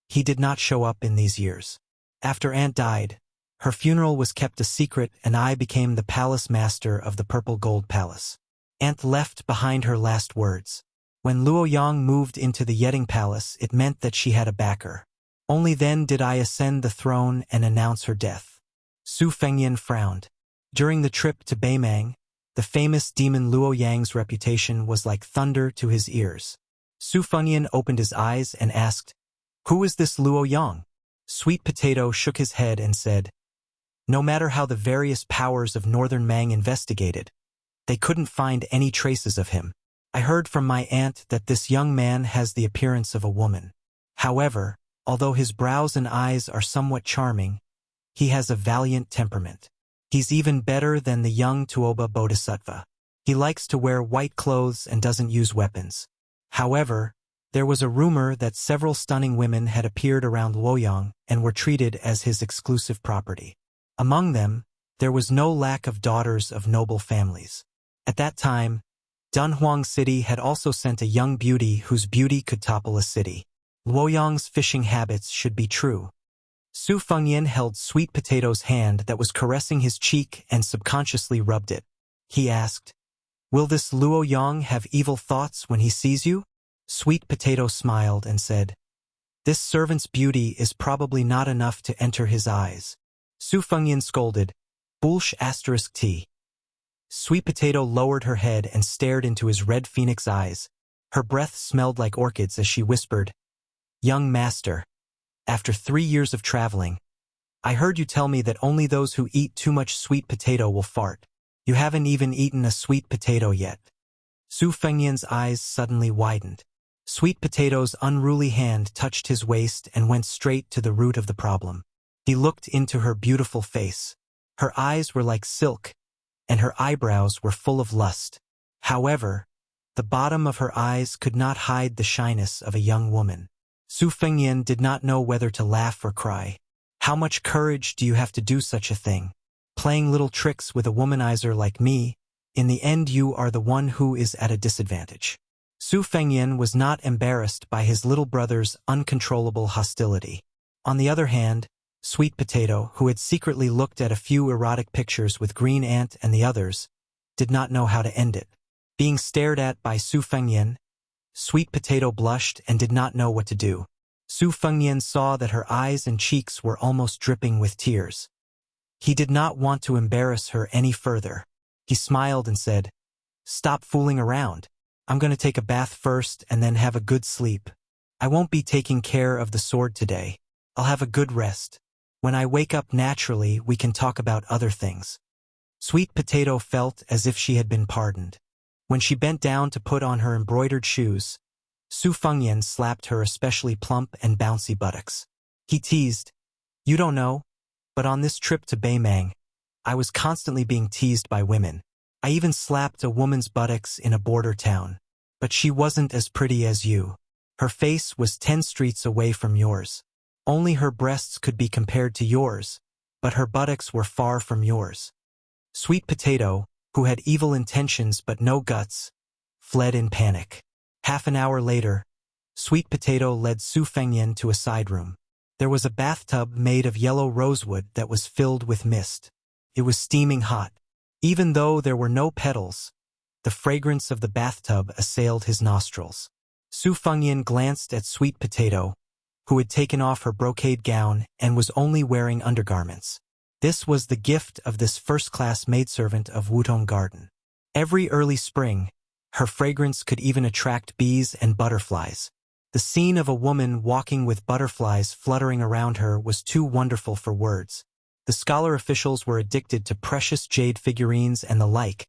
he did not show up in these years. After Aunt died, her funeral was kept a secret and I became the palace master of the Purple Gold Palace. Aunt left behind her last words. When Luo Yang moved into the Yeting Palace, it meant that she had a backer. Only then did I ascend the throne and announce her death." Su Fengyan frowned. During the trip to Beimang, the famous demon Luo Yang's reputation was like thunder to his ears. Su Fengyan opened his eyes and asked, "Who is this Luo Yang?" Sweet Potato shook his head and said, "No matter how the various powers of Northern Mang investigated, they couldn't find any traces of him. I heard from my aunt that this young man has the appearance of a woman. However, although his brows and eyes are somewhat charming, he has a valiant temperament. He's even better than the young Tuoba Bodhisattva. He likes to wear white clothes and doesn't use weapons. However, there was a rumor that several stunning women had appeared around Luoyang and were treated as his exclusive property. Among them, there was no lack of daughters of noble families. At that time, Dunhuang City had also sent a young beauty whose beauty could topple a city. Luoyang's fishing habits should be true." Su Fengyan held Sweet Potato's hand that was caressing his cheek and subconsciously rubbed it. He asked, "Will this Luo Yang have evil thoughts when he sees you?" Sweet Potato smiled and said, "This servant's beauty is probably not enough to enter his eyes." Su Fengyan scolded, "Bullsh*t." Sweet Potato lowered her head and stared into his red phoenix eyes. Her breath smelled like orchids as she whispered, "Young master, after 3 years of traveling, I heard you tell me that only those who eat too much sweet potato will fart. You haven't even eaten a sweet potato yet." Su Fengyan's eyes suddenly widened. Sweet Potato's unruly hand touched his waist and went straight to the root of the problem. He looked into her beautiful face. Her eyes were like silk, and her eyebrows were full of lust. However, the bottom of her eyes could not hide the shyness of a young woman. Su Fengyan did not know whether to laugh or cry. "How much courage do you have to do such a thing? Playing little tricks with a womanizer like me, in the end you are the one who is at a disadvantage." Su Fengyan was not embarrassed by his little brother's uncontrollable hostility. On the other hand, Sweet Potato, who had secretly looked at a few erotic pictures with Green Ant and the others, did not know how to end it. Being stared at by Su Fengyan, Sweet Potato blushed and did not know what to do. Su Fengyan saw that her eyes and cheeks were almost dripping with tears. He did not want to embarrass her any further. He smiled and said, "Stop fooling around. I'm going to take a bath first and then have a good sleep. I won't be taking care of the sword today. I'll have a good rest. When I wake up naturally, we can talk about other things." Sweet Potato felt as if she had been pardoned. When she bent down to put on her embroidered shoes, Su Fengyan slapped her especially plump and bouncy buttocks. He teased, "You don't know, but on this trip to Baimang, I was constantly being teased by women. I even slapped a woman's buttocks in a border town. But she wasn't as pretty as you. Her face was 10 streets away from yours. Only her breasts could be compared to yours, but her buttocks were far from yours." Sweet Potato, who had evil intentions but no guts, fled in panic. Half an hour later, Sweet Potato led Su Fengyan to a side room. There was a bathtub made of yellow rosewood that was filled with mist. It was steaming hot. Even though there were no petals, the fragrance of the bathtub assailed his nostrils. Su Fengyan glanced at Sweet Potato, who had taken off her brocade gown and was only wearing undergarments. This was the gift of this first-class maidservant of Wutong Garden. Every early spring, her fragrance could even attract bees and butterflies. The scene of a woman walking with butterflies fluttering around her was too wonderful for words. The scholar officials were addicted to precious jade figurines and the like,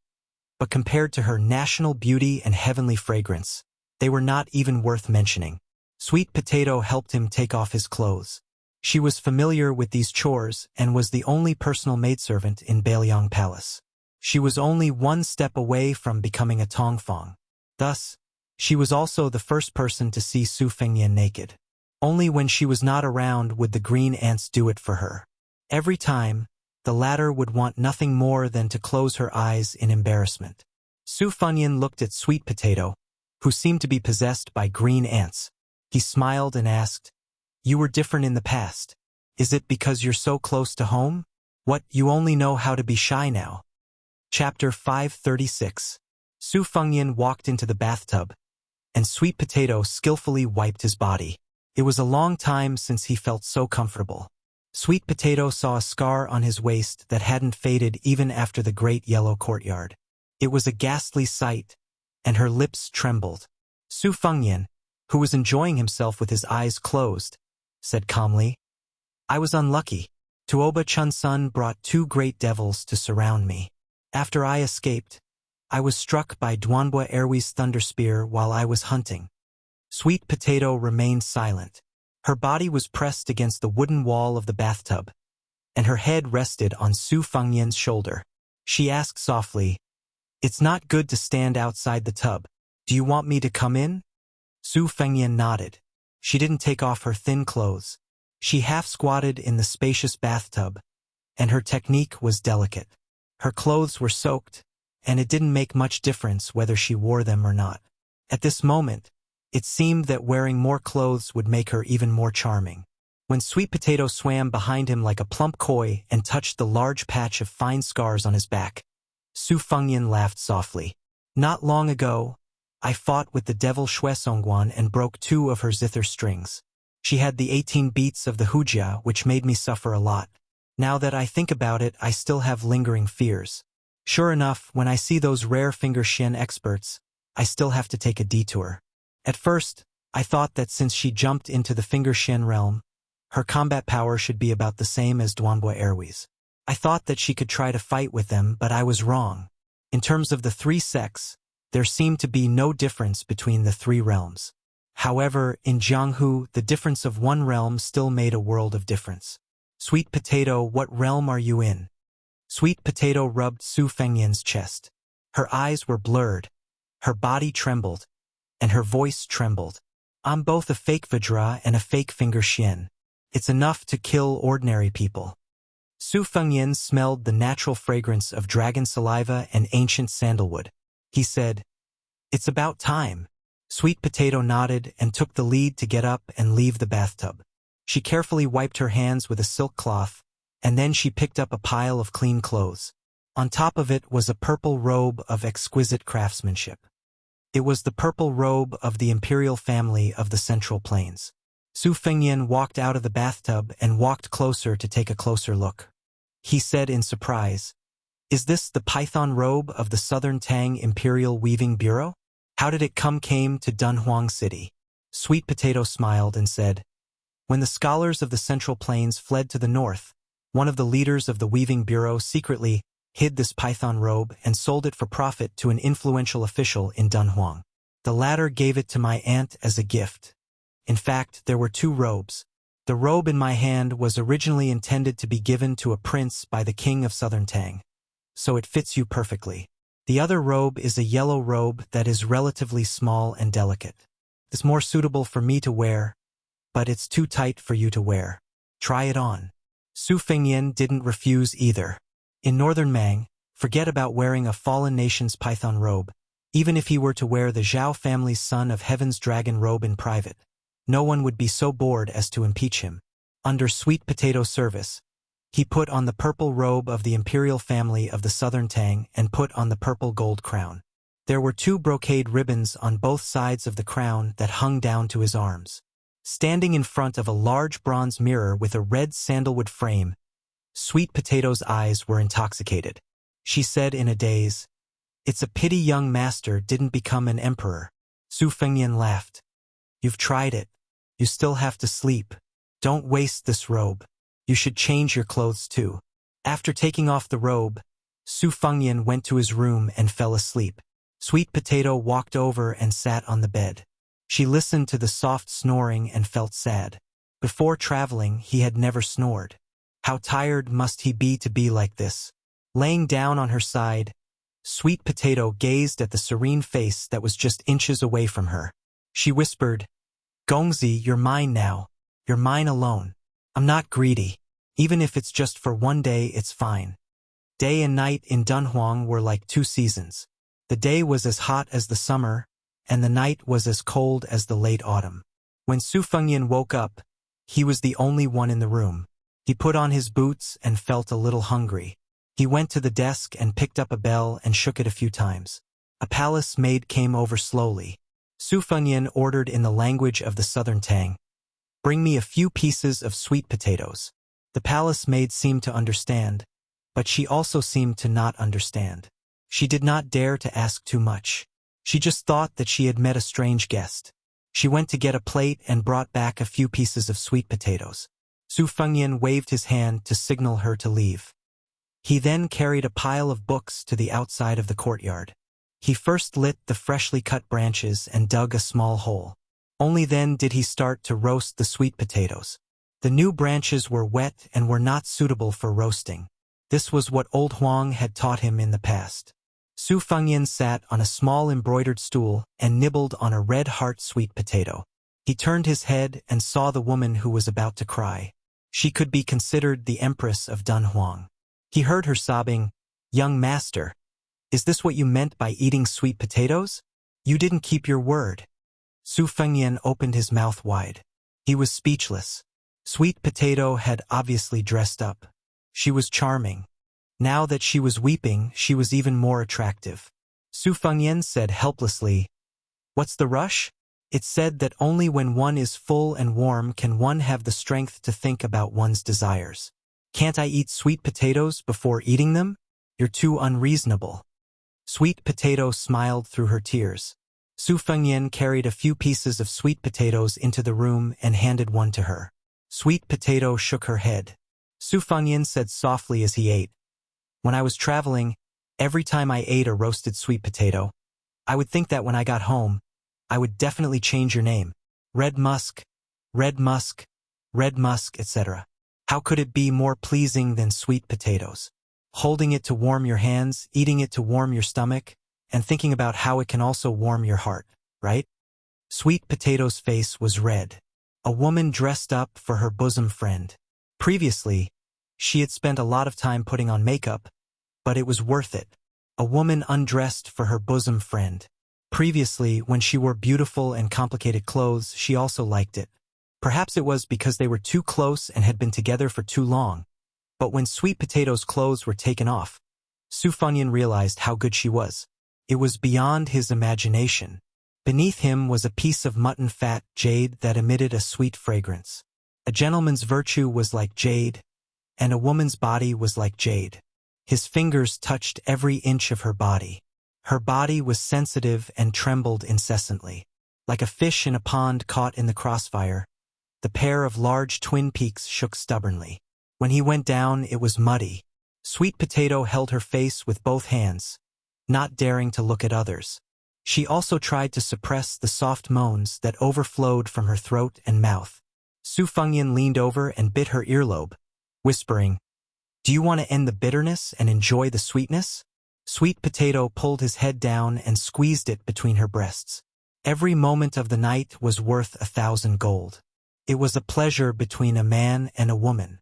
but compared to her national beauty and heavenly fragrance, they were not even worth mentioning. Sweet Potato helped him take off his clothes. She was familiar with these chores and was the only personal maidservant in Bailiang Palace. She was only one step away from becoming a Tongfang. Thus, she was also the first person to see Su Fengyan naked. Only when she was not around would the green ants do it for her. Every time, the latter would want nothing more than to close her eyes in embarrassment. Su Fengyan looked at Sweet Potato, who seemed to be possessed by green ants. He smiled and asked, "You were different in the past. Is it because you're so close to home? What, you only know how to be shy now?" Chapter 536. Su Fengyan walked into the bathtub, and Sweet Potato skillfully wiped his body. It was a long time since he felt so comfortable. Sweet Potato saw a scar on his waist that hadn't faded even after the great yellow courtyard. It was a ghastly sight, and her lips trembled. Su Fengyan, who was enjoying himself with his eyes closed, said calmly, "I was unlucky. Tuoba Chun-sun brought 2 great devils to surround me. After I escaped, I was struck by Duanbua Erwi's thunder spear while I was hunting." Sweet Potato remained silent. Her body was pressed against the wooden wall of the bathtub, and her head rested on Su Fengyan's shoulder. She asked softly, "It's not good to stand outside the tub. Do you want me to come in?" Su Fengyan nodded. She didn't take off her thin clothes. She half-squatted in the spacious bathtub, and her technique was delicate. Her clothes were soaked, and it didn't make much difference whether she wore them or not. At this moment, it seemed that wearing more clothes would make her even more charming. When Sweet Potato swam behind him like a plump koi and touched the large patch of fine scars on his back, Su Fengyan laughed softly. "Not long ago, I fought with the devil Shuesongguan and broke 2 of her zither strings. She had the 18 beats of the Wuxia, which made me suffer a lot. Now that I think about it, I still have lingering fears. Sure enough, when I see those rare finger Xian experts, I still have to take a detour. At first, I thought that since she jumped into the finger Xian realm, her combat power should be about the same as Duanbua Airways. I thought that she could try to fight with them, but I was wrong. In terms of the three sects, there seemed to be no difference between the three realms. However, in Jianghu, the difference of one realm still made a world of difference. Sweet Potato, what realm are you in? Sweet Potato rubbed Su Fengyan's chest. Her eyes were blurred, her body trembled, and her voice trembled. I'm both a fake Vajra and a fake finger Xian. It's enough to kill ordinary people. Su Fengyan smelled the natural fragrance of dragon saliva and ancient sandalwood. He said, "It's about time." Sweet Potato nodded and took the lead to get up and leave the bathtub. She carefully wiped her hands with a silk cloth, and then she picked up a pile of clean clothes. On top of it was a purple robe of exquisite craftsmanship. It was the purple robe of the imperial family of the Central Plains. Su Fengyan walked out of the bathtub and walked closer to take a closer look. He said in surprise, "Is this the python robe of the Southern Tang Imperial Weaving Bureau? How did it came to Dunhuang City?" Sweet Potato smiled and said, "When the scholars of the Central Plains fled to the north, one of the leaders of the Weaving Bureau secretly hid this python robe and sold it for profit to an influential official in Dunhuang. The latter gave it to my aunt as a gift. In fact, there were two robes. The robe in my hand was originally intended to be given to a prince by the king of Southern Tang, so it fits you perfectly. The other robe is a yellow robe that is relatively small and delicate. It's more suitable for me to wear, but it's too tight for you to wear. Try it on." Su Fengyan didn't refuse either. In northern Mang, forget about wearing a fallen nation's python robe. Even if he were to wear the Zhao family's son of heaven's dragon robe in private, no one would be so bored as to impeach him. Under Sweet Potato service, he put on the purple robe of the imperial family of the Southern Tang and put on the purple gold crown. There were two brocade ribbons on both sides of the crown that hung down to his arms. Standing in front of a large bronze mirror with a red sandalwood frame, Sweet Potato's eyes were intoxicated. She said in a daze, "It's a pity young master didn't become an emperor." Su Fengyan laughed. "You've tried it. You still have to sleep. Don't waste this robe. You should change your clothes too." After taking off the robe, Su Fengyan went to his room and fell asleep. Sweet Potato walked over and sat on the bed. She listened to the soft snoring and felt sad. Before traveling, he had never snored. How tired must he be to be like this? Laying down on her side, Sweet Potato gazed at the serene face that was just inches away from her. She whispered, "Gongzi, you're mine now. You're mine alone. I'm not greedy. Even if it's just for one day, it's fine." Day and night in Dunhuang were like two seasons. The day was as hot as the summer, and the night was as cold as the late autumn. When Su Fengyan woke up, he was the only one in the room. He put on his boots and felt a little hungry. He went to the desk and picked up a bell and shook it a few times. A palace maid came over slowly. Su Fengyan ordered in the language of the Southern Tang, "Bring me a few pieces of sweet potatoes." The palace maid seemed to understand, but she also seemed to not understand. She did not dare to ask too much. She just thought that she had met a strange guest. She went to get a plate and brought back a few pieces of sweet potatoes. Su Fengyan waved his hand to signal her to leave. He then carried a pile of books to the outside of the courtyard. He first lit the freshly cut branches and dug a small hole. Only then did he start to roast the sweet potatoes. The new branches were wet and were not suitable for roasting. This was what old Huang had taught him in the past. Su Fengyan sat on a small embroidered stool and nibbled on a red heart sweet potato. He turned his head and saw the woman who was about to cry. She could be considered the empress of Dunhuang. He heard her sobbing, "Young master, is this what you meant by eating sweet potatoes? You didn't keep your word." Su Fengyan opened his mouth wide. He was speechless. Sweet Potato had obviously dressed up. She was charming. Now that she was weeping, she was even more attractive. Su Fengyan said helplessly, "What's the rush?" It said that only when one is full and warm can one have the strength to think about one's desires. "Can't I eat sweet potatoes before eating them?" You're too unreasonable. Sweet Potato smiled through her tears. Su Fengyan carried a few pieces of sweet potatoes into the room and handed one to her. Sweet Potato shook her head. Su Fengyan said softly as he ate, "When I was traveling, every time I ate a roasted sweet potato, I would think that when I got home, I would definitely change your name. Red Musk, Red Musk, Red Musk, etc. How could it be more pleasing than sweet potatoes? Holding it to warm your hands, eating it to warm your stomach, and thinking about how it can also warm your heart, right?" Sweet Potato's face was red. A woman dressed up for her bosom friend. Previously, she had spent a lot of time putting on makeup, but it was worth it. A woman undressed for her bosom friend. Previously, when she wore beautiful and complicated clothes, she also liked it. Perhaps it was because they were too close and had been together for too long. But when Sweet Potato's clothes were taken off, Su Fengyan realized how good she was. It was beyond his imagination. Beneath him was a piece of mutton fat jade that emitted a sweet fragrance. A gentleman's virtue was like jade, and a woman's body was like jade. His fingers touched every inch of her body. Her body was sensitive and trembled incessantly. Like a fish in a pond caught in the crossfire, the pair of large twin peaks shook stubbornly. When he went down, it was muddy. Sweet Potato held her face with both hands, not daring to look at others. She also tried to suppress the soft moans that overflowed from her throat and mouth. Su Fengyan leaned over and bit her earlobe, whispering, "Do you want to end the bitterness and enjoy the sweetness?" Sweet Potato pulled his head down and squeezed it between her breasts. Every moment of the night was worth 1,000 gold. It was a pleasure between a man and a woman.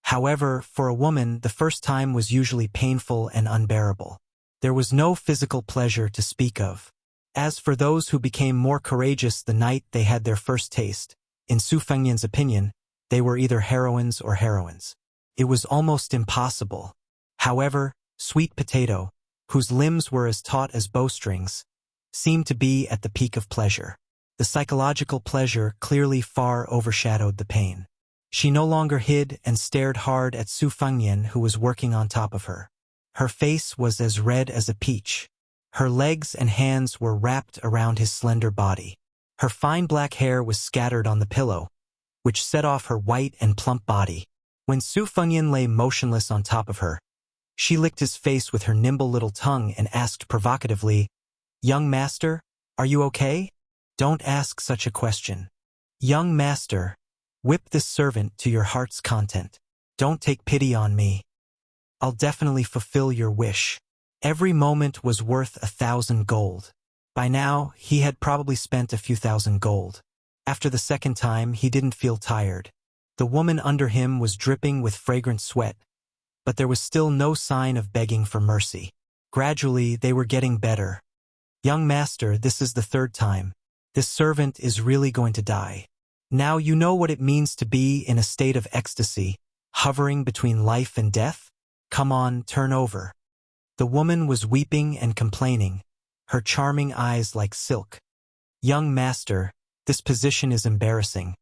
However, for a woman, the first time was usually painful and unbearable. There was no physical pleasure to speak of. As for those who became more courageous the night they had their first taste, in Su Fengyan's opinion, they were either heroines or heroines. It was almost impossible. However, Sweet Potato, whose limbs were as taut as bowstrings, seemed to be at the peak of pleasure. The psychological pleasure clearly far overshadowed the pain. She no longer hid and stared hard at Su Fengyan, who was working on top of her. Her face was as red as a peach. Her legs and hands were wrapped around his slender body. Her fine black hair was scattered on the pillow, which set off her white and plump body. When Su Fengyan lay motionless on top of her, she licked his face with her nimble little tongue and asked provocatively, "Young master, are you okay? Don't ask such a question. Young master, whip this servant to your heart's content. Don't take pity on me. I'll definitely fulfill your wish." Every moment was worth 1,000 gold. By now, he had probably spent a few thousand gold. After the second time, he didn't feel tired. The woman under him was dripping with fragrant sweat, but there was still no sign of begging for mercy. Gradually, they were getting better. "Young master, this is the third time. This servant is really going to die. Now you know what it means to be in a state of ecstasy, hovering between life and death? Come on, turn over." The woman was weeping and complaining, her charming eyes like silk. "Young master, this position is embarrassing."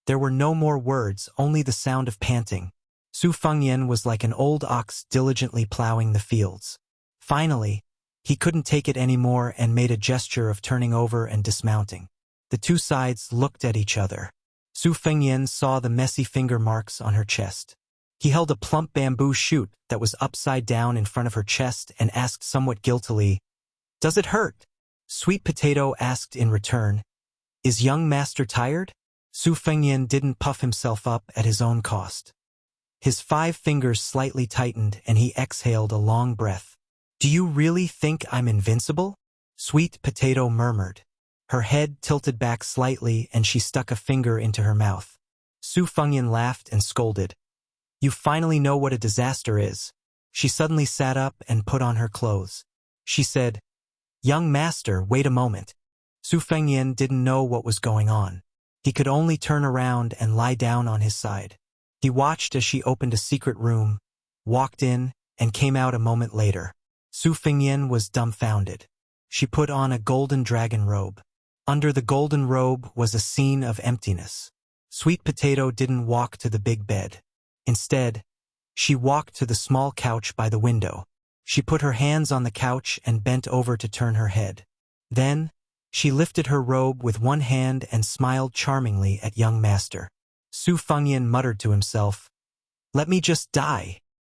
There were no more words, only the sound of panting. Su Fengyan was like an old ox diligently plowing the fields. Finally, he couldn't take it anymore and made a gesture of turning over and dismounting. The two sides looked at each other. Su Fengyan saw the messy finger marks on her chest. He held a plump bamboo shoot that was upside down in front of her chest and asked somewhat guiltily, "Does it hurt?" Sweet Potato asked in return, "Is young master tired?" Su Fengyan didn't puff himself up at his own cost. His 5 fingers slightly tightened and he exhaled a long breath. "Do you really think I'm invincible?" Sweet Potato murmured. Her head tilted back slightly and she stuck a finger into her mouth. Su Fengyan laughed and scolded, "You finally know what a disaster is." She suddenly sat up and put on her clothes. She said, "Young master, wait a moment." Su Fengyan didn't know what was going on. He could only turn around and lie down on his side. He watched as she opened a secret room, walked in, and came out a moment later. Su Fengyan was dumbfounded. She put on a golden dragon robe. Under the golden robe was a scene of emptiness. Sweet Potato didn't walk to the big bed. Instead, she walked to the small couch by the window. She put her hands on the couch and bent over to turn her head. Then, she lifted her robe with one hand and smiled charmingly at young master. Su Fengyan muttered to himself, "Let me just die."